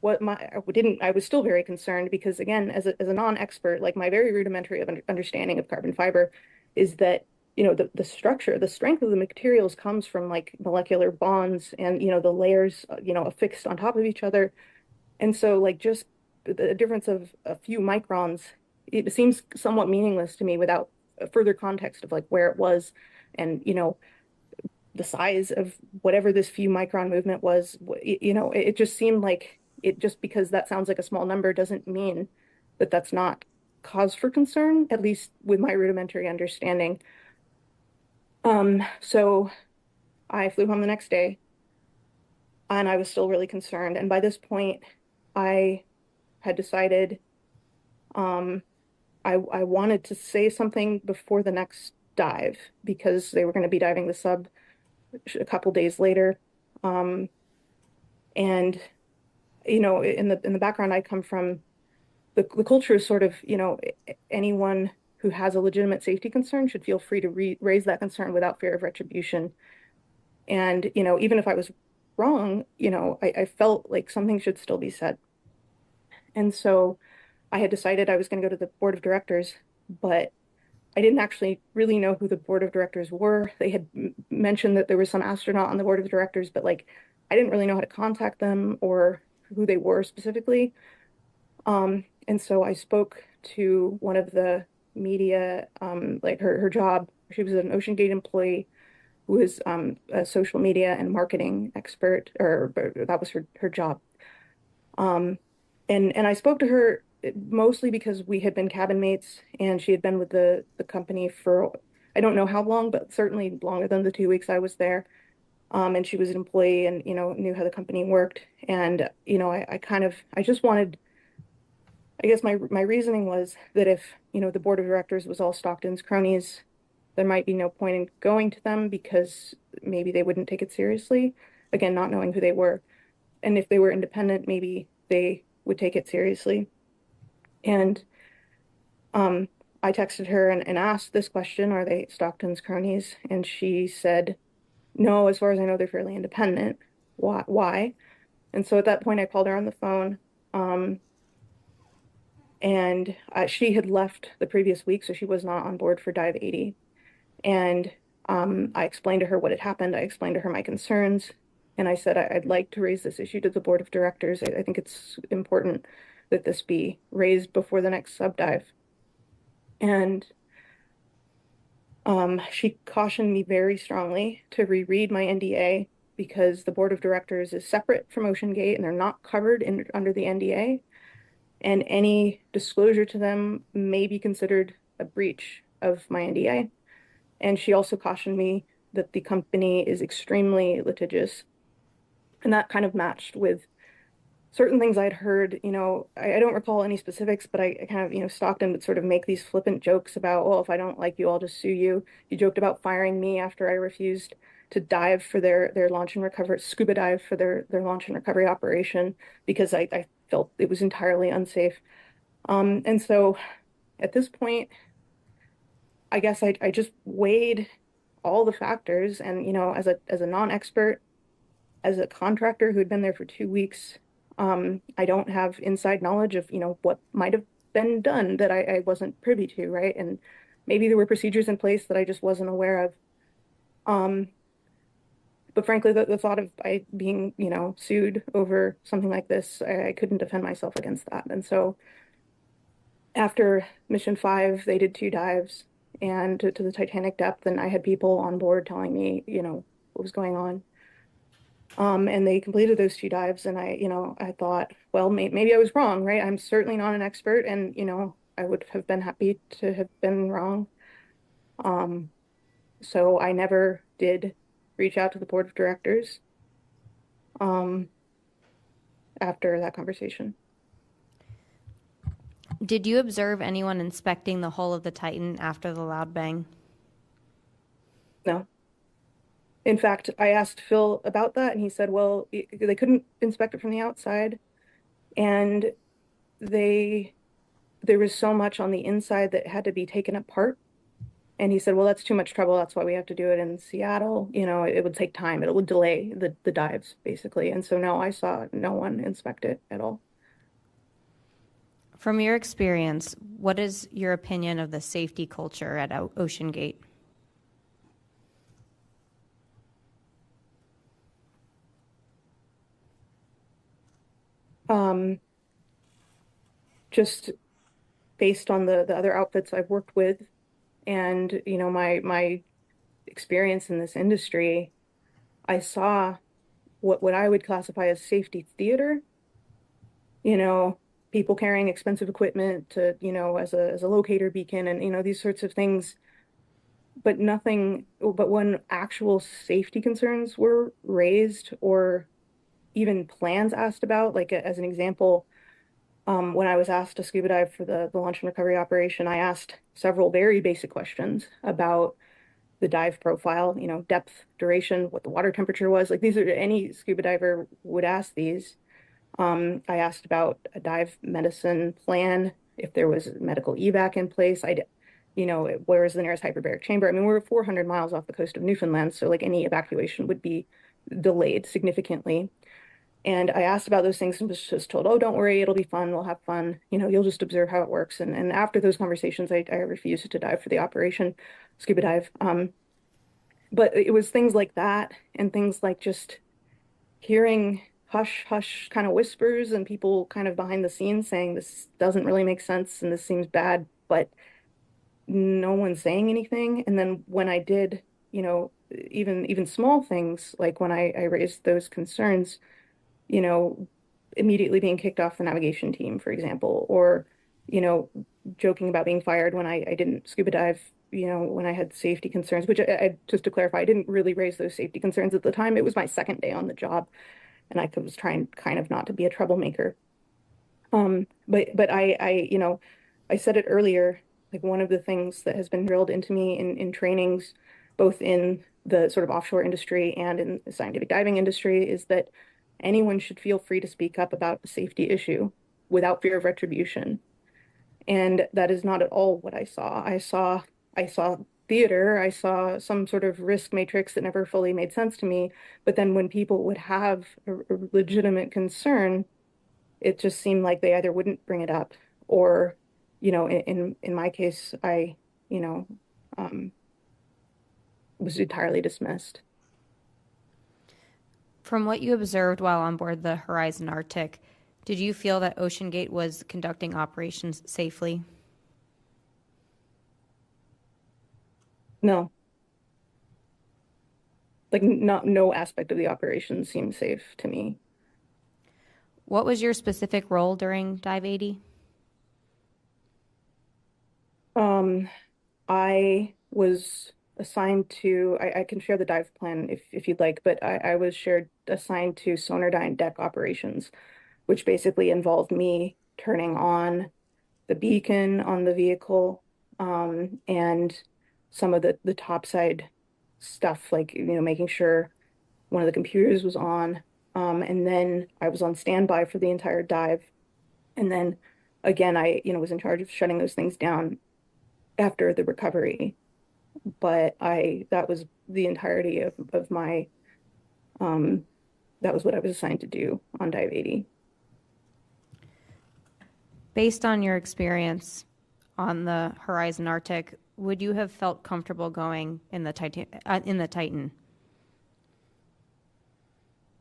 very concerned, because again, as a non-expert, like, my very rudimentary understanding of carbon fiber is that, the structure, the strength of the materials comes from, like, molecular bonds and, the layers, affixed on top of each other. And so, like, just the difference of a few microns, it seems somewhat meaningless to me without further context of, like, where it was and, the size of whatever this few micron movement was. It just seemed like just because that sounds like a small number doesn't mean that that's not cause for concern, at least with my rudimentary understanding. So I flew home the next day, and I was still really concerned. And by this point, I had decided I wanted to say something before the next dive, because they were going to be diving the sub a couple days later. And, in the background I come from, the culture is sort of, anyone who has a legitimate safety concern should feel free to raise that concern without fear of retribution. And, even if I was wrong, I felt like something should still be said. And so I had decided I was going to go to the board of directors, but I didn't actually really know who the board of directors were. They had mentioned that there was some astronaut on the board of directors, but, like, I didn't really know how to contact them or who they were specifically. And so I spoke to one of the media, like her job. She was an OceanGate employee. who is a social media and marketing expert, or that was her job. And I spoke to her mostly because we had been cabin mates, and she had been with the company for, I don't know how long, but certainly longer than the 2 weeks I was there. And she was an employee and, knew how the company worked. And, I just wanted, I guess my reasoning was that if, the board of directors was all Stockton's cronies, there might be no point in going to them because maybe they wouldn't take it seriously. Again, not knowing who they were. And if they were independent, maybe they would take it seriously. And I texted her and asked this question, are they Stockton's cronies? And she said, no, as far as I know, they're fairly independent. Why? And so at that point, I called her on the phone. And she had left the previous week, so she was not on board for Dive 80. And I explained to her what had happened. I explained to her my concerns. And I said, I'd like to raise this issue to the board of directors. I think it's important that this be raised before the next sub dive. And she cautioned me very strongly to reread my NDA because the board of directors is separate from OceanGate and they're not covered under the NDA. And any disclosure to them may be considered a breach of my NDA. And she also cautioned me that the company is extremely litigious. And that kind of matched with certain things I'd heard. I don't recall any specifics, but I kind of, Stockton would sort of make these flippant jokes about, well, if I don't like you, I'll just sue you. He joked about firing me after I refused to dive for their launch and recovery, scuba dive for their launch and recovery operation because I felt it was entirely unsafe. And so at this point, I guess I just weighed all the factors and, as a non-expert, as a contractor who had been there for 2 weeks, I don't have inside knowledge of, what might have been done that I wasn't privy to, right? And maybe there were procedures in place that I just wasn't aware of. But frankly, the thought of being, sued over something like this, I couldn't defend myself against that. And so after mission 5, they did 2 dives and to the Titanic depth, and I had people on board telling me, what was going on. And they completed those 2 dives, and I thought, well, maybe I was wrong, right? I'm certainly not an expert, and, I would have been happy to have been wrong. So I never did reach out to the board of directors after that conversation. Did you observe anyone inspecting the hull of the Titan after the loud bang? No. In fact, I asked Phil about that, and he said, well, they couldn't inspect it from the outside, and there was so much on the inside that had to be taken apart. And he said, well, that's too much trouble. That's why we have to do it in Seattle. It would take time. It would delay the dives, basically. And so, no, I saw no one inspect it at all. From your experience, what is your opinion of the safety culture at OceanGate? Just based on the other outfits I've worked with and, my experience in this industry, I saw what I would classify as safety theater. People carrying expensive equipment to, as a locator beacon and, these sorts of things, but when actual safety concerns were raised or even plans asked about, like as an example, when I was asked to scuba dive for the launch and recovery operation, I asked several very basic questions about the dive profile, depth, duration, what the water temperature was. Like these are, any scuba diver would ask these. I asked about a dive medicine plan, if there was medical evac in place. Where is the nearest hyperbaric chamber? I mean, we're 400 miles off the coast of Newfoundland, so like any evacuation would be delayed significantly. And I asked about those things and was just told, oh, don't worry, it'll be fun, we'll have fun. You'll just observe how it works. And after those conversations, I refused to dive for the operation, scuba dive. But it was things like that and things like just hearing hush, hush kind of whispers and people kind of behind the scenes saying this doesn't really make sense and this seems bad, but no one's saying anything. And then when I did, even small things, like when I raised those concerns, you know, immediately being kicked off the navigation team, for example, or, you know, joking about being fired when I didn't scuba dive, you know, when I had safety concerns, which just to clarify, I didn't really raise those safety concerns at the time. It was my second day on the job, and I was trying kind of not to be a troublemaker. But you know, I said it earlier, like one of the things that has been drilled into me in trainings, both in the sort of offshore industry and in the scientific diving industry, is that anyone should feel free to speak up about a safety issue without fear of retribution. And that is not at all what I saw. I saw theater, I saw some sort of risk matrix that never fully made sense to me. But then when people would have a legitimate concern, it just seemed like they either wouldn't bring it up or, you know, in my case, I, you know, was entirely dismissed. From what you observed while on board the Horizon Arctic, did you feel that OceanGate was conducting operations safely? No. Like no aspect of the operation seemed safe to me. What was your specific role during Dive 80? I was assigned to, I can share the dive plan if you'd like, but I was assigned to Sonardyne deck operations, which basically involved me turning on the beacon on the vehicle, and some of the topside stuff, like, you know, making sure one of the computers was on. And then I was on standby for the entire dive. And then again, I, you know, was in charge of shutting those things down after the recovery. But that was the entirety of my, that was what I was assigned to do on Dive 80. Based on your experience on the Horizon Arctic, would you have felt comfortable going in the Titan?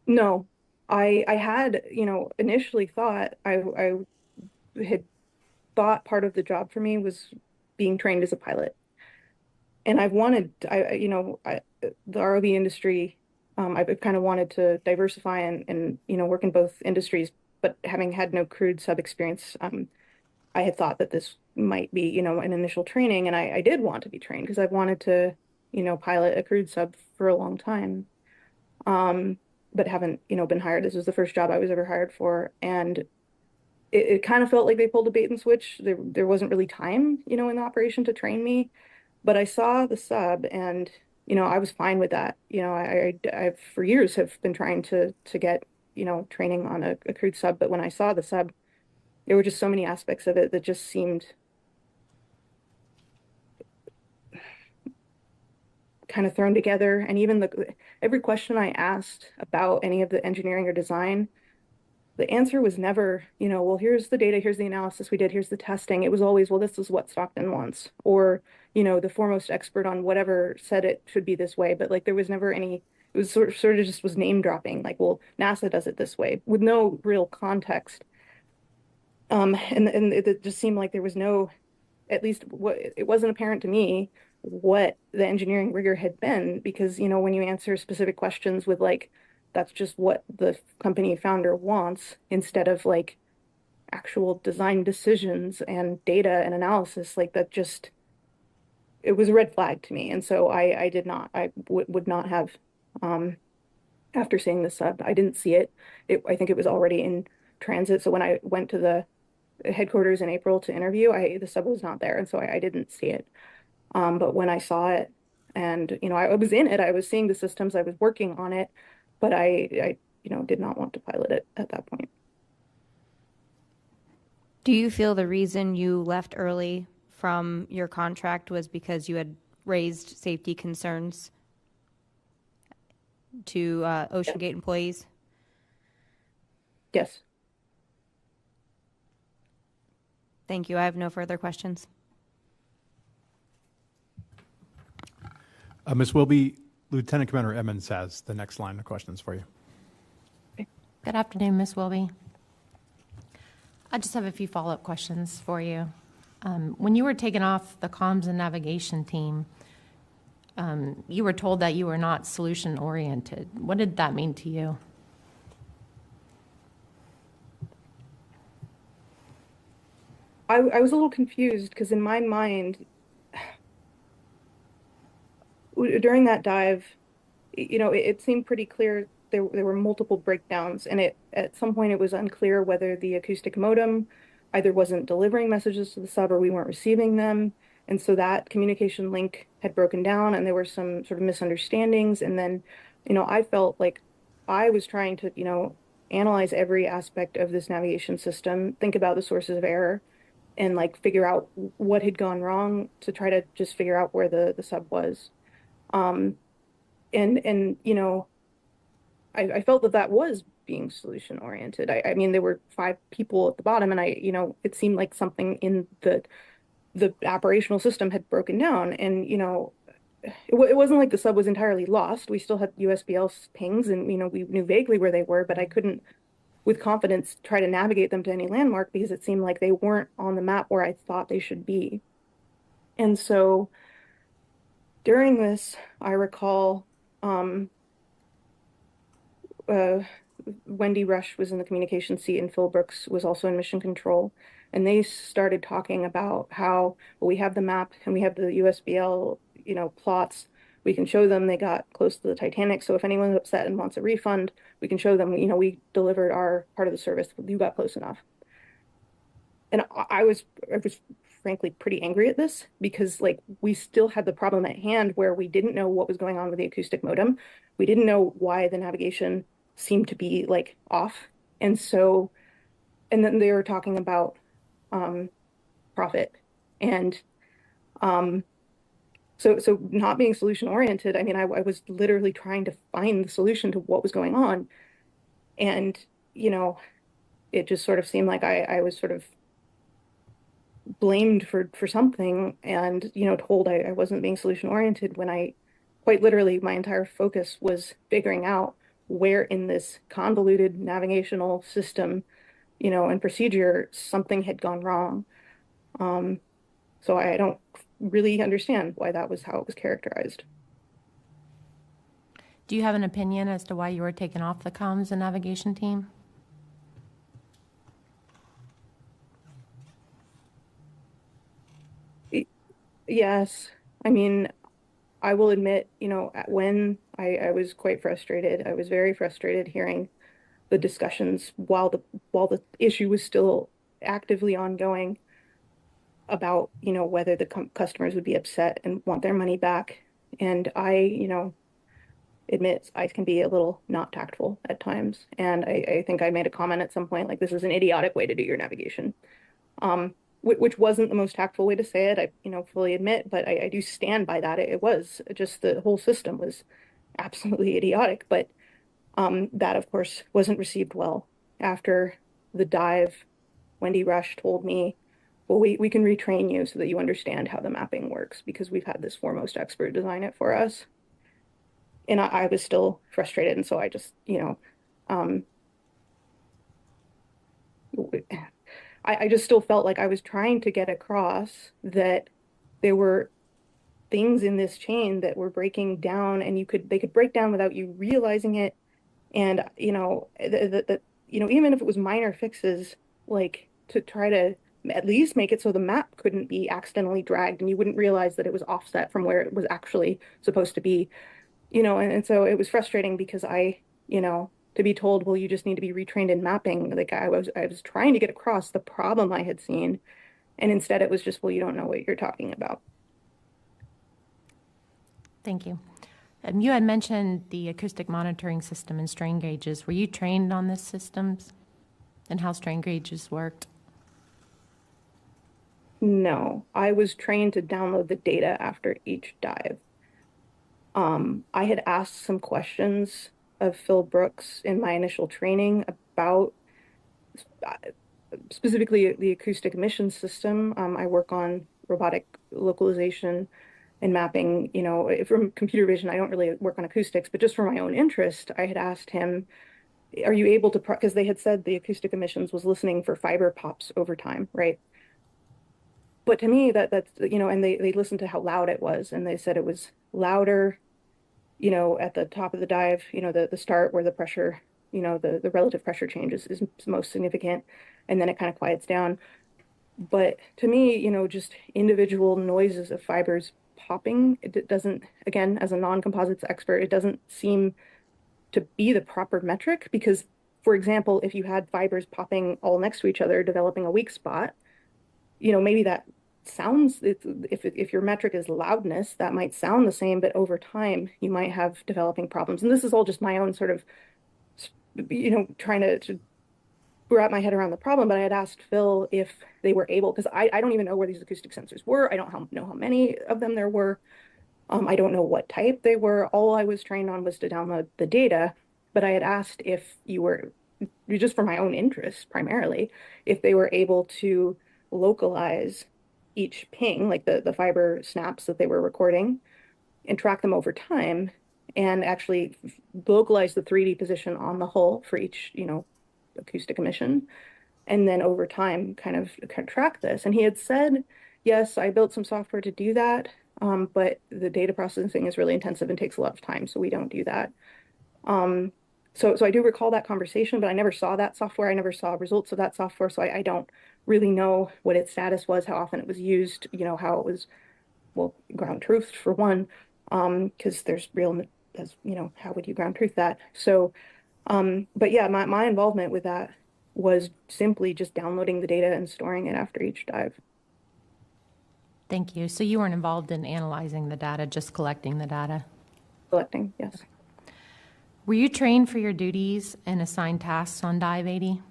No, I had, you know, initially thought I had thought part of the job for me was being trained as a pilot. And I've wanted, you know, the ROV industry, I've kind of wanted to diversify and, you know, work in both industries, but having had no crewed sub experience, I had thought that this might be, you know, an initial training, and I did want to be trained because I've wanted to, you know, pilot a crewed sub for a long time. But haven't, you know, been hired. This was the first job I was ever hired for, and it kind of felt like they pulled a bait and switch. There wasn't really time, you know, in the operation to train me, but I saw the sub, and, you know, I was fine with that. You know, I've for years have been trying to get, you know, training on a crewed sub, but when I saw the sub, there were just so many aspects of it that just seemed kind of thrown together. And even every question I asked about any of the engineering or design, the answer was never, you know, well, here's the data, here's the analysis we did, here's the testing. It was always, well, this is what Stockton wants, or, you know, the foremost expert on whatever said it should be this way. But like there was never any, it was sort of just was name dropping, like, well, NASA does it this way, with no real context. And it just seemed like there was no, at least it wasn't apparent to me what the engineering rigor had been, because, you know, when you answer specific questions with like, that's just what the company founder wants, instead of like actual design decisions and data and analysis, like that just, it was a red flag to me. And so I would not have, after seeing the sub, I didn't see it. I think it was already in transit. So when I went to the headquarters in April to interview, the sub was not there. And so I didn't see it. But when I saw it, and, you know, I was in it, I was seeing the systems, I was working on it, but I you know, did not want to pilot it at that point. Do you feel the reason you left early from your contract was because you had raised safety concerns to OceanGate employees? Yes. Thank you. I have no further questions. Ms. Wilby, Lieutenant Commander Emmons has the next line of questions for you. Good afternoon, Ms. Wilby. I just have a few follow-up questions for you. When you were taken off the comms and navigation team, You were told that you were not solution-oriented. What did that mean to you? I was a little confused because in my mind, during that dive, it seemed pretty clear there were multiple breakdowns, and at some point it was unclear whether the acoustic modem either wasn't delivering messages to the sub or we weren't receiving them. And so that communication link had broken down and there were some sort of misunderstandings. And then, I felt like I was trying to, analyze every aspect of this navigation system, think about the sources of error, and like figure out what had gone wrong to try to just figure out where the sub was. And I felt that was being solution oriented. I mean, there were 5 people at the bottom, and it seemed like something in the operational system had broken down, and it wasn't like the sub was entirely lost. We still had USBL pings, and we knew vaguely where they were, but I couldn't, with confidence, try to navigate them to any landmark because it seemed like they weren't on the map where I thought they should be. And so during this, I recall Wendy Rush was in the communication seat and Phil Brooks was also in mission control. And they started talking about how, well, we have the map and we have the USBL, plots. We can show them they got close to the Titanic. So if anyone's upset and wants a refund, we can show them, we delivered our part of the service. You got close enough. And I was frankly pretty angry at this because we still had the problem at hand where we didn't know what was going on with the acoustic modem. We didn't know why the navigation seemed to be off. And then they were talking about profit. And so not being solution oriented, I mean, I was literally trying to find the solution to what was going on. And, it just sort of seemed like I was sort of blamed for something and, told I wasn't being solution oriented when I quite literally my entire focus was figuring out where in this convoluted navigational system, and procedure, something had gone wrong. So I don't really understand why that was how it was characterized. Do you have an opinion as to why you were taken off the comms and navigation team? Yes. I mean, I will admit, when I was quite frustrated, I was very frustrated hearing the discussions while the issue was still actively ongoing about, whether the customers would be upset and want their money back. And I, admit I can be a little not tactful at times. And I think I made a comment at some point, this is an idiotic way to do your navigation. Which wasn't the most tactful way to say it, I fully admit, but I do stand by that. It was just the whole system was absolutely idiotic. But that, of course, wasn't received well. After the dive, Wendy Rush told me, well, we can retrain you so that you understand how the mapping works because we've had this foremost expert design it for us. And I was still frustrated, and so I just, I just still felt like I was trying to get across that there were things in this chain that were breaking down, and they could break down without you realizing it. And even if it was minor fixes, to try to at least make it so the map couldn't be accidentally dragged, and you wouldn't realize that it was offset from where it was actually supposed to be, and so it was frustrating because to be told, well, you just need to be retrained in mapping. I was trying to get across the problem I had seen, and instead it was just, well, you don't know what you're talking about. Thank you. You had mentioned the acoustic monitoring system and strain gauges. Were you trained on these systems and how strain gauges worked? No, I was trained to download the data after each dive. I had asked some questions of Phil Brooks in my initial training about specifically the acoustic emission system. I work on robotic localization and mapping, from computer vision. I don't really work on acoustics, but just for my own interest, I had asked him, are you able to, because they had said the acoustic emissions was listening for fiber pops over time, right? but to me, that's, and they listened to how loud it was, and they said it was louder, at the top of the dive, the start where the pressure, the relative pressure change is most significant, and then it kind of quiets down. But to me, just individual noises of fibers popping, it doesn't, again, as a non-composites expert, it doesn't seem to be the proper metric, because, for example, if you had fibers popping all next to each other, developing a weak spot, maybe that sounds, if your metric is loudness, that might sound the same, but over time you might have developing problems. And this is all just my own sort of, trying to wrap my head around the problem. But I had asked Phil if they were able, because I don't even know where these acoustic sensors were. I don't know how many of them there were. I don't know what type they were. All I was trained on was to download the data. But I had asked if you were, just for my own interest primarily, if they were able to localize each ping, like the fiber snaps that they were recording, and track them over time, and actually localize the 3D position on the hull for each, acoustic emission, and then over time kind of track this. And he had said, yes, I built some software to do that, but the data processing is really intensive and takes a lot of time, so we don't do that. So I do recall that conversation, but I never saw that software. I never saw results of that software, so I don't really know what its status was, how often it was used, how it was, well, ground truthed for one, because there's real, as how would you ground truth that? So, but yeah, my involvement with that was simply just downloading the data and storing it after each dive. Thank you. So you weren't involved in analyzing the data, just collecting the data? Collecting, yes. Were you trained for your duties and assigned tasks on Dive 80?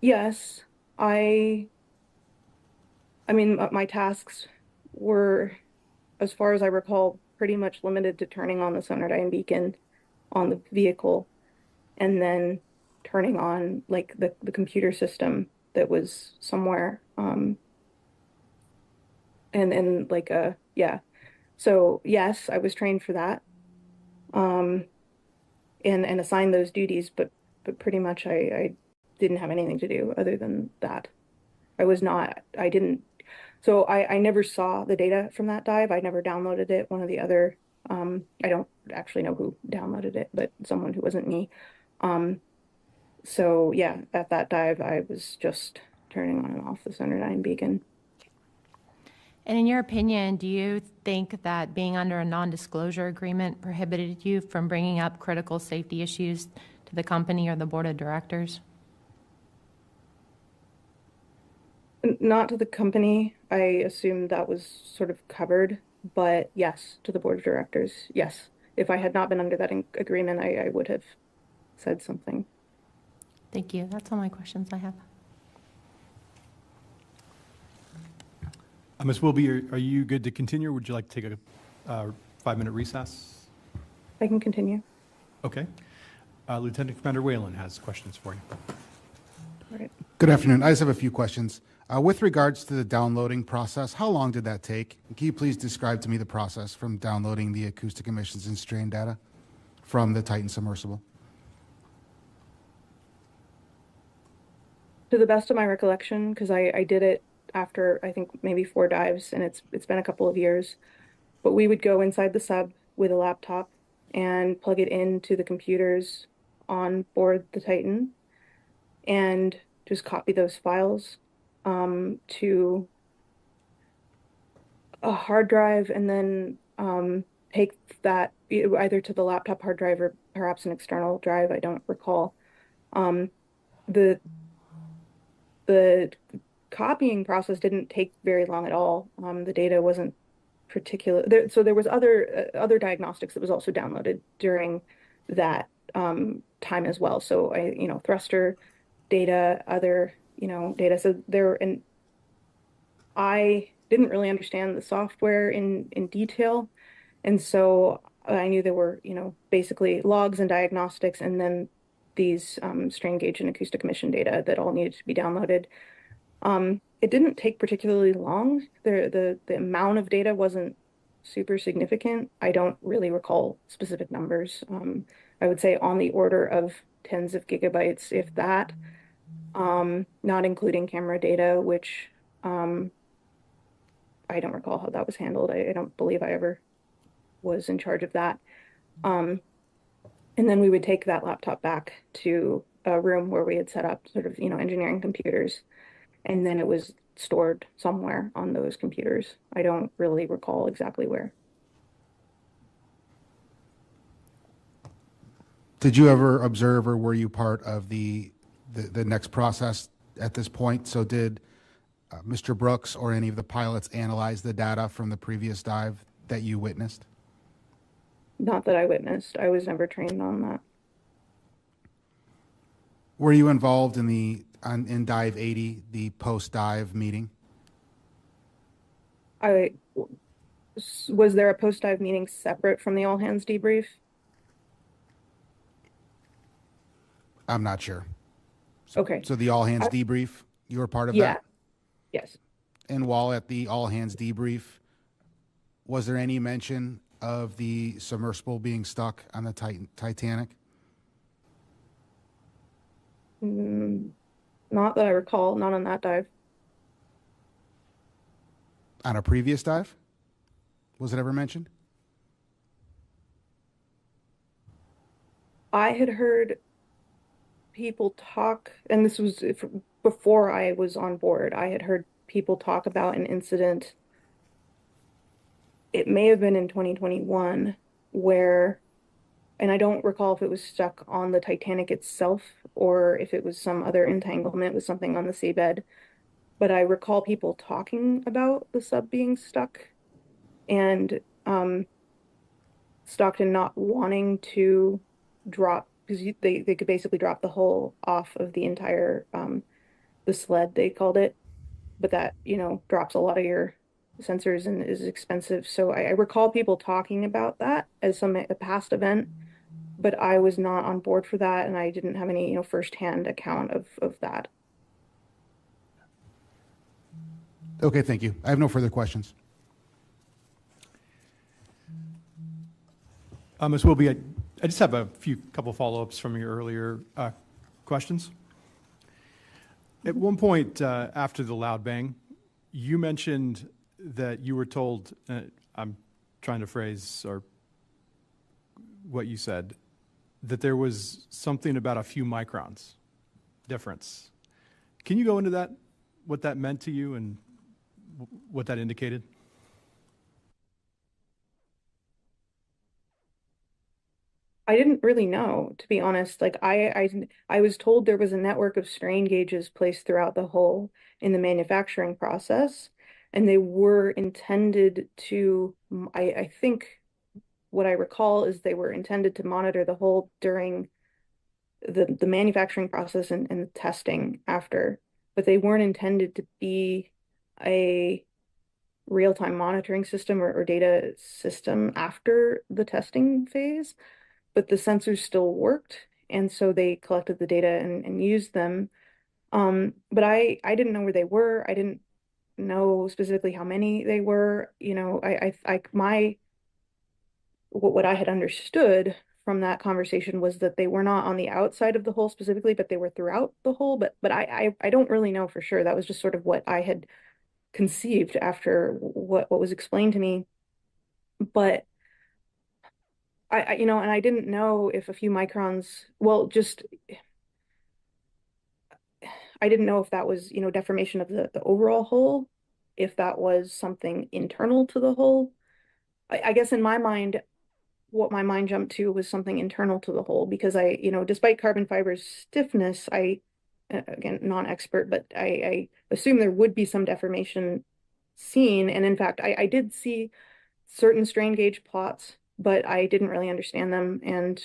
Yes, I mean, my tasks were, as far as I recall, pretty much limited to turning on the sonardyne beacon on the vehicle, and then turning on like the computer system that was somewhere, and like yeah. So yes, I was trained for that, and assigned those duties, but pretty much I didn't have anything to do other than that. I didn't, so I never saw the data from that dive. I never downloaded it. One of the other, I don't actually know who downloaded it, but someone who wasn't me. So yeah, at that dive, I was just turning on and off the sonardyne beacon. And in your opinion, do you think that being under a non-disclosure agreement prohibited you from bringing up critical safety issues to the company or the board of directors? Not to the company. I assumed that was sort of covered, but yes, to the board of directors, yes. If I had not been under that agreement, I would have said something. Thank you. That's all my questions I have. Ms. Wilby, are you good to continue, or would you like to take a 5-minute recess? I can continue. Okay. Lieutenant Commander Whalen has questions for you. All right. Good afternoon. I just have a few questions. With regards to the downloading process, how long did that take? Can you please describe to me the process from downloading the acoustic emissions and strain data from the Titan submersible? To the best of my recollection, because I did it after I think maybe 4 dives, and it's been a couple of years, but we would go inside the sub with a laptop and plug it into the computers on board the Titan and just copy those files to a hard drive, and then take that either to the laptop hard drive or perhaps an external drive. I don't recall. The copying process didn't take very long at all. The data wasn't particular. So there was other diagnostics that was also downloaded during that time as well. So thruster data, other data. So and I didn't really understand the software in detail, and so I knew there were basically logs and diagnostics, and then these strain gauge and acoustic emission data that all needed to be downloaded. It didn't take particularly long. The amount of data wasn't super significant. I don't really recall specific numbers. I would say on the order of tens of gigabytes, if that, not including camera data, which I don't recall how that was handled. I don't believe I ever was in charge of that. And then we would take that laptop back to a room where we had set up sort of, engineering computers, and then it was stored somewhere on those computers. I don't really recall exactly where. Did you ever observe, or were you part of the next process at this point? So did Mr. Brooks or any of the pilots analyze the data from the previous dive that you witnessed? Not that I witnessed. I was never trained on that. Were you involved in in dive 80, the post-dive meeting? Was there a post-dive meeting separate from the all-hands debrief? I'm not sure. Okay. So the all-hands debrief, you were part of Yeah. that? Yes. And while at the all-hands debrief, was there any mention of the submersible being stuck on the Titanic? Not that I recall, not on that dive. On a previous dive? Was it ever mentioned? I had heard people talk, and this was before I was on board, I had heard people talk about an incident. It may have been in 2021 where, and I don't recall if it was stuck on the Titanic itself or if it was some other entanglement with something on the seabed, but I recall people talking about the sub being stuck and Stockton not wanting to drop, because they could basically drop the hull off of the entire the sled, they called it, but that drops a lot of your sensors and is expensive. So I recall people talking about that as a past event, but I was not on board for that, and I didn't have any firsthand account of that. Okay, thank you. I have no further questions. Ms. Wilby, I just have a couple follow-ups from your earlier questions. At one point after the loud bang, you mentioned that you were told, I'm trying to phrase or what you said, that there was something about a few microns difference. Can you go into that, what that meant to you and what that indicated? I didn't really know, to be honest. Like I was told there was a network of strain gauges placed throughout the hull in the manufacturing process, and they were intended to, I think what I recall is they were intended to monitor the hull during the manufacturing process and the testing after, but they weren't intended to be a real-time monitoring system or data system after the testing phase. But the sensors still worked, and so they collected the data and used them. But I didn't know where they were. I didn't know specifically how many they were. What I had understood from that conversation was that they were not on the outside of the hull specifically, but they were throughout the hull. But I don't really know for sure. That was just sort of what I had conceived after what was explained to me. But and I didn't know if a few microns, I didn't know if that was, deformation of the overall hull, if that was something internal to the hull. I guess in my mind, what my mind jumped to was something internal to the hull, because despite carbon fiber's stiffness, again, non-expert, but I assume there would be some deformation seen. And in fact, I did see certain strain gauge plots, but I didn't really understand them, and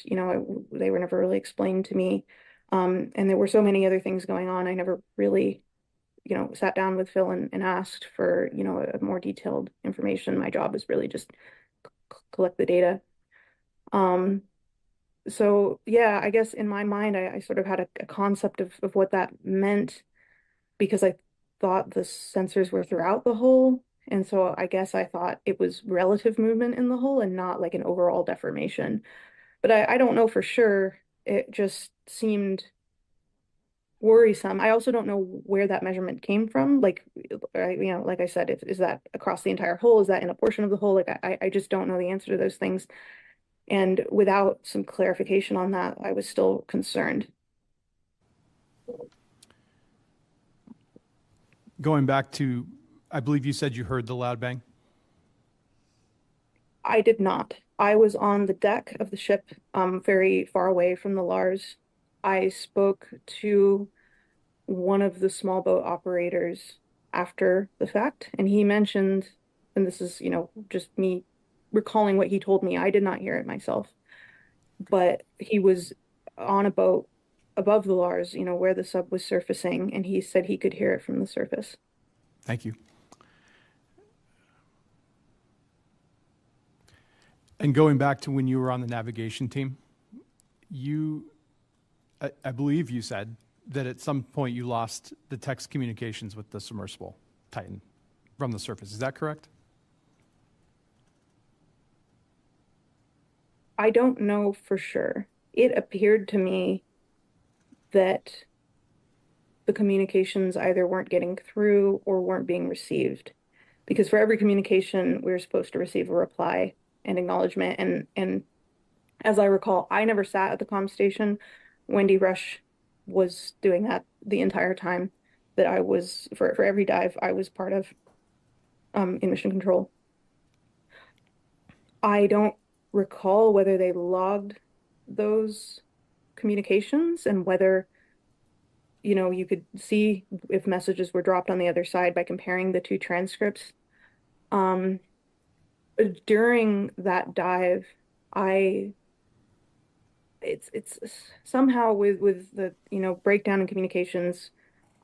they were never really explained to me. And there were so many other things going on. I never really, sat down with Phil and asked for, a more detailed information. My job is really just collect the data. So yeah, I guess in my mind, I sort of had a concept of what that meant, because I thought the sensors were throughout the hull. And so I guess I thought it was relative movement in the hull and not like an overall deformation. But I don't know for sure. It just, seemed worrisome. I also don't know where that measurement came from. Like, like I said, is that across the entire hull? Is that in a portion of the hull? Like, I just don't know the answer to those things. And without some clarification on that, I was still concerned. Going back to, I believe you said you heard the loud bang? I did not. I was on the deck of the ship, very far away from the Lars. I spoke to one of the small boat operators after the fact, and he mentioned, and this is, just me recalling what he told me. I did not hear it myself, but he was on a boat above the Lars, where the sub was surfacing, and he said he could hear it from the surface. Thank you. And going back to when you were on the navigation team, I believe you said that at some point you lost the text communications with the submersible Titan from the surface. Is that correct? I don't know for sure. It appeared to me that the communications either weren't getting through or weren't being received. Because for every communication, we were supposed to receive a reply and acknowledgement. And as I recall, I never sat at the comm station. Wendy Rush was doing that the entire time that I was, for every dive I was part of in mission control. I don't recall whether they logged those communications and whether, you could see if messages were dropped on the other side by comparing the two transcripts. During that dive, it's somehow with the, breakdown in communications,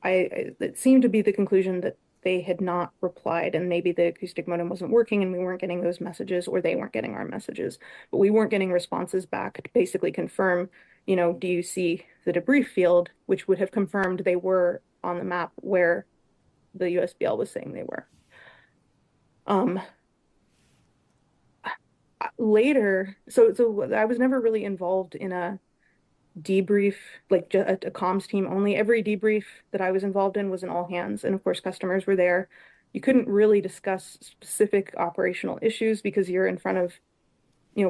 it seemed to be the conclusion that they had not replied, and maybe the acoustic modem wasn't working and we weren't getting those messages, or they weren't getting our messages, but we weren't getting responses back to basically confirm, do you see the debris field, which would have confirmed they were on the map where the USBL was saying they were. Later, so I was never really involved in a debrief, like a comms team only. Every debrief that I was involved in was an all hands, and of course customers were there. You couldn't really discuss specific operational issues because you're in front of,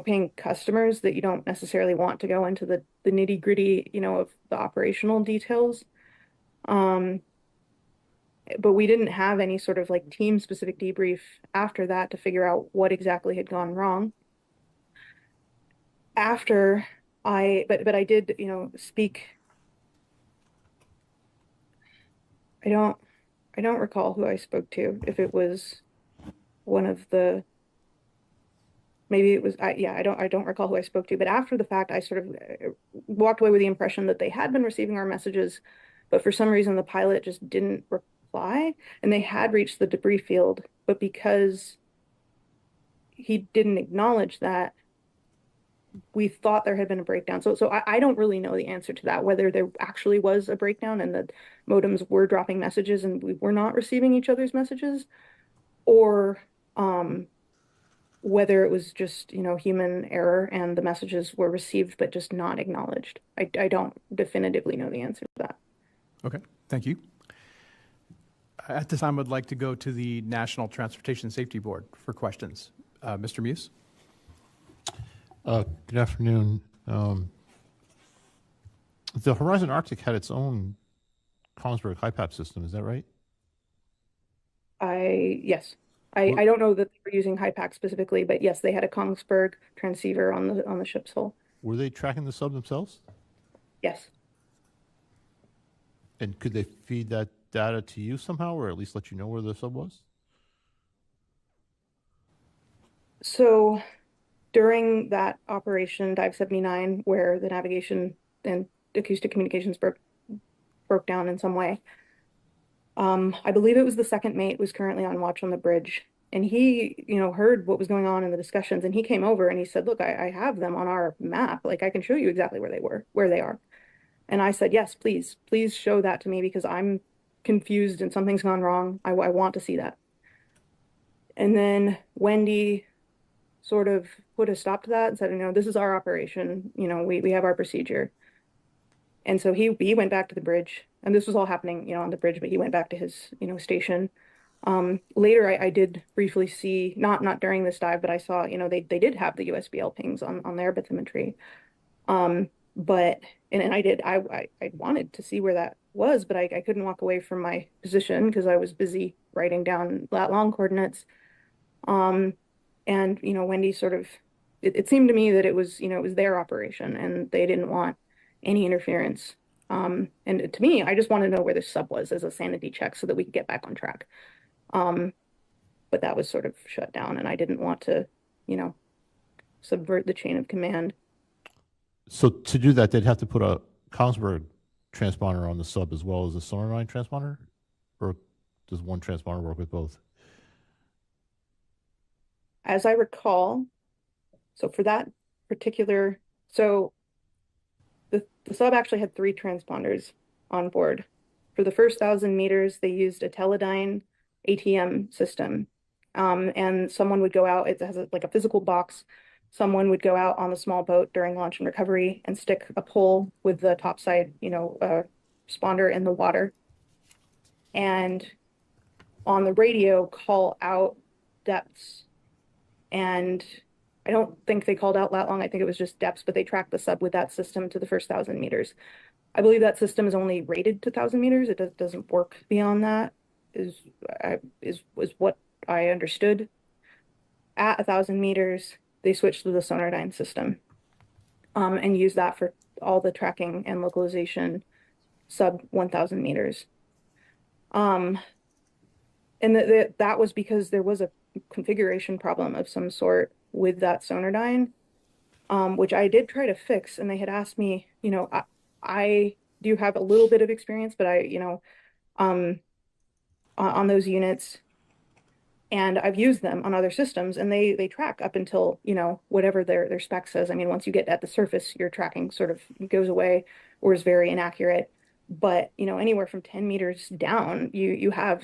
paying customers that you don't necessarily want to go into the nitty gritty, of the operational details. But we didn't have any sort of like team specific debrief after that to figure out what exactly had gone wrong. After but I did, speak. I don't recall who I spoke to, if it was one of the, maybe it was, I don't recall who I spoke to, but after the fact, I sort of walked away with the impression that they had been receiving our messages, but for some reason the pilot just didn't reply, and they had reached the debris field, but because he didn't acknowledge that, we thought there had been a breakdown. So I don't really know the answer to that, whether there actually was a breakdown and the modems were dropping messages and we were not receiving each other's messages, or whether it was just, human error and the messages were received but just not acknowledged. I don't definitively know the answer to that. Okay, thank you. At this time, I'd like to go to the National Transportation Safety Board for questions. Mr. Muse? Good afternoon. The Horizon Arctic had its own Kongsberg HIPAP system, is that right? Yes. I don't know that they were using HIPAC specifically, but yes, they had a Kongsberg transceiver on the ship's hull. Were they tracking the sub themselves? Yes. And could they feed that data to you somehow, or at least let you know where the sub was? So during that operation, Dive 79, where the navigation and acoustic communications broke down in some way, I believe it was the second mate was currently on watch on the bridge, and he, heard what was going on in the discussions, and he came over and he said, "Look, I have them on our map. Like, I can show you exactly where they are." And I said, "Yes, please show that to me, because I'm confused and something's gone wrong. I want to see that." And then Wendy sort of put a stop to that and said, "This is our operation. We have our procedure." And so he went back to the bridge, and this was all happening, on the bridge, but he went back to his, station. Later, I did briefly see, not during this dive, but I saw, they did have the USBL pings on their bathymetry. But, and I wanted to see where that was, but I couldn't walk away from my position because I was busy writing down lat long coordinates. And, Wendy sort of, it seemed to me that it was, it was their operation and they didn't want any interference. And to me, I just wanted to know where this sub was as a sanity check so that we could get back on track. But that was sort of shut down, and I didn't want to, subvert the chain of command. So to do that, they'd have to put a Kongsberg transponder on the sub as well as a Submarine transponder? Or does one transponder work with both? As I recall, so for that particular, so the sub actually had 3 transponders on board. For the first 1,000 meters, they used a Teledyne ATM system. And someone would go out, it has like a physical box. Someone would go out on the small boat during launch and recovery and stick a pole with the topside, responder in the water. And on the radio, call out depths. And I don't think they called out lat long. I think it was just depths, but they tracked the sub with that system to the first 1,000 meters. I believe that system is only rated to 1,000 meters. It doesn't work beyond that, was what I understood. At 1,000 meters, they switched to the Sonardyne system and used that for all the tracking and localization sub 1,000 meters. And that was because there was a configuration problem of some sort with that Sonardyne, which I did try to fix. And they had asked me, I do have a little bit of experience, but on those units, and I've used them on other systems, and they track up until, whatever their spec says. I mean, once you get at the surface, your tracking sort of goes away or is very inaccurate. But, anywhere from 10 meters down, you have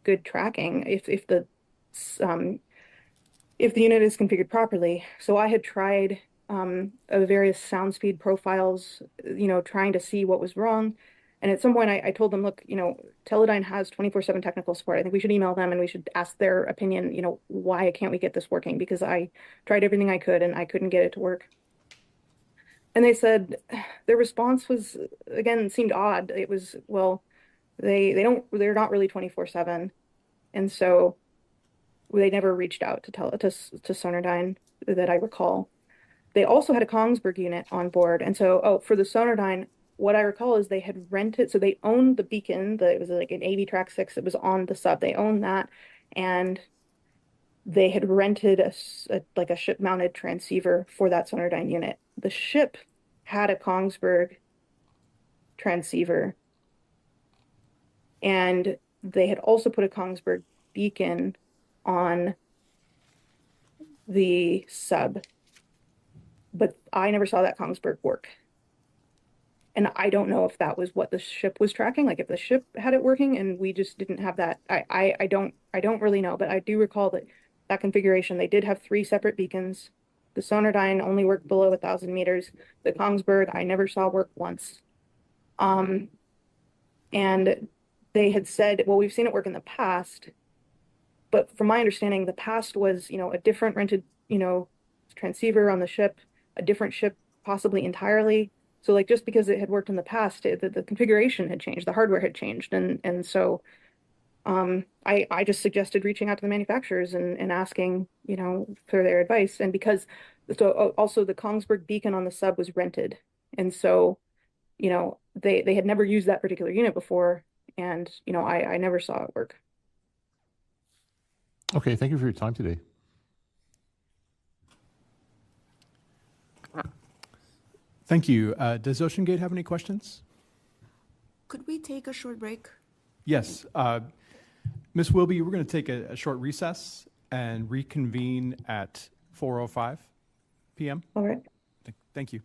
good tracking if the unit is configured properly. So I had tried various sound speed profiles, trying to see what was wrong. And at some point I told them, look, Teledyne has 24/7 technical support. I think we should email them and we should ask their opinion, why can't we get this working? Because I tried everything I could and I couldn't get it to work. And they said, their response was, again, seemed odd. It was, well, they're not really 24/7. And so they never reached out to Sonardyne that I recall. They also had a Kongsberg unit on board. And so, for the Sonardyne, what I recall is they had rented, so they owned the beacon, it was like an AV Track 6 that was on the sub. They owned that, and they had rented a ship-mounted transceiver for that Sonardyne unit. The ship had a Kongsberg transceiver, and they had also put a Kongsberg beacon on the sub, but I never saw that Kongsberg work. And I don't know if that was what the ship was tracking, like if the ship had it working and we just didn't have that. I don't really know, but I do recall that configuration, they did have 3 separate beacons. The Sonardyne only worked below 1,000 meters. The Kongsberg I never saw work once. And they had said, well, we've seen it work in the past, but from my understanding, the past was, a different rented, transceiver on the ship, a different ship possibly entirely. So like, just because it had worked in the past, the configuration had changed, the hardware had changed. And so I just suggested reaching out to the manufacturers and asking, for their advice. And because, also the Kongsberg beacon on the sub was rented. And so, they had never used that particular unit before. And, I never saw it work. Okay, thank you for your time today. Thank you. Does OceanGate have any questions? Could we take a short break? Yes. Ms. Wilby, we're going to take a short recess and reconvene at 4:05 p.m. All right. Thank you.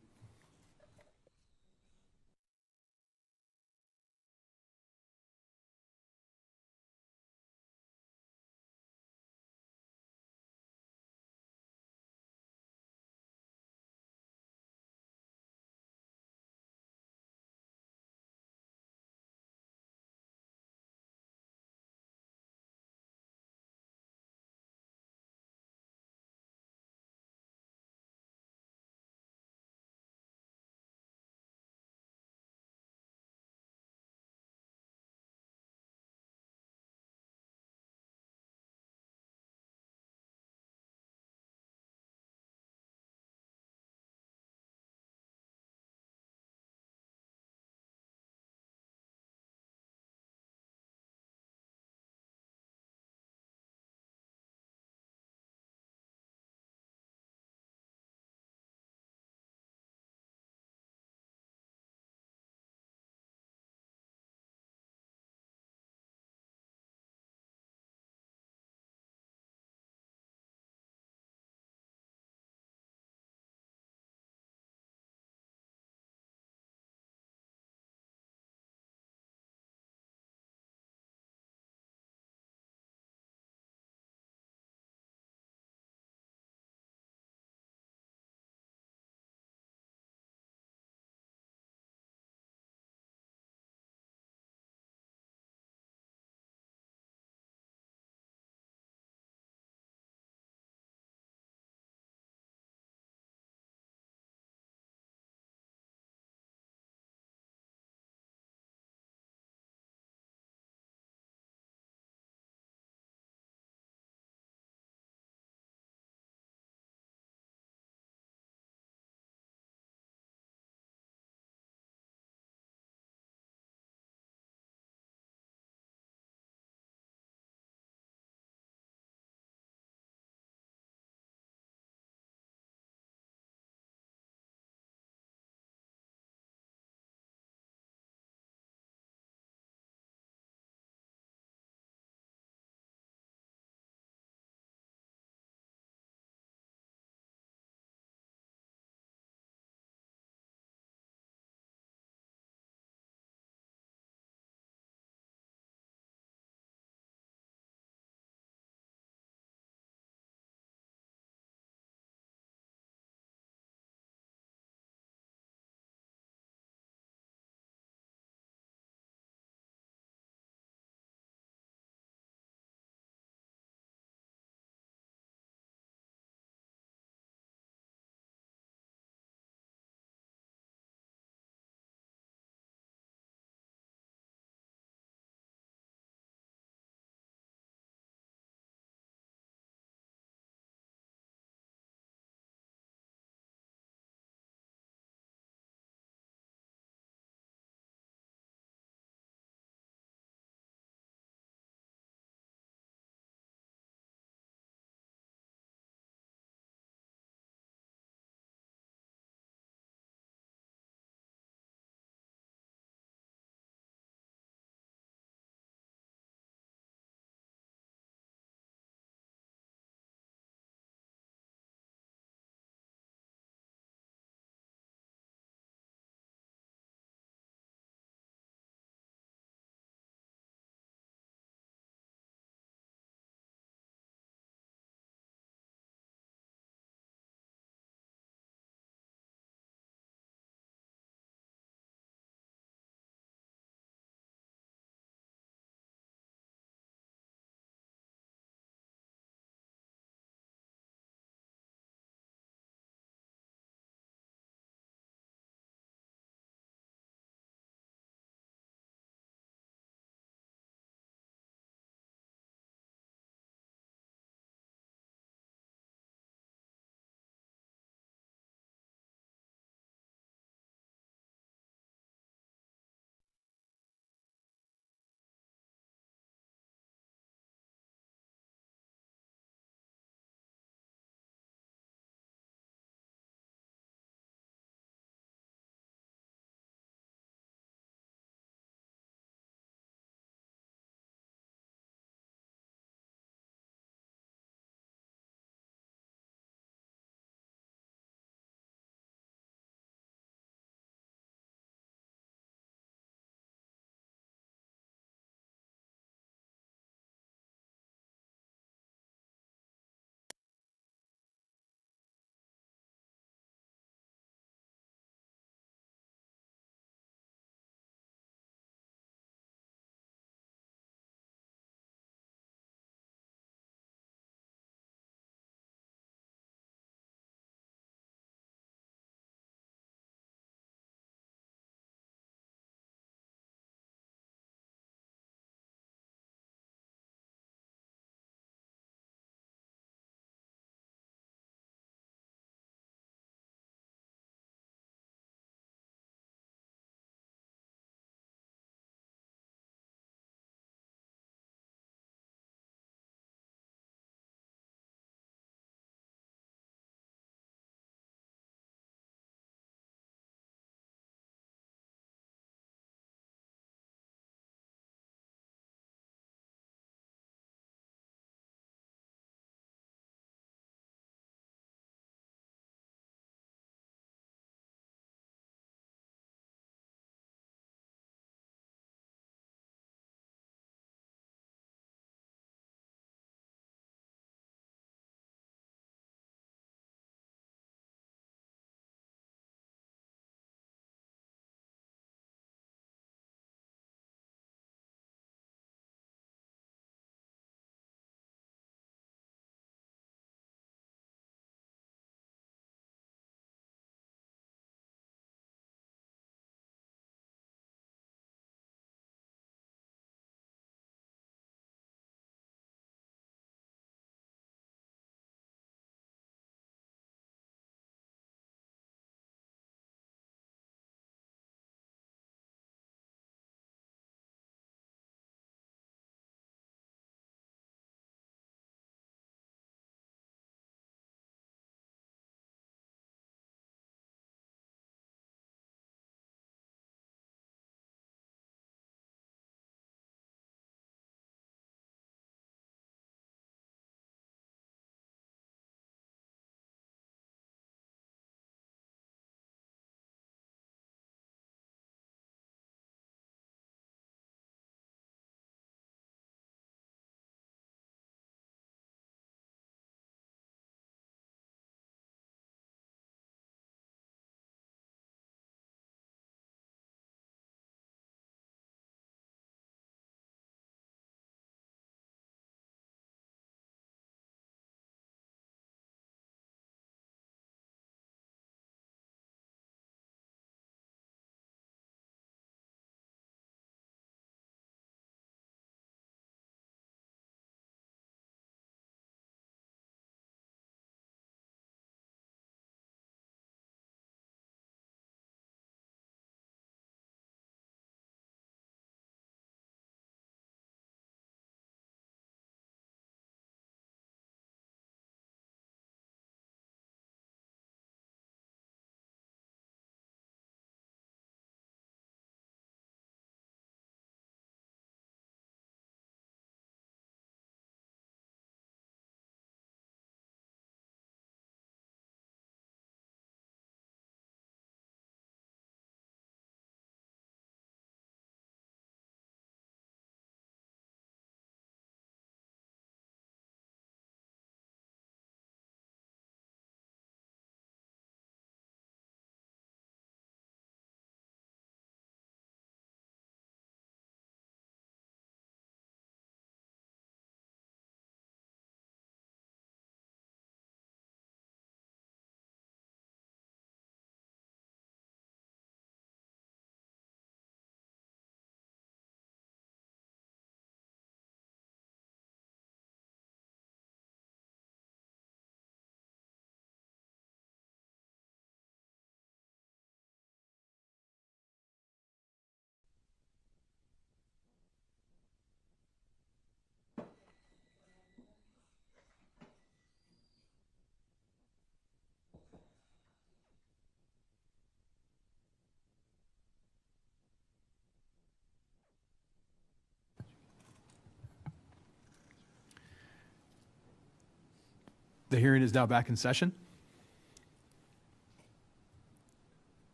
The hearing is now back in session.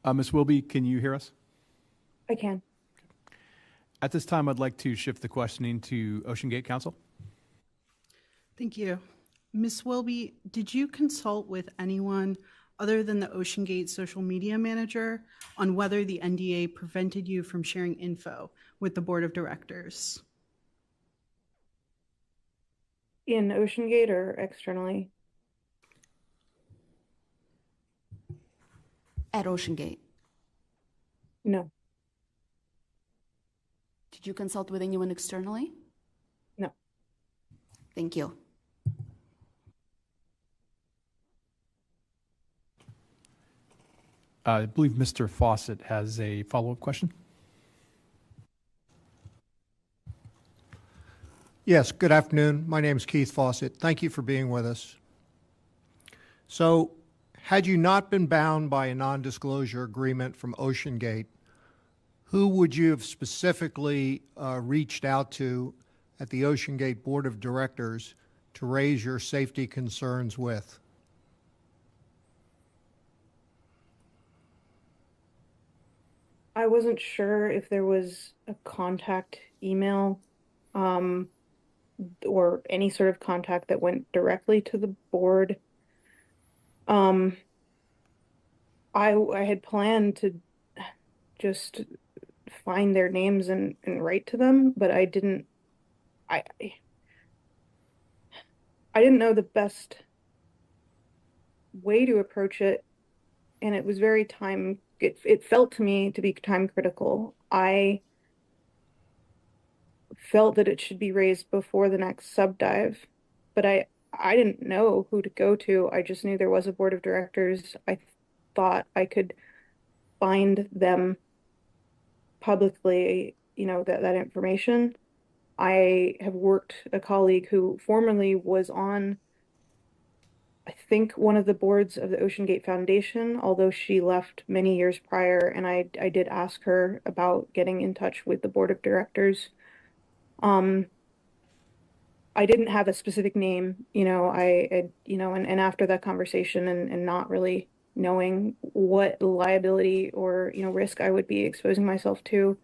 Ms. Wilby, can you hear us? I can. At this time, I'd like to shift the questioning to OceanGate Counsel. Thank you. Ms. Wilby, did you consult with anyone other than the OceanGate social media manager on whether the NDA prevented you from sharing info with the board of directors? In OceanGate or externally? At OceanGate. No. Did you consult with anyone externally? No. Thank you. I believe Mr. Fawcett has a follow-up question. Yes, good afternoon. My name is Keith Fawcett. Thank you for being with us. So, had you not been bound by a non-disclosure agreement from OceanGate, who would you have specifically reached out to at the OceanGate Board of Directors to raise your safety concerns with? I wasn't sure if there was a contact email or any sort of contact that went directly to the board. I had planned to just find their names and write to them, but I didn't know the best way to approach it, and it was very it felt to me to be time critical. I felt that it should be raised before the next sub dive, but I didn't know who to go to. I just knew there was a board of directors. I thought I could find them publicly, that information. I have worked a colleague who formerly was on, I think, one of the boards of the OceanGate Foundation, although she left many years prior, and I did ask her about getting in touch with the board of directors. I didn't have a specific name, and after that conversation and not really knowing what liability or, risk I would be exposing myself to,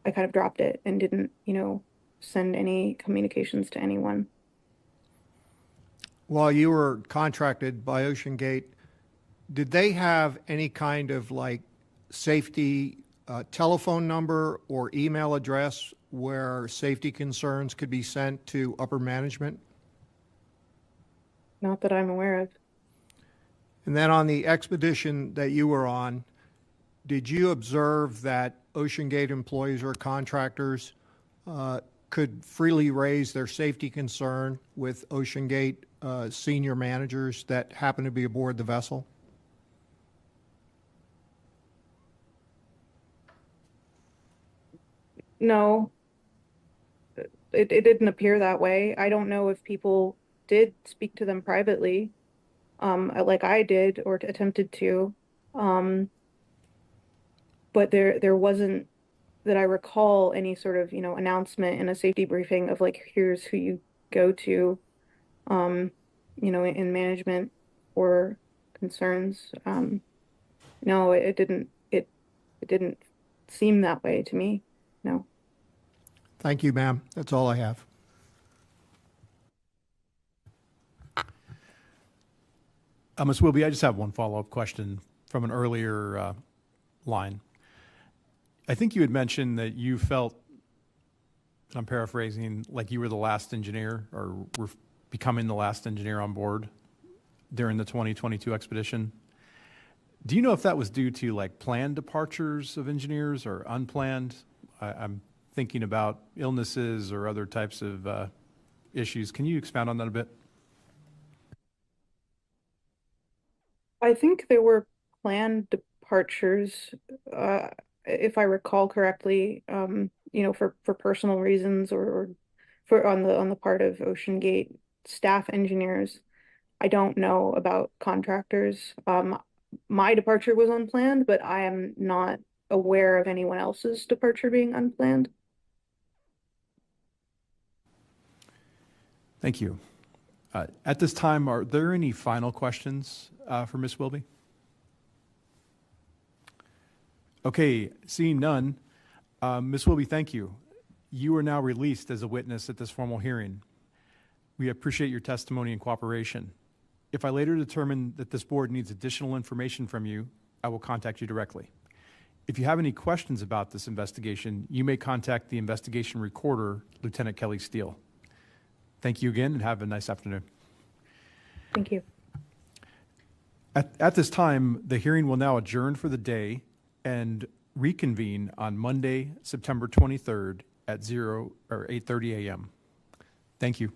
I kind of dropped it and didn't, send any communications to anyone. While you were contracted by OceanGate, did they have any kind of safety telephone number or email address where safety concerns could be sent to upper management? Not that I'm aware of. And then on the expedition that you were on, did you observe that OceanGate employees or contractors could freely raise their safety concern with OceanGate senior managers that happen to be aboard the vessel? No, it didn't appear that way. I don't know if people did speak to them privately, like I did or attempted to, but there wasn't, that I recall, any sort of, announcement in a safety briefing of here's who you go to, in management or concerns. No, it didn't seem that way to me. No. Thank you, ma'am. That's all I have. Ms. Wilby, I just have one follow-up question from an earlier line. I think you had mentioned that you felt, I'm paraphrasing, like you were the last engineer or were becoming the last engineer on board during the 2022 expedition. Do you know if that was due to planned departures of engineers or unplanned? I'm thinking about illnesses or other types of issues. Can you expound on that a bit? I think there were planned departures, if I recall correctly, for personal reasons or for on the part of OceanGate staff engineers. I don't know about contractors. My departure was unplanned, but I am not aware of anyone else's departure being unplanned. Thank you. At this time, are there any final questions for Ms. Wilby? Okay, seeing none, Ms. Wilby, thank you. You are now released as a witness at this formal hearing. We appreciate your testimony and cooperation. If I later determine that this board needs additional information from you, I will contact you directly. If you have any questions about this investigation, you may contact the investigation recorder, Lieutenant Kelly Steele. Thank you again and have a nice afternoon. Thank you. At this time, the hearing will now adjourn for the day and reconvene on Monday, September 23rd at 8:30 a.m. Thank you.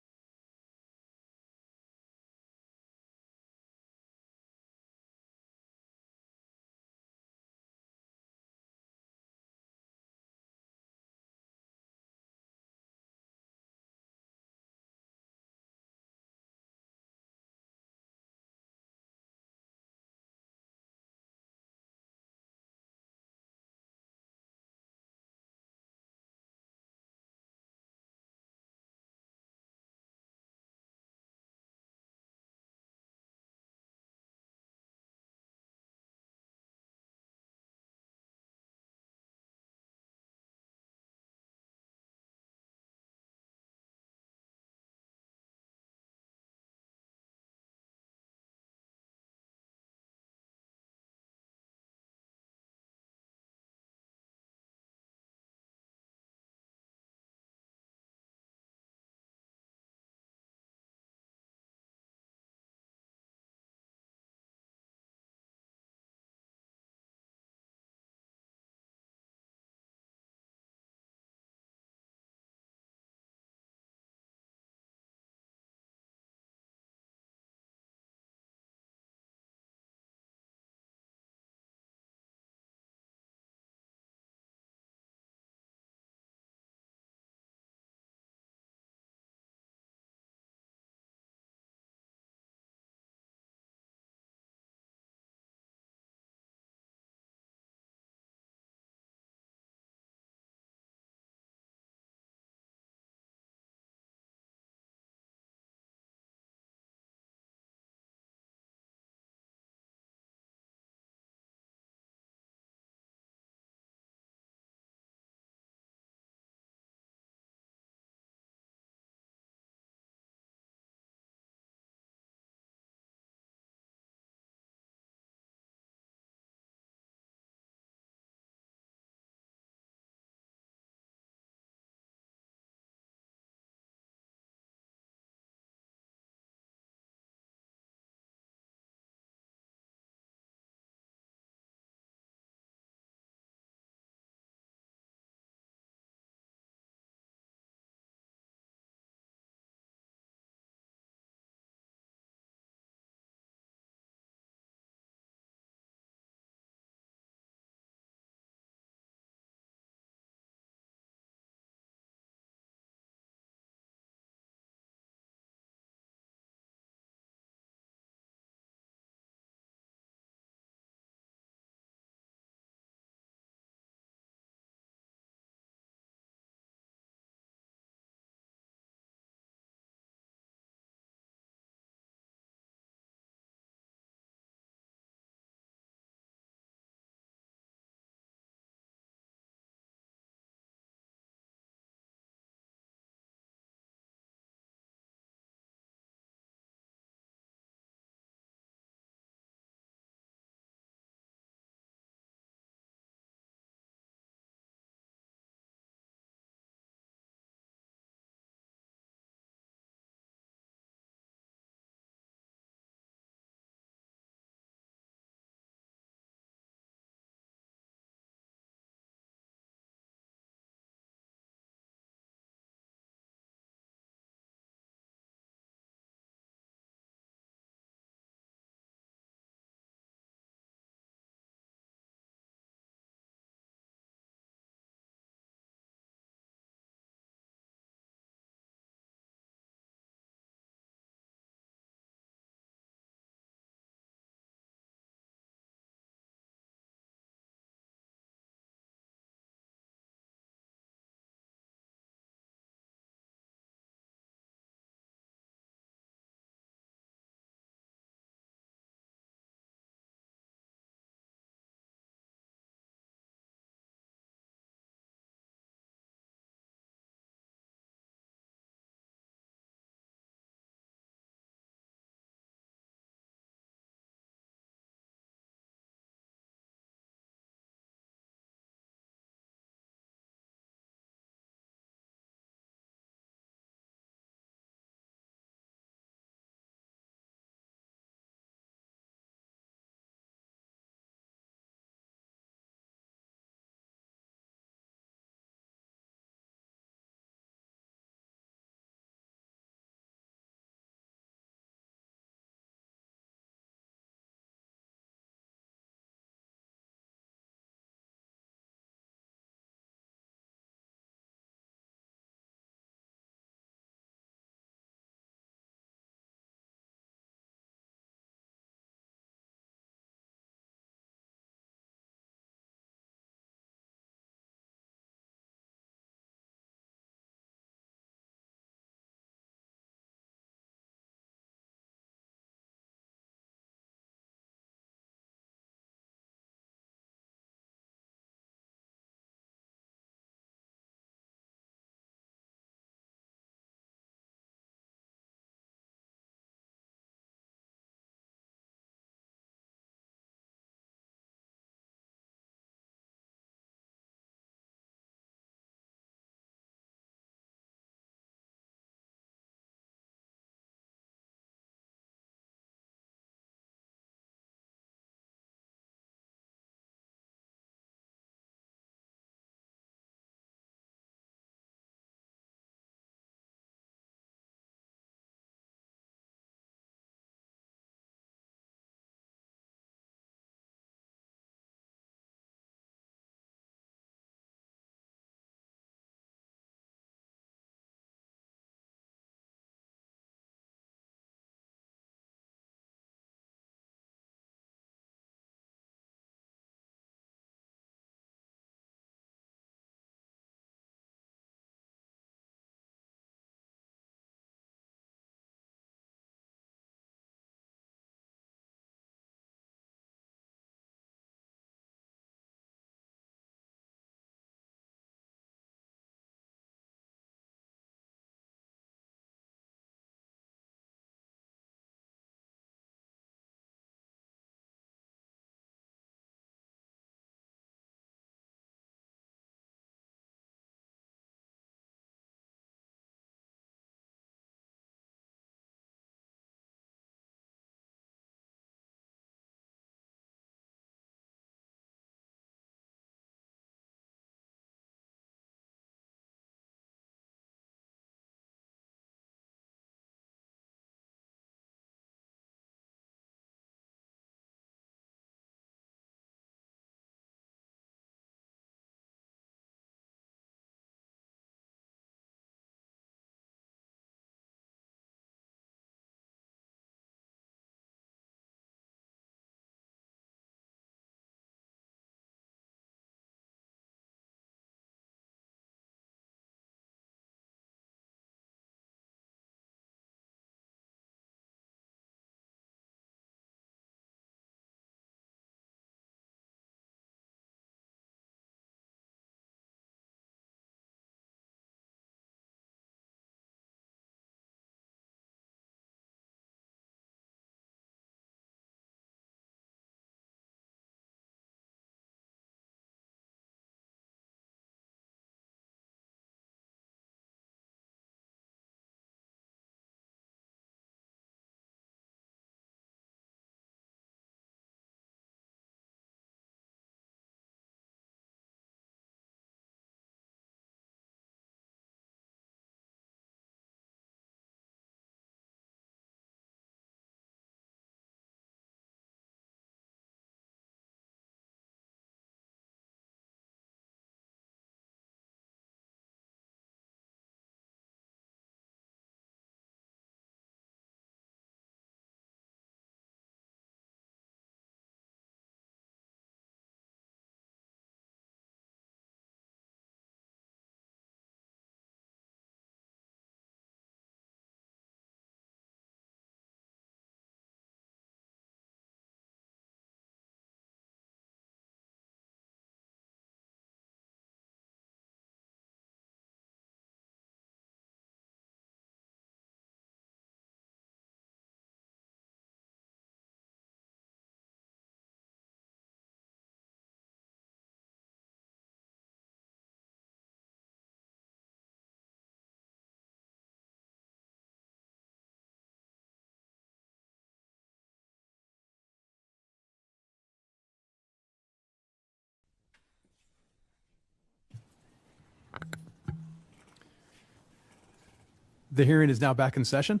The hearing is now back in session.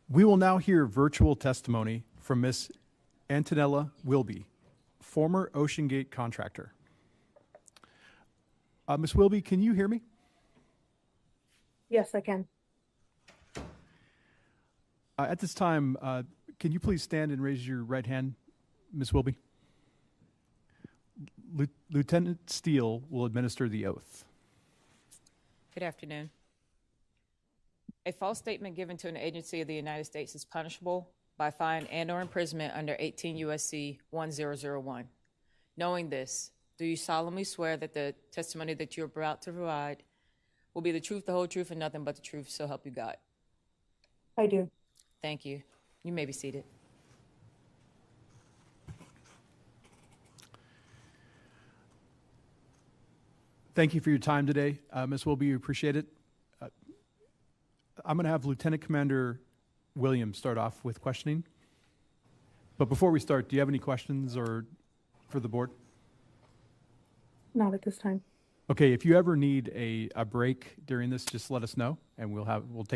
We will now hear virtual testimony from Ms. Antonella Wilby, former OceanGate contractor. Ms. Wilby, can you hear me? Yes, I can. At this time, can you please stand and raise your right hand, Ms. Wilby? Lieutenant Steele will administer the oath. Good afternoon. A false statement given to an agency of the United States is punishable by fine and/or imprisonment under 18 U.S.C. 1001. Knowing this, do you solemnly swear that the testimony that you're about to provide will be the truth, the whole truth, and nothing but the truth, so help you God? I do. Thank you. You may be seated. Thank you for your time today, Ms. Wilby. We appreciate it. I'm going to have Lieutenant Commander Williams start off with questioning. But before we start, do you have any questions or for the board? Not at this time. Okay, if you ever need a break during this, just let us know, and we'll take